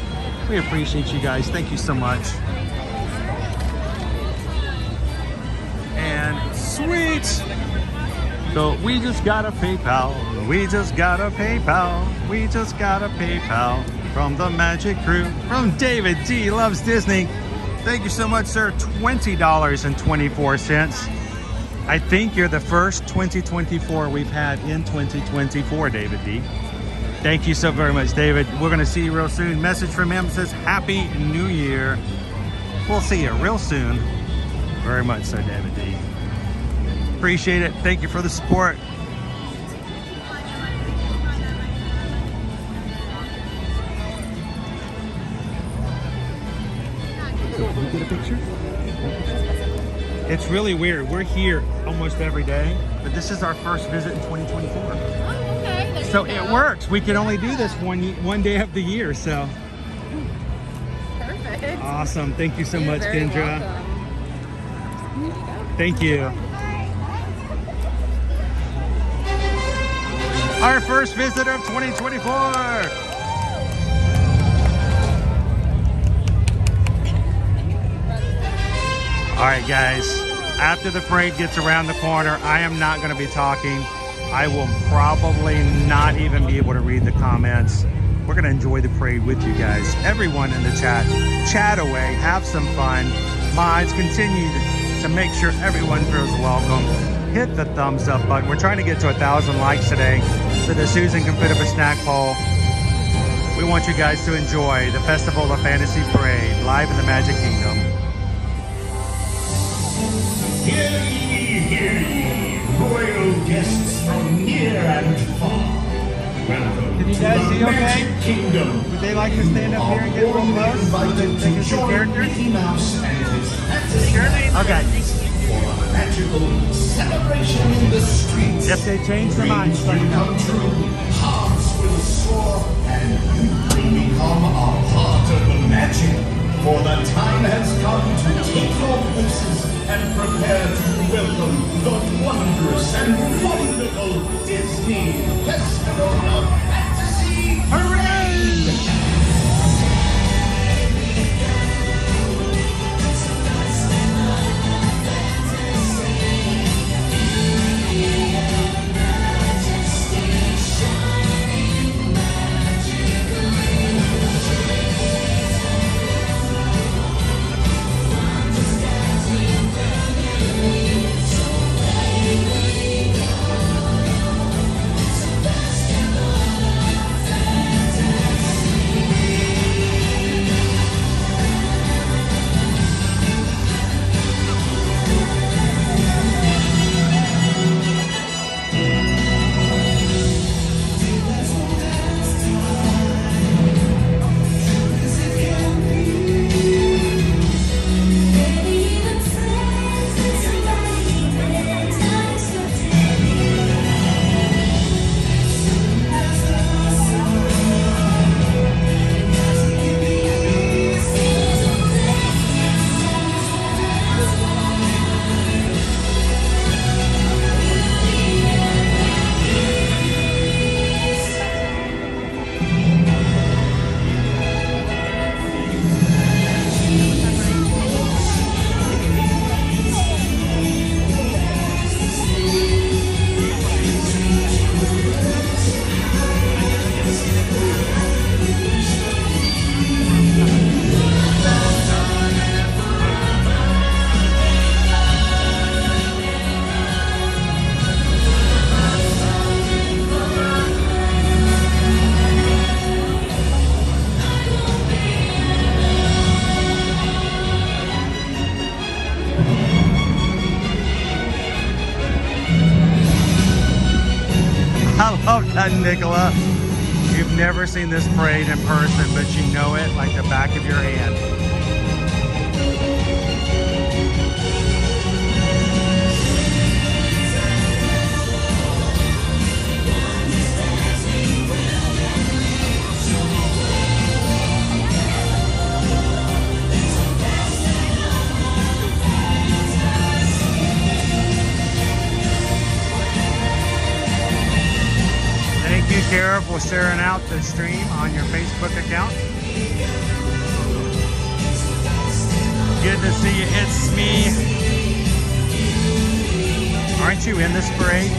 We appreciate you guys. Thank you so much. And sweet. So we just got a PayPal. We just got a PayPal. We just got a PayPal from the Magic Crew. From David D. Loves Disney. Thank you so much, sir. $20.24. I think you're the first 2024 we've had in 2024, David D. Thank you so very much, David. We're going to see you real soon. Message from him says, Happy New Year. We'll see you real soon. Very much so, David D. Appreciate it. Thank you for the support. Can we get a picture? It's really weird. We're here almost every day, but this is our first visit in 2024. Oh, okay. So it works. We can only do this one day of the year, so. Perfect. Awesome. Thank you so much, You're very Kendra. welcome. Thank you. Our first visit of 2024. All right, guys, after the parade gets around the corner, I am not going to be talking. I will probably not even be able to read the comments. We're going to enjoy the parade with you guys. Everyone in the chat away, have some fun. Mods, continue to make sure everyone feels welcome. Hit the thumbs up button. We're trying to get to 1,000 likes today so that Susan can put up a snack poll. We want you guys to enjoy the Festival of Fantasy Parade live in the Magic Kingdom. Hear ye, royal guests from near and far. Welcome Did you guys see okay? Kingdom. Would they like to stand up here and get real close? Invited Think to it's a join character? Mickey Mouse and his fantasy Okay. for a magical celebration in the streets. If they change their minds, let me Dreams will know. come true, hearts will soar, and you will become a part of the magic. For the time has come to take your places and prepare to welcome the wondrous and wonderful Disney Festival of Fantasy Parade! Nicola, you've never seen this parade in person, but you know it like the back of your hand. Thank you, Kara, for sharing out the stream on your Facebook account. Good to see you. It's me. Aren't you in this parade?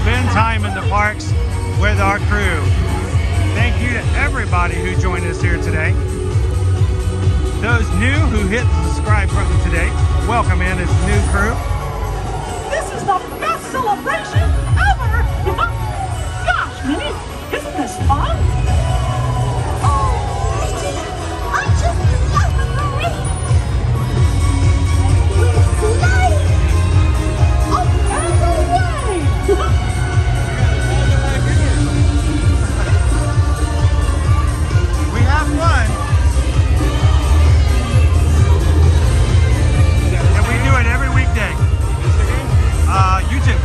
spend time in the parks with our crew. Thank you to everybody who joined us here today. Those new who hit the subscribe button today, welcome in as new crew. This is the best celebration ever! Gosh, Minnie, isn't this fun? Oh, I just love the parade! We're flying up and away! We have fun. And we do it every weekday. YouTube.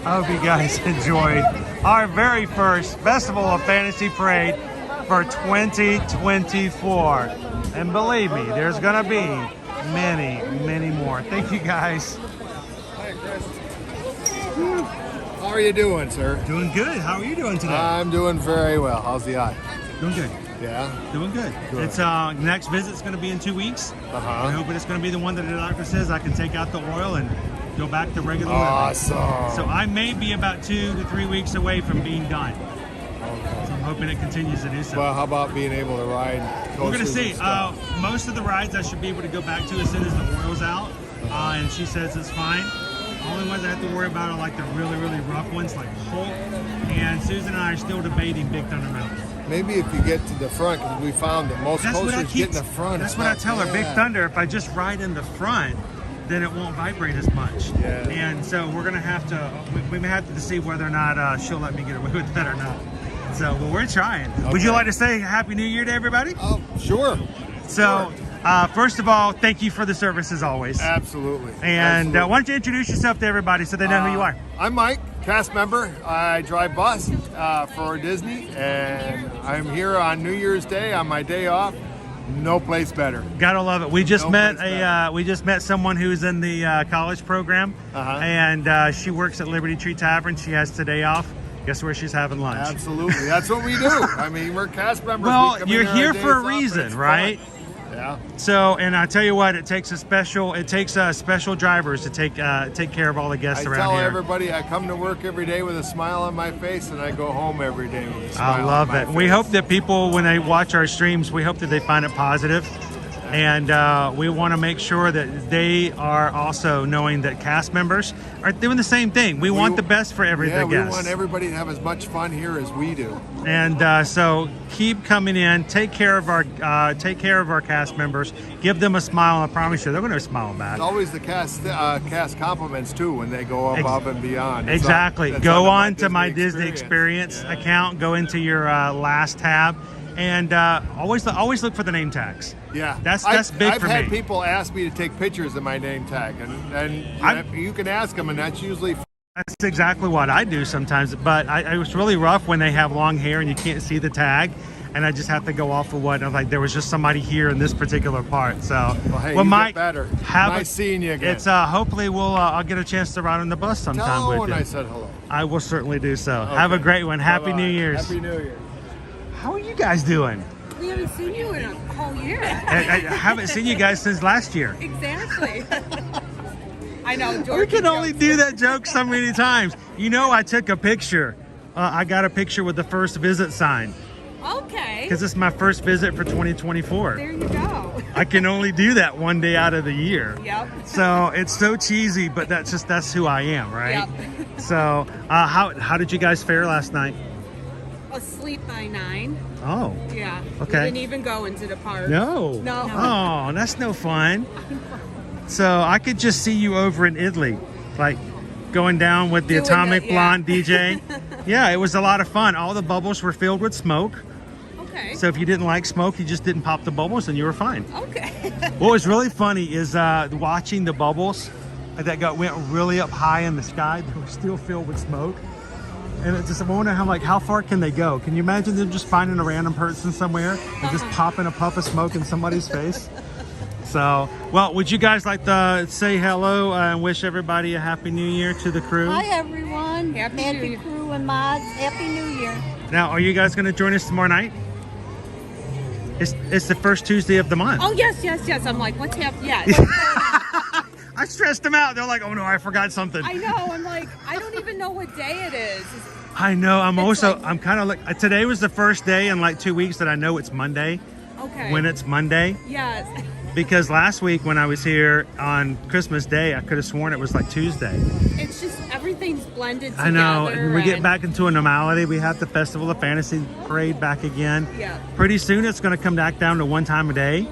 I hope you guys enjoyed our very first Festival of Fantasy Parade for 2024. And believe me, there's gonna be many, many more. Thank you guys. Hi, Chris. How are you doing, sir? Doing good. How are you doing today? I'm doing very well. How's the eye? Doing good. Yeah? Doing good. Good. It's next visit's gonna be in 2 weeks. Uh-huh. I hope it's gonna be the one that the doctor says I can take out the oil and go back to regular Awesome. living. So I may be about 2 to 3 weeks away from being done. Okay. So I'm hoping it continues to do so. Well, how about being able to ride We're gonna coasters see. and stuff? Most of the rides I should be able to go back to as soon as the oil's out, and she says it's fine. The only ones I have to worry about are like the really, really rough ones, like Hulk. And Susan and I are still debating Big Thunder Mountain. Maybe if you get to the front, because we found that most coasters get in the front. That's it's what I not tell her. Big bad. Thunder, if I just ride in the front, then it won't vibrate as much. Yeah. And so we're gonna have to, we may have to see whether or not she'll let me get away with that or not. So, well, we're trying. Okay. Would you like to say Happy New Year to everybody? Oh, sure. So, first of all, thank you for the service as always. Absolutely. And Absolutely. why don't you introduce yourself to everybody so they know who you are? I'm Mike, cast member. I drive bus for Disney, and I'm here on New Year's Day on my day off. No place better. Gotta love it. We just No met place we just met someone who's in the college program, and she works at Liberty Tree Tavern. She has today off. Guess where she's having lunch? Absolutely. That's what we do. I mean, we're cast members. Well, We come you're in on here our for a days off, reason, it's right? fun. Yeah. So, and I tell you what, it takes special drivers to take care of all the guests I around tell here. everybody I come to work every day with a smile on my face, and I go home every day with a smile I love on my it. face. We hope that people, when they watch our streams, we hope that they find it positive. And we want to make sure that they are also knowing that cast members are doing the same thing. We want the best for every Yeah, guest. we want everybody to have as much fun here as we do. And so keep coming in. Take care of our cast members. Give them a smile. I promise you, they're going to smile back. It's always the cast compliments too when they go above and beyond. It's Exactly. it's Go under on to my Disney Experience account. Go into your last tab, and always look for the name tags. Yeah, that's big I've for had me. people ask me to take pictures of my name tag, and you can ask them, and that's usually. That's exactly what I do sometimes, but it was really rough when they have long hair and you can't see the tag, and I just have to go off of what, I'm like, there was just somebody here in this particular part. So, Well, hey, you Mike, get better. have Nice seeing you again. It's hopefully I'll get a chance to ride on the bus sometime Tell with when you. I said hello. I will certainly do so. Okay. Have a great one. Happy Bye-bye. New Year's. Happy New Year. How are you guys doing? We haven't seen you in a whole year. I haven't seen you guys since last year. Exactly. I know. We can only do that joke so many times. You know, I took a picture. I got a picture with the first visit sign. Okay. Because it's my first visit for 2024. There you go. I can only do that one day out of the year. Yep. So it's so cheesy, but that's who I am, right? Yep. So how did you guys fare last night? Asleep by 9. Oh. Yeah. Okay. We didn't even go into the park. No. No. Oh, that's no fun. So I could just see you over in Italy, like going down with the Doing Atomic it, yeah. Blonde DJ. Yeah, it was a lot of fun. All the bubbles were filled with smoke. Okay. So if you didn't like smoke, you just didn't pop the bubbles and you were fine. Okay. What was really funny is watching the bubbles that went really up high in the sky. They were still filled with smoke. And it's just, I wonder how far can they go? Can you imagine them just finding a random person somewhere and just popping a puff of smoke in somebody's face? So, well, would you guys like to say hello and wish everybody a Happy New Year to the crew? Hi everyone, Happy New Year. crew and mods, Happy New Year. Now, are you guys going to join us tomorrow night? It's the first Tuesday of the month. Oh, yes. I'm like, what's happening? Yes. I stressed them out. They're like, oh no, I forgot something. I know. I'm like, I don't even know what day it is. I know. I'm kind of like, today was the first day in like 2 weeks that I know it's Monday. Okay. When it's Monday. Yes. Because last week when I was here on Christmas Day, I could have sworn it was like Tuesday. It's just everything's blended together. I know. And we get back into a normality. We have the Festival of Fantasy Parade back again. Yeah. Pretty soon it's going to come back down to one time a day.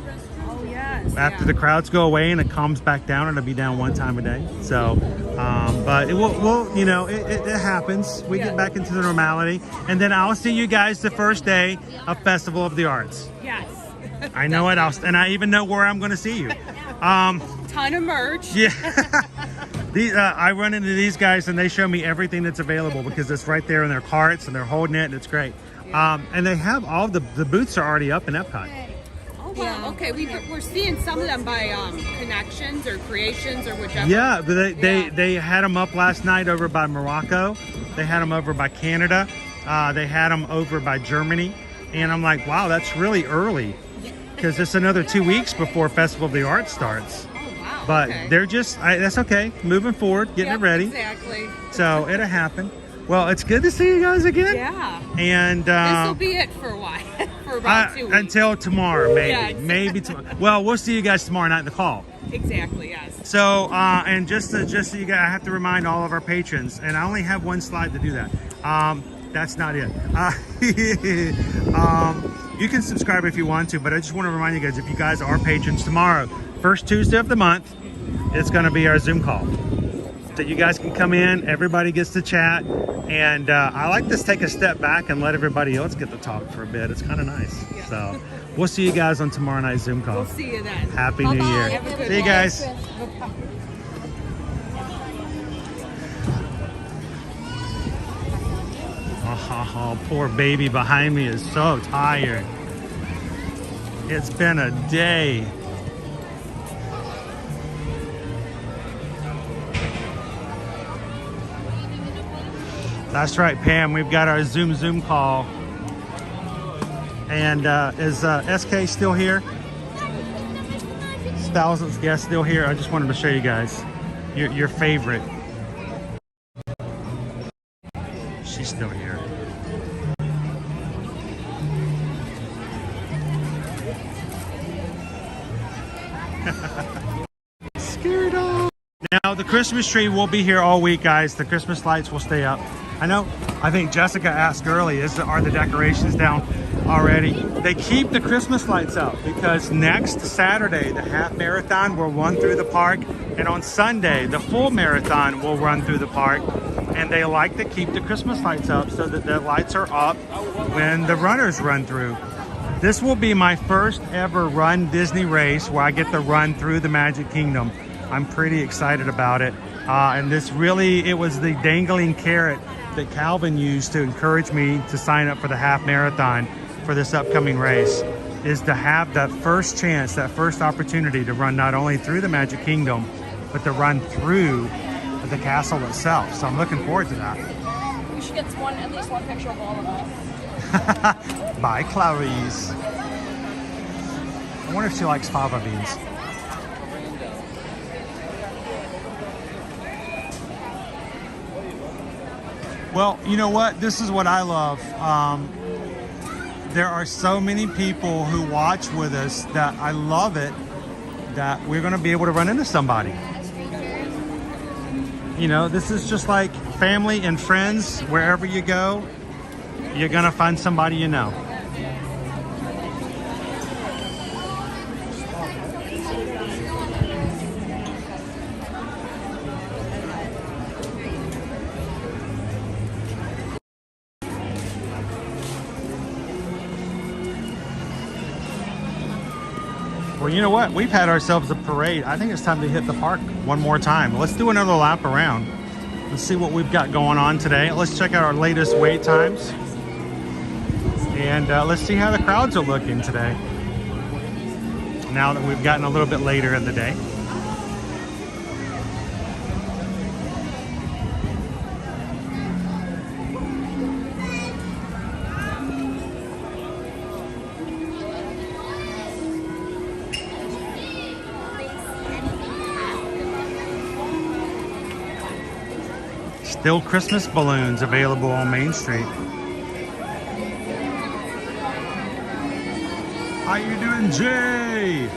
Oh, yes. After the crowds go away and it calms back down, it'll be down one time a day. So, but it will, you know, it happens. We get back into the normality. And then I'll see you guys the first day of Festival of the Arts. Yes. I know it. And I even know where I'm going to see you. Ton of merch. Yeah. I run into these guys and they show me everything that's available because it's right there in their carts and they're holding it and it's great. And they have all the booths are already up in Epcot. Oh, wow. Okay. We're seeing some of them by Connections or Creations or whichever. Yeah, but they had them up last night over by Morocco. They had them over by Canada. They had them over by Germany. And I'm like, wow, that's really early. Because it's another 2 weeks before Festival of the Arts starts. Oh, wow. But okay. they're just, that's okay. Moving forward, getting it ready. Exactly. So it'll happen. Well, it's good to see you guys again. Yeah. And this will be it for a while. For about 2 weeks. Until tomorrow, maybe. Yeah, exactly. Maybe tomorrow. Well, we'll see you guys tomorrow night in the fall. Exactly, yes. So, and just so you guys, I have to remind all of our patrons, and I only have one slide to do that. That's not it. You can subscribe if you want to, but I just want to remind you guys, if you guys are patrons, tomorrow, first Tuesday of the month, it's going to be our Zoom call. So you guys can come in, everybody gets to chat, and I like to take a step back and let everybody else get to talk for a bit. It's kind of nice. Yeah. So we'll see you guys on tomorrow night's Zoom call. We'll see you then. Happy New Year. See you guys. Oh, poor baby behind me is so tired. It's been a day. That's right, Pam. We've got our Zoom call. And is SK still here? Thousandth guest still here. I just wanted to show you guys your favorite. She's still here. Scared off. Now the Christmas tree will be here all week, guys. The Christmas lights will stay up. I think Jessica asked early, are the decorations down already? They keep the Christmas lights up because next Saturday the half marathon will run through the park, and on Sunday the full marathon will run through the park. And they like to keep the Christmas lights up so that the lights are up when the runners run through. This will be my first ever Run Disney race where I get to run through the Magic Kingdom. I'm pretty excited about it. And it was the dangling carrot that Calvin used to encourage me to sign up for the half marathon for this upcoming race, is to have that first chance, that first opportunity to run not only through the Magic Kingdom, but to run through the castle itself. So I'm looking forward to that. We should get at least one picture of all of us. Bye, Clarice. I wonder if she likes fava beans. Well, you know what? This is what I love. there are so many people who watch with us that I love it that we're going to be able to run into somebody. You know, this is just like family and friends. Wherever you go, you're going to find somebody you know. Well, you know what? We've had ourselves a parade. I think it's time to hit the park one more time. Let's do another lap around. Let's see what we've got going on today. Let's check out our latest wait times. And let's see how the crowds are looking today, now that we've gotten a little bit later in the day. Still Christmas balloons available on Main Street. How you doing, Jay?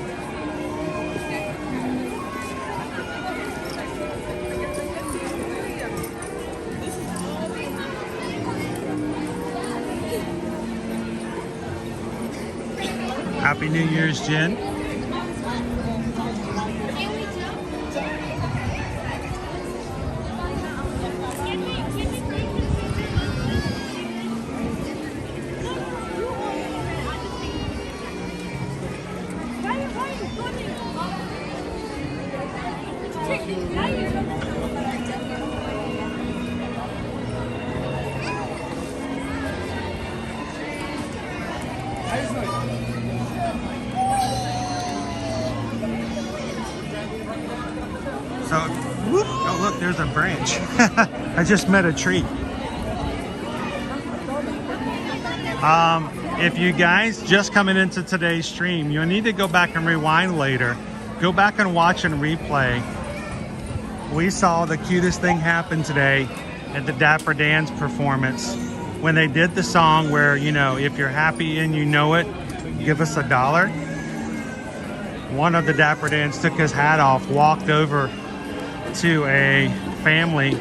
Happy New Year's, Jen. So, whoop, oh look, there's a branch. I just met a tree. If you guys just coming into today's stream, you'll need to go back and rewind later. Go back and watch and replay. We saw the cutest thing happen today at the Dapper Dans performance when they did the song where, you know, if you're happy and you know it, give us $1. One of the Dapper Dans took his hat off, walked over to a family,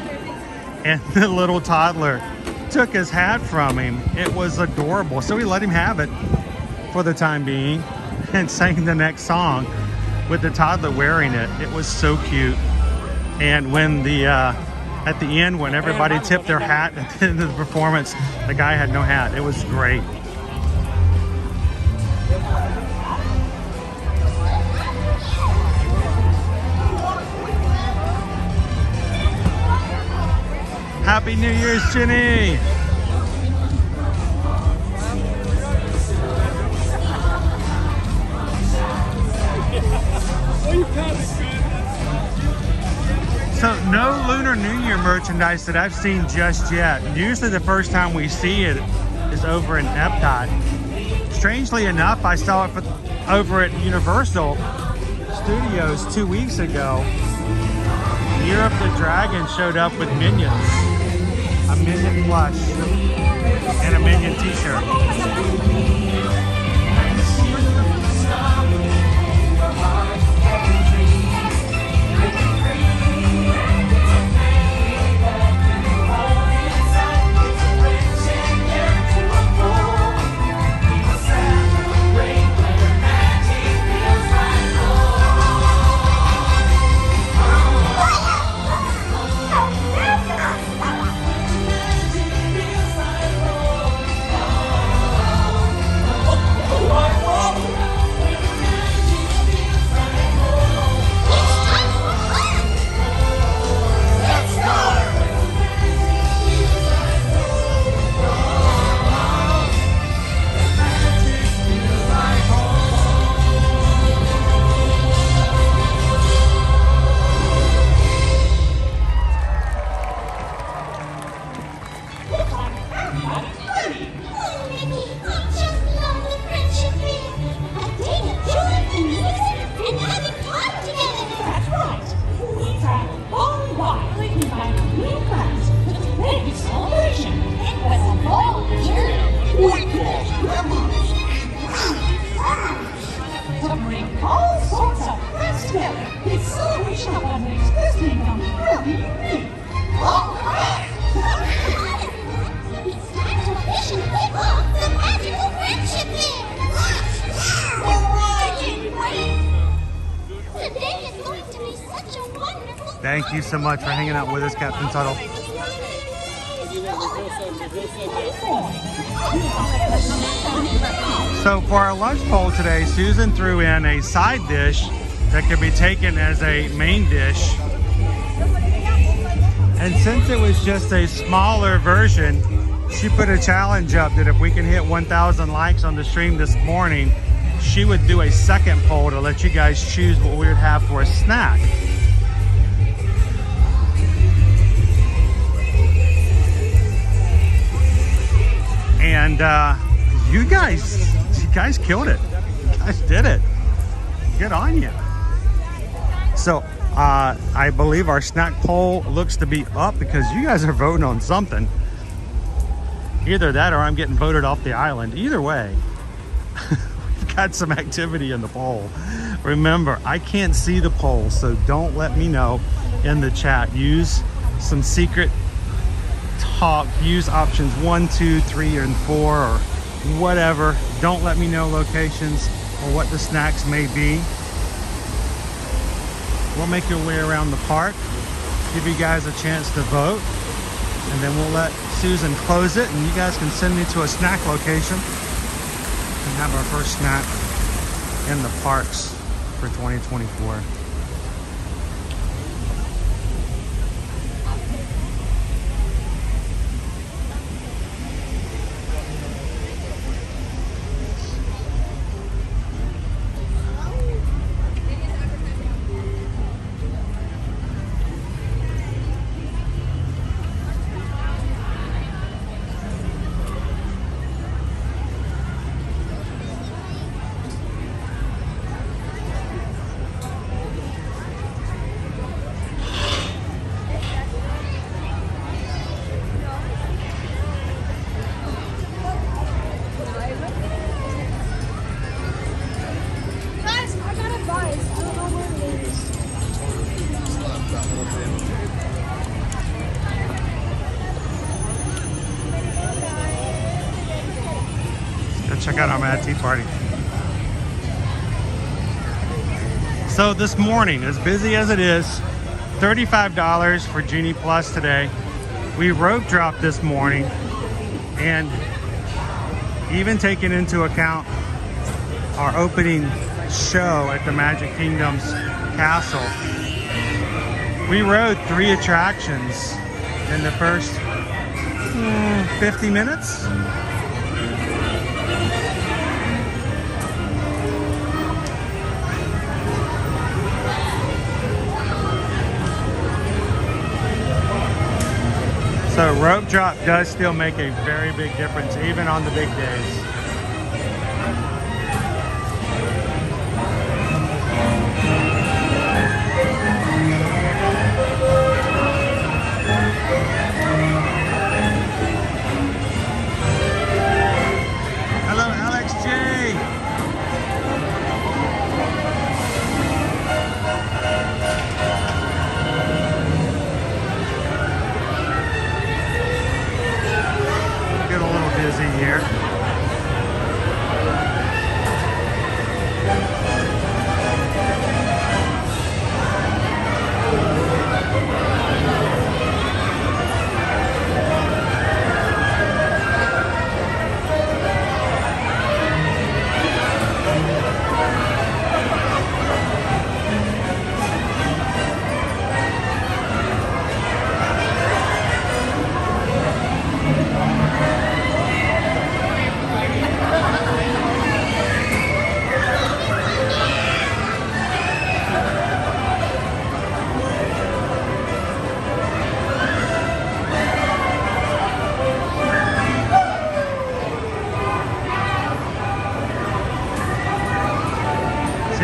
and the little toddler took his hat from him. It was adorable. So we let him have it for the time being and sang the next song with the toddler wearing it. It was so cute. And when the at the end, when everybody tipped their hat at the end of the performance, the guy had no hat. It was great. Happy New Year's, Jenny! So no Lunar New Year merchandise that I've seen just yet. Usually the first time we see it is over in Epcot. Strangely enough, I saw it over at Universal Studios 2 weeks ago. Year of the Dragon showed up with Minions. A Minion plush and a Minion t-shirt. This celery shop that makes this kingdom really unique. All right. It's time to officially kick off the magical friendship fair! I can't wait! Today is going to be such a wonderful Thank you so much for hanging out with us, Captain Tuttle. So for our lunch bowl today, Susan threw in a side dish that could be taken as a main dish. And since it was just a smaller version, she put a challenge up that if we can hit 1,000 likes on the stream this morning, she would do a second poll to let you guys choose what we would have for a snack. And you guys killed it. You guys did it. Good on you. So I believe our snack poll looks to be up because you guys are voting on something. Either that or I'm getting voted off the island. Either way, we've got some activity in the poll. Remember, I can't see the poll, so don't let me know in the chat. Use some secret talk. Use options 1, 2, 3, and 4 or whatever. Don't let me know locations or what the snacks may be. We'll make your way around the park, give you guys a chance to vote, and then we'll let Susan close it, and you guys can send me to a snack location and have our first snack in the parks for 2024. Check out our Mad Tea Party. So this morning, as busy as it is, $35 for Genie Plus today. We rope dropped this morning, and even taking into account our opening show at the Magic Kingdom's castle, we rode 3 attractions in the first 50 minutes. So rope drop does still make a very big difference, even on the big days. Hello, Alex J. Busy here.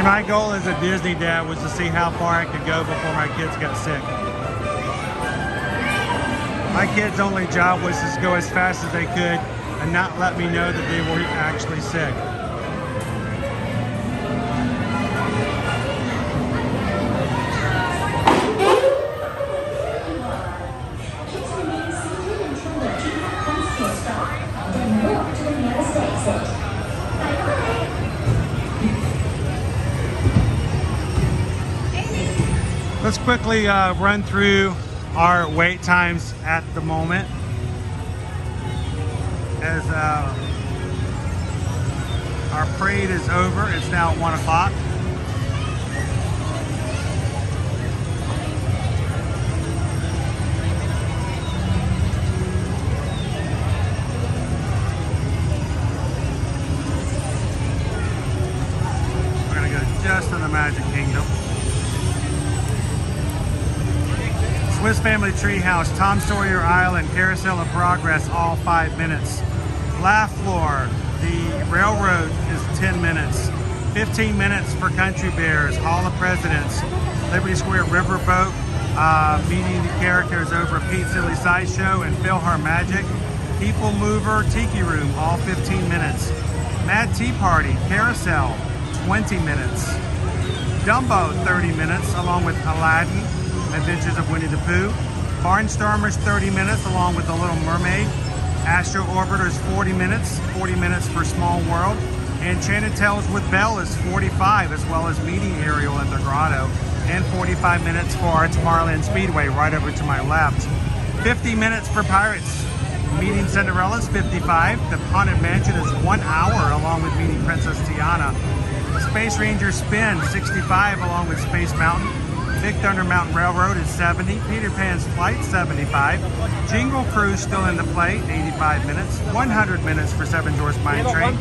My goal as a Disney dad was to see how far I could go before my kids got sick. My kids' only job was to go as fast as they could and not let me know that they were actually sick. Let's quickly run through our wait times at the moment. As our parade is over, it's now 1 o'clock. We're gonna go just in the Magic Kingdom. Swiss Family Treehouse, Tom Sawyer Island, Carousel of Progress, all 5 minutes. Laugh Floor, the railroad is 10 minutes. 15 minutes for Country Bears, Hall of Presidents, Liberty Square Riverboat, meeting the characters over Pete Silly Sideshow and PhilharMagic. PeopleMover, Tiki Room, all 15 minutes. Mad Tea Party, Carousel, 20 minutes. Dumbo, 30 minutes, along with Aladdin, Adventures of Winnie the Pooh. Barnstormers, 30 minutes, along with The Little Mermaid. Astro Orbiters, 40 minutes for Small World. Enchanted Tales with Belle is 45, as well as meeting Ariel at the Grotto. And 45 minutes for our Tomorrowland Speedway, right over to my left. 50 minutes for Pirates. Meeting Cinderella is 55. The Haunted Mansion is 1 hour, along with meeting Princess Tiana. Space Ranger Spin, 65, along with Space Mountain. Big Thunder Mountain Railroad is 70. Peter Pan's Flight, 75. Jingle Cruise still in the play, 85 minutes. 100 minutes for Seven Dwarfs Mine Train.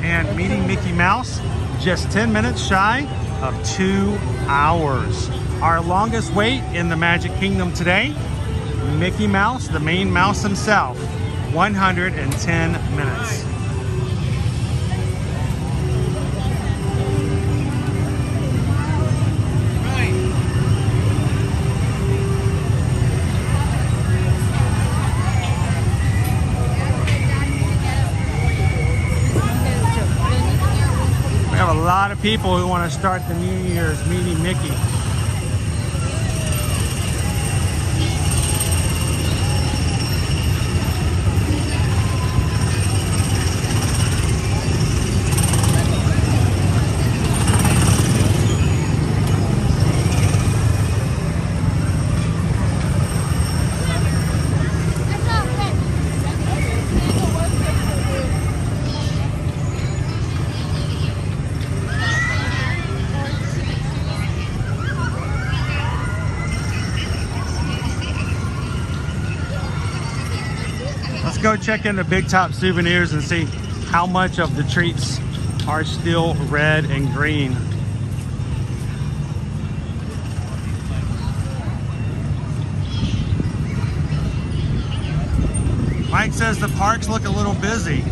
And meeting Mickey Mouse, just 10 minutes shy of 2 hours. Our longest wait in the Magic Kingdom today, Mickey Mouse, the main mouse himself, 110 minutes. We have a lot of people who want to start the New Year's meeting Mickey. Go check into Big Top Souvenirs and see how much of the treats are still red and green. Mike says the parks look a little busy.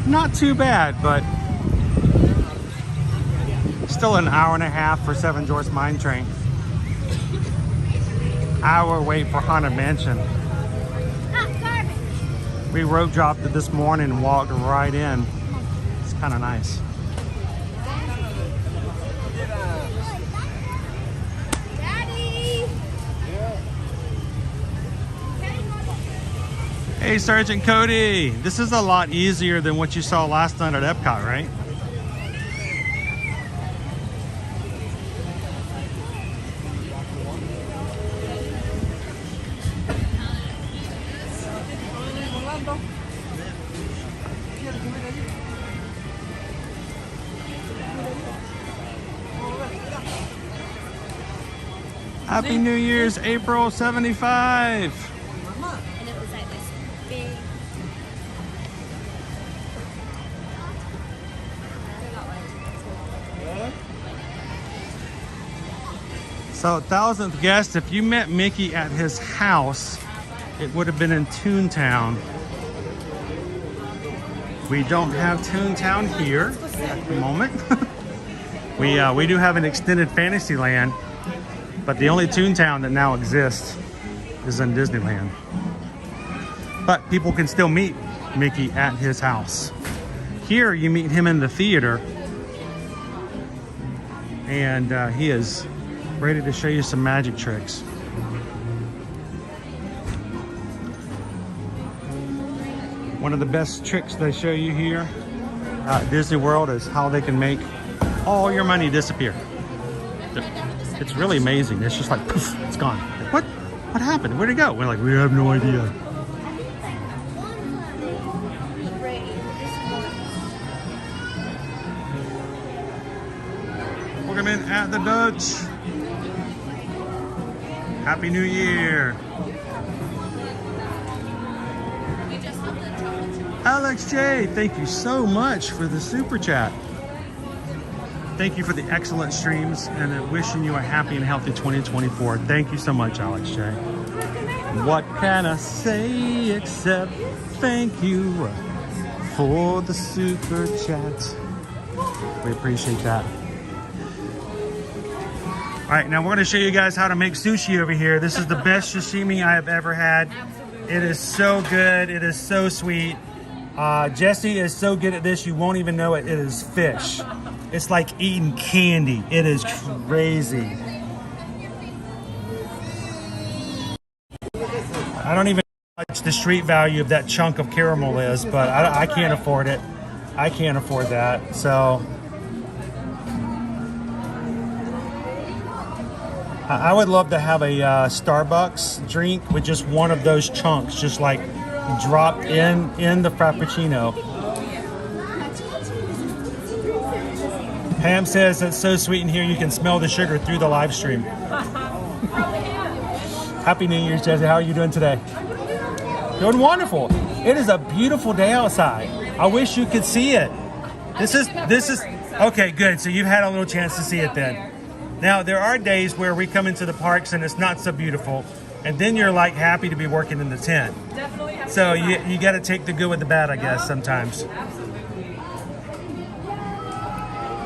Not too bad, but still an hour and a half for Seven Dwarfs Mine Train. Hour wait for Haunted Mansion. We road dropped it this morning and walked right in. It's kind of nice. Daddy! Hey, Sergeant Cody. This is a lot easier than what you saw last night at Epcot, right? Happy New Year's, April 75. And it was like this big. So, 1,000th guest, if you met Mickey at his house, it would have been in Toontown. We don't have Toontown here at the moment. We do have an extended Fantasyland, but the only Toontown that now exists is in Disneyland. But people can still meet Mickey at his house. Here you meet him in the theater, and he is ready to show you some magic tricks. One of the best tricks they show you here at Disney World is how they can make all your money disappear. It's really amazing. It's just like poof, it's gone. Like, what happened? Where'd it go? We're like, we have no idea. Welcome in at the Dutch. Happy New Year. Alex J, thank you so much for the super chat. Thank you for the excellent streams and wishing you a happy and healthy 2024. Thank you so much, Alex J. What can I say except thank you for the super chat. We appreciate that. All right, now we're going to show you guys how to make sushi over here. This is the best sashimi I have ever had. It is so good. It is so sweet. Jesse is so good at this, you won't even know it. It is fish. It's like eating candy. It is crazy. I don't even know how much the street value of that chunk of caramel is, but I can't afford it. I can't afford that, so. I would love to have a Starbucks drink with just one of those chunks, just like dropped in the Frappuccino. Pam says it's so sweet in here you can smell the sugar through the live stream. Happy New Year's, Jesse. How are you doing today? Doing wonderful. It is a beautiful day outside. I wish you could see it. This is okay, good. So you've had a little chance to see it then. Now, there are days where we come into the parks and it's not so beautiful, and then you're like happy to be working in the tent. Definitely. So you got to take the good with the bad, I guess, sometimes. Absolutely.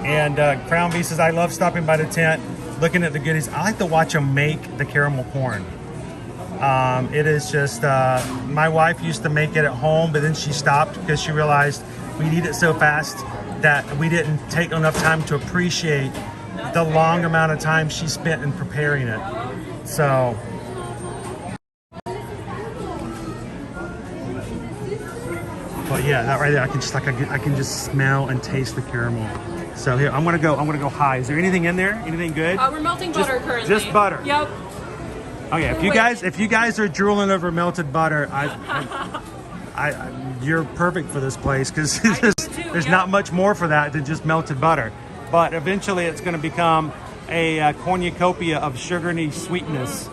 And Crown V says, I love stopping by the tent, looking at the goodies. I like to watch them make the caramel corn. It is just, my wife used to make it at home, but then she stopped because she realized we'd eat it so fast that we didn't take enough time to appreciate the long amount of time she spent in preparing it. So but yeah, that right there, I can just smell and taste the caramel. So here, I'm gonna go high. Is there anything in there? Anything good? We're melting butter currently. Just butter. Yep. Okay, if you guys are drooling over melted butter, you're perfect for this place because there's not much more for that than just melted butter. But eventually it's going to become a cornucopia of sugary sweetness.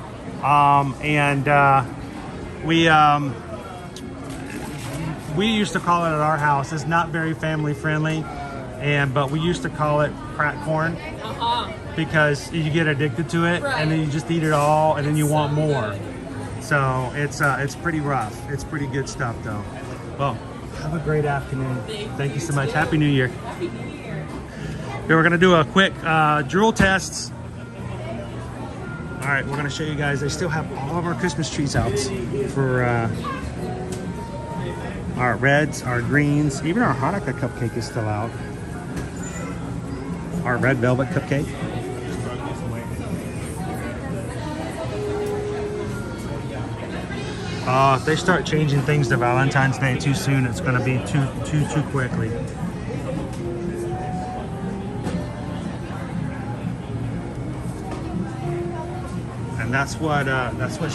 We used to call it at our house. It's not very family friendly, but we used to call it crack corn because you get addicted to it, and then you just eat it all, and then you want more. So it's pretty rough. It's pretty good stuff, though. Well, have a great afternoon. Thank you so much. Happy New Year. Okay, we're gonna do a quick drool test. All right, we're gonna show you guys. They still have all of our Christmas trees out for our reds, our greens, even our Hanukkah cupcake is still out. Our red velvet cupcake. If they start changing things to Valentine's Day too soon, it's gonna be too quickly. And that's what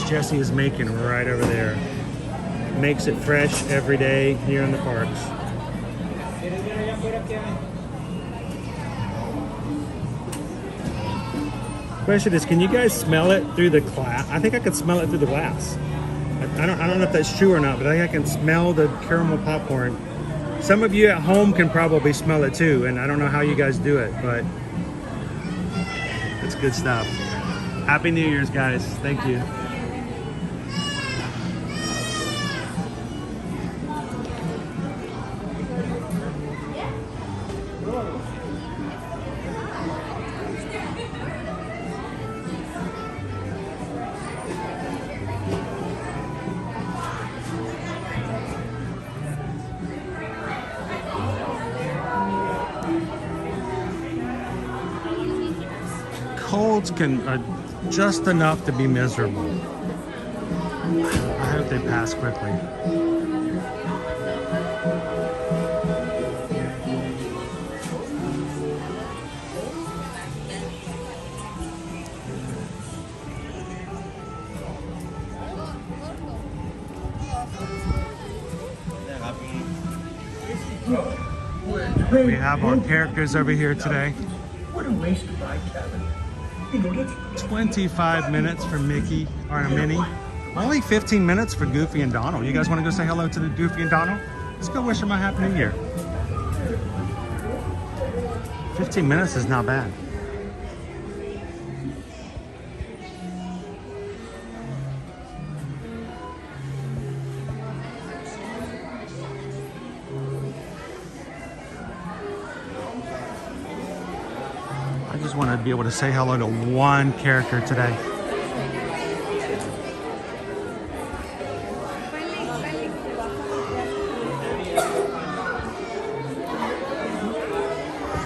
Jesse is making right over there. Makes it fresh every day here in the parks. Question is, can you guys smell it through the glass? I think I could smell it through the glass. I don't know if that's true or not, but I think I can smell the caramel popcorn. Some of you at home can probably smell it too, and I don't know how you guys do it, but it's good stuff. Happy New Year's, guys. Thank you. Colds can just enough to be miserable. I hope they pass quickly. We have our characters over here today. What a waste of my cabin. You know, that's 25 minutes for Mickey or Minnie. Only 15 minutes for Goofy and Donald. You guys want to go say hello to the Goofy and Donald? Let's go wish them a happy new year. 15 minutes is not bad. I just want to be able to say hello to one character today.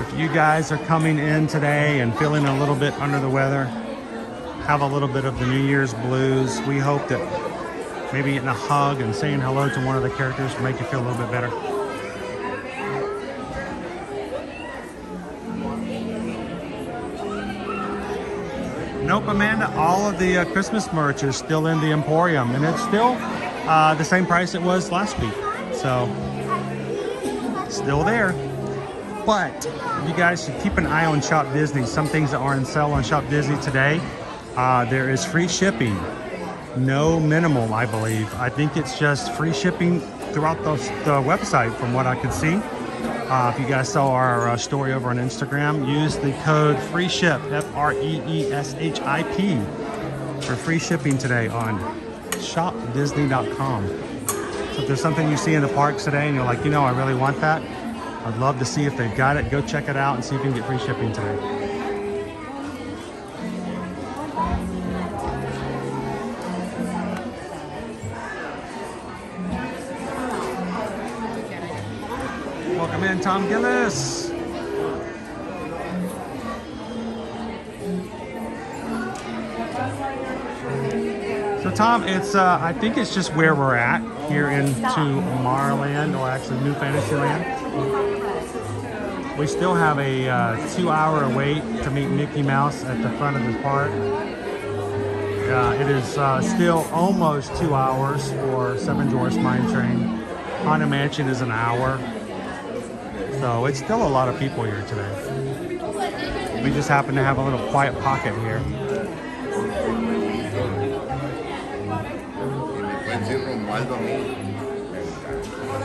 If you guys are coming in today and feeling a little bit under the weather, have a little bit of the New Year's blues, we hope that maybe getting a hug and saying hello to one of the characters will make you feel a little bit better. Nope, Amanda, all of the Christmas merch is still in the Emporium, and it's still the same price it was last week. So, still there. But you guys should keep an eye on Shop Disney. Some things that are on sale on Shop Disney today. There is free shipping. No minimum, I believe. I think it's just free shipping throughout the website from what I could see. If you guys saw our story over on Instagram, use the code FREESHIP, FREESHIP, for free shipping today on shopdisney.com. So if there's something you see in the parks today and you're like, you know, I really want that, I'd love to see if they've got it. Go check it out and see if you can get free shipping today. Welcome in, Tom Gillis. So Tom, it's I think it's just where we're at here into Tomorrowland, or actually New Fantasyland. We still have a 2-hour wait to meet Mickey Mouse at the front of the park. It is still almost 2 hours for Seven Dwarfs Mine Train. Haunted Mansion is an hour. So it's still a lot of people here today. We just happen to have a little quiet pocket here.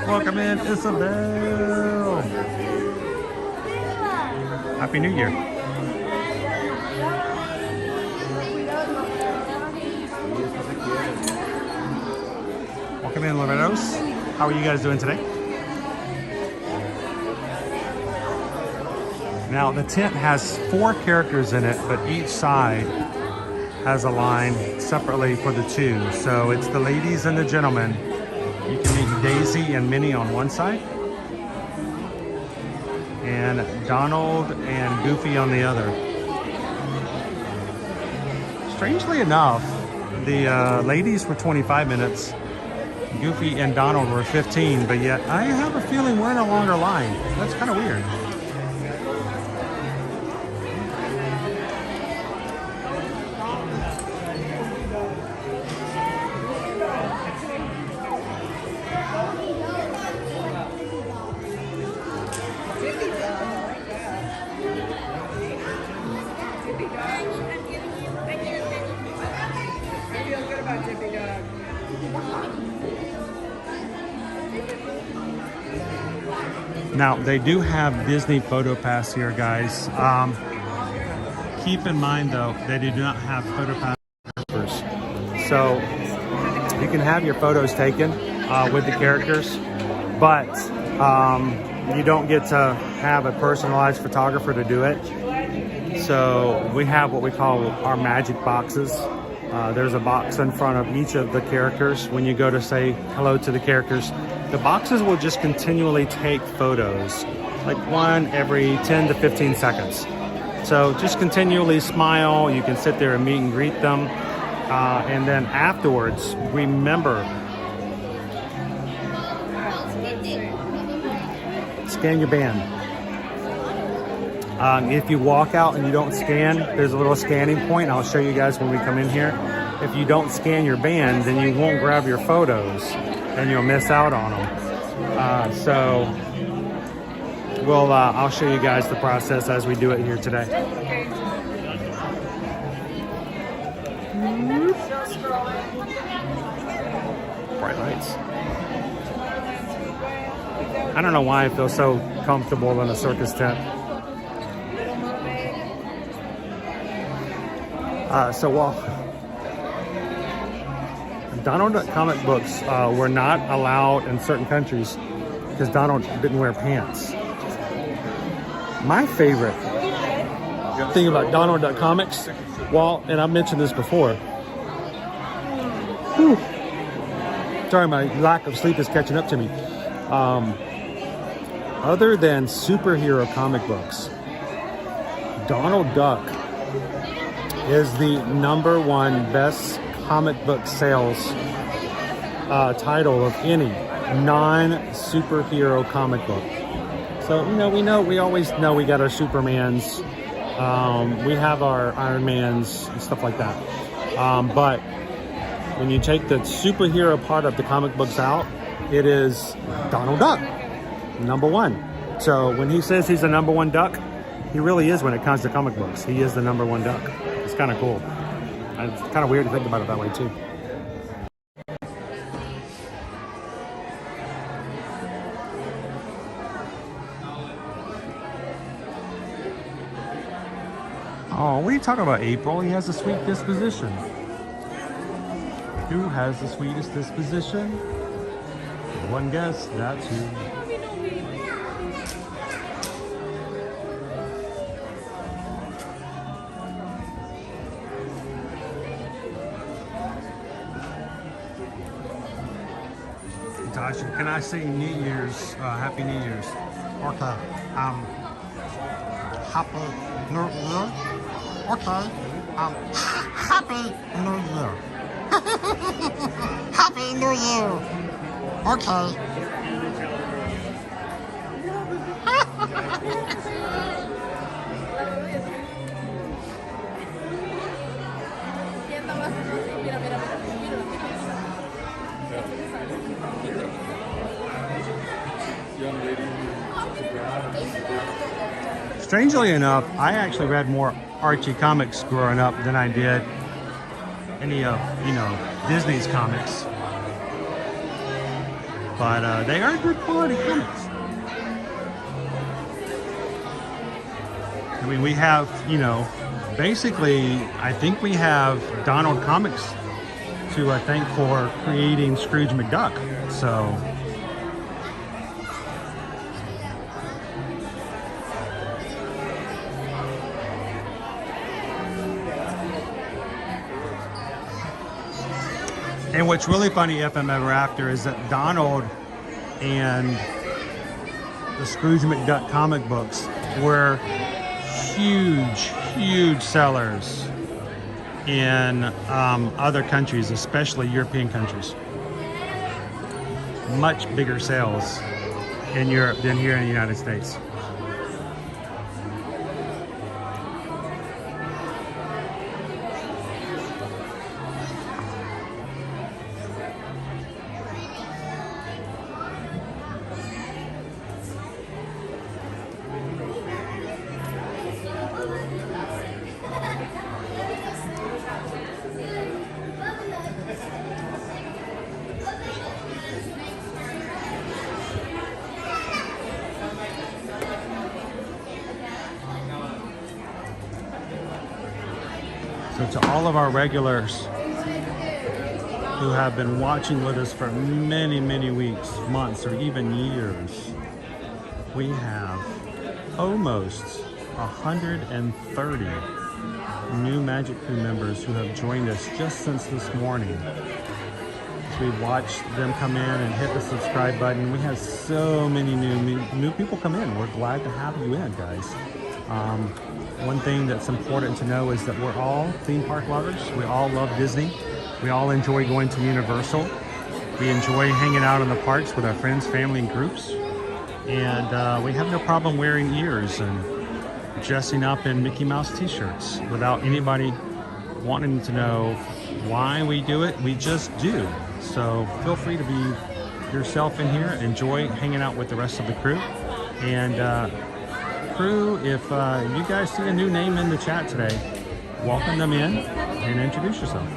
Welcome in, Isabel. Happy New Year. Welcome in, Loretos. How are you guys doing today? Now, the tent has 4 characters in it, but each side has a line separately for the 2. So it's the ladies and the gentlemen. You can meet Daisy and Minnie on one side, and Donald and Goofy on the other. Strangely enough, the ladies were 25 minutes, Goofy and Donald were 15, but yet I have a feeling we're in a longer line. That's kind of weird. Now, they do have Disney Photo Pass here, guys. Keep in mind, though, they do not have Photo Pass. So you can have your photos taken with the characters, but you don't get to have a personalized photographer to do it. So we have what we call our magic boxes. There's a box in front of each of the characters. When you go to say hello to the characters, the boxes will just continually take photos, like one every 10 to 15 seconds. So just continually smile. You can sit there and meet and greet them. And then afterwards, remember, scan your band. If you walk out and you don't scan, there's a little scanning point. I'll show you guys when we come in here. If you don't scan your band, then you won't grab your photos and you'll miss out on them. So Well, I'll show you guys the process as we do it here today. Bright lights. I don't know why I feel so comfortable in a circus tent. So while Donald Duck comic books were not allowed in certain countries because Donald didn't wear pants. My favorite thing about Donald Duck comics, well, and I've mentioned this before. Whew, sorry, my lack of sleep is catching up to me. Other than superhero comic books, Donald Duck is the #1 best comic book sales title of any non-superhero comic book. So, we always know we got our Supermans, we have our Iron Mans and stuff like that. But when you take the superhero part of the comic books out, it is Donald Duck, #1. So when he says he's the #1 duck, he really is when it comes to comic books. He is the #1 duck. It's kind of cool. It's kind of weird to think about it that way too. Oh, what are you talking about, April? He has a sweet disposition. Who has the sweetest disposition? One guess, that's you. Tasha, can I say New Year's, Happy New Year's? Okay, Happy New Year? Okay, Happy New Year. Happy New Year. Okay. Strangely enough, I actually read more Archie comics growing up than I did any of, Disney's comics. But they are good quality comics. I mean, we have, basically, I think we have Donald Comics to thank for creating Scrooge McDuck. So, and what's really funny, FM Ever After, is that Donald and the Scrooge McDuck comic books were huge sellers in other countries, especially European countries. Much bigger sales in Europe than here in the United States. So to all of our regulars who have been watching with us for many weeks, months, or even years, we have almost 130 new Magic Crew members who have joined us just since this morning. So we've watched them come in and hit the subscribe button. We have so many new people come in. We're glad to have you in, guys. One thing that's important to know is that we're all theme park lovers. We all love Disney. We all enjoy going to Universal. We enjoy hanging out in the parks with our friends, family, and groups. And we have no problem wearing ears and dressing up in Mickey Mouse t-shirts without anybody wanting to know why we do it. We just do. So feel free to be yourself in here. Enjoy hanging out with the rest of the crew. And crew, if you guys see a new name in the chat today, welcome them in and introduce yourself.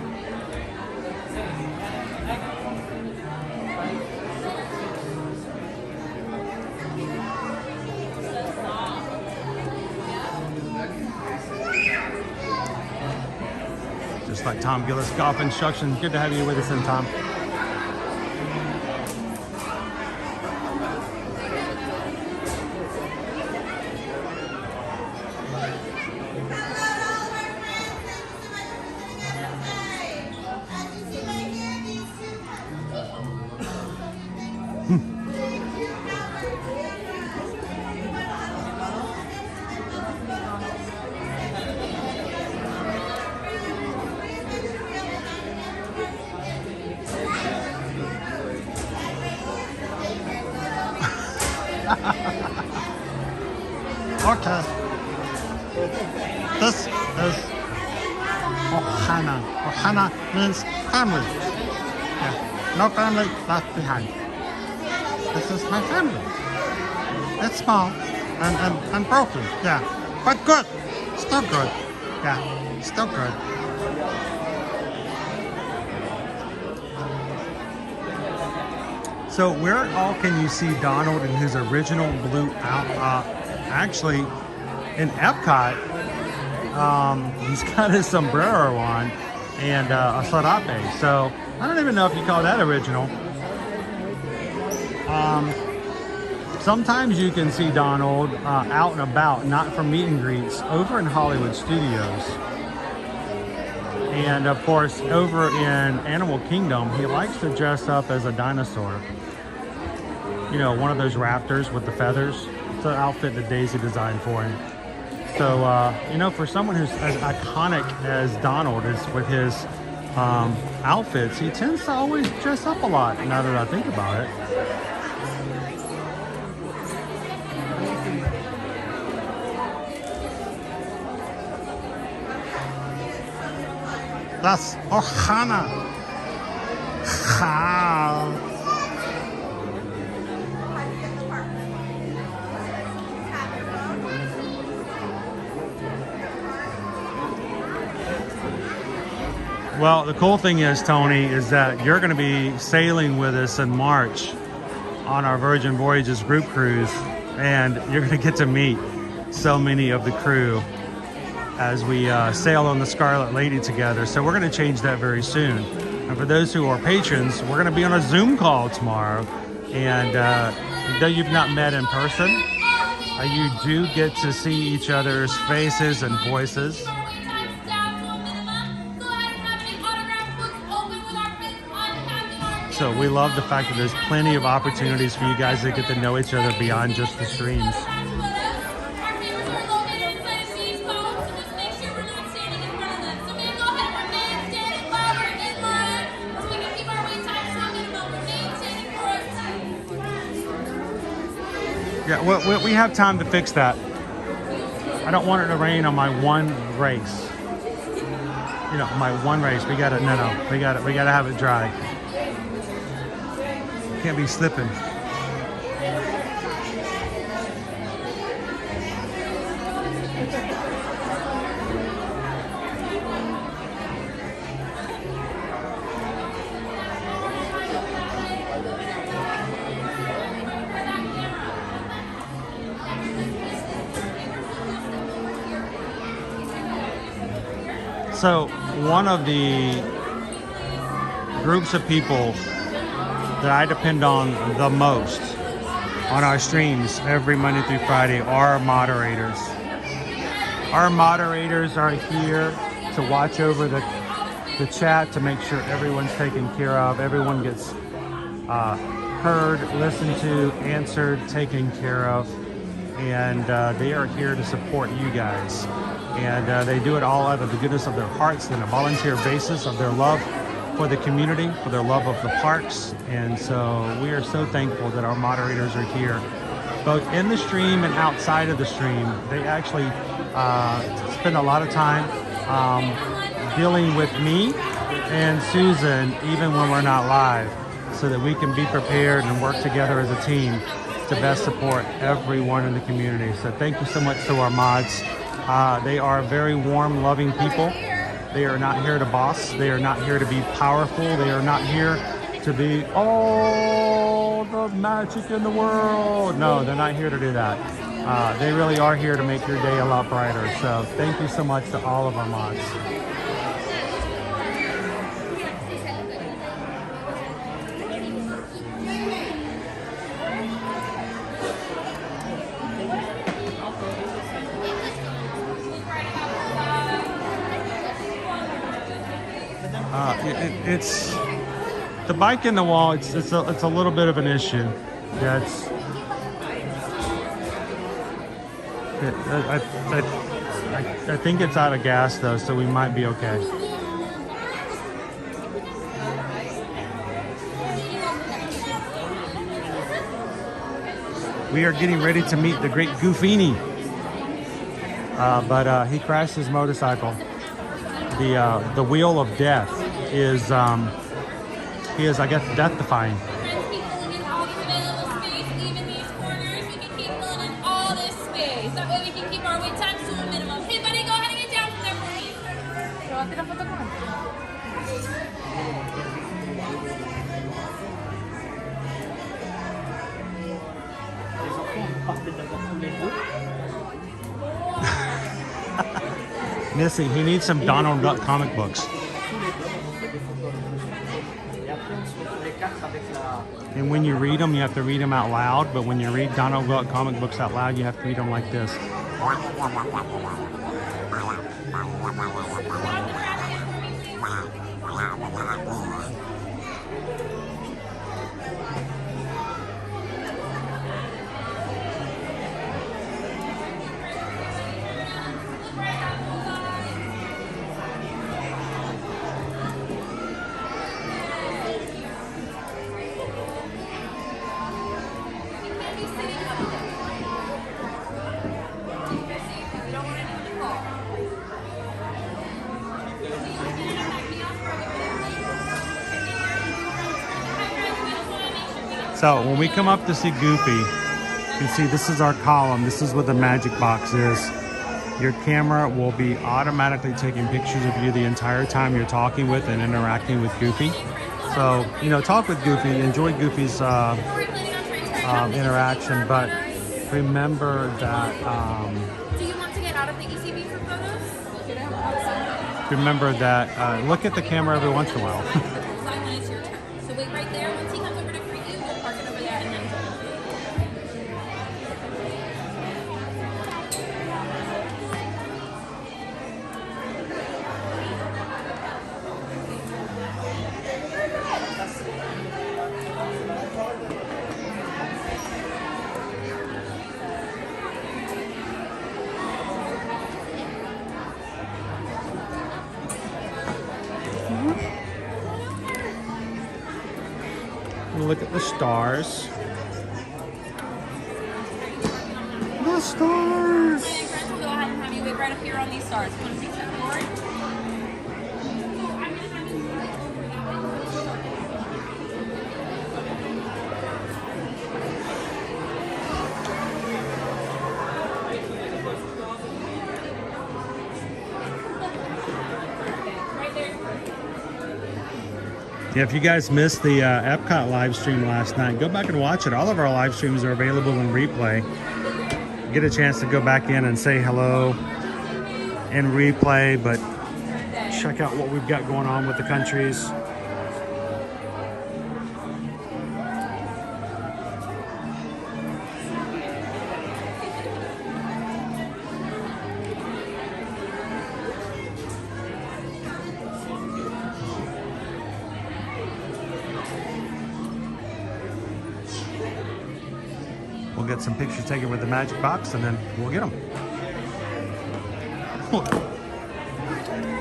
Just like Tom Gillis, Golf Instruction. Good to have you with us in, Tom. Okay. This is Ohana. Ohana means family. Yeah. No family left behind. This is my family. It's small and broken, yeah. But good. Still good. Yeah. Still good. So where all can you see Donald in his original blue outfit? Actually, in Epcot, he's got his sombrero on and a sarape. So I don't even know if you call that original. Sometimes you can see Donald out and about, not for meet and greets, over in Hollywood Studios. And of course, over in Animal Kingdom, he likes to dress up as a dinosaur. You know, one of those raptors with the feathers. It's an outfit that Daisy designed for him. So, you know, for someone who's as iconic as Donald is with his outfits, he tends to always dress up a lot, now that I think about it. That's Ohana. Ha. Well, the cool thing is, Tony, is that you're going to be sailing with us in March on our Virgin Voyages group cruise, and you're going to get to meet so many of the crew as we sail on the Scarlet Lady together. So we're going to change that very soon. And for those who are patrons, we're going to be on a Zoom call tomorrow. And though you've not met in person, you do get to see each other's faces and voices. So we love the fact that there's plenty of opportunities for you guys to get to know each other beyond just the streams. Yeah, we have time to fix that. I don't want it to rain on my one race. You know, my one race. We gotta have it dry. Can't be slipping. So one of the groups of people that I depend on the most on our streams every Monday through Friday are our moderators. Our moderators are here to watch over the chat, to make sure everyone's taken care of, everyone gets heard, listened to, answered, taken care of, and they are here to support you guys. And they do it all out of the goodness of their hearts and a volunteer basis of their love for the community, for their love of the parks. And so we are so thankful that our moderators are here, both in the stream and outside of the stream. They actually spend a lot of time dealing with me and Susan, even when we're not live, so that we can be prepared and work together as a team to best support everyone in the community. So thank you so much to our mods. They are very warm, loving people. They are not here to boss. They are not here to be powerful. They are not here to be, oh, the magic in the world. No, they're not here to do that. They really are here to make your day a lot brighter. So thank you so much to all of our mods. It's the bike in the wall. It's a little bit of an issue. That's I think it's out of gas though, so we might be okay. We are getting ready to meet the great Goofini, but he crashed his motorcycle. The wheel of death is I guess death-defying. Missy, he needs some Donald Duck comic books. And when you read them, you have to read them out loud. But when you read Donald Duck comic books out loud, you have to read them like this. So when we come up to see Goofy, you can see this is our column. This is what the magic box is. Your camera will be automatically taking pictures of you the entire time you're talking with and interacting with Goofy. So, you know, talk with Goofy, enjoy Goofy's interaction, but remember that... Do you want to get out of the ECB for photos? remember that, look at the camera every once in a while. It's your turn. So wait right there. Once he comes over to greet you, we'll park it over there and then... Look at the stars. The stars! Okay, friends, we'll go ahead and have you wait right up here on these stars. You want to take that forward? Yeah, if you guys missed the Epcot live stream last night, go back and watch it. All of our live streams are available in replay. Get a chance to go back in and say hello in replay, but check out what we've got going on with the countries. We'll get some pictures taken with the magic box and then we'll get them.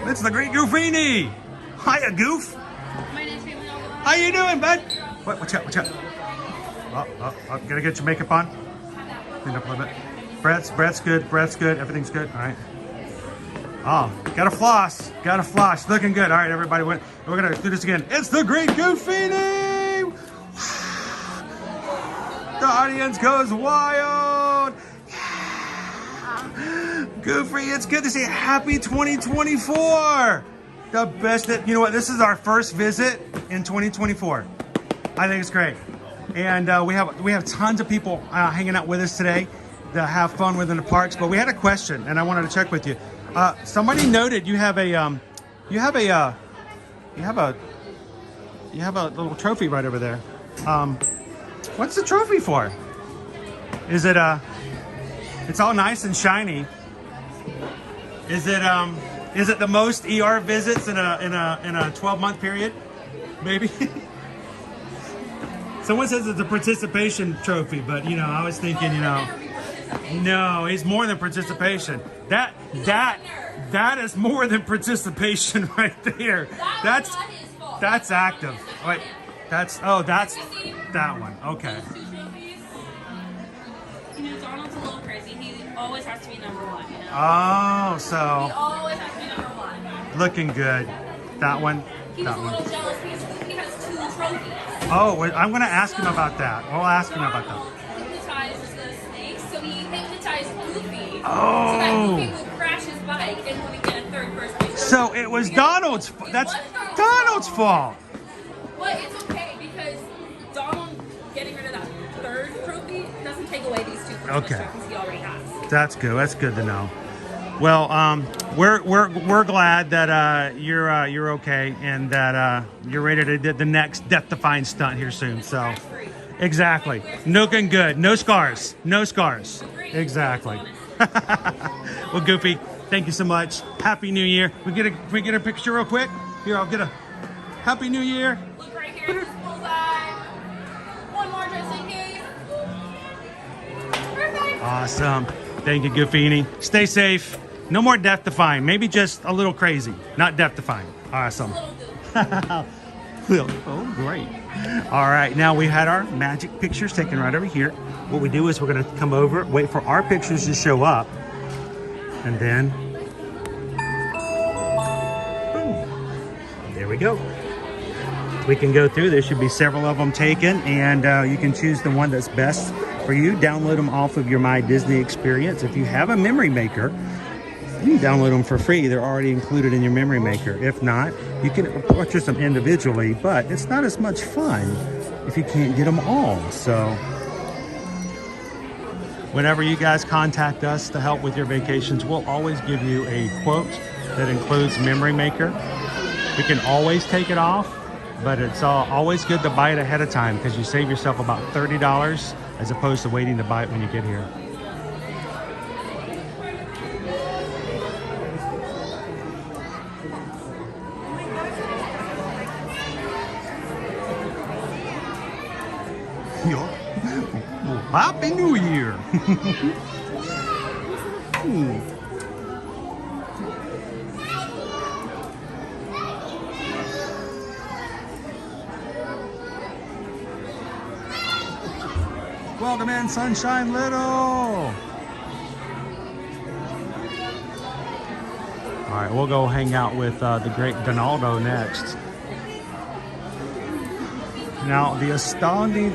It's the great Goofini! Hiya, Goof! How you doing, bud? What? Watch out, watch out. Oh, gotta get your makeup on. Clean up a little bit. Brett's good, Brett's good, everything's good, all right. Oh, gotta floss, looking good. All right, everybody, we're gonna do this again. It's the great Goofini! The audience goes wild. Yeah. Goofy, it's good to see you. Happy 2024. The best that, you know what, this is our first visit in 2024. I think it's great. And we have tons of people hanging out with us today to have fun within the parks. But we had a question, and I wanted to check with you. Somebody noted you have a little trophy right over there. What's the trophy for? Is it it's all nice and shiny. Is it the most ER visits in a 12-month period? Maybe. Someone says it's a participation trophy, but you know, I was thinking, you know, no, it's more than participation. That is more than participation right there. That's active. Wait, that's that one. Okay. You know, Donald's a little crazy. He always has to be number one. You know? Oh, so he always has to be number one. Looking good. That one. He was That a one. little jealous because he has 2 trophies. Oh, I'm gonna ask him about that. We'll ask him about that. Hypnotized the snakes, so he hypnotized Goofy. Oh. So that Goofy would crash his bike and wouldn't get a 3rd first place. So it was Donald's. That's Donald's fault. But it's okay because Donald getting rid of that 3rd trophy doesn't take away these 2 first Okay. trophies he already has. That's good. That's good to know. Well, we're glad that you're okay and that you're ready to do the next death-defying stunt here soon. So, exactly. Looking good. No scars. No scars. Exactly. Well, Goofy, thank you so much. Happy New Year. Can we get a picture real quick? Here, I'll get a Happy New Year. Look right here. This bullseye. One more just in case. Perfect. Awesome. Thank you, Goofini. Stay safe. No more death-defying. Maybe just a little crazy. Not death-defying. Awesome. Oh, great. All right. Now we had our magic pictures taken right over here. What we do is we're going to come over, wait for our pictures to show up, and then boom. There we go. We can go through. There should be several of them taken, and you can choose the one that's best for you. Download them off of your My Disney experience. If you have a memory maker, you can download them for free. They're already included in your memory maker. If not, you can purchase them individually, but it's not as much fun if you can't get them all. So whenever you guys contact us to help with your vacations, we'll always give you a quote that includes memory maker. You can always take it off, but it's always good to buy it ahead of time because you save yourself about $30 as opposed to waiting to buy it when you get here. Happy New Year! Welcome in, Sunshine Little! All right, we'll go hang out with the great Donaldo next. Now, the astounding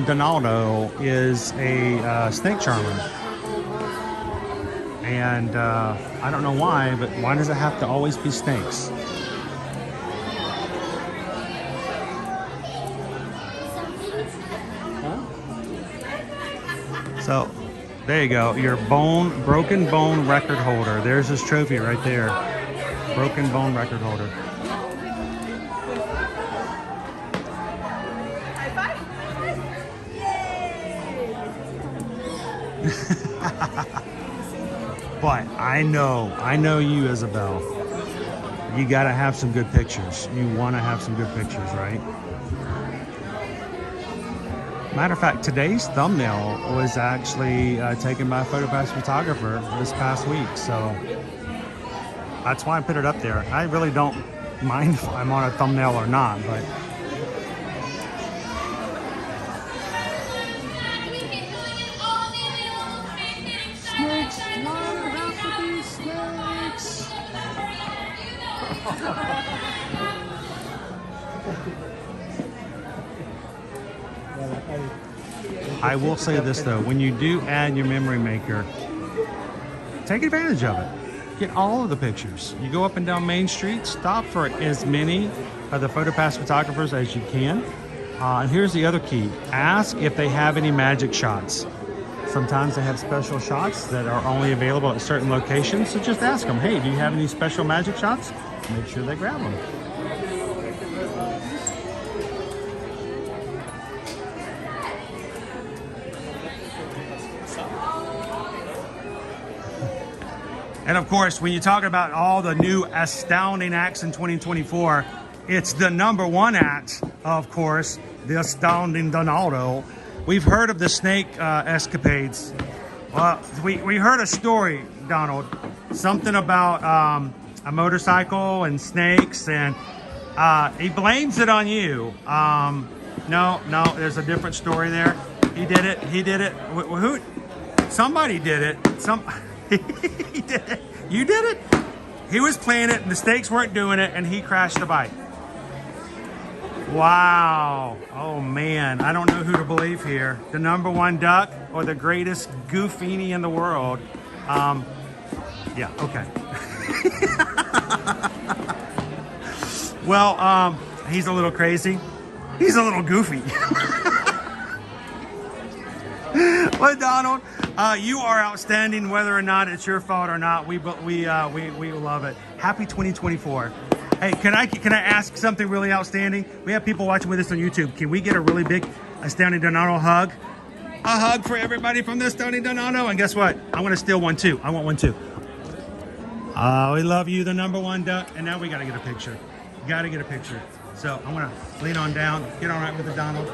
Donaldo is a snake charmer. And I don't know why, but why does it have to always be snakes? So, there you go. Your broken bone record holder. There's his trophy right there. Broken bone record holder. But I know you, Isabel. You gotta have some good pictures. You wanna have some good pictures, right? Matter of fact, today's thumbnail was actually taken by a photopass photographer this past week, so that's why I put it up there. I really don't mind if I'm on a thumbnail or not, but snakes, why do there have to be snakes? I will say this though, when you do add your memory maker, take advantage of it. Get all of the pictures. You go up and down Main Street, stop for as many of the PhotoPass photographers as you can. And here's the other key. Ask if they have any magic shots. Sometimes they have special shots that are only available at certain locations. So just ask them, hey, do you have any special magic shots? Make sure they grab them. And of course, when you talk about all the new astounding acts in 2024, it's the #1 act, of course, the astounding Donaldo. We've heard of the snake escapades. Well, we heard a story, Donald, something about a motorcycle and snakes, and he blames it on you. No, there's a different story there. He did it. Who? Somebody did it. He did it. You did it? He was playing it and the snakes weren't doing it and he crashed the bike. Wow. Oh man, I don't know who to believe here. The #1 duck or the greatest goofini in the world. Yeah, okay. Well, he's a little crazy. He's a little goofy. Well, Donald, you are outstanding, whether or not it's your fault or not. We love it. Happy 2024. Hey, can I ask something really outstanding? We have people watching with us on YouTube. Can we get a really big Astounding Donato hug? A hug for everybody from the Astounding Donato. And guess what? I want to steal one too. I want one too. We love you, the #1 duck. And now we got to get a picture. Got to get a picture. So I want to lean on down, get on right with the Donald.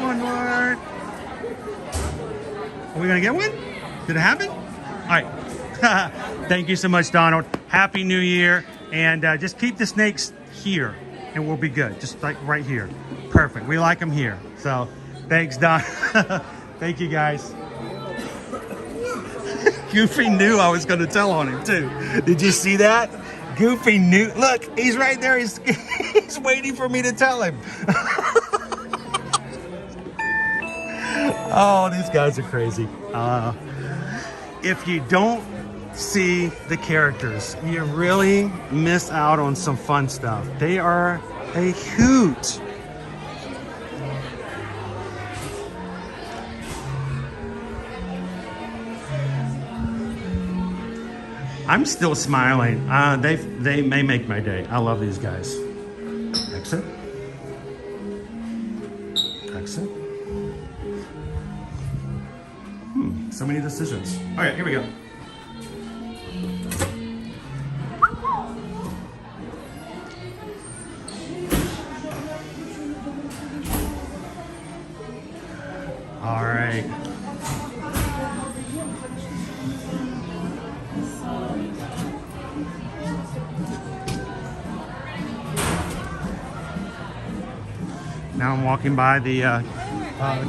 One more. Are we going to get one? Did it happen? All right. Thank you so much, Donald. Happy New Year. And just keep the snakes here and we'll be good. Just like right here. Perfect. We like them here. So thanks, Don. Thank you, guys. Goofy knew I was going to tell on him too. Did you see that? Goofy knew. Look, he's right there. He's waiting for me to tell him. Oh, these guys are crazy. If you don't see the characters, you really miss out on some fun stuff. They are a hoot. I'm still smiling. They may make my day. I love these guys. Exit. Exit. So many decisions. All right, here we go. All right. Now I'm walking by the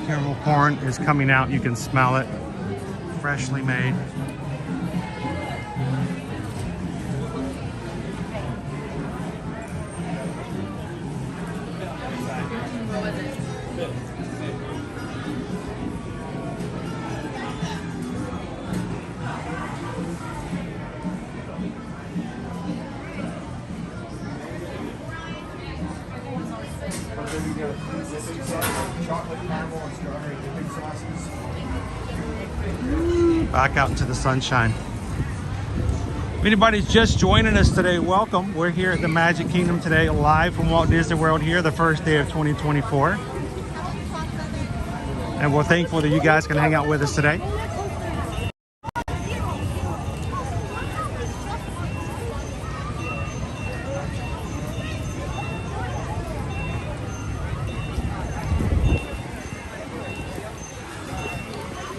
caramel corn is coming out. You can smell it. Freshly made. Back out into the sunshine. If anybody's just joining us today, welcome. We're here at the Magic Kingdom today, live from Walt Disney World here, the first day of 2024. And we're thankful that you guys can hang out with us today.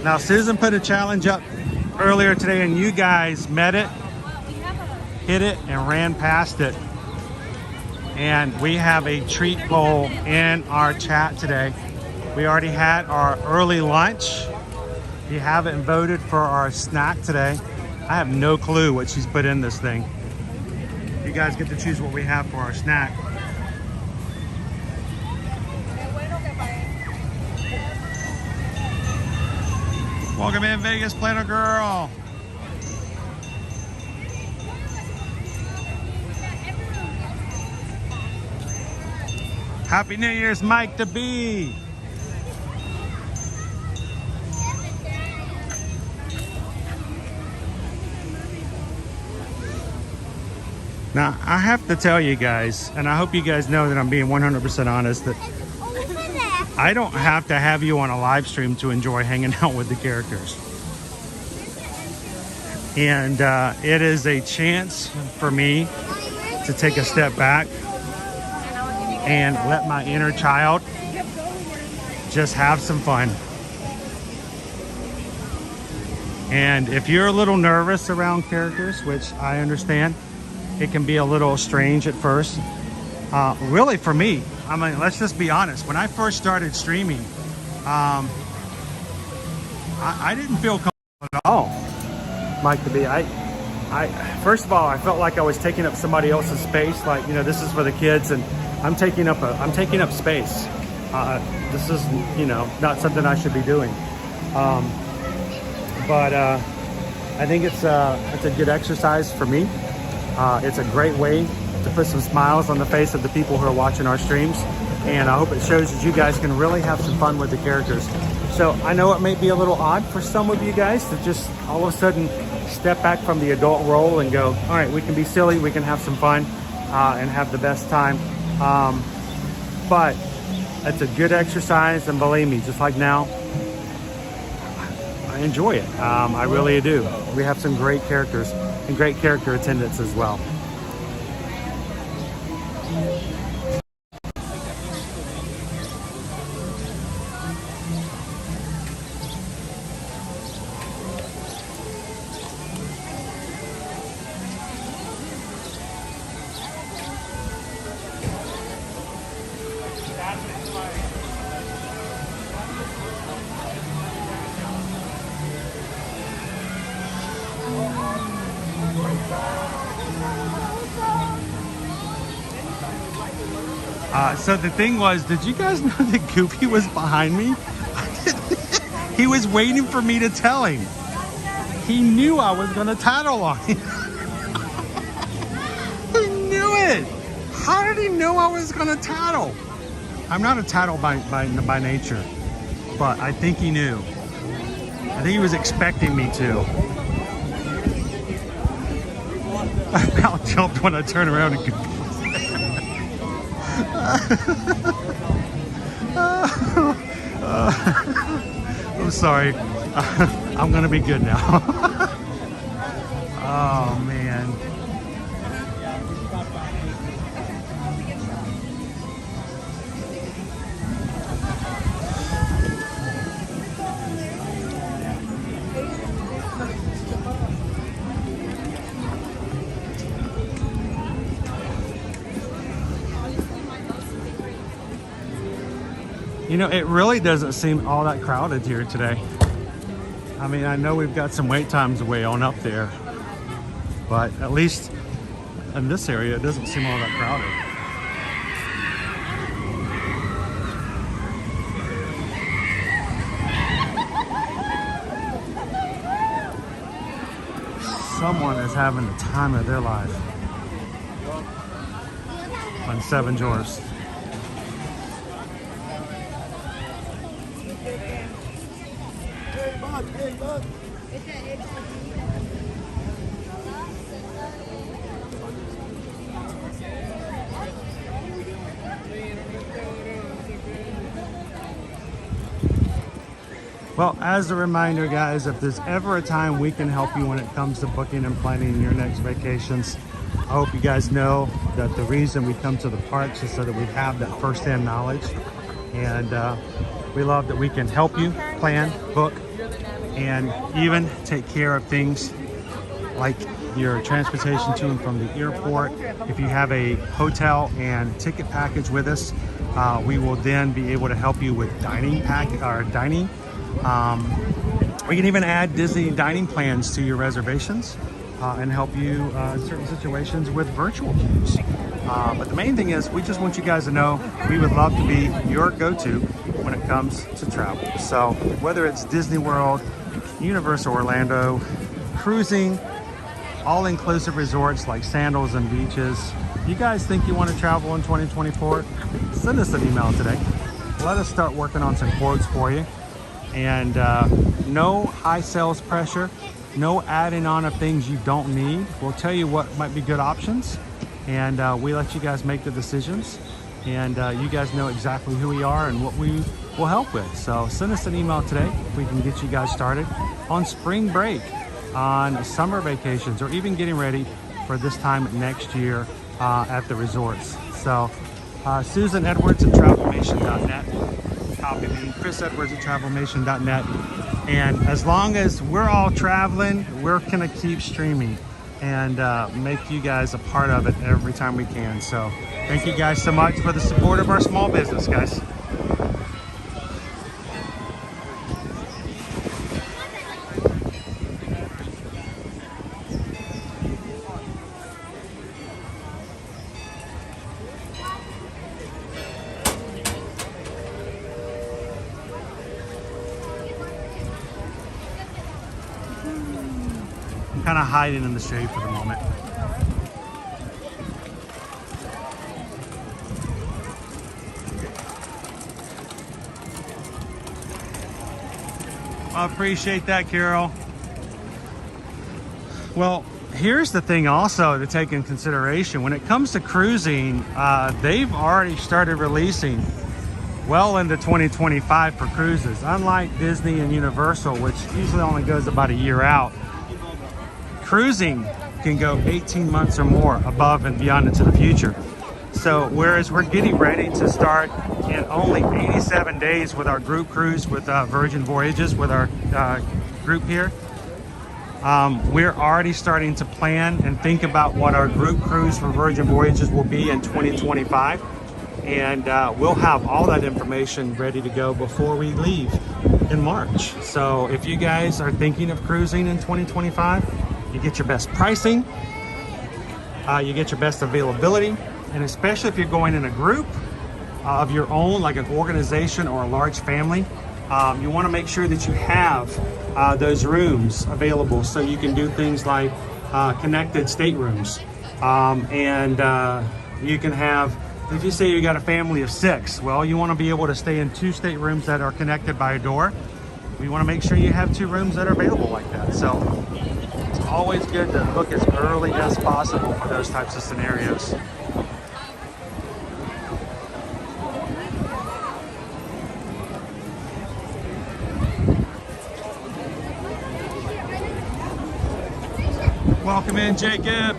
Now, Susan put a challenge up earlier today and you guys met it, hit it, and ran past it. And we have a treat poll in our chat today. We already had our early lunch. If you haven't voted for our snack today, I have no clue what she's put in this thing. You guys get to choose what we have for our snack. Welcome in, Vegas Planner Girl. Happy New Year's, Mike the Bee. Now, I have to tell you guys, and I hope you guys know that I'm being 100% honest, that I don't have to have you on a live stream to enjoy hanging out with the characters. And it is a chance for me to take a step back and let my inner child just have some fun. And if you're a little nervous around characters, which I understand, it can be a little strange at first. Really for me, I mean, let's just be honest. When I first started streaming, I didn't feel comfortable at all, Mike the Bee. First of all, I felt like I was taking up somebody else's space. Like, you know, this is for the kids, and I'm taking up space. This is, you know, not something I should be doing. But I think it's a good exercise for me. It's a great way to put some smiles on the face of the people who are watching our streams, and I hope it shows that you guys can really have some fun with the characters. So I know it may be a little odd for some of you guys to just all of a sudden step back from the adult role and go, all right, we can be silly, we can have some fun, and have the best time. But it's a good exercise, and believe me, just like now, I enjoy it. I really do. We have some great characters and great character attendance as well. So the thing was, did you guys know that Goofy was behind me? He was waiting for me to tell him. He knew I was going to tattle on him. He knew it. How did he know I was going to tattle? I'm not a tattle by nature, but I think he knew. I think he was expecting me to. I about jumped when I turned around and Goofy. I'm sorry. I'm gonna be good now. Oh man. You know, it really doesn't seem all that crowded here today. I mean, I know we've got some wait times way on up there, but at least in this area, it doesn't seem all that crowded. Someone is having the time of their life on Seven Dwarfs. Well, as a reminder, guys, if there's ever a time we can help you when it comes to booking and planning your next vacations, I hope you guys know that the reason we come to the parks is so that we have that first-hand knowledge. And we love that we can help you plan, book, and even take care of things like your transportation to and from the airport. If you have a hotel and ticket package with us, we will then be able to help you with dining. We can even add Disney dining plans to your reservations and help you in certain situations with virtual queues. But the main thing is, we just want you guys to know we would love to be your go-to when it comes to travel. So whether it's Disney World, Universal Orlando, cruising, all-inclusive resorts like Sandals and Beaches. You guys think you want to travel in 2024? Send us an email today. Let us start working on some quotes for you. And no high sales pressure, no adding on of things you don't need. We'll tell you what might be good options, and we let you guys make the decisions. And you guys know exactly who we are and what we will help with. So send us an email today if we can get you guys started on spring break, on summer vacations, or even getting ready for this time next year at the resorts. So Susan Edwards at travelmation.net. Copy me, Chris Edwards at travelmation.net. And as long as we're all traveling, we're gonna keep streaming and make you guys a part of it every time we can. So thank you guys so much for the support of our small business, guys. Kind of hiding in the shade for the moment. I appreciate that, Carol. Well, here's the thing also to take in consideration. When it comes to cruising, they've already started releasing well into 2025 for cruises. Unlike Disney and Universal, which usually only goes about a year out, cruising can go 18 months or more above and beyond into the future. So whereas we're getting ready to start in only 87 days with our group cruise with Virgin Voyages with our group here, we're already starting to plan and think about what our group cruise for Virgin Voyages will be in 2025. And we'll have all that information ready to go before we leave in March. So if you guys are thinking of cruising in 2025, you get your best pricing, you get your best availability, and especially if you're going in a group of your own, like an organization or a large family, you want to make sure that you have those rooms available so you can do things like connected staterooms. And you can have, if you say you got a family of 6, well, you want to be able to stay in 2 staterooms that are connected by a door. We want to make sure you have 2 rooms that are available like that. So it's always good to look as early as possible for those types of scenarios. Welcome in, Jacob.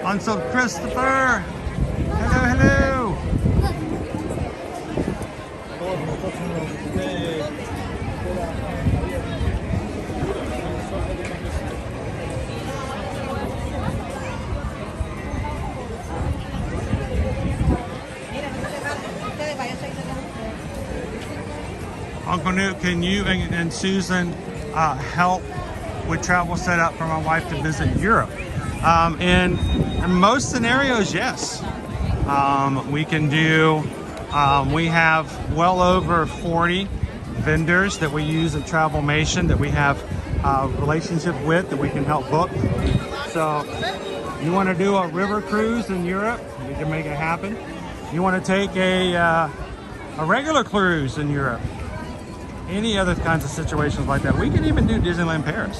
Uncle Christopher. Hello, hello. Uncle Newt, can you and Susan help with travel setup for my wife to visit Europe? In most scenarios, yes. We can do, we have well over 40 vendors that we use at Travelmation that we have a relationship with that we can help book. So you want to do a river cruise in Europe, we can make it happen. You want to take a regular cruise in Europe, any other kinds of situations like that. We can even do Disneyland Paris.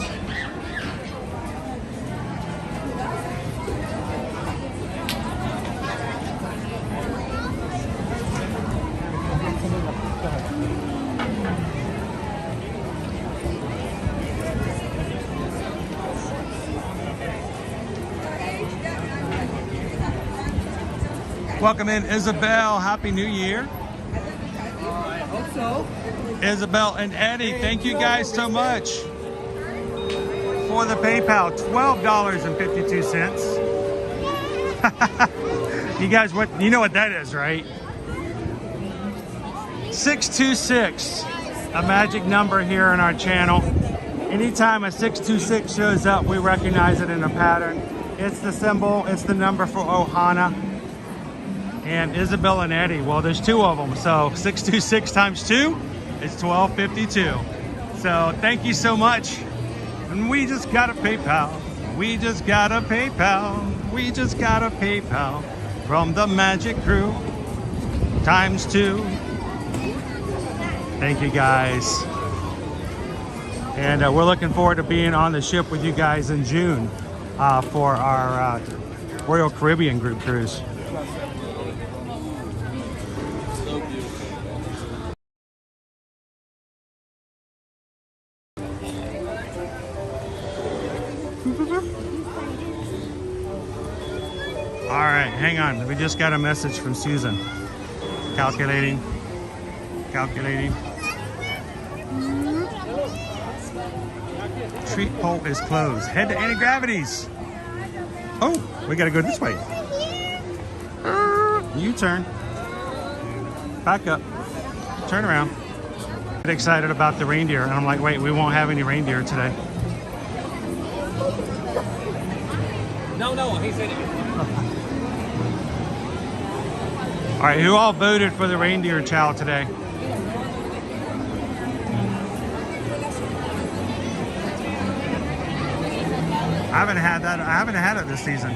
Welcome in, Isabel. Happy New Year. I hope so. Isabel and Eddie, thank you guys so much for the PayPal, $12.52. You guys, you know what that is, right? 626, a magic number here in our channel. Anytime a 626 shows up, we recognize it in a pattern. It's the symbol, it's the number for Ohana. And Isabel and Eddie, well, there's two of them. So 626 times 2 is 1252. So thank you so much. And we just got a PayPal. We just got a PayPal. We just got a PayPal from the Magic Crew times 2. Thank you guys. And we're looking forward to being on the ship with you guys in June for our Royal Caribbean group cruise. All right, hang on. We just got a message from Susan. Calculating. Calculating. Treat pole is closed. Head to anti-gravities. Oh, we gotta go this way. U-turn. Back up. Turn around. Get excited about the reindeer, and I'm like, wait, we won't have any reindeer today. No, he said it. All right, who all voted for the reindeer chow today? I haven't had that. I haven't had it this season.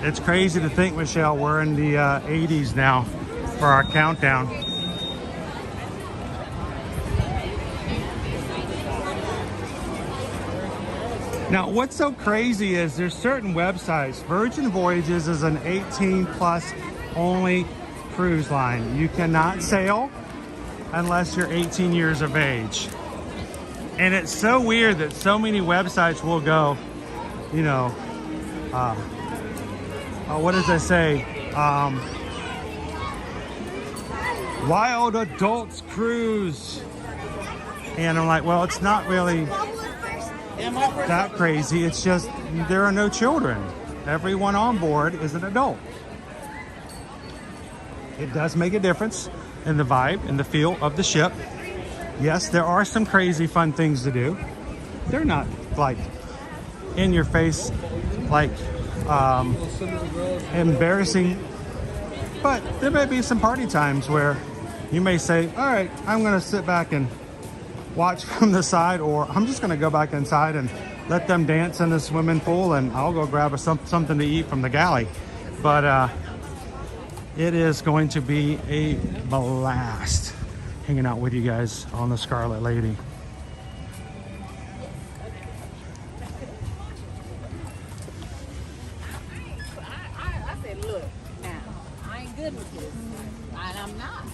It's crazy to think, Michelle, we're in the 80s now for our countdown. Now, what's so crazy is there's certain websites. Virgin Voyages is an 18+ only cruise line. You cannot sail unless you're 18 years of age. And it's so weird that so many websites will go, you know, what does it say? Wild Adults Cruise. And I'm like, well, it's not really that crazy. It's just there are no children. Everyone on board is an adult. It does make a difference in the vibe and the feel of the ship. Yes, there are some crazy fun things to do. They're not like in your face, like embarrassing, but there may be some party times where you may say, all right, I'm gonna sit back and watch from the side, or I'm just gonna go back inside and let them dance in the swimming pool, and I'll go grab something to eat from the galley. But it is going to be a blast hanging out with you guys on the Scarlet Lady. I said, look, now, I ain't good with this. And I'm not.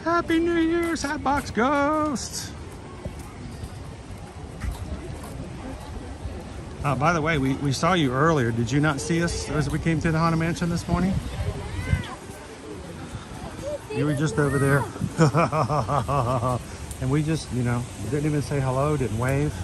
Happy New Year's, Hatbox Ghost! By the way, we saw you earlier. Did you not see us as we came to the Haunted Mansion this morning? You were just over there. And we just, you know, didn't even say hello, didn't wave.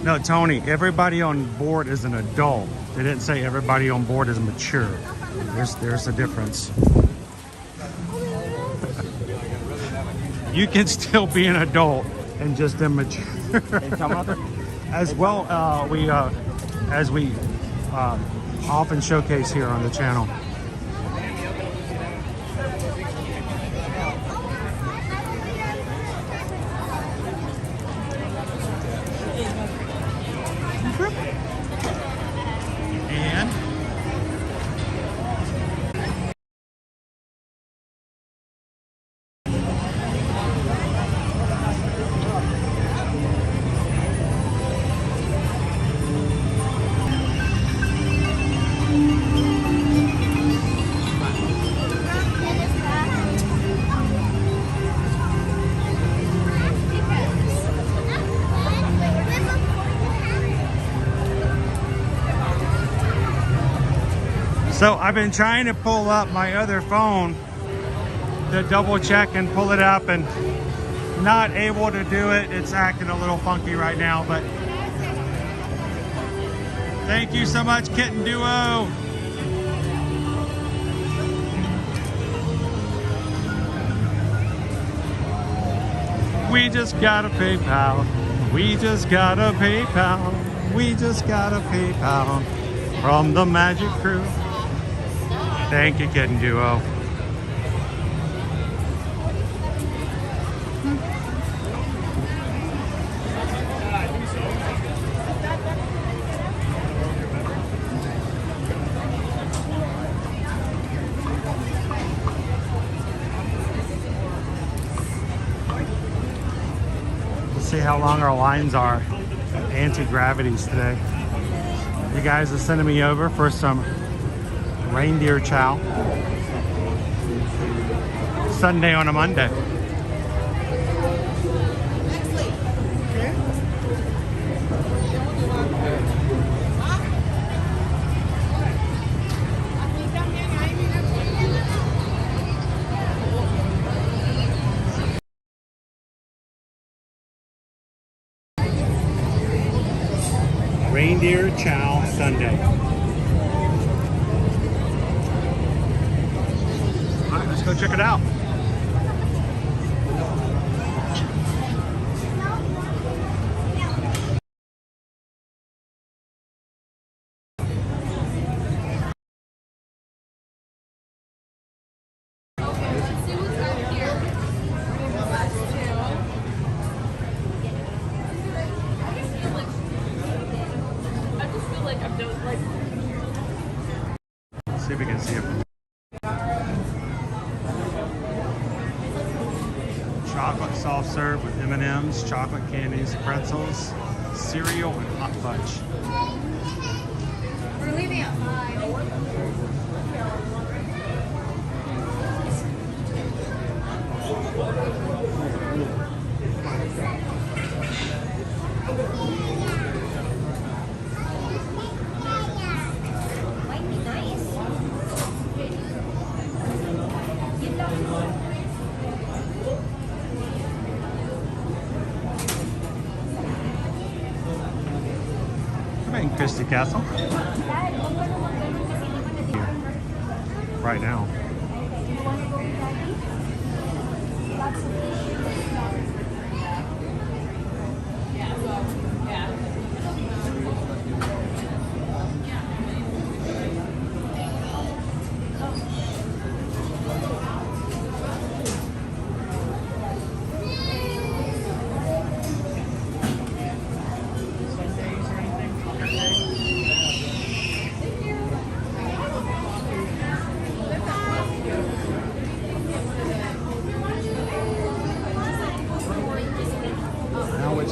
No, Tony, everybody on board is an adult. They didn't say everybody on board is mature. There's a difference. You can still be an adult and just immature. As well, as we often showcase here on the channel. So I've been trying to pull up my other phone to double check and pull it up, and not able to do it. It's acting a little funky right now, but thank you so much, Kitten Duo. We just got a PayPal. We just got a PayPal. We just got a PayPal from the Magic Crew. Thank you, Kitten Duo. See how long our lines are at anti-gravities today. You guys are sending me over for some reindeer chow. Sunday on a Monday. Reindeer Chow Sunday. All right, let's go check it out. See if we can see it. Chocolate soft serve with M&Ms, chocolate candies, pretzels, cereal, and hot fudge. We're leaving at 5. Christie Castle. Here, right now.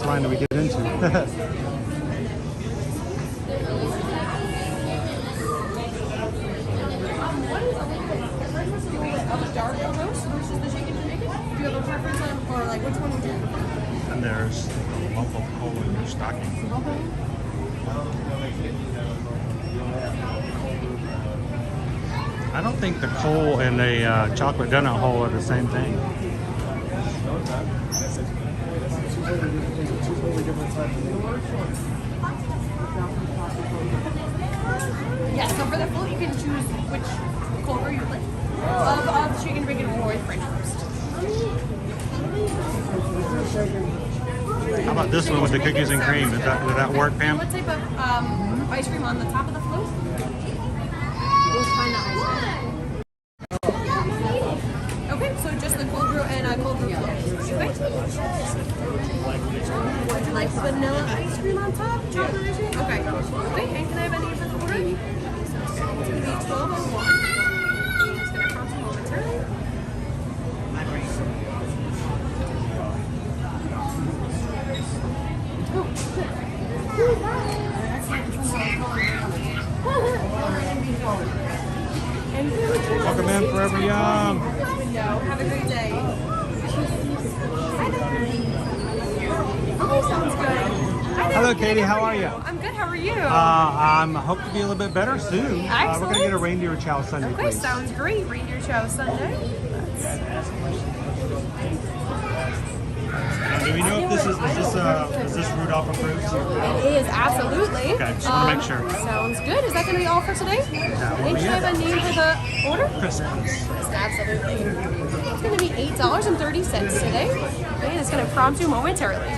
Line do we get into? What is a dark roast versus the chicken Jamaican? Do you have a preference on, or like which one would you prefer? And there's a lump of coal in your stocking. I don't think the coal and the chocolate donut hole are the same thing. Yeah, so for the float you can choose which cold brew you like. Of chicken bacon or French toast. How about this one with the cookies and cream? Would that work, Pam? What type of ice cream on the top of the float? What kind of ice cream? Okay, so just the cold brew and a cold brew float. Okay. Would you like vanilla ice cream on top? Chocolate ice cream? Okay. Okay, and can I have any of the order? It's going to be 1201. It's going to cost you momentarily. Welcome in, Forever Young. Have a great day. Hi there. Oh, sounds good. Hi Hello, Katie. How are you? I'm good. How are you? I'm hope to be a little bit better soon. We're Excellent. going to get a reindeer chow Sunday, Okay, please. sounds great. Reindeer chow Sunday. Do we know if this is this Rudolph approved? It is, absolutely. Okay, just want to make sure. Sounds good. Is that going to be all for today? That will And be should I it. have a name for the order? Chris, please. Chris, absolutely. It's going to be $8.30 today. And it's going to prompt you momentarily.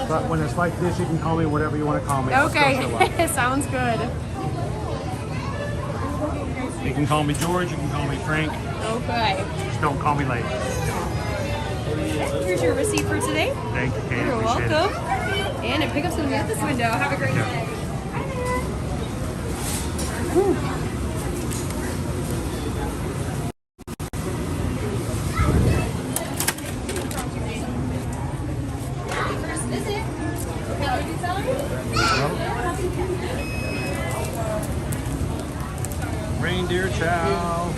But when it's like this, you can call me whatever you want to call me. Okay, sounds good. You can call me George, you can call me Frank. Okay. Just don't call me late. Here's your receipt for today. Thank you, Katie. You're Appreciate welcome. And it pickup's going to be at this window. Have a great day. Reindeer chow.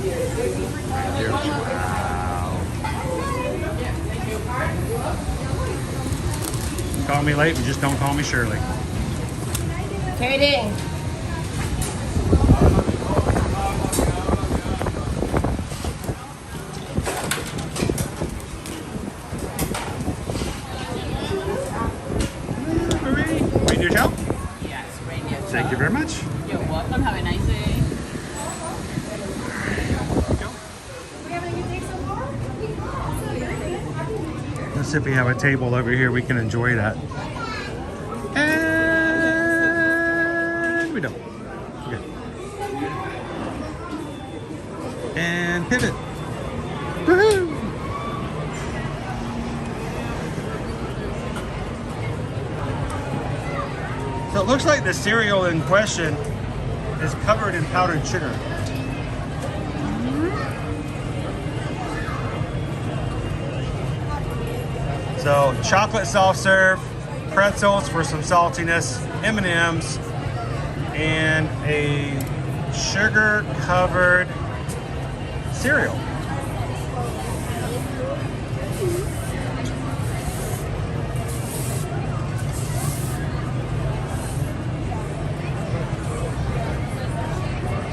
Reindeer chow. Call me late, but just don't call me Shirley. Katie. Reindeer chow? Yes, reindeer chow. Thank you very much. You're welcome. Have a nice day. Let's see if we have a table over here. We can enjoy that. And we don't. Okay. And pivot. Woohoo! So it looks like the cereal in question is covered in powdered sugar. So chocolate soft serve, pretzels for some saltiness, M&Ms, and a sugar-covered cereal.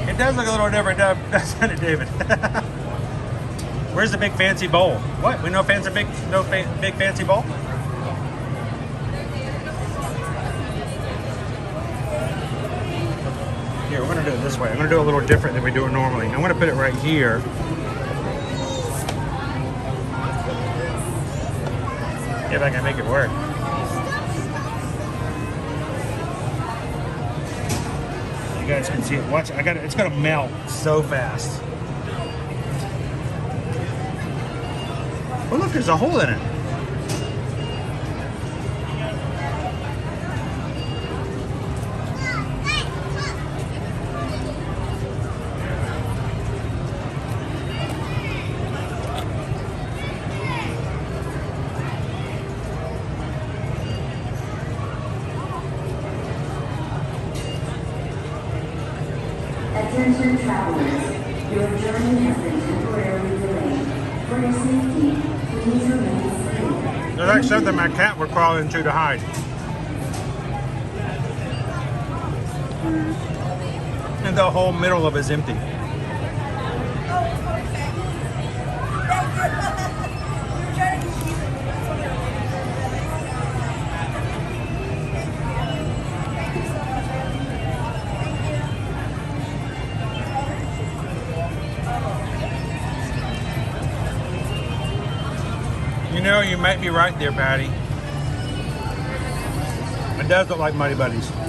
It does look a little different, doesn't it, David? Where's the big fancy bowl? What? We no big fancy bowl? Here, we're gonna do it this way. I'm gonna do it a little different than we do it normally. I'm gonna put it right here. If I can make it work. You guys can see it. Watch, it's gonna melt so fast. Oh look, there's a hole in it. Attention travelers, your journey has been temporarily delayed. For your safety, please remain seated. There's like something my cat would crawl into to hide. And the whole middle of it is empty. You know, you might be right there, Patty. It does look like Muddy Buddies. Let's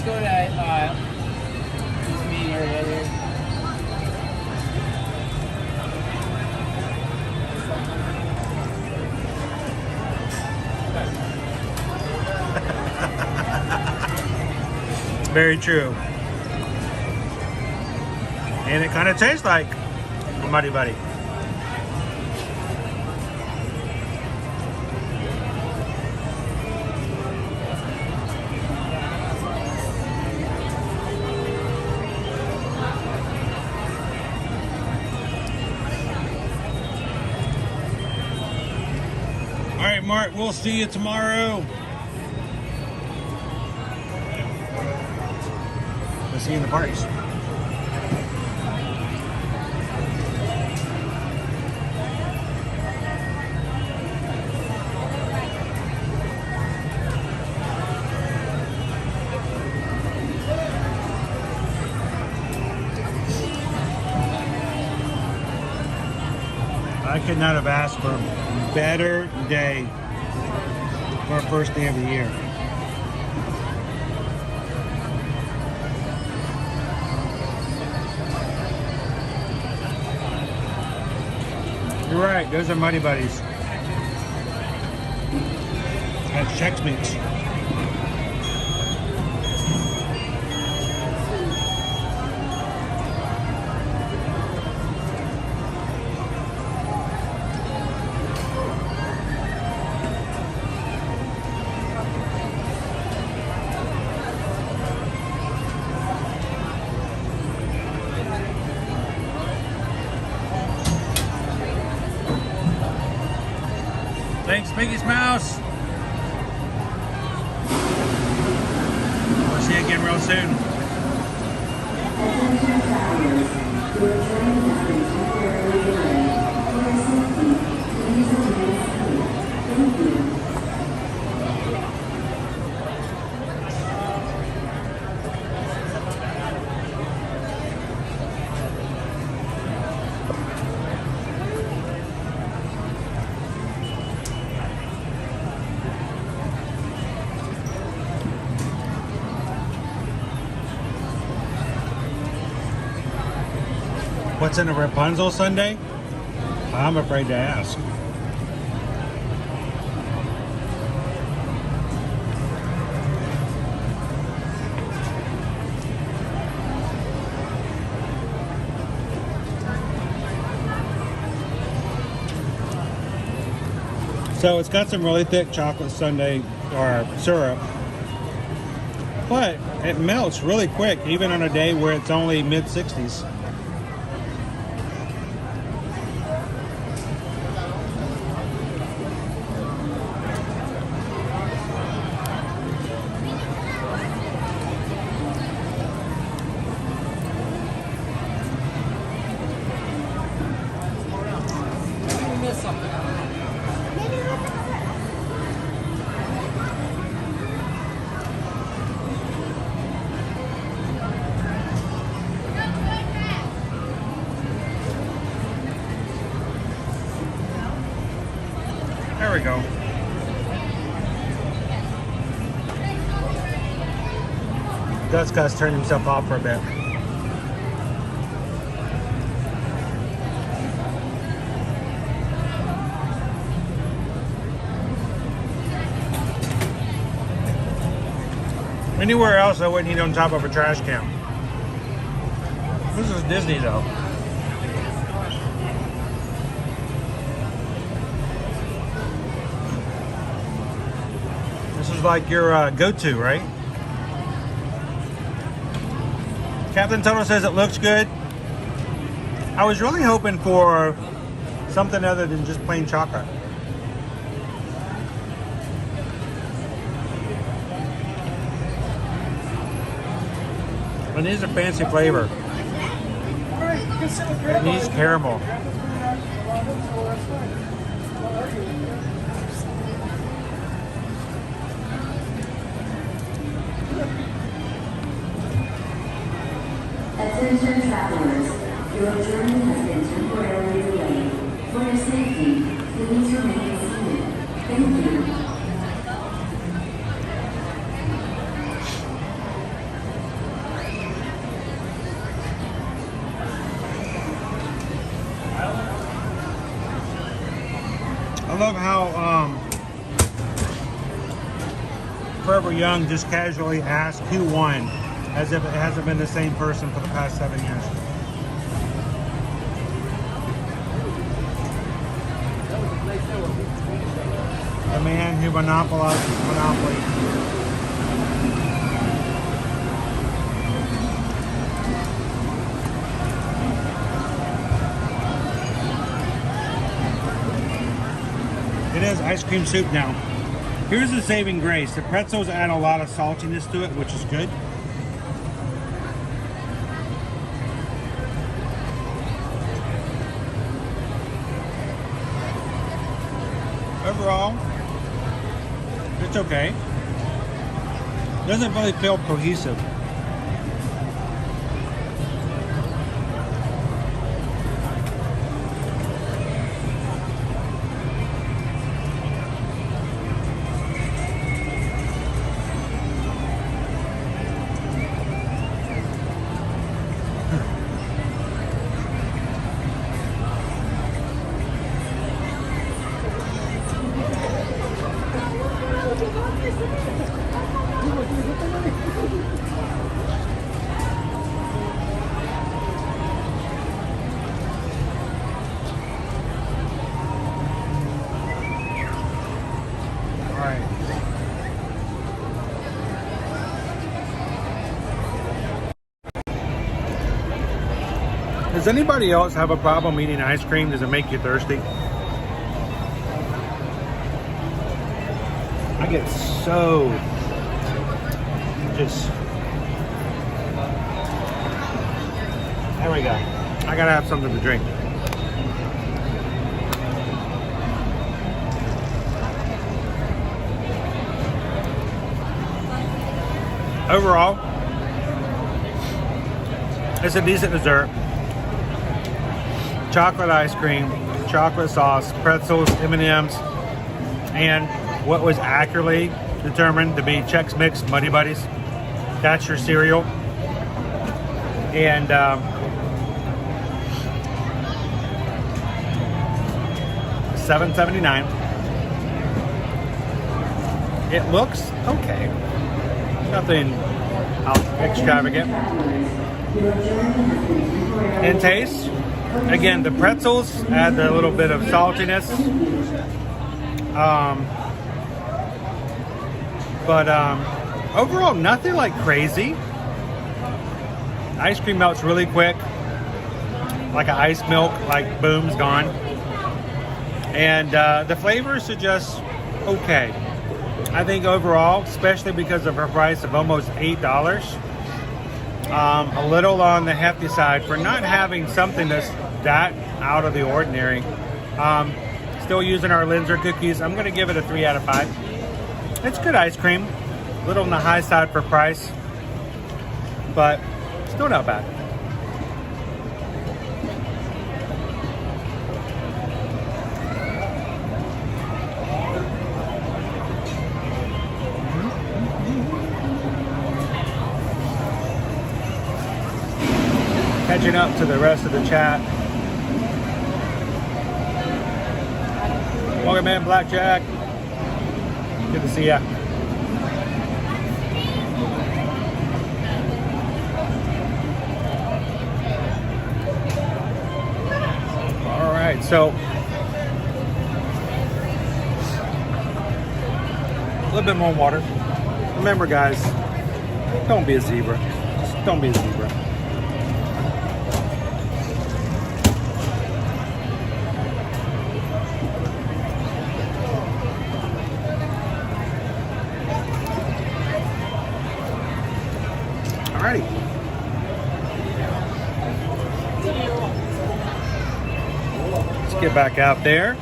go to this meeting area here. Very true. And it kind of tastes like a Muddy Buddy. right, Mark, we'll see you tomorrow. We'll see you in the parks. I could not have asked for a better day for our first day of the year. You're right, those are Muddy Buddies. That's Chex Mix. Thanks, Biggest Mouse. We'll see you again real soon. What's in a Rapunzel sundae? I'm afraid to ask. So it's got some really thick chocolate sundae or syrup, but it melts really quick, even on a day where it's only mid-60s. There we go. Gus turned himself off for a bit. Anywhere else I wouldn't eat on top of a trash can. This is Disney though. This is like your go-to, right? Captain Toto says it looks good. I was really hoping for something other than just plain chocolate. It needs a fancy flavor. It needs caramel. Attention travelers, your journey has been temporarily delayed. For your safety, please remain seated. Thank you. I love how Forever Young just casually asked who won, as if it hasn't been the same person for the past 7 years. The man who monopolizes Monopoly. It says ice cream soup now. Here's the saving grace. The pretzels add a lot of saltiness to it, which is good. Overall, it's okay. Doesn't really feel cohesive. Does anybody else have a problem eating ice cream? Does it make you thirsty? I get so just... There we go. I gotta have something to drink. Overall, it's a decent dessert. Chocolate ice cream, chocolate sauce, pretzels, M&Ms, and what was accurately determined to be Chex Mix Muddy Buddies. That's your cereal. And $7.79. It looks okay. Nothing extravagant. In taste, again, the pretzels add a little bit of saltiness. But overall, nothing like crazy. Ice cream melts really quick. Like an ice milk, like boom's gone. And the flavors are just okay. I think overall, especially because of her price of almost $8, a little on the hefty side for not having something that's that out of the ordinary. Still using our Linzer cookies. I'm going to give it a 3 out of 5. It's good ice cream. A little on the high side for price, but still not bad. Catching up to the rest of the chat. Welcome in, Blackjack. Good to see ya. All right, so a little bit more water. Remember, guys, don't be a zebra. Just don't be a zebra. Alrighty. Let's get back out there.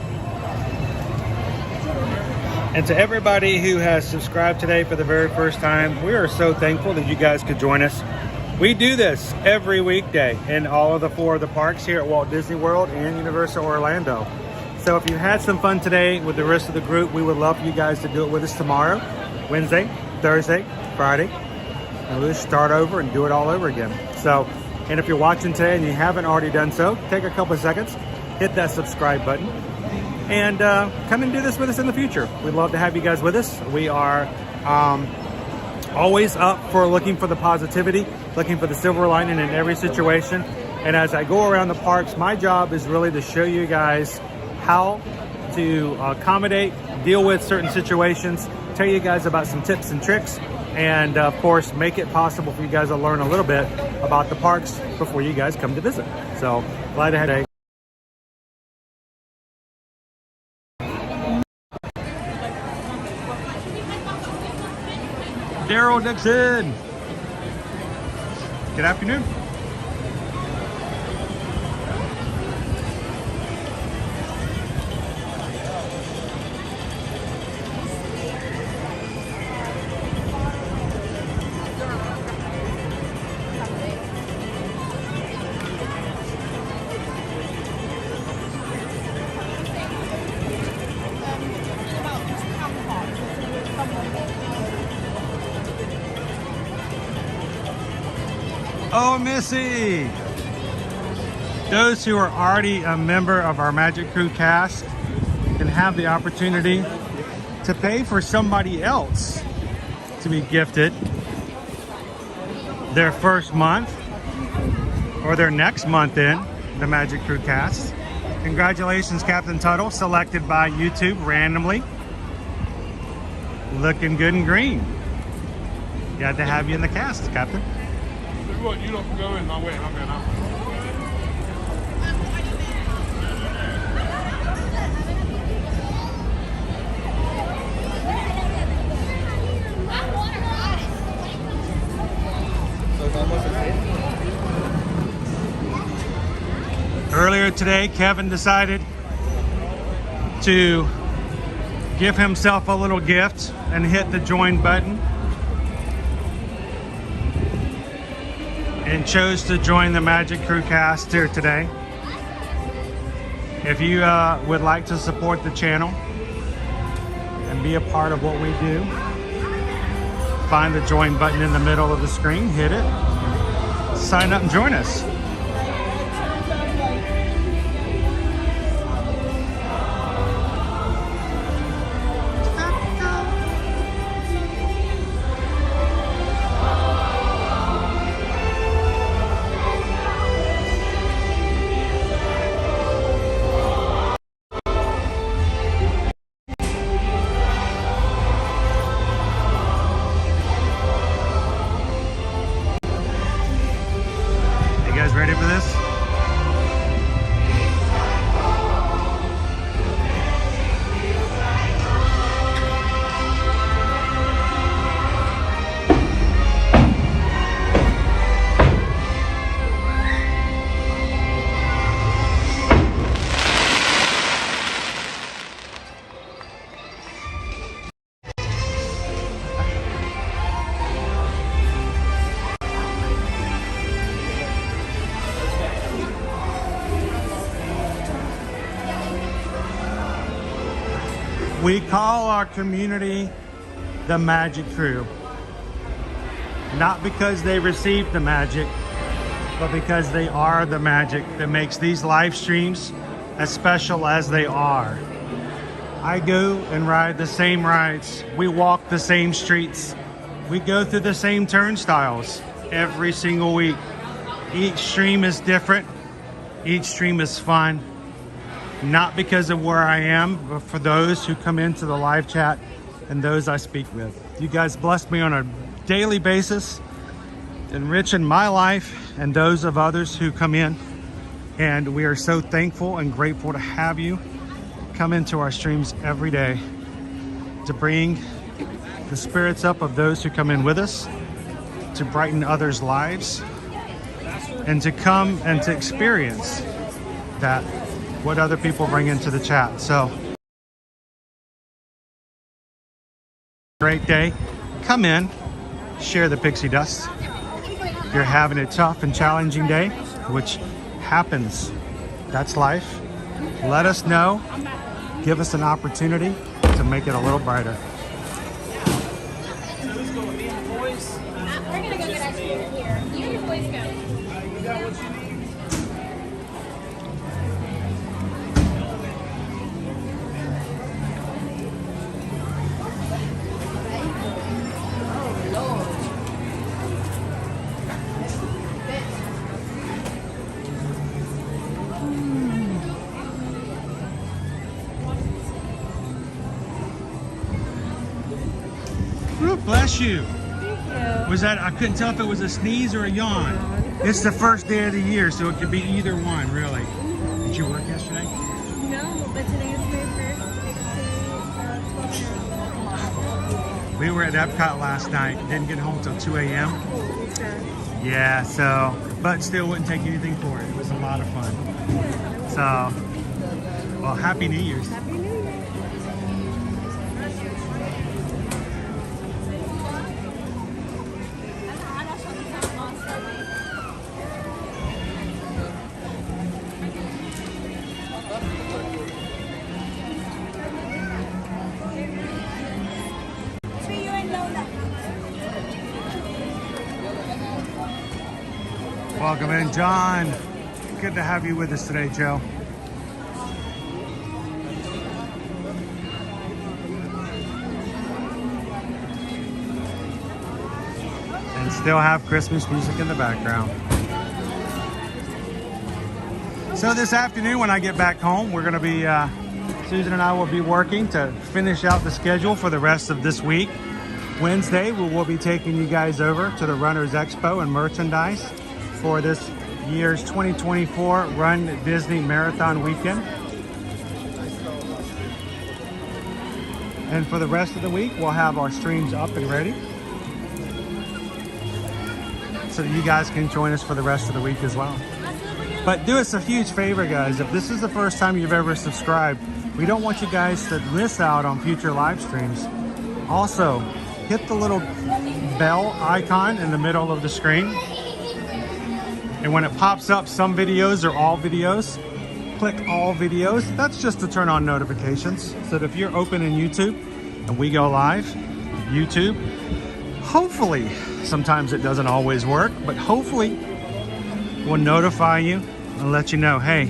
And to everybody who has subscribed today for the very first time, we are so thankful that you guys could join us. We do this every weekday in all of the 4 of the parks here at Walt Disney World and Universal Orlando. So if you had some fun today with the rest of the group, we would love for you guys to do it with us tomorrow, Wednesday, Thursday, Friday. And we'll just start over and do it all over again. So, and if you're watching today and you haven't already done so, take a couple of seconds, hit that subscribe button, and come and do this with us in the future. We'd love to have you guys with us. We are always up for looking for the positivity, looking for the silver lining in every situation. And as I go around the parks, my job is really to show you guys how to accommodate, deal with certain situations, tell you guys about some tips and tricks, and of course make it possible for you guys to learn a little bit about the parks before you guys come to visit. So glad to have Daryl Dixon. Good afternoon. Oh, Missy! Those who are already a member of our Magic Crew cast can have the opportunity to pay for somebody else to be gifted their first month or their next month in the Magic Crew cast. Congratulations, Captain Tuttle, selected by YouTube randomly. Looking good and green. Glad to have you in the cast, Captain. You don't go in my way. I'm going out. Earlier today, Kevin decided to give himself a little gift and hit the join button and chose to join the Magic Crew cast here today. If you would like to support the channel and be a part of what we do, find the join button in the middle of the screen, hit it, sign up and join us. Ready for this? We call our community the Magic Crew. Not because they received the magic, but because they are the magic that makes these live streams as special as they are. I go and ride the same rides. We walk the same streets. We go through the same turnstiles every single week. Each stream is different. Each stream is fun. Not because of where I am, but for those who come into the live chat and those I speak with. You guys bless me on a daily basis, enriching my life and those of others who come in. And we are so thankful and grateful to have you come into our streams every day to bring the spirits up of those who come in with us, to brighten others' lives, and to come and to experience that what other people bring into the chat. So, great day. Come in, share the pixie dust. If you're having a tough and challenging day, which happens, that's life, let us know. Give us an opportunity to make it a little brighter. Who's going, me and the boys? We're going to go get ice cream in here. You and your boys go. You got what you need? Bless you. Was that, I couldn't tell if it was a sneeze or a yawn. It's the first day of the year, so it could be either one, really. Did you work yesterday? No, but today is my first We were at Epcot last night. Didn't get home till 2 a.m. Yeah, so, but still wouldn't take anything for it. It was a lot of fun. So, well, Happy New Year's. Happy New Year. Welcome in, John. Good to have you with us today, Joe. And still have Christmas music in the background. So this afternoon when I get back home, we're gonna be, Susan and I will be working to finish out the schedule for the rest of this week. Wednesday, we will be taking you guys over to the Runners Expo and merchandise for this year's 2024 Run Disney Marathon Weekend. And for the rest of the week, we'll have our streams up and ready so that you guys can join us for the rest of the week as well. But do us a huge favor, guys. If this is the first time you've ever subscribed, we don't want you guys to miss out on future live streams. Also, hit the little bell icon in the middle of the screen. And when it pops up, some videos or all videos, click all videos. That's just to turn on notifications. So that if you're open in YouTube and we go live, YouTube, hopefully, sometimes it doesn't always work, but hopefully we'll notify you and let you know, hey,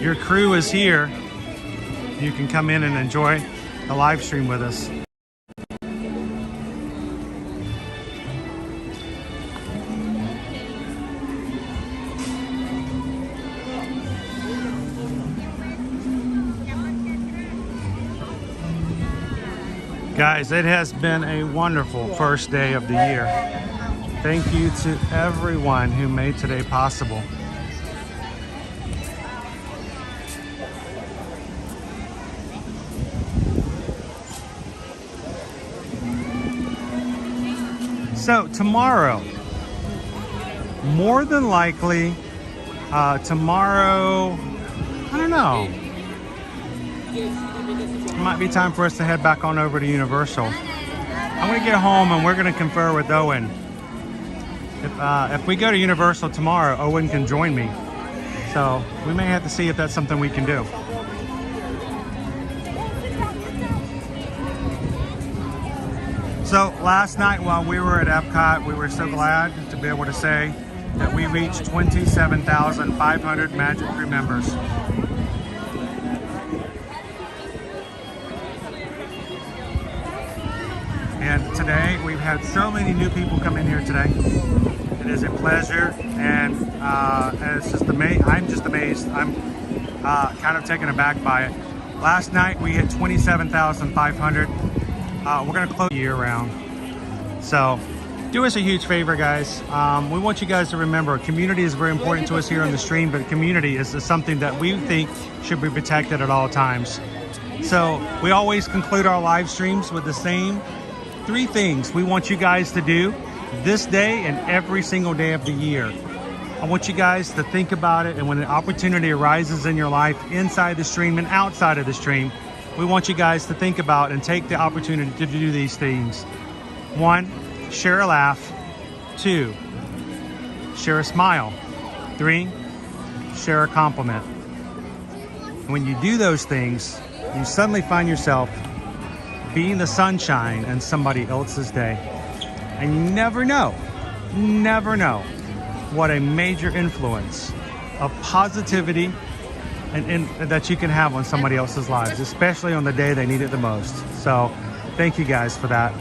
your crew is here. You can come in and enjoy the live stream with us. Guys, it has been a wonderful first day of the year. Thank you to everyone who made today possible. So tomorrow, more than likely, tomorrow, I don't know. It might be time for us to head back on over to Universal. I'm gonna get home and we're gonna confer with Owen. If we go to Universal tomorrow, Owen can join me. So we may have to see if that's something we can do. So last night while we were at Epcot, we were so glad to be able to say that we reached 27,500 Magic Crew members. And today we've had so many new people come in here today. It is a pleasure, and it's just amazing. I'm just amazed. I'm kind of taken aback by it. Last night we hit 27,500. We're gonna close year round. So do us a huge favor, guys. We want you guys to remember, community is very important to us here on the stream, but community is something that we think should be protected at all times. So we always conclude our live streams with the same 3 things we want you guys to do this day and every single day of the year. I want you guys to think about it, and when an opportunity arises in your life inside the stream and outside of the stream, we want you guys to think about and take the opportunity to do these things. 1, share a laugh. 2, share a smile. 3, share a compliment. And when you do those things, you suddenly find yourself being the sunshine in somebody else's day. And you never know what a major influence of positivity and that you can have on somebody else's lives, especially on the day they need it the most. So thank you guys for that.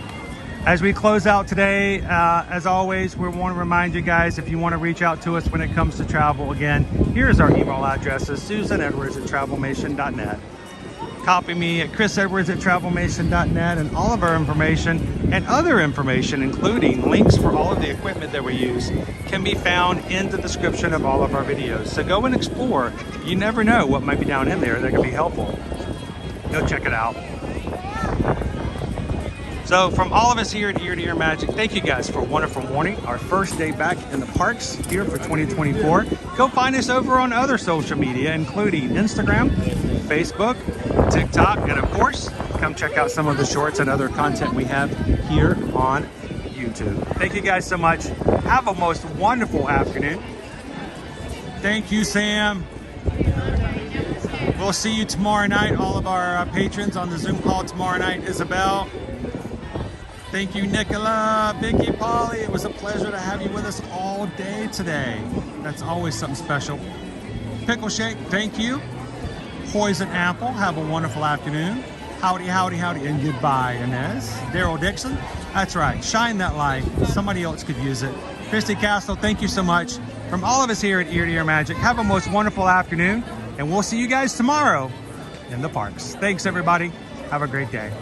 As we close out today, as always, we want to remind you guys, if you want to reach out to us when it comes to travel, again, here's our email addresses: susanedwards@travelmation.net. Copy me at chrisedwards@travelmation.net, and all of our information and other information, including links for all of the equipment that we use, can be found in the description of all of our videos. So go and explore. You never know what might be down in there that can be helpful. Go check it out. So from all of us here at Ear to Ear Magic, thank you guys for a wonderful morning. Our first day back in the parks here for 2024. Go find us over on other social media, including Instagram, Facebook, TikTok, and of course, come check out some of the shorts and other content we have here on YouTube. Thank you guys so much. Have a most wonderful afternoon. Thank you, Sam. We'll see you tomorrow night, all of our patrons on the Zoom call tomorrow night. Isabel. Thank you, Nicola, Vicky, Polly. It was a pleasure to have you with us all day today. That's always something special. Pickle Shake, thank you. Poison Apple, have a wonderful afternoon. Howdy, howdy, howdy, and goodbye, Inez. Daryl Dixon, that's right. Shine that light. Somebody else could use it. Christy Castle, thank you so much. From all of us here at Ear to Ear Magic, have a most wonderful afternoon, and we'll see you guys tomorrow in the parks. Thanks, everybody. Have a great day.